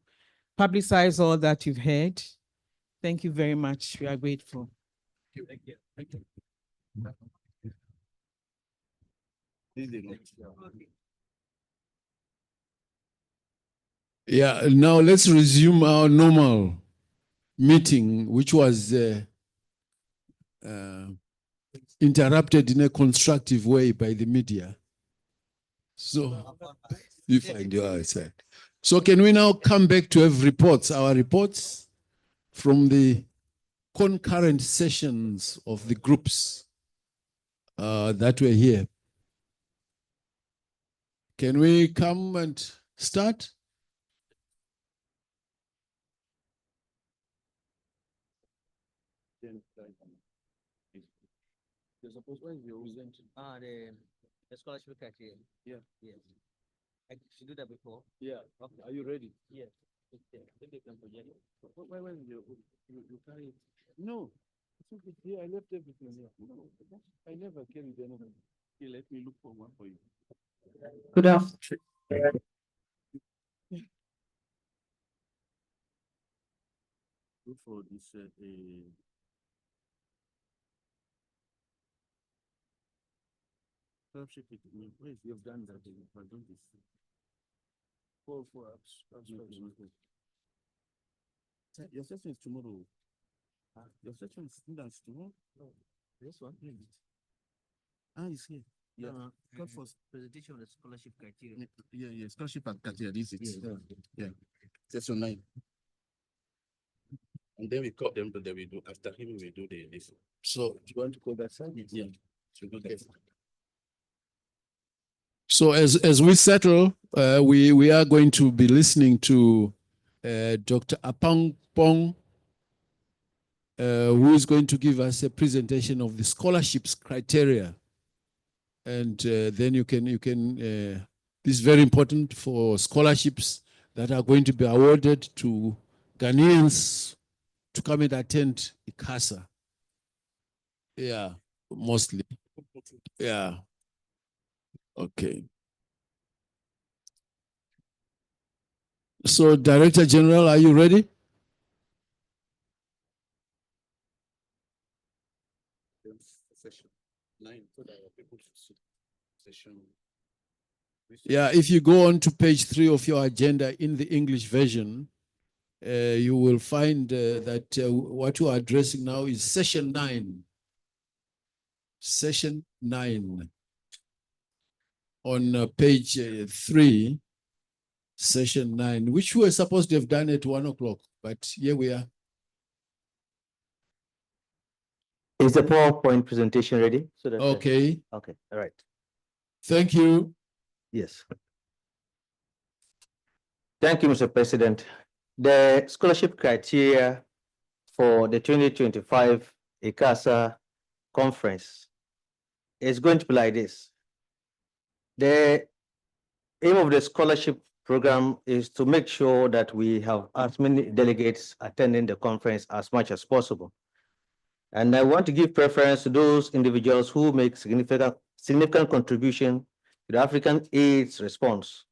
publicize all that you've heard. Thank you very much. We are grateful. Thank you. Thank you. Yeah, now let's resume our normal meeting, which was interrupted in a constructive way by the media. So you find your outside. So can we now come back to have reports, our reports from the concurrent sessions of the groups that were here? Can we come and start? The scholarship criteria. Yeah. Yes. I should do that before. Yeah. Okay. Are you ready? Yes. Okay. Then they can project it. Why when you carry it? No. It's okay. Here, I left everything here. No, I never carried anything. Here, let me look for one for you. Good afternoon. Good for this please, you've done that. I don't see. For us. Your session is tomorrow. Your session is tomorrow. No, this one. It's here. Yeah. Call for presentation of the scholarship criteria. Yeah, scholarship criteria. This is Yeah. Session 9. And then we call them, but then we do after him we do this. So do you want to go that side? Yeah. So go that side. So as we settle, we are going to be listening to Dr. Apang Pong, who is going to give us a presentation of the scholarships criteria. And then you can this is very important for scholarships that are going to be awarded to Ghanaians to come and attend ICASA. Yeah, mostly. Yeah. Okay. So, Director General, are you ready? Yeah, if you go on to page 3 of your agenda in the English version, you will find that what you are addressing now is session 9. Session 9. On page 3, session 9, which we were supposed to have done at 1 o'clock, but here we are. Is the PowerPoint presentation ready? So that, Okay. Okay, all right. Thank you. Yes. Thank you, Mr. President. The scholarship criteria for the 2025 ICASA conference is going to be like this. The aim of the scholarship program is to make sure that we have as many delegates attending the conference as much as possible. And I want to give preference to those individuals who make significant contribution to the African AIDS response.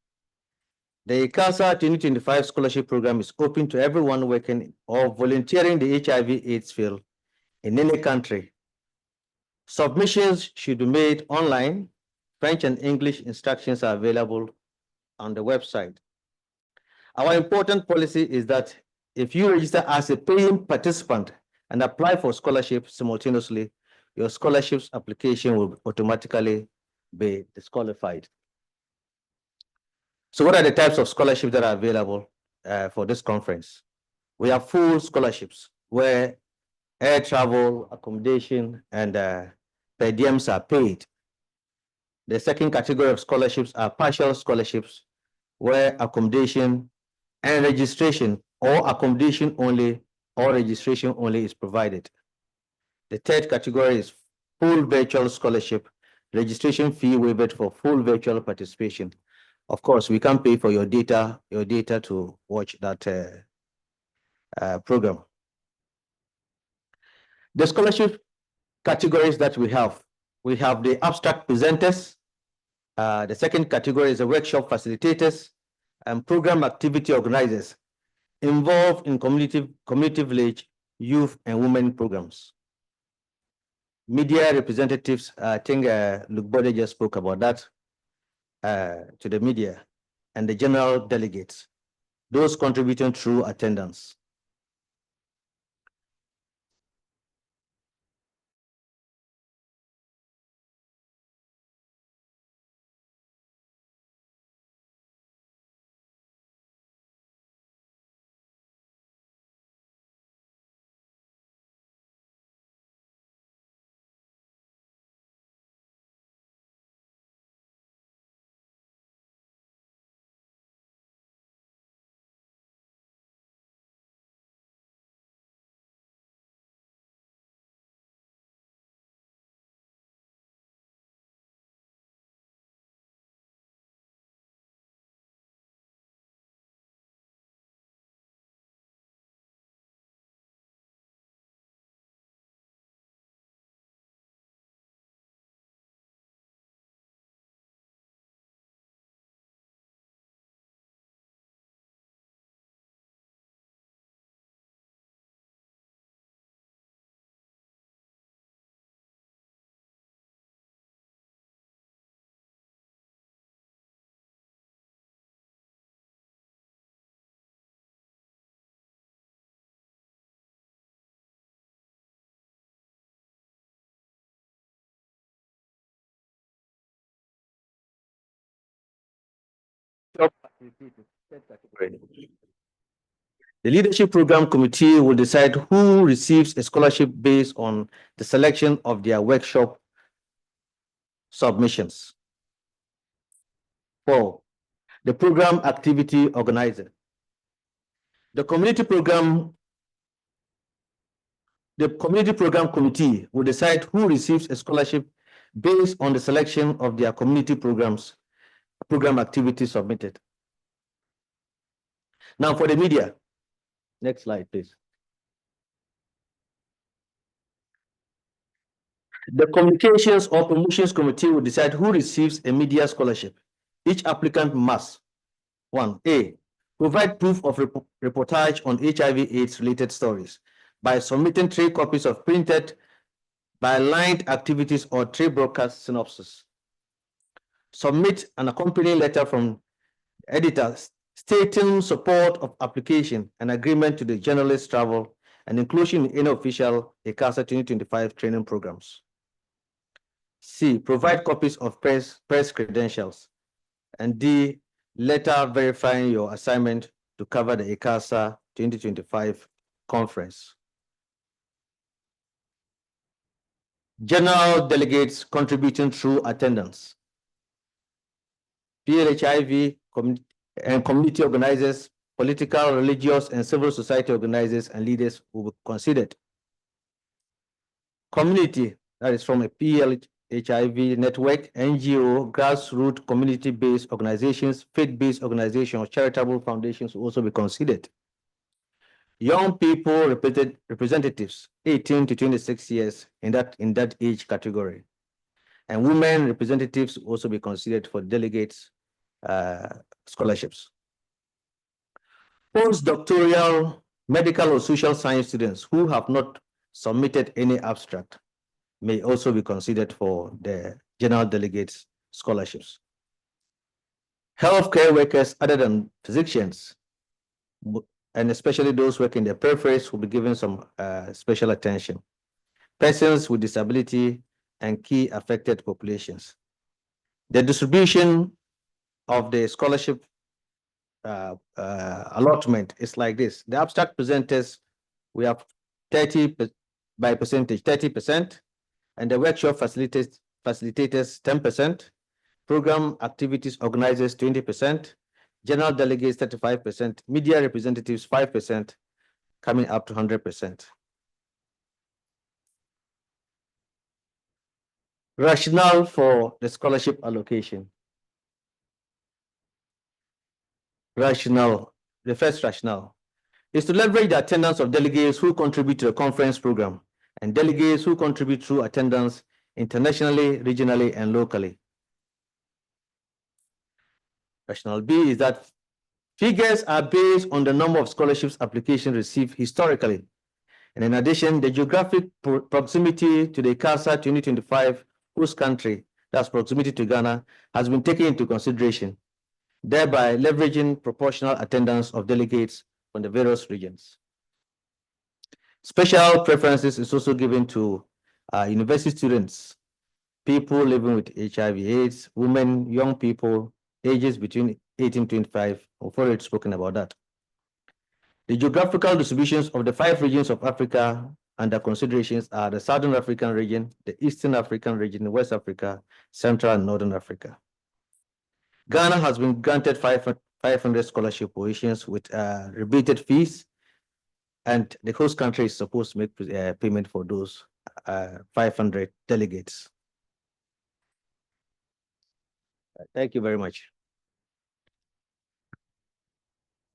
The ICASA 2025 scholarship program is open to everyone working or volunteering the HIV/AIDS field in any country. Submissions should be made online. French and English instructions are available on the website. Our important policy is that if you register as a paying participant and apply for scholarship simultaneously, your scholarship's application will automatically be disqualified. So what are the types of scholarships that are available for this conference? We have full scholarships where air travel, accommodation, and per diems are paid. The second category of scholarships are partial scholarships where accommodation and registration or accommodation only or registration only is provided. The third category is full virtual scholarship, registration fee waived for full virtual participation. Of course, we can't pay for your data to watch that program. The scholarship categories that we have the abstract presenters. The second category is the workshop facilitators and program activity organizers involved in community village, youth, and women programs. Media representatives, I think Luke Bode just spoke about that to the media, and the general delegates, those contributing through attendance. The leadership program committee will decide who receives a scholarship based on the selection of their workshop submissions. 4, the program activity organizer. The community program committee will decide who receives a scholarship based on the selection of their community program activity submitted. Now for the media, next slide, please. The Communications or Promotions Committee will decide who receives a media scholarship. Each applicant must, 1A, provide proof of reportage on HIV/AIDS related stories by submitting 3 copies of printed by-lined activities or 3 broadcast synopses. Submit an accompanying letter from editors stating support of application and agreement to the journalist travel and inclusion in any official ICASA 2025 training programs. C, provide copies of press credentials. And D, letter verifying your assignment to cover the ICASA 2025 conference. General delegates contributing through attendance. PLHIV and community organizers, political, religious, and civil society organizers and leaders will be considered. Community, that is from a PLHIV network, NGO, grassroots, community-based organizations, faith-based organizations, or charitable foundations will also be considered. Young people representatives, 18 to 26 years in that age category. And women representatives will also be considered for delegates scholarships. Postdoctoral medical or social science students who have not submitted any abstract may also be considered for the general delegates scholarships. Healthcare workers other than physicians, and especially those working in the peripheries, will be given some special attention. Persons with disability and key affected populations. The distribution of the scholarship allotment is like this. The abstract presenters, we have 30 by percentage, 30%, and the workshop facilitators 10%, program activities organizers 20%, general delegates 35%, media representatives 5%, coming up to 100%. Rationale for the scholarship allocation. Rationale, the first rationale, is to leverage the attendance of delegates who contribute to the conference program and delegates who contribute through attendance internationally, regionally, and locally. Rationale B is that figures are based on the number of scholarships applications received historically. And in addition, the geographic proximity to the ICASA 2025 host country, that's proximity to Ghana, has been taken into consideration, thereby leveraging proportional attendance of delegates from the various regions. Special preferences is also given to university students, people living with HIV/AIDS, women, young people, ages between 18 and 25. We've already spoken about that. The geographical distributions of the 5 regions of Africa under considerations are the Southern African region, the Eastern African region, West Africa, Central and Northern Africa. Ghana has been granted 500 scholarship positions with rebated fees, and the host country is supposed to make payment for those 500 delegates. Thank you very much.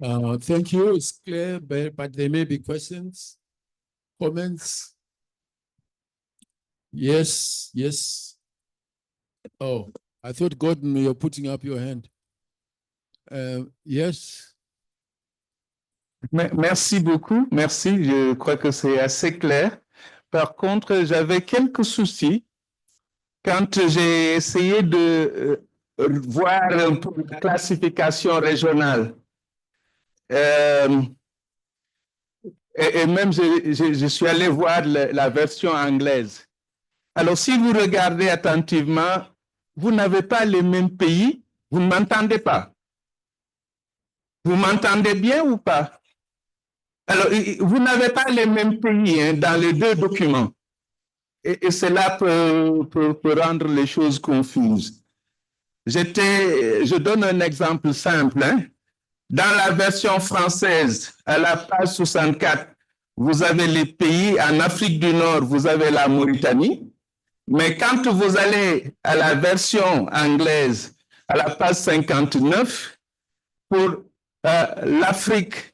Thank you. It's clear, but there may be questions, comments. Yes, yes. Oh, I thought, Gordon, you're putting up your hand. Yes. Merci beaucoup. Merci. Je crois que c'est assez clair. Par contre, j'avais quelques soucis quand j'ai essayé de voir un peu la classification régionale. Et même, je suis allé voir la version anglaise. Alors, si vous regardez attentivement, vous n'avez pas les mêmes pays, vous ne m'entendez pas. Vous m'entendez bien ou pas? Alors, vous n'avez pas les mêmes pays dans les 2 documents. Et cela peut rendre les choses confuses. Je donne un exemple simple. Dans la version française, à la page 64, vous avez les pays. En Afrique du Nord, vous avez la Mauritanie. Mais quand vous allez à la version anglaise, à la page 59, pour l'Afrique,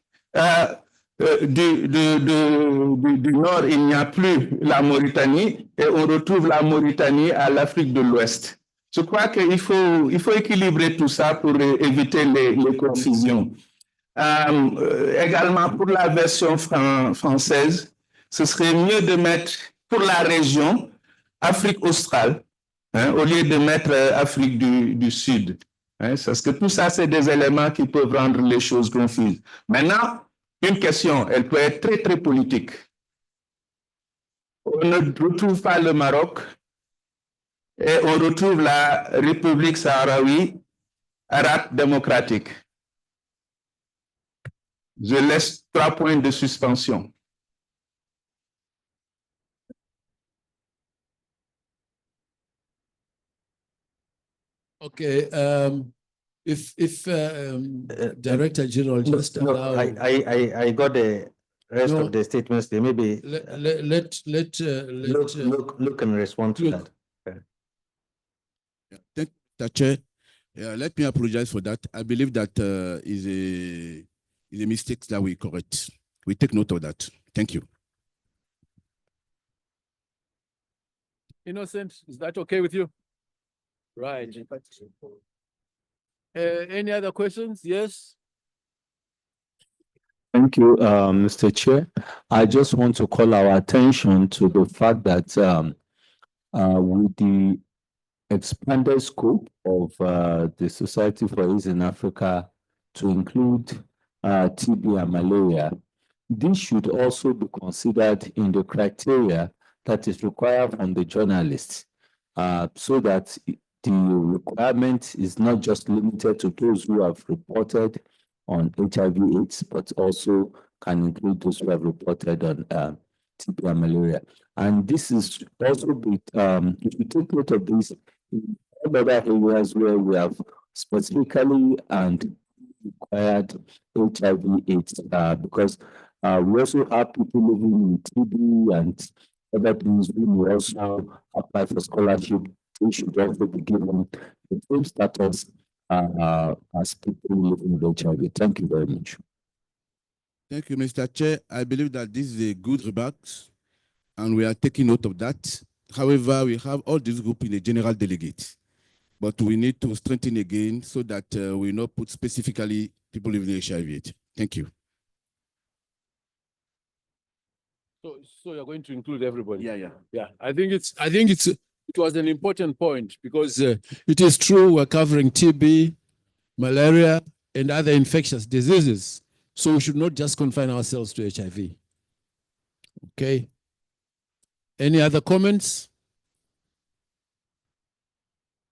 du Nord, il n'y a plus la Mauritanie et on retrouve la Mauritanie à l'Afrique de l'Ouest. Je crois qu'il faut équilibrer tout ça pour éviter les confusions. Également, pour la version française, ce serait mieux de mettre pour la région Afrique australe, hein, au lieu de mettre Afrique du Sud. Hein, parce que tout ça, c'est des éléments qui peuvent rendre les choses confuses. Maintenant, une question, elle peut être très, très politique. On ne retrouve pas le Maroc et on retrouve la République sahraoui arabe démocratique. Je laisse 3 points de suspension. Okay, if Director General just allow. I got the rest of the statements. They maybe look and respond to that. Thank you, Chair. Let me apologize for that. I believe that is a mistake that we correct. We take note of that. Thank you. Innocent, is that okay with you? Right. Any other questions? Yes. Thank you, Mr. Chair. I just want to call our attention to the fact that with the expanded scope of the Society for AIDS in Africa to include TB and malaria, this should also be considered in the criteria that is required from the journalists, so that the requirement is not just limited to those who have reported on HIV/AIDS, but also can include those who have reported on TB and malaria. And this is also, if you take note of this, in other areas where we have specifically and required HIV/AIDS, because we also have people living with TB and other things who will also apply for scholarship. They should also be given the same status as people living with HIV. Thank you very much. Thank you, Mr. Chair. I believe that this is a good remark, and we are taking note of that. However, we have all these groups in a general delegate, but we need to strengthen again so that we not put specifically people living with HIV. Thank you. So you're going to include everybody? Yeah. I think it was an important point because It is true we're covering TB, malaria, and other infectious diseases. So we should not just confine ourselves to HIV. Okay. Any other comments?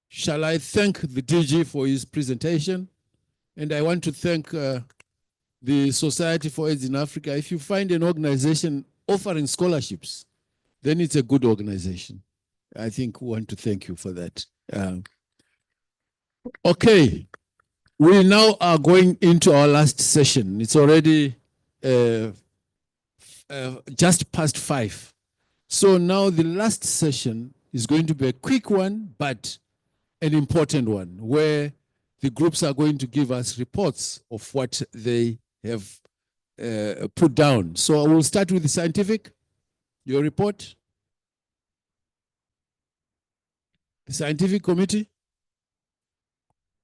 Shall I thank the DG for his presentation? And I want to thank the Society for AIDS in Africa. If you find an organization offering scholarships, then it's a good organization. I think we want to thank you for that. Okay, we now are going into our last session. It's already just past 5. So now the last session is going to be a quick one, but an important one, where the groups are going to give us reports of what they have put down. So I will start with the scientific. Your report. The scientific committee.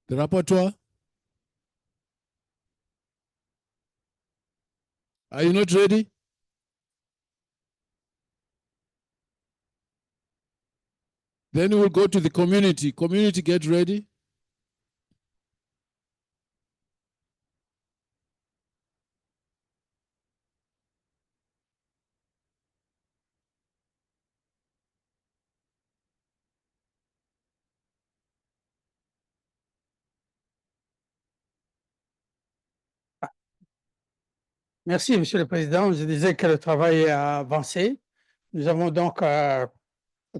The rapporteur. Are you not ready? Then we will go to the community. Community, get ready. Merci, Monsieur le Président. Je disais que le travail a avancé. Nous avons donc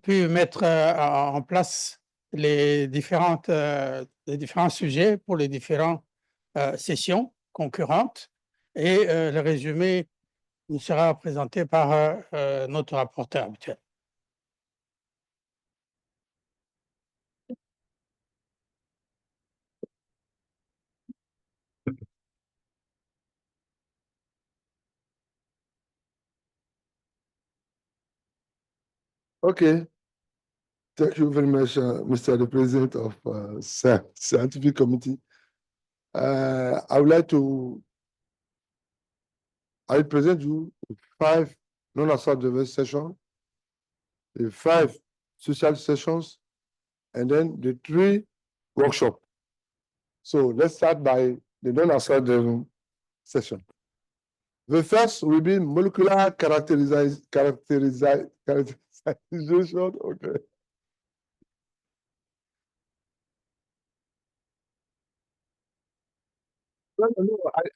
pu mettre en place les différents sujets pour les différentes sessions concurrentes et le résumé nous sera présenté par notre rapporteur habituel. Okay. Thank you very much, Mr. the President of Scientific Committee. I would like to present you 5 non-observed sessions, the 5 social sessions, and then the 3 workshops. So let's start by the non-observed session. The first will be molecular characterization. Okay. No,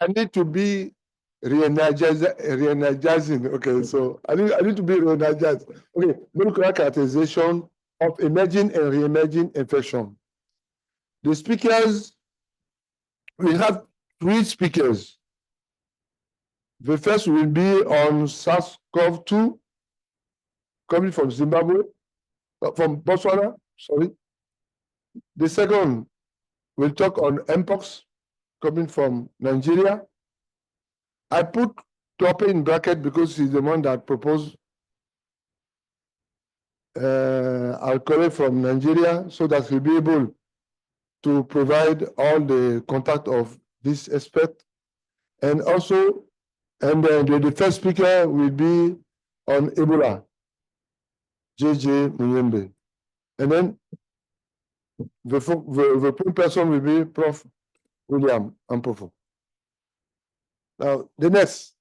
I need to be re-energizing. Okay, so I need to be re-energized. Okay, molecular characterization of emerging and re-emerging infection. The speakers, we have 3 speakers. The first will be on SARS-CoV-2, coming from Zimbabwe, from Botswana, sorry. The second will talk on Mpox, coming from Nigeria. I put Tope in bracket because he's the one that proposed our colleague from Nigeria, so that he'll be able to provide all the contact of this expert. And also, and the first speaker will be on Ebola, JJ Muyembe. And then the point person will be Prof. William Ampofo. Now, the next,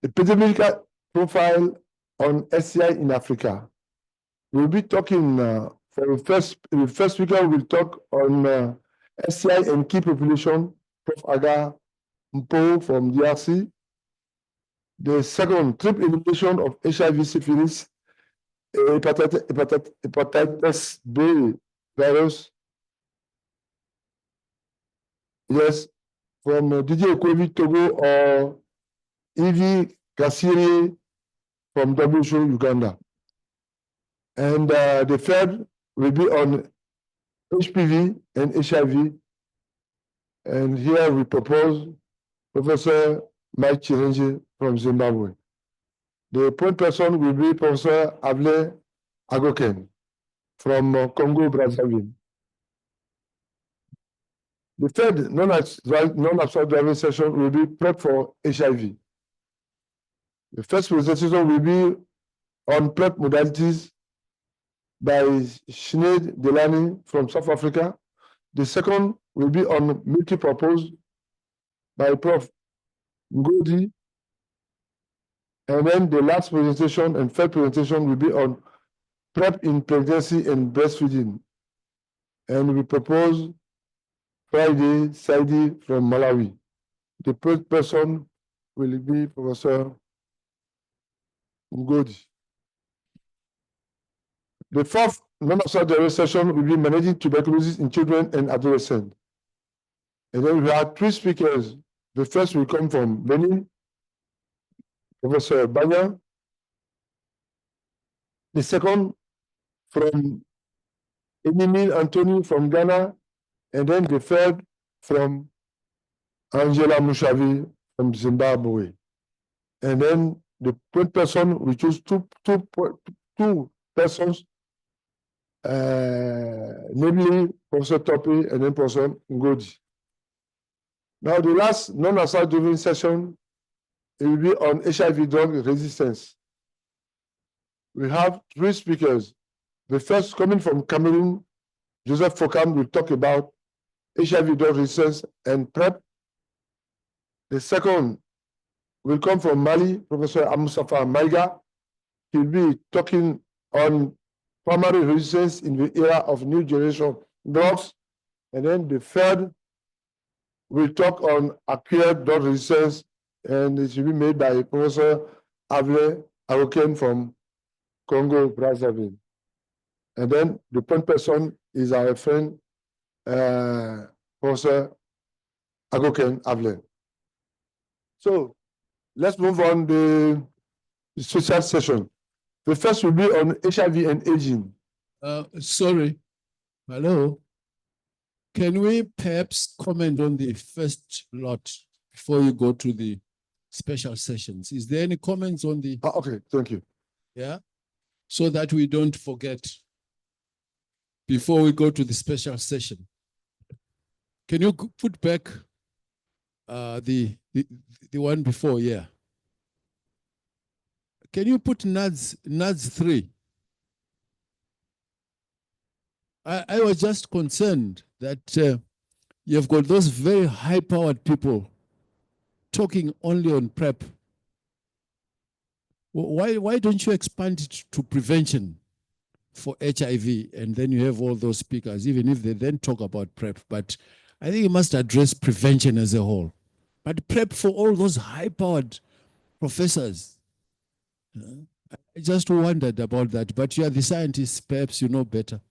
epidemiological profile on SCI in Africa. We'll be talking for the first speaker will talk on SCI and key population, Prof. Aga Mpo from DRC. The second, triple elimination of HIV, syphilis, hepatitis B virus. Yes, from DJ Okovi, Togo, or Evie Kasiri from WHO Uganda. And the third will be on HPV and HIV. And here we propose Professor Mike Chirenji from Zimbabwe. The point person will be Professor Able Agoken from Congo, Brazzaville. The third non-absorbed driving session will be prep for HIV. The first presentation will be on prep modalities by Sinead Delany from South Africa. The second will be on multi-purpose by Prof. Ngodi. And then the last presentation and third presentation will be on prep in pregnancy and breastfeeding. And we propose Friday Saidi from Malawi. The first person will be Professor Ngodi. The fourth non-observed session will be managing tuberculosis in children and adolescents. And then we have 3 speakers. The first will come from Benin, Professor Banya. The second from Emile Anthony from Ghana. And then the third from Angela Mushavi from Zimbabwe. And then the point person, we choose two persons, namely Professor Topi and then Professor Ngodi. Now, the last non-assault driven session, it will be on HIV drug resistance. We have 3 speakers. The first, coming from Cameroon, Joseph Fokam, will talk about HIV drug resistance and PrEP. The second will come from Mali, Professor Amusafa Maiga. He'll be talking on primary resistance in the era of new generation drugs. And then the third will talk on acquired drug resistance, and it will be made by Professor Able Agoken from Congo, Brazzaville. And then the point person is our friend, Professor Agoken Able. So let's move on the social session. The first will be on HIV and aging. Sorry. Hello. Can we perhaps comment on the first lot before you go to the special sessions? Is there any comments on the? Okay, thank you. Yeah. so that we don't forget before we go to the special session. Can you put back the one before? Yeah. Can you put NADS 3? I was just concerned that you've got those very high-powered people talking only on PrEP. Why don't you expand it to prevention for HIV, and then you have all those speakers, even if they then talk about PrEP? But I think you must address prevention as a whole. But PrEP for all those high-powered professors. I just wondered about that, but you are the scientists, perhaps you know better.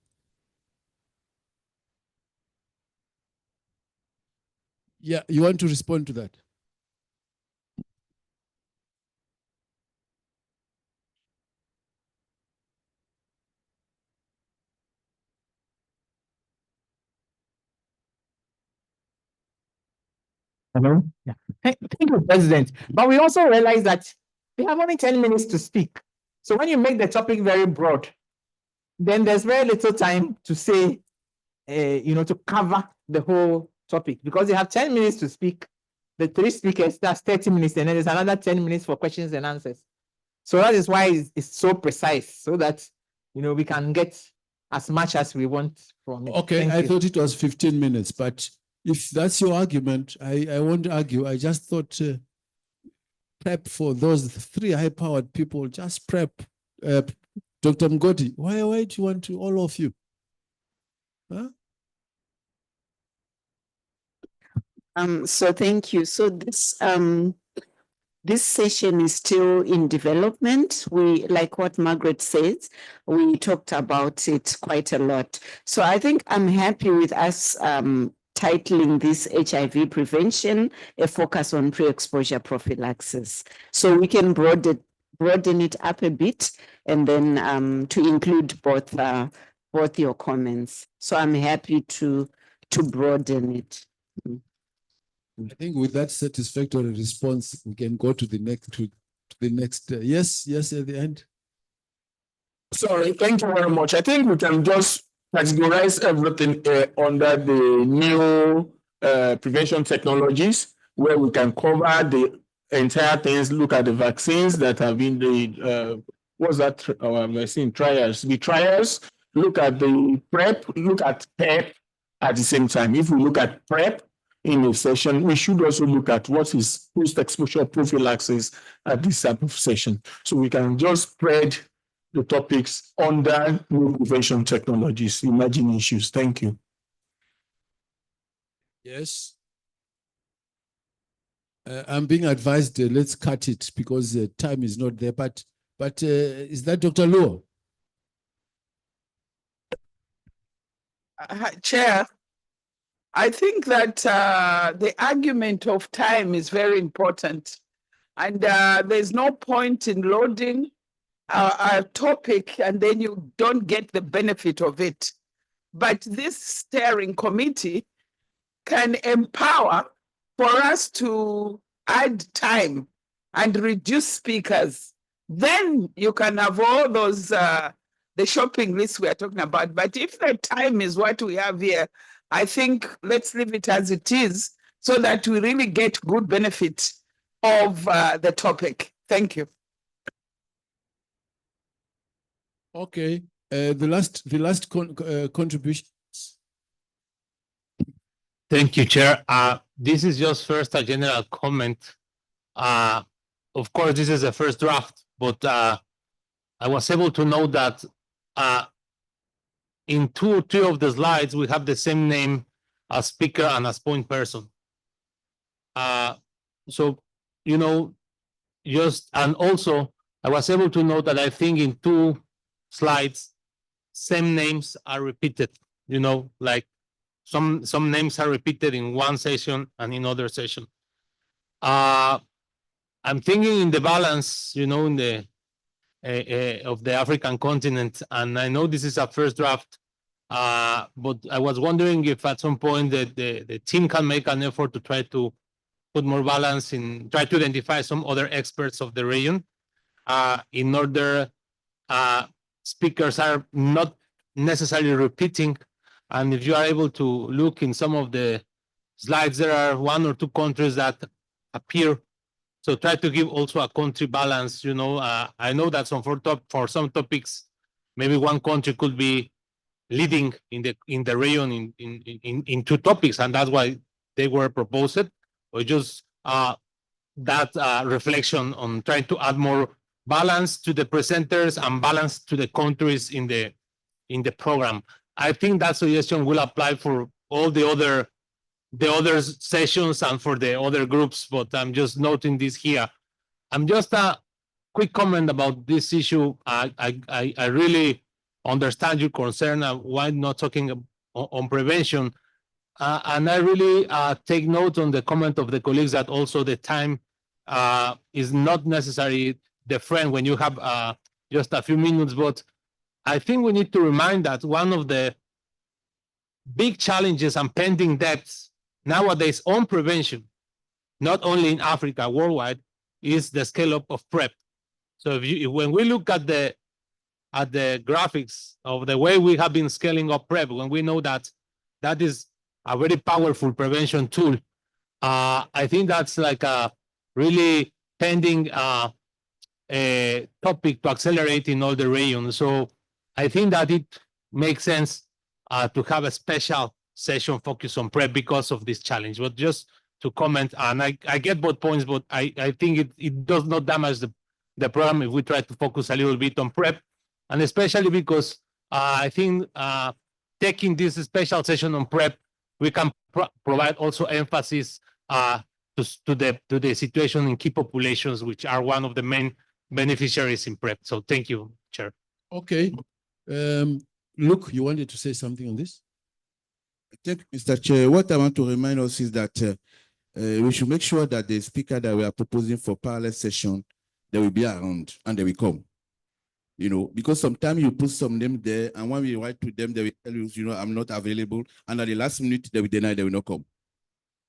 Yeah, you want to respond to that? Hello? Yeah. Thank you, President. But we also realize that we have only 10 minutes to speak. So when you make the topic very broad, then there's very little time to say, to cover the whole topic, because you have 10 minutes to speak. The 3 speakers, that's 30 minutes, and then there's another 10 minutes for questions and answers. So that is why it's so precise, so that, we can get as much as we want from it. Okay, Thank I you. thought it was 15 minutes, but if that's your argument, I won't argue. I just thought PrEP for those 3 high-powered people, just PrEP. Dr. Mgodi, why do you want to, all of you? Huh? So thank you. So this session is still in development. We, like what Margaret says, we talked about it quite a lot. So I think I'm happy with us titling this HIV prevention, a focus on pre-exposure prophylaxis. So we can broaden it up a bit, and then to include both your comments. So I'm happy to broaden it. I think with that satisfactory response, we can go to the next. Yes, at the end. Sorry, thank you very much. I think we can just categorize everything under the new prevention technologies, where we can cover the entire things, look at the vaccines that have been the, what's that vaccine trials? The trials, look at the PrEP, look at PEP at the same time. If we look at PrEP in a session, we should also look at what is post-exposure prophylaxis at this type of session. So we can just spread the topics under new prevention technologies, emerging issues. Thank you. Yes. I'm being advised, let's cut it because time is not there. But is that Dr. Luo? Chair, I think that the argument of time is very important, and there's no point in loading a topic and then you don't get the benefit of it. But this steering committee can empower for us to add time and reduce speakers. Then you can have all those, the shopping list we are talking about. But if the time is what we have here, I think let's leave it as it is so that we really get good benefit of the topic. Thank you. Okay, the last contribution. Thank you, Chair. This is just first a general comment. Of course, this is a first draft, but I was able to know that in 2 or 3 of the slides, we have the same name as speaker and as point person. So, and also I was able to know that I think in 2 slides, same names are repeated, like some names are repeated in one session and in other session. I'm thinking in the balance, in the of the African continent, and I know this is a first draft, but I was wondering if at some point the team can make an effort to try to put more balance try to identify some other experts of the region in order speakers are not necessarily repeating. And if you are able to look in some of the slides, there are 1 or 2 countries that appear. So try to give also a country balance. You know, I know that for some topics, maybe one country could be leading in the region in 2 topics, and that's why they were proposed, or just that reflection on trying to add more balance to the presenters and balance to the countries in the program. I think that suggestion will apply for all the other sessions and for the other groups, but I'm just noting this here. I'm just a quick comment about this issue. I really understand your concern and why not talking on prevention. And I really take note on the comment of the colleagues that also the time is not necessarily the friend when you have just a few minutes, but I think we need to remind that one of the big challenges and pending debts nowadays on prevention, not only in Africa, worldwide, is the scale up of PrEP. So when we look at the graphics of the way we have been scaling up PrEP, when we know that that is a very powerful prevention tool, I think that's like a really pending a topic to accelerate in all the regions. So I think that it makes sense to have a special session focused on PrEP because of this challenge. But just to comment, and I get both points, but I think it does not damage the program if we try to focus a little bit on PrEP, and especially because I think taking this special session on PrEP, we can provide also emphasis to the situation in key populations, which are one of the main beneficiaries in PrEP. So thank you, Chair. Okay. Luke, you wanted to say something on this? I think, Mr. Chair, what I want to remind us is that we should make sure that the speaker that we are proposing for parallel session, they will be around and they will come. You know, because sometimes you put some name there, and when we write to them, they will tell you, you know, I'm not available, and at the last minute, they will deny, they will not come.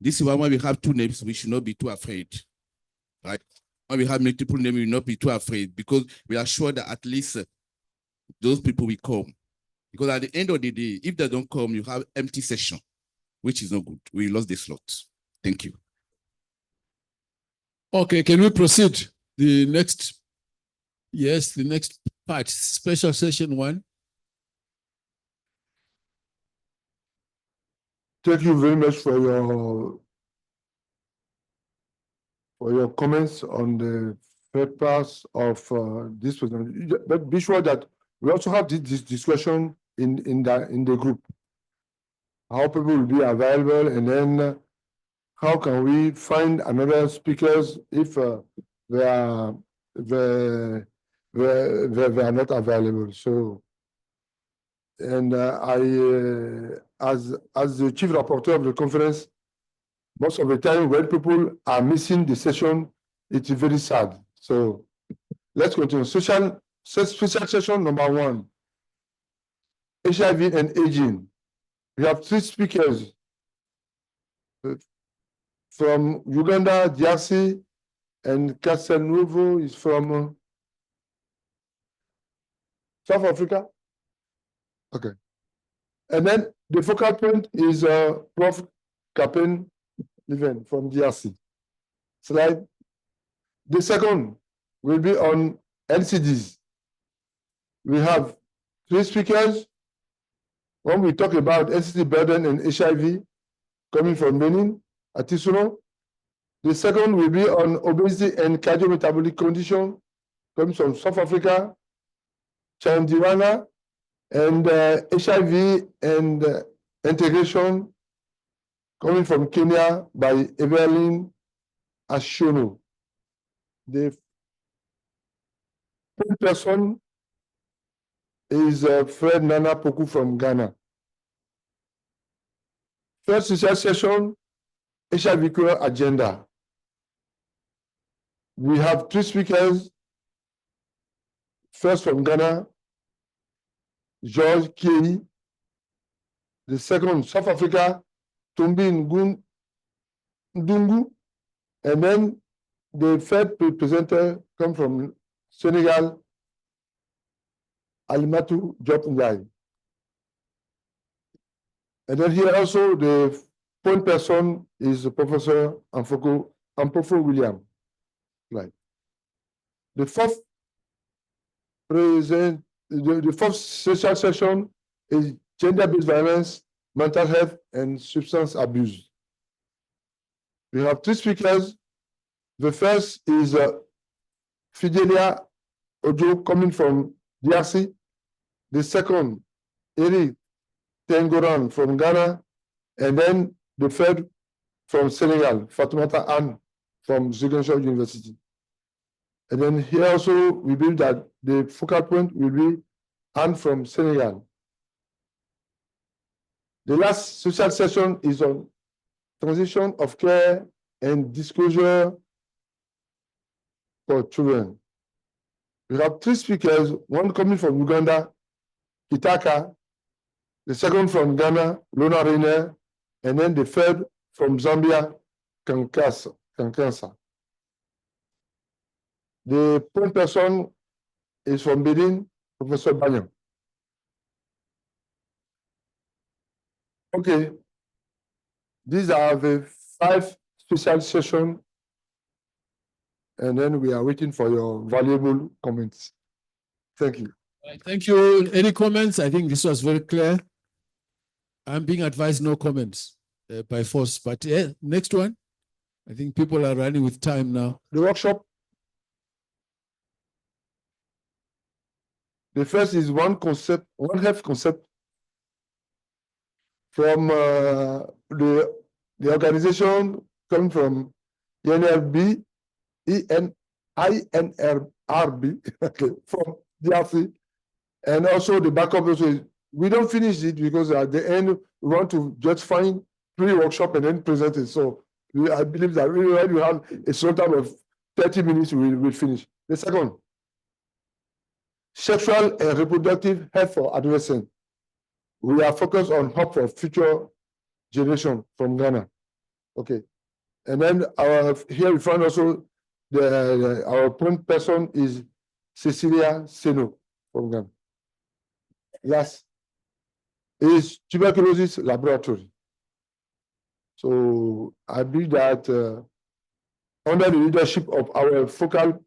This is why when we have 2 names, we should not be too afraid, right? When we have multiple names, we will not be too afraid, because we are sure that at least those people will come. Because at the end of the day, if they don't come, you have empty session, which is not good. We lost the slot. Thank you. Okay, can we proceed? The next, yes, the next part, special session 1. Thank you very much for your comments on the third part of this presentation. But be sure that we also have this discussion in the group. How people will be available, and then how can we find another speakers if they are not available. So, and as the chief rapporteur of the conference, most of the time when people are missing the session, it's very sad. So let's continue. Special session number 1, HIV and aging. We have 3 speakers from Uganda, DRC, and Castelnuovo is from South Africa. Okay. And then the focal point is Prof. Capen Leven from DRC. Slide. The second will be on NCDs. We have 3 speakers. When we talk about NCD burden and HIV coming from Benin, Atisuno. The second will be on obesity and cardiometabolic condition coming from South Africa, Chandiwana, and HIV and integration coming from Kenya by Evelyn Ashono. The third person is Fred Nana Poku from Ghana. First research session, HIV cure agenda. We have 3 speakers. First from Ghana, George Key. The second, South Africa, Tumbi Ndungu. And then the third presenter comes from Senegal, Alimatu Job Njai. And then here also the point person is Professor Amphofo William. Right. The fourth the fourth social session is gender-based violence, mental health, and substance abuse. We have 3 speakers. The first is Fidelia Ojo coming from DRC. The second, Eric Tengoran from Ghana. And then the third from Senegal, Fatoumata Anne from Ziguinchor University. And then here also, we believe that the focal point will be Anne from Senegal. The last social session is on transition of care and disclosure for children. We have 3 speakers, one coming from Uganda, Kitaka, the second from Ghana, Lona Reiner, and then the third from Zambia, Kankasa. The point person is from Benin, Professor Banyam. Okay, these are the 5 special sessions, and then we are waiting for your valuable comments. Thank you. Thank you. Any comments? I think this was very clear. I'm being advised no comments by force, but next one. I think people are running with time now. The workshop. The first is one health concept from the organization coming from INRB, okay, from DRC, and also the backup also. We don't finish it because at the end we want to just find pre-workshop and then present it. So I believe that we have a slot time of 30 minutes, we'll finish. The second, sexual and reproductive health for adolescents. We are focused on hope for future generation from Ghana. Okay. And then here we find also our point person is Cecilia Seno from Ghana. Last is tuberculosis laboratory. So I believe that under the leadership of our focal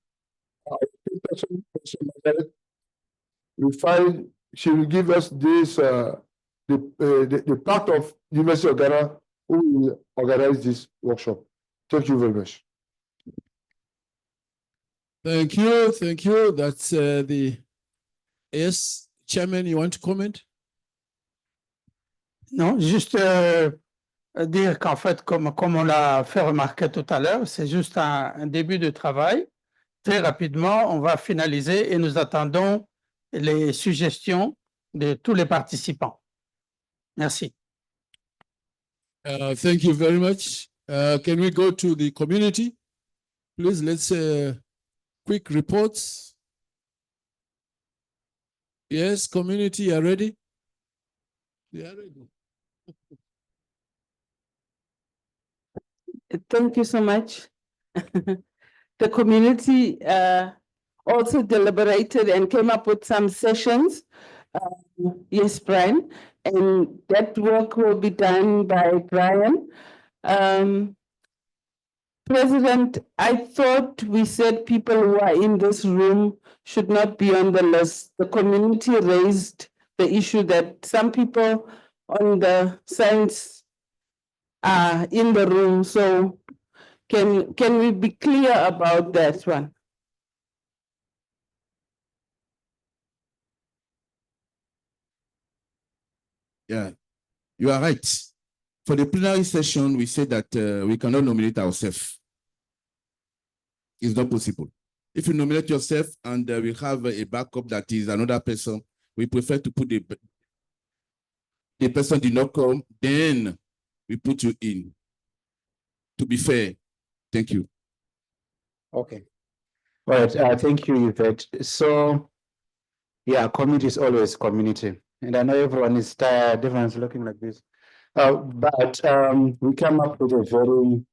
person, we find she will give us this the part of University of Ghana who will organize this workshop. Thank you very much. Thank you. Thank you. That's the yes, Chairman, you want to comment? Non, juste dire qu'en fait, comme on l'a fait remarquer tout à l'heure, c'est juste un début de travail. Très rapidement, on va finaliser et nous attendons les suggestions de tous les participants. Merci. Thank you very much. Can we go to the community? Please, let's quick reports. Yes, community, are ready? They are ready. Thank you so much. The community also deliberated and came up with some sessions. Yes, Brian, and that work will be done by Brian. President, I thought we said people who are in this room should not be on the list. The community raised the issue that some people on the science are in the room. So can we be clear about that one? Yeah, you are right. For the plenary session, we said that we cannot nominate ourselves. It's not possible. If you nominate yourself and we have a backup that is another person, we prefer to put the person did not come, then we put you in. To be fair. Thank you. Okay. All right. Thank you, Yvette. So, yeah, community is always community. And I know everyone is tired, everyone's looking like this. But we come up with a very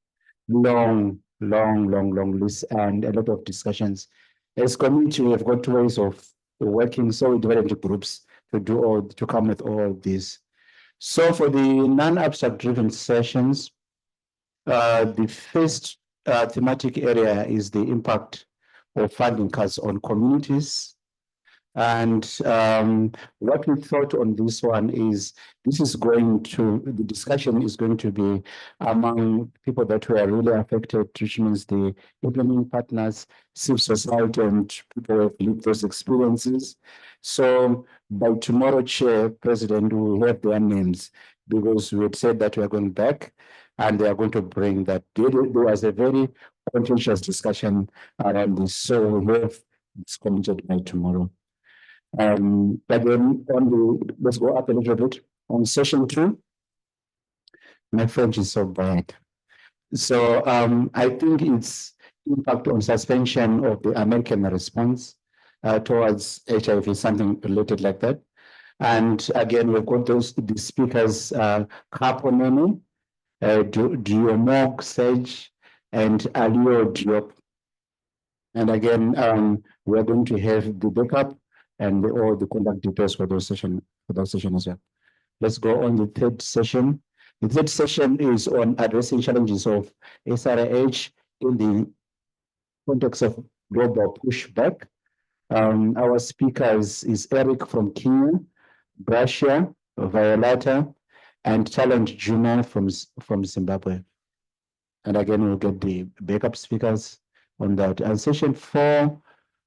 long list and a lot of discussions. As community, we have got ways of working, so we divided into groups to come with all these. So for the non-abstract driven sessions, the first thematic area is the impact of funding cuts on communities. And what we thought on this one is the discussion is going to be among people that were really affected, which means the implementing partners, civil society, and people who have lived those experiences. So by tomorrow, Chair, President, we will have their names, because we had said that we are going back and they are going to bring that. There was a very contentious discussion around this, so we have this committed by tomorrow. Again, let's go up a little bit on session 2. My French is so bad. So I think it's impact on suspension of the American response towards HIV, something related like that. And again, we've got the speakers, Kaponene, Diomog Sage, and Alio Diop. And again, we're going to have the backup and all the conduct details for those session as well. Let's go on the third session. The third session is on addressing challenges of SRH in the context of global pushback. Our speakers is Eric from Kenya, Brasha, Violeta, and Talent Juma from Zimbabwe. And again, we'll get the backup speakers on that. And session 4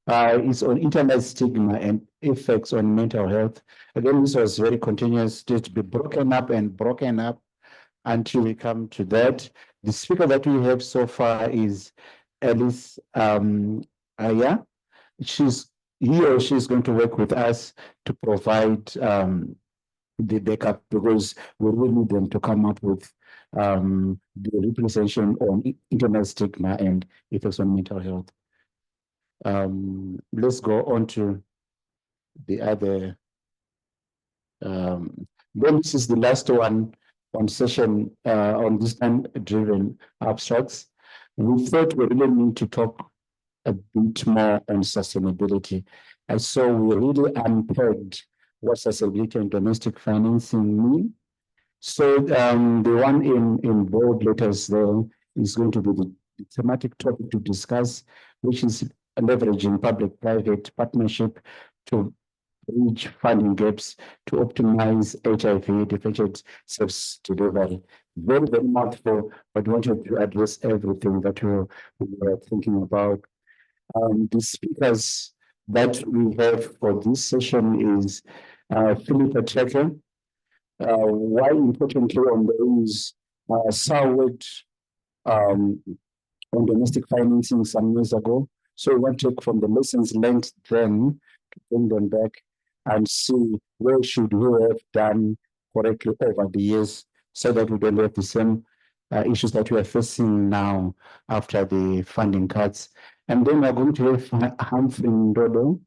is on internet stigma and effects on mental health. Again, this was very continuous, to be broken up until we come to that. The speaker that we have so far is Alice Aya. He or she is going to work with us to provide the backup, because we will need them to come up with the representation on internet stigma and effects on mental health. Let's go on to the other. Then this is the last one on session on this time-driven abstracts. We thought we really need to talk a bit more on sustainability. And so we really unpacked what sustainability and domestic financing mean. So the one in bold letters there is going to be the thematic topic to discuss, which is leveraging public-private partnership to bridge funding gaps to optimize HIV differentiated service delivery. Very, very mouthful, but wanted to address everything that we were thinking about. The speakers that we have for this session is Philippa Checker. Why importantly on those Sarwood on domestic financing some years ago. So we want to take from the lessons learned then to bring them back and see where should we have done correctly over the years, so that we don't have the same issues that we are facing now after the funding cuts. And then we're going to have Humphrey Ndodo,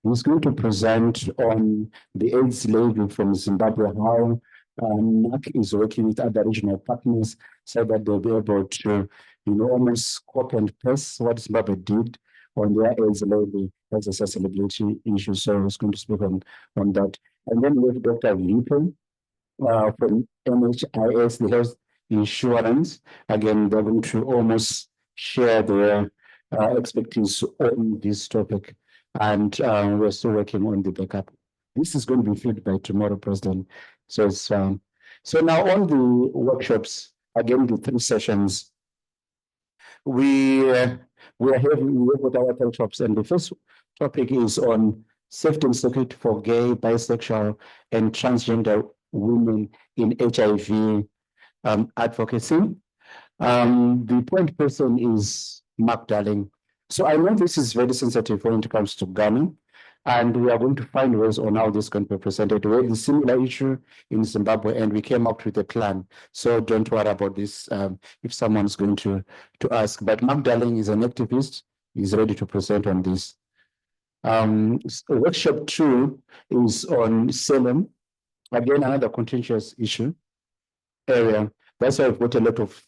who's going to present on the AIDS levy from Zimbabwe, how NAC is working with other regional partners so that they'll be able to, almost copy and paste what Zimbabwe did on their AIDS levy as a sustainability issue. So I was going to speak on that. And then we have Dr. Vipo from NHIS, the health insurance. Again, they're going to almost share their expertise on this topic. And we're still working on the backup. This is going to be filled by tomorrow, President. So it's so now on the workshops, again, the 3 sessions, we are having work with our workshops, and the first topic is on safety and security for gay, bisexual, and transgender women in HIV advocacy. The point person is Mark Darling. So I know this is very sensitive when it comes to Ghana, and we are going to find ways on how this can be presented. We had a similar issue in Zimbabwe, and we came up with a plan. So don't worry about this if someone's going to ask. But Mark Darling is an activist. He's ready to present on this. Workshop 2 is on Salem. Again, another contentious issue area. That's why I've got a lot of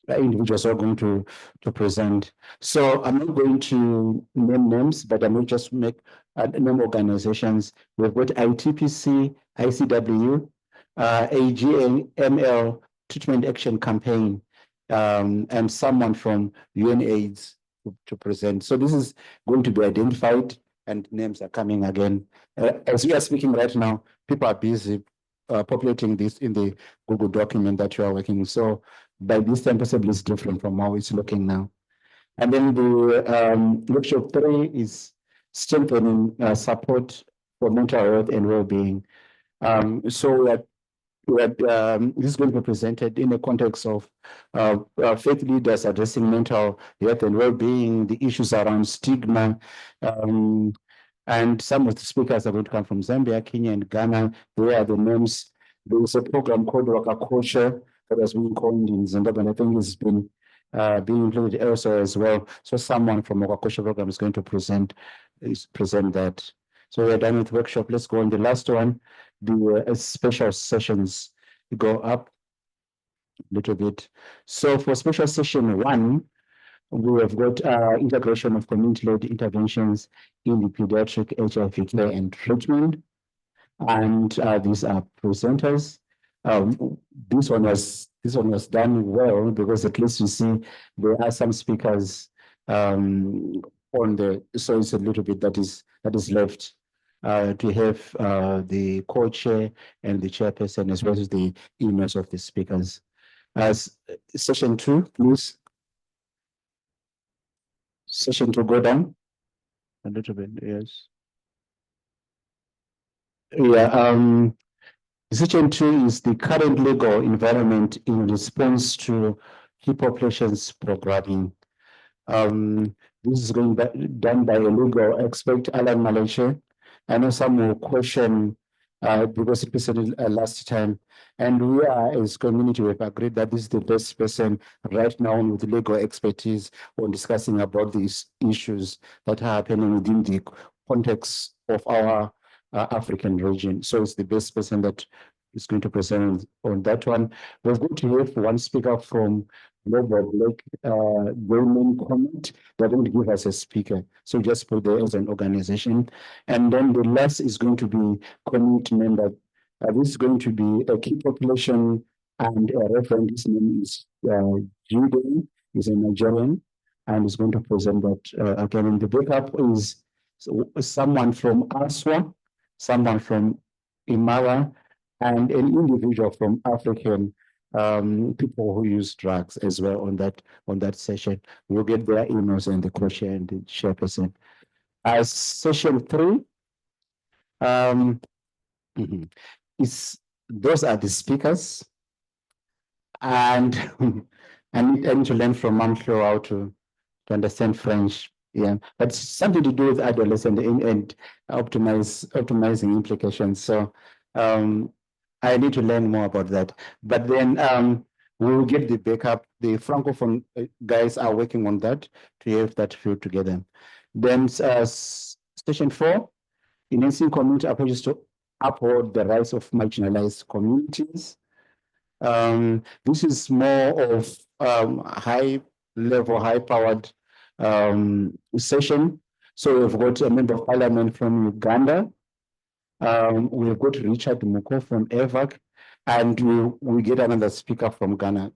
individuals who are going to present. So I'm not going to name names, but I will just make name organizations. We've got ITPC, ICW, AGML, Treatment Action Campaign, and someone from UNAIDS to present. So this is going to be identified and names are coming again. As we are speaking right now, people are busy populating this in the Google document that you are working with. So by this time, possibly it's different from how it's looking now. And then the workshop 3 is strengthening support for mental health and well-being. So this is going to be presented in the context of faith leaders addressing mental health and well-being, the issues around stigma, and some of the speakers are going to come from Zambia, Kenya, and Ghana. There are the names. There is a program called Wakakosha that has been coined in Zimbabwe, and I think it's been being included elsewhere as well. So someone from Wakakosha program is going to present that. So we're done with workshop. Let's go on the last one. The special sessions go up a little bit. So for special session 1, we have got integration of community-led interventions in the pediatric HIV care and treatment. And these are presenters. This one was done well because at least you see there are some speakers on the, so it's a little bit that is left to have the co-chair and the chairperson as well as the emails of the speakers. As session 2, please. Session 2, go down a little bit, yes. Yeah, session 2 is the current legal environment in response to key populations programming. This is done by a legal expert, Alan Malaysia. I know some will question because it was last time, and we are as community we've agreed that this is the best person right now with legal expertise on discussing about these issues that are happening within the context of our African region. So it's the best person that is going to present on that one. We're going to have one speaker from Global Black Women Comment. They're going to give us a speaker. So just put there as an organization. And then the last is going to be community member. This is going to be a key population and a referent. His name is Jude. He's a Nigerian and is going to present that again. And the backup is someone from ASWA, someone from Imara, and an individual from African people who use drugs as well on that session. We'll get their emails and the co-chair and the chairperson. As session 3, those are the speakers, and I need to learn from Manflo how to understand French. Yeah, but it's something to do with adolescent and optimizing implications. So I need to learn more about that. But then we will get the backup. The Francophone guys are working on that to have that field together. Then session 4, enhancing community approaches to uphold the rights of marginalized communities. This is more of high-level, high-powered session. So we've got a member of parliament from Uganda. We've got Richard Muko from EVAC, and we get another speaker from Ghana.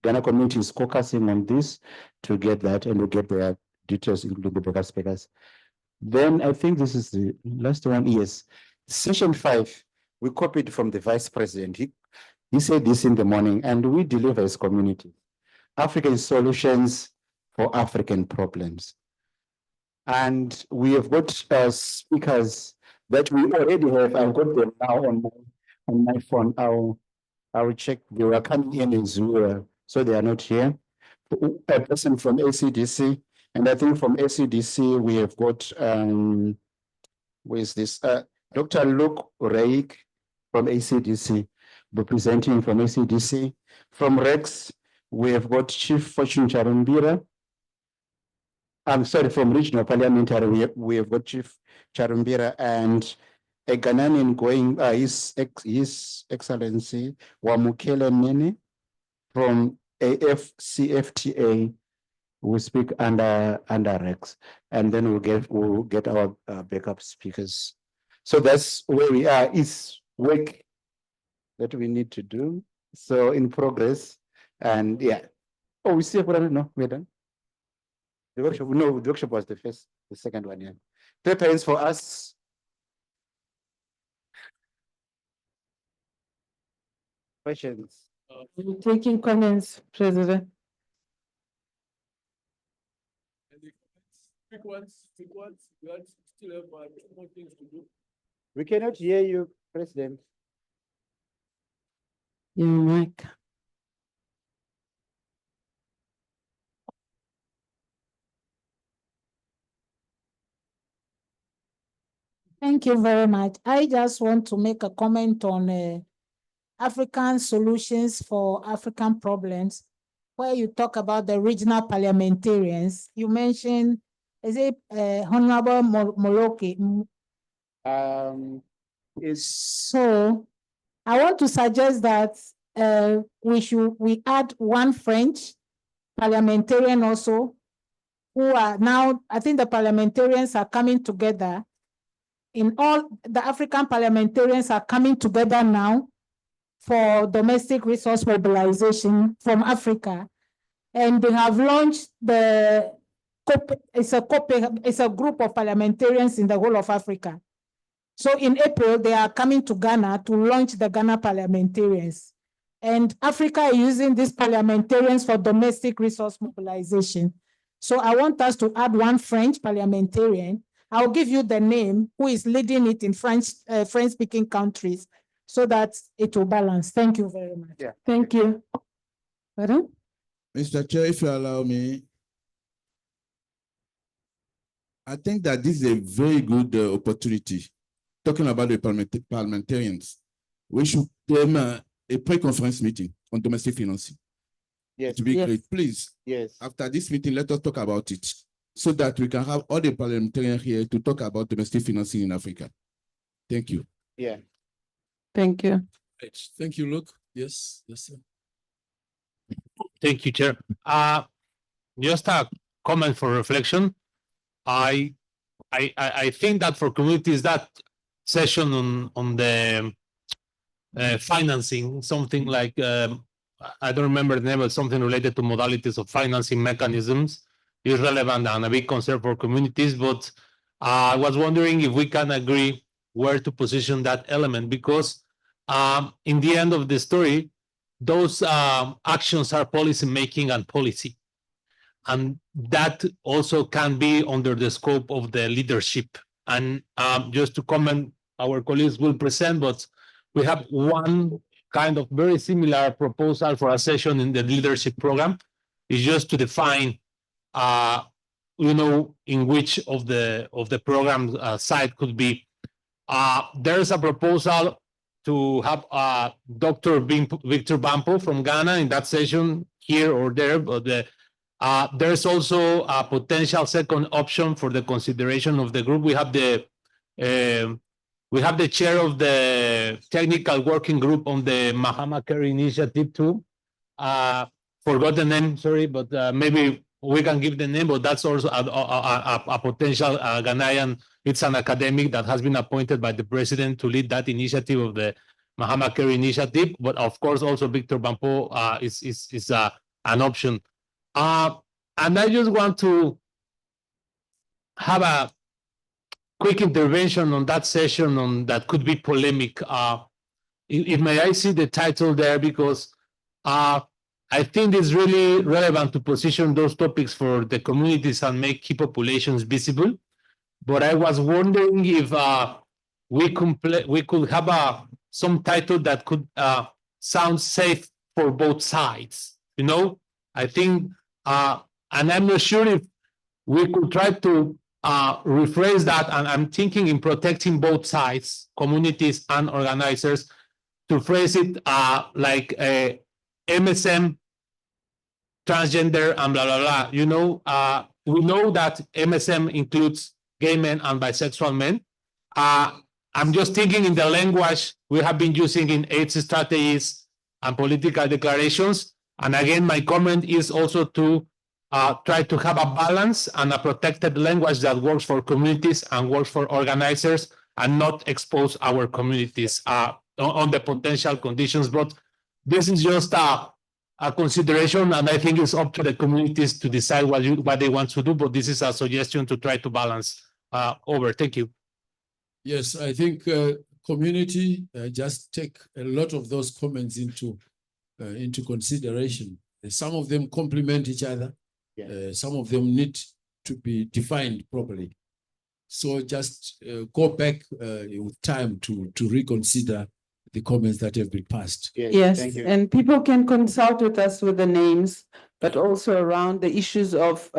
Ghana community is focusing on this to get that, and we'll get their details, including the bigger speakers. Then I think this is the last one. Yes, session 5, we copied from the vice president. He said this in the morning, and we deliver as community. African solutions for African problems. And we have got speakers that we already have. I've got them now on my phone. I'll check. They were coming in as well, so they are not here. A person from ACDC, and I think from ACDC we have got where's this? Dr. Luke Reik from ACDC, representing from ACDC. From Rex, we have got Chief Fortune Charumbira. I'm sorry, from Regional Parliamentary, we have got Chief Charumbira and a Ghanaian going, His Excellency Wamukele Nene from AFCFTA, we speak under Rex, and then we'll get our backup speakers. So that's where we are. It's work that we need to do. So in progress, and yeah. Oh, we see no, we're done. The workshop, no, the workshop was the second one, yeah. Preference for us. Questions? Taking comments, President. Quick ones. We still have 2 more things to do. We cannot hear you, President. Your mic. Thank you very much. I just want to make a comment on African solutions for African problems, where you talk about the regional parliamentarians. You mentioned, is it Honorable Moloke? So I want to suggest that we add one French parliamentarian also, who are now, I think the parliamentarians are coming together. In all, the African parliamentarians are coming together now for domestic resource mobilization from Africa. And they have launched it's a group of parliamentarians in the whole of Africa. So in April, they are coming to Ghana to launch the Ghana parliamentarians. And Africa is using these parliamentarians for domestic resource mobilization. So I want us to add one French parliamentarian. I'll give you the name who is leading it in French-speaking countries so that it will balance. Thank you very much. Yeah. Thank you. Pardon? Mr. Chair, if you allow me, I think that this is a very good opportunity. Talking about the parliamentarians, we should them a pre-conference meeting on domestic financing. Yes. To be great, please. Yes. After this meeting, let us talk about it so that we can have all the parliamentarians here to talk about domestic financing in Africa. Thank you. Yeah. Thank you. Right. Thank you, Luke. Yes, sir. Thank you, Chair. Just a comment for reflection. I think that for communities, that session on the financing, something like I don't remember the name, but something related to modalities of financing mechanisms is relevant and a big concern for communities. But I was wondering if we can agree where to position that element, because in the end of the story, those actions are policy making and policy. And that also can be under the scope of the leadership. And just to comment, our colleagues will present, but we have one kind of very similar proposal for a session in the leadership program. It's just to define, in which of the program side could be. There's a proposal to have Dr. Victor Bampo from Ghana in that session here or there, but there's also a potential second option for the consideration of the group. We have the chair of the technical working group on the Mahama Carey initiative too. Forgot the name, sorry, but maybe we can give the name, but that's also a potential Ghanaian. It's an academic that has been appointed by the president to lead that initiative of the Mahama Carey initiative. But of course, also Victor Bampo is an option. And I just want to have a quick intervention on that session that could be polemic. If may I see the title there, because I think it's really relevant to position those topics for the communities and make key populations visible. But I was wondering if we could have some title that could sound safe for both sides. I think, and I'm not sure if we could try to rephrase that, and I'm thinking in protecting both sides, communities and organizers, to phrase it like MSM, transgender, and blah, blah, blah. We know that MSM includes gay men and bisexual men. I'm just thinking in the language we have been using in AIDS strategies and political declarations. And again, my comment is also to try to have a balance and a protected language that works for communities and works for organizers, and not expose our communities on the potential conditions. But this is just a consideration, and I think it's up to the communities to decide what they want to do. But this is a suggestion to try to balance over. Thank you. Yes, I think community just take a lot of those comments into consideration. Some of them complement each other. Some of them need to be defined properly. So just go back with time to reconsider the comments that have been passed. Yes, and people can consult with us with the names, but also around the issues of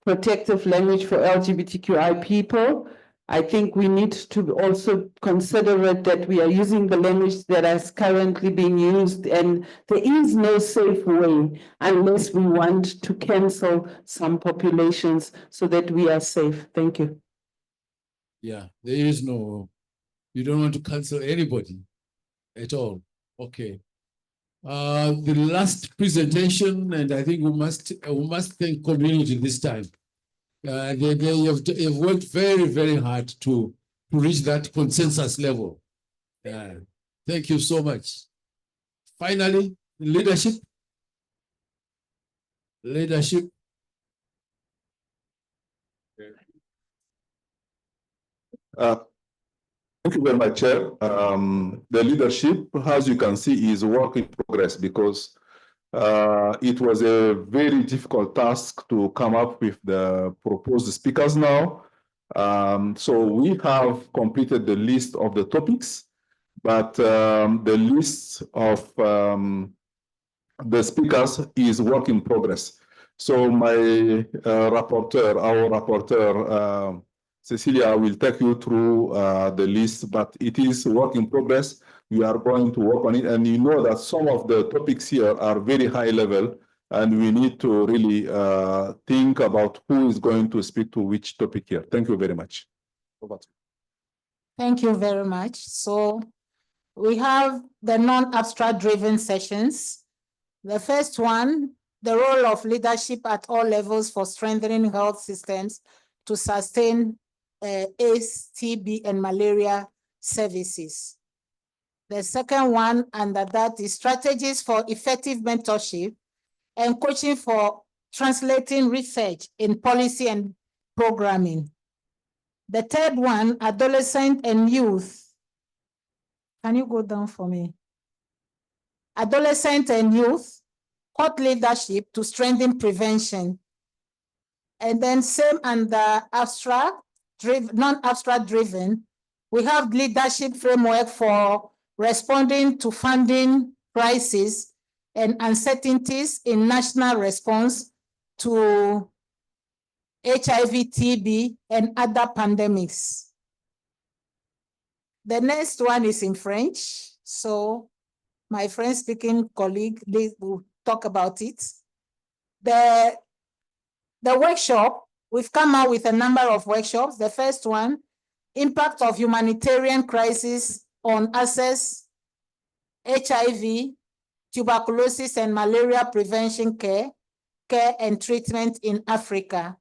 protective language for LGBTQI people. I think we need to also consider it that we are using the language that is currently being used, and there is no safe way unless we want to cancel some populations so that we are safe. Thank you. Yeah, there is no, you don't want to cancel anybody at all. Okay. The last presentation, and I think we must thank community this time. They have worked very, very hard to reach that consensus level. Thank you so much. Finally, leadership. Leadership. Thank you very much, Chair. The leadership, as you can see, is work in progress because it was a very difficult task to come up with the proposed speakers now. So we have completed the list of the topics, but the list of the speakers is work in progress. So my rapporteur, our rapporteur, Cecilia, will take you through the list, but it is work in progress. We are going to work on it, and you know that some of the topics here are very high level, and we need to really think about who is going to speak to which topic here. Thank you very much. Over to you. Thank you very much. So we have the non-abstract driven sessions. The first one, the role of leadership at all levels for strengthening health systems to sustain AIDS, TB, and malaria services. The second one under that is strategies for effective mentorship and coaching for translating research in policy and programming. The third one, adolescent and youth. Can you go down for me? Adolescent and youth, thought leadership to strengthen prevention. And then same under abstract, non-abstract driven, we have leadership framework for responding to funding crises and uncertainties in national response to HIV, TB, and other pandemics. The next one is in French. So my French-speaking colleague, they will talk about it. The workshop, we've come out with a number of workshops. The first one, impact of humanitarian crisis on access, HIV, tuberculosis and malaria prevention care and treatment in Africa.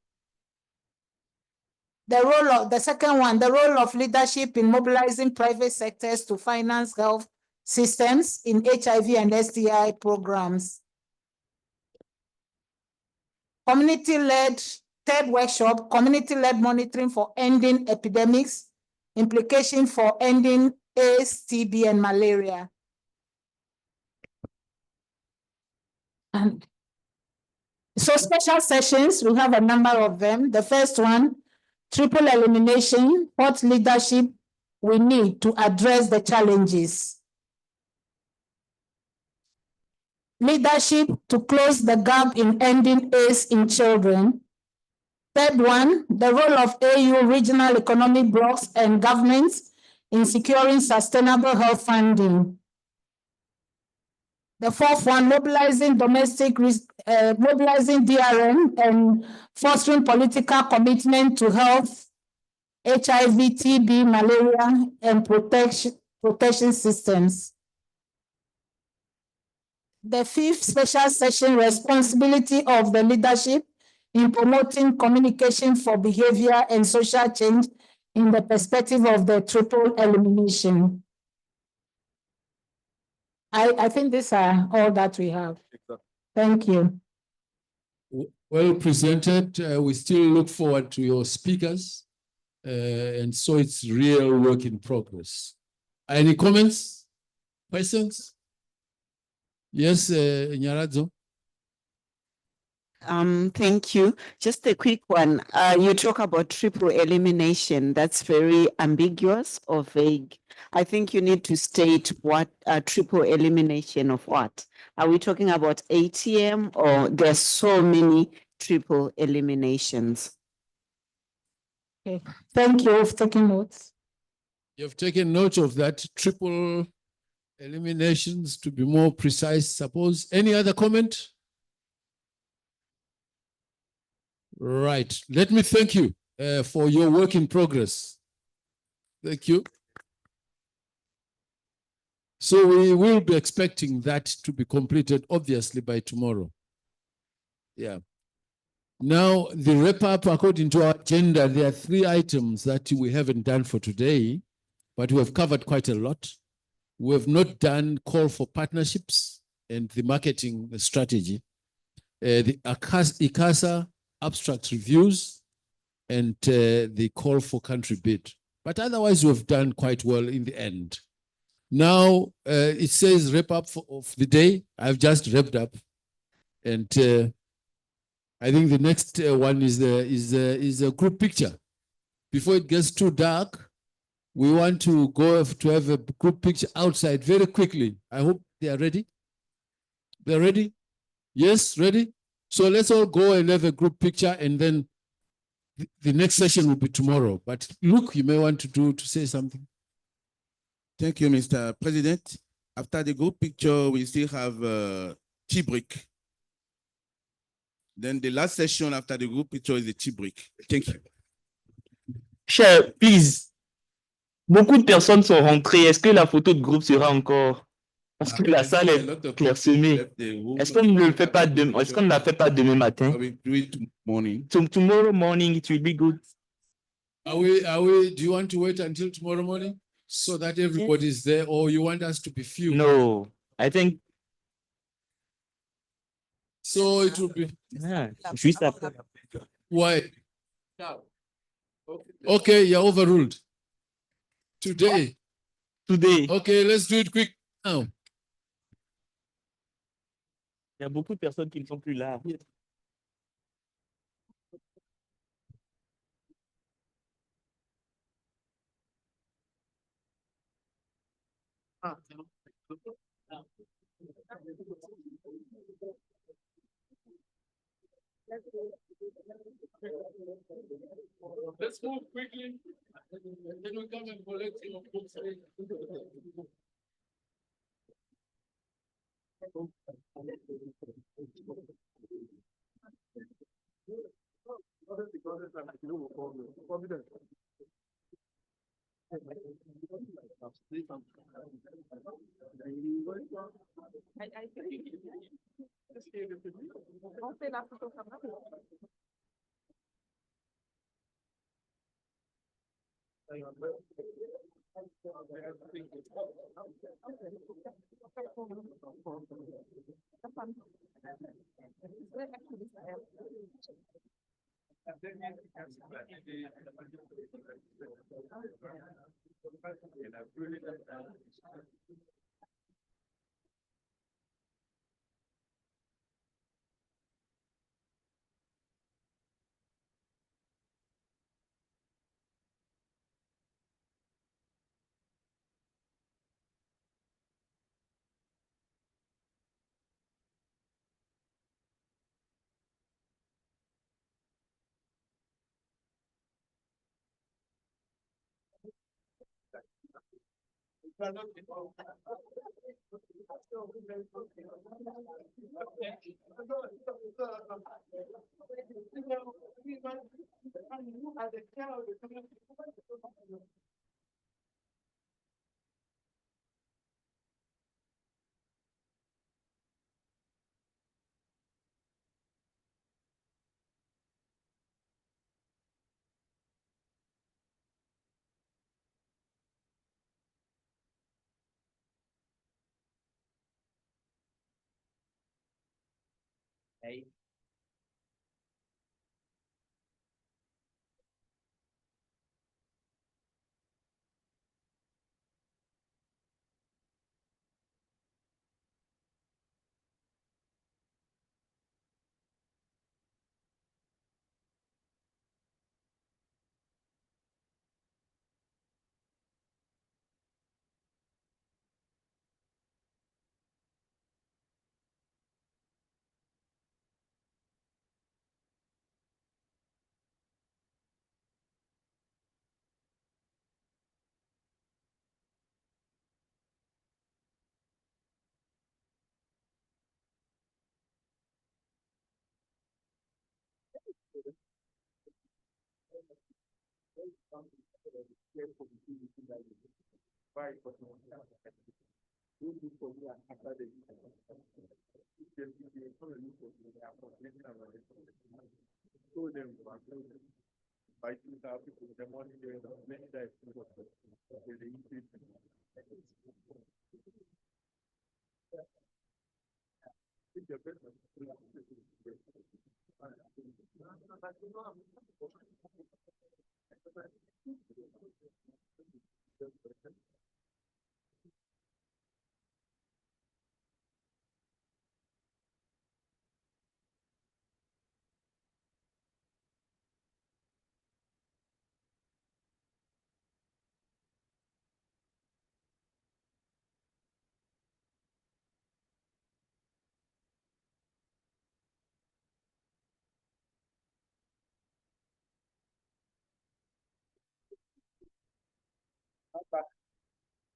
The second one, the role of leadership in mobilizing private sectors to finance health systems in HIV and STI programs. Community-led, third workshop, community-led monitoring for ending epidemics, implication for ending AIDS, TB, and malaria. And so special sessions, we have a number of them. The first one, triple elimination, what leadership we need to address the challenges. Leadership to close the gap in ending AIDS in children. Third one, the role of AU regional economic blocks and governments in securing sustainable health funding. The fourth one, mobilizing mobilizing DRM and fostering political commitment to health, HIV, TB, malaria, and protection systems. the fifth special session, responsibility of the leadership in promoting communication for behavior and social change in the perspective of the triple elimination. I think these are all that we have. Thank you. Well presented. We still look forward to your speakers. And so it's real work in progress. Any comments? Questions? Yes, Nyaradzo. Thank you. Just a quick one. You talk about triple elimination. That's very ambiguous or vague. I think you need to state what triple elimination of what. Are we talking about ATM or there's so many triple eliminations? Okay. Thank you for taking notes. You've taken note of that triple eliminations, to be more precise, suppose. Any other comment? Right. Let me thank you for your work in progress. Thank you. So we will be expecting that to be completed, obviously, by tomorrow. Yeah. Now, the wrap-up, according to our agenda, there are 3 items that we haven't done for today, but we have covered quite a lot. We have not done call for partnerships and the marketing strategy, the ICASA abstract reviews, and the call for country bid. But otherwise, we have done quite well in the end. Now, it says wrap up of the day. I've just wrapped up. And I think the next one is a group picture. Before it gets too dark, we want to go to have a group picture outside very quickly. I hope they are ready. They're ready? Yes, ready? So let's all go and have a group picture, and then the next session will be tomorrow. But Luke, you may want to say something. Thank you, Mr. President. After the group picture, we still have tea break. Then the last session after the group picture is the tea break. Thank you. Cher, please. Beaucoup de personnes sont rentrées. Est-ce que la photo de groupe sera encore... Parce que la salle est clairsemée. Est-ce qu'on ne le fait pas demain? Est-ce qu'on ne la fait pas demain matin? Tomorrow morning, it will be good. Do you want to wait until tomorrow morning so that everybody is there, or you want us to be few? No, I think. So it will be. Yeah, juste après. Why? Okay, you're overruled. Today. Okay, let's do it quick now. Il y a beaucoup de personnes qui ne sont plus là. Let's move quickly. Then we come and collect your books.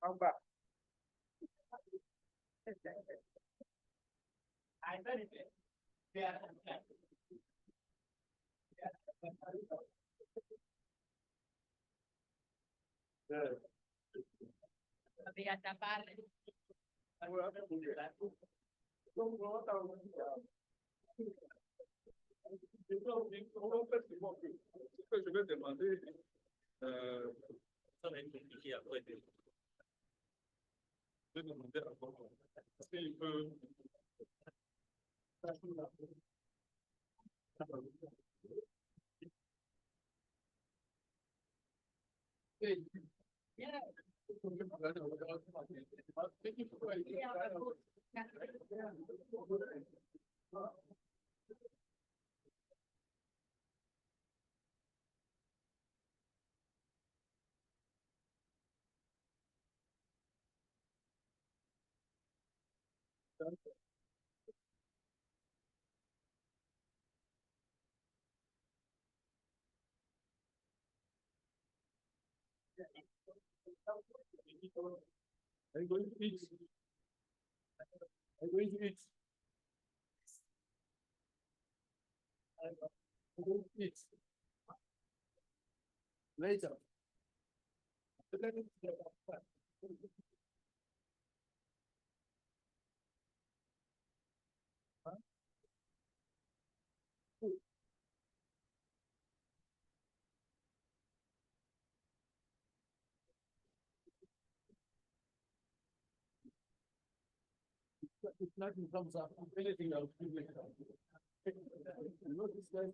I'm back. Je vais demander je vais demander à Bobo. Est-ce qu'il peut Are you going to eat? Are you going to eat? Are you going to eat? Later. If nothing comes up, anything else, you know, this guy.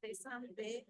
They sound big.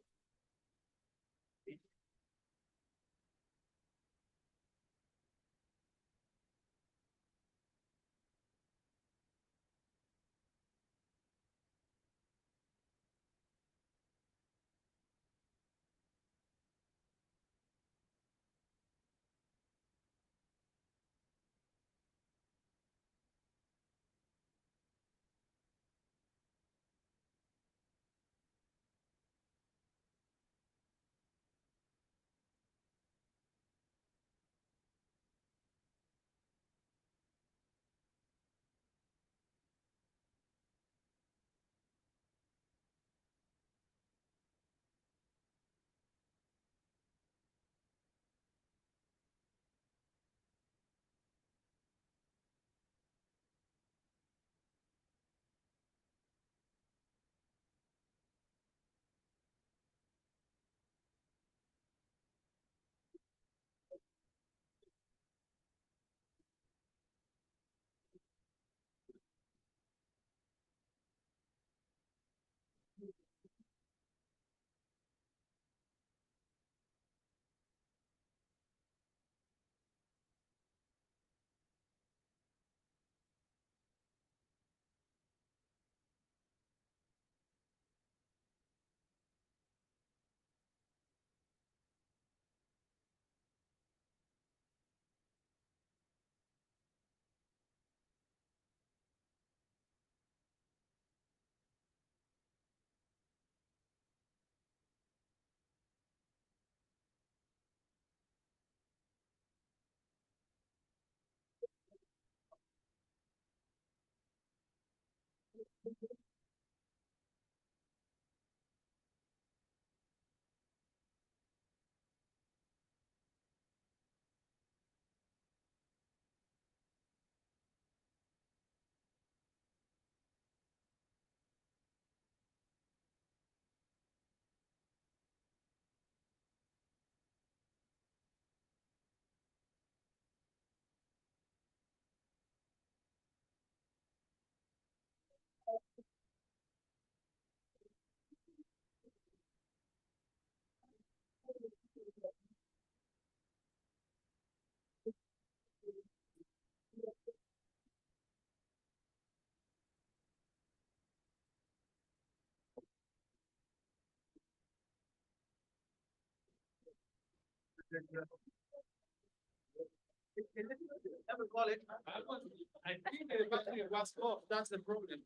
I think the battery was off. That's the problem.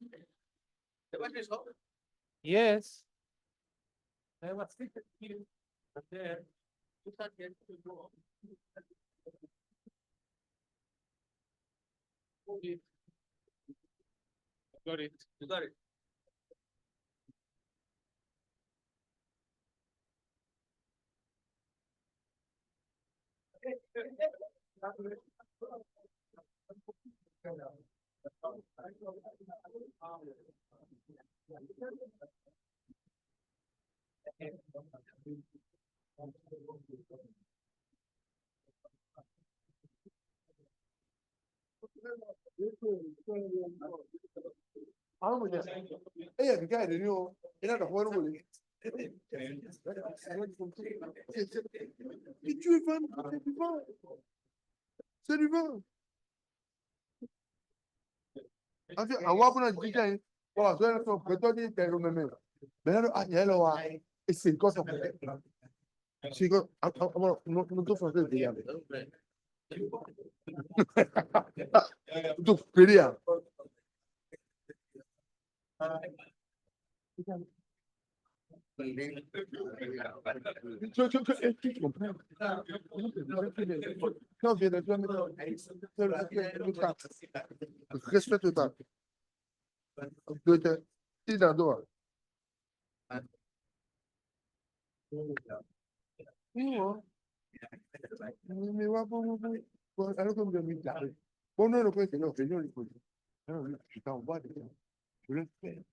The battery is off. Yes. I was thinking here, but there, you can't get to go. Got it. You got it. Hey, the guy, you know, the horrible. Did you even? C'est du vent. En fait, on va prendre un DJ. Voilà, je vais faire un prétendant qui est le même. Mais là, il y a là, et c'est quoi ça? C'est quoi? Non, français, c'est bien. Donc, pédia. Tu comprends? Quand vient de toi, respect total. Il est dans mais ouais, bon, alors comme je me dis, bon, non, le président, non, c'est non, il faut. Alors, je t'envoie, je le fais.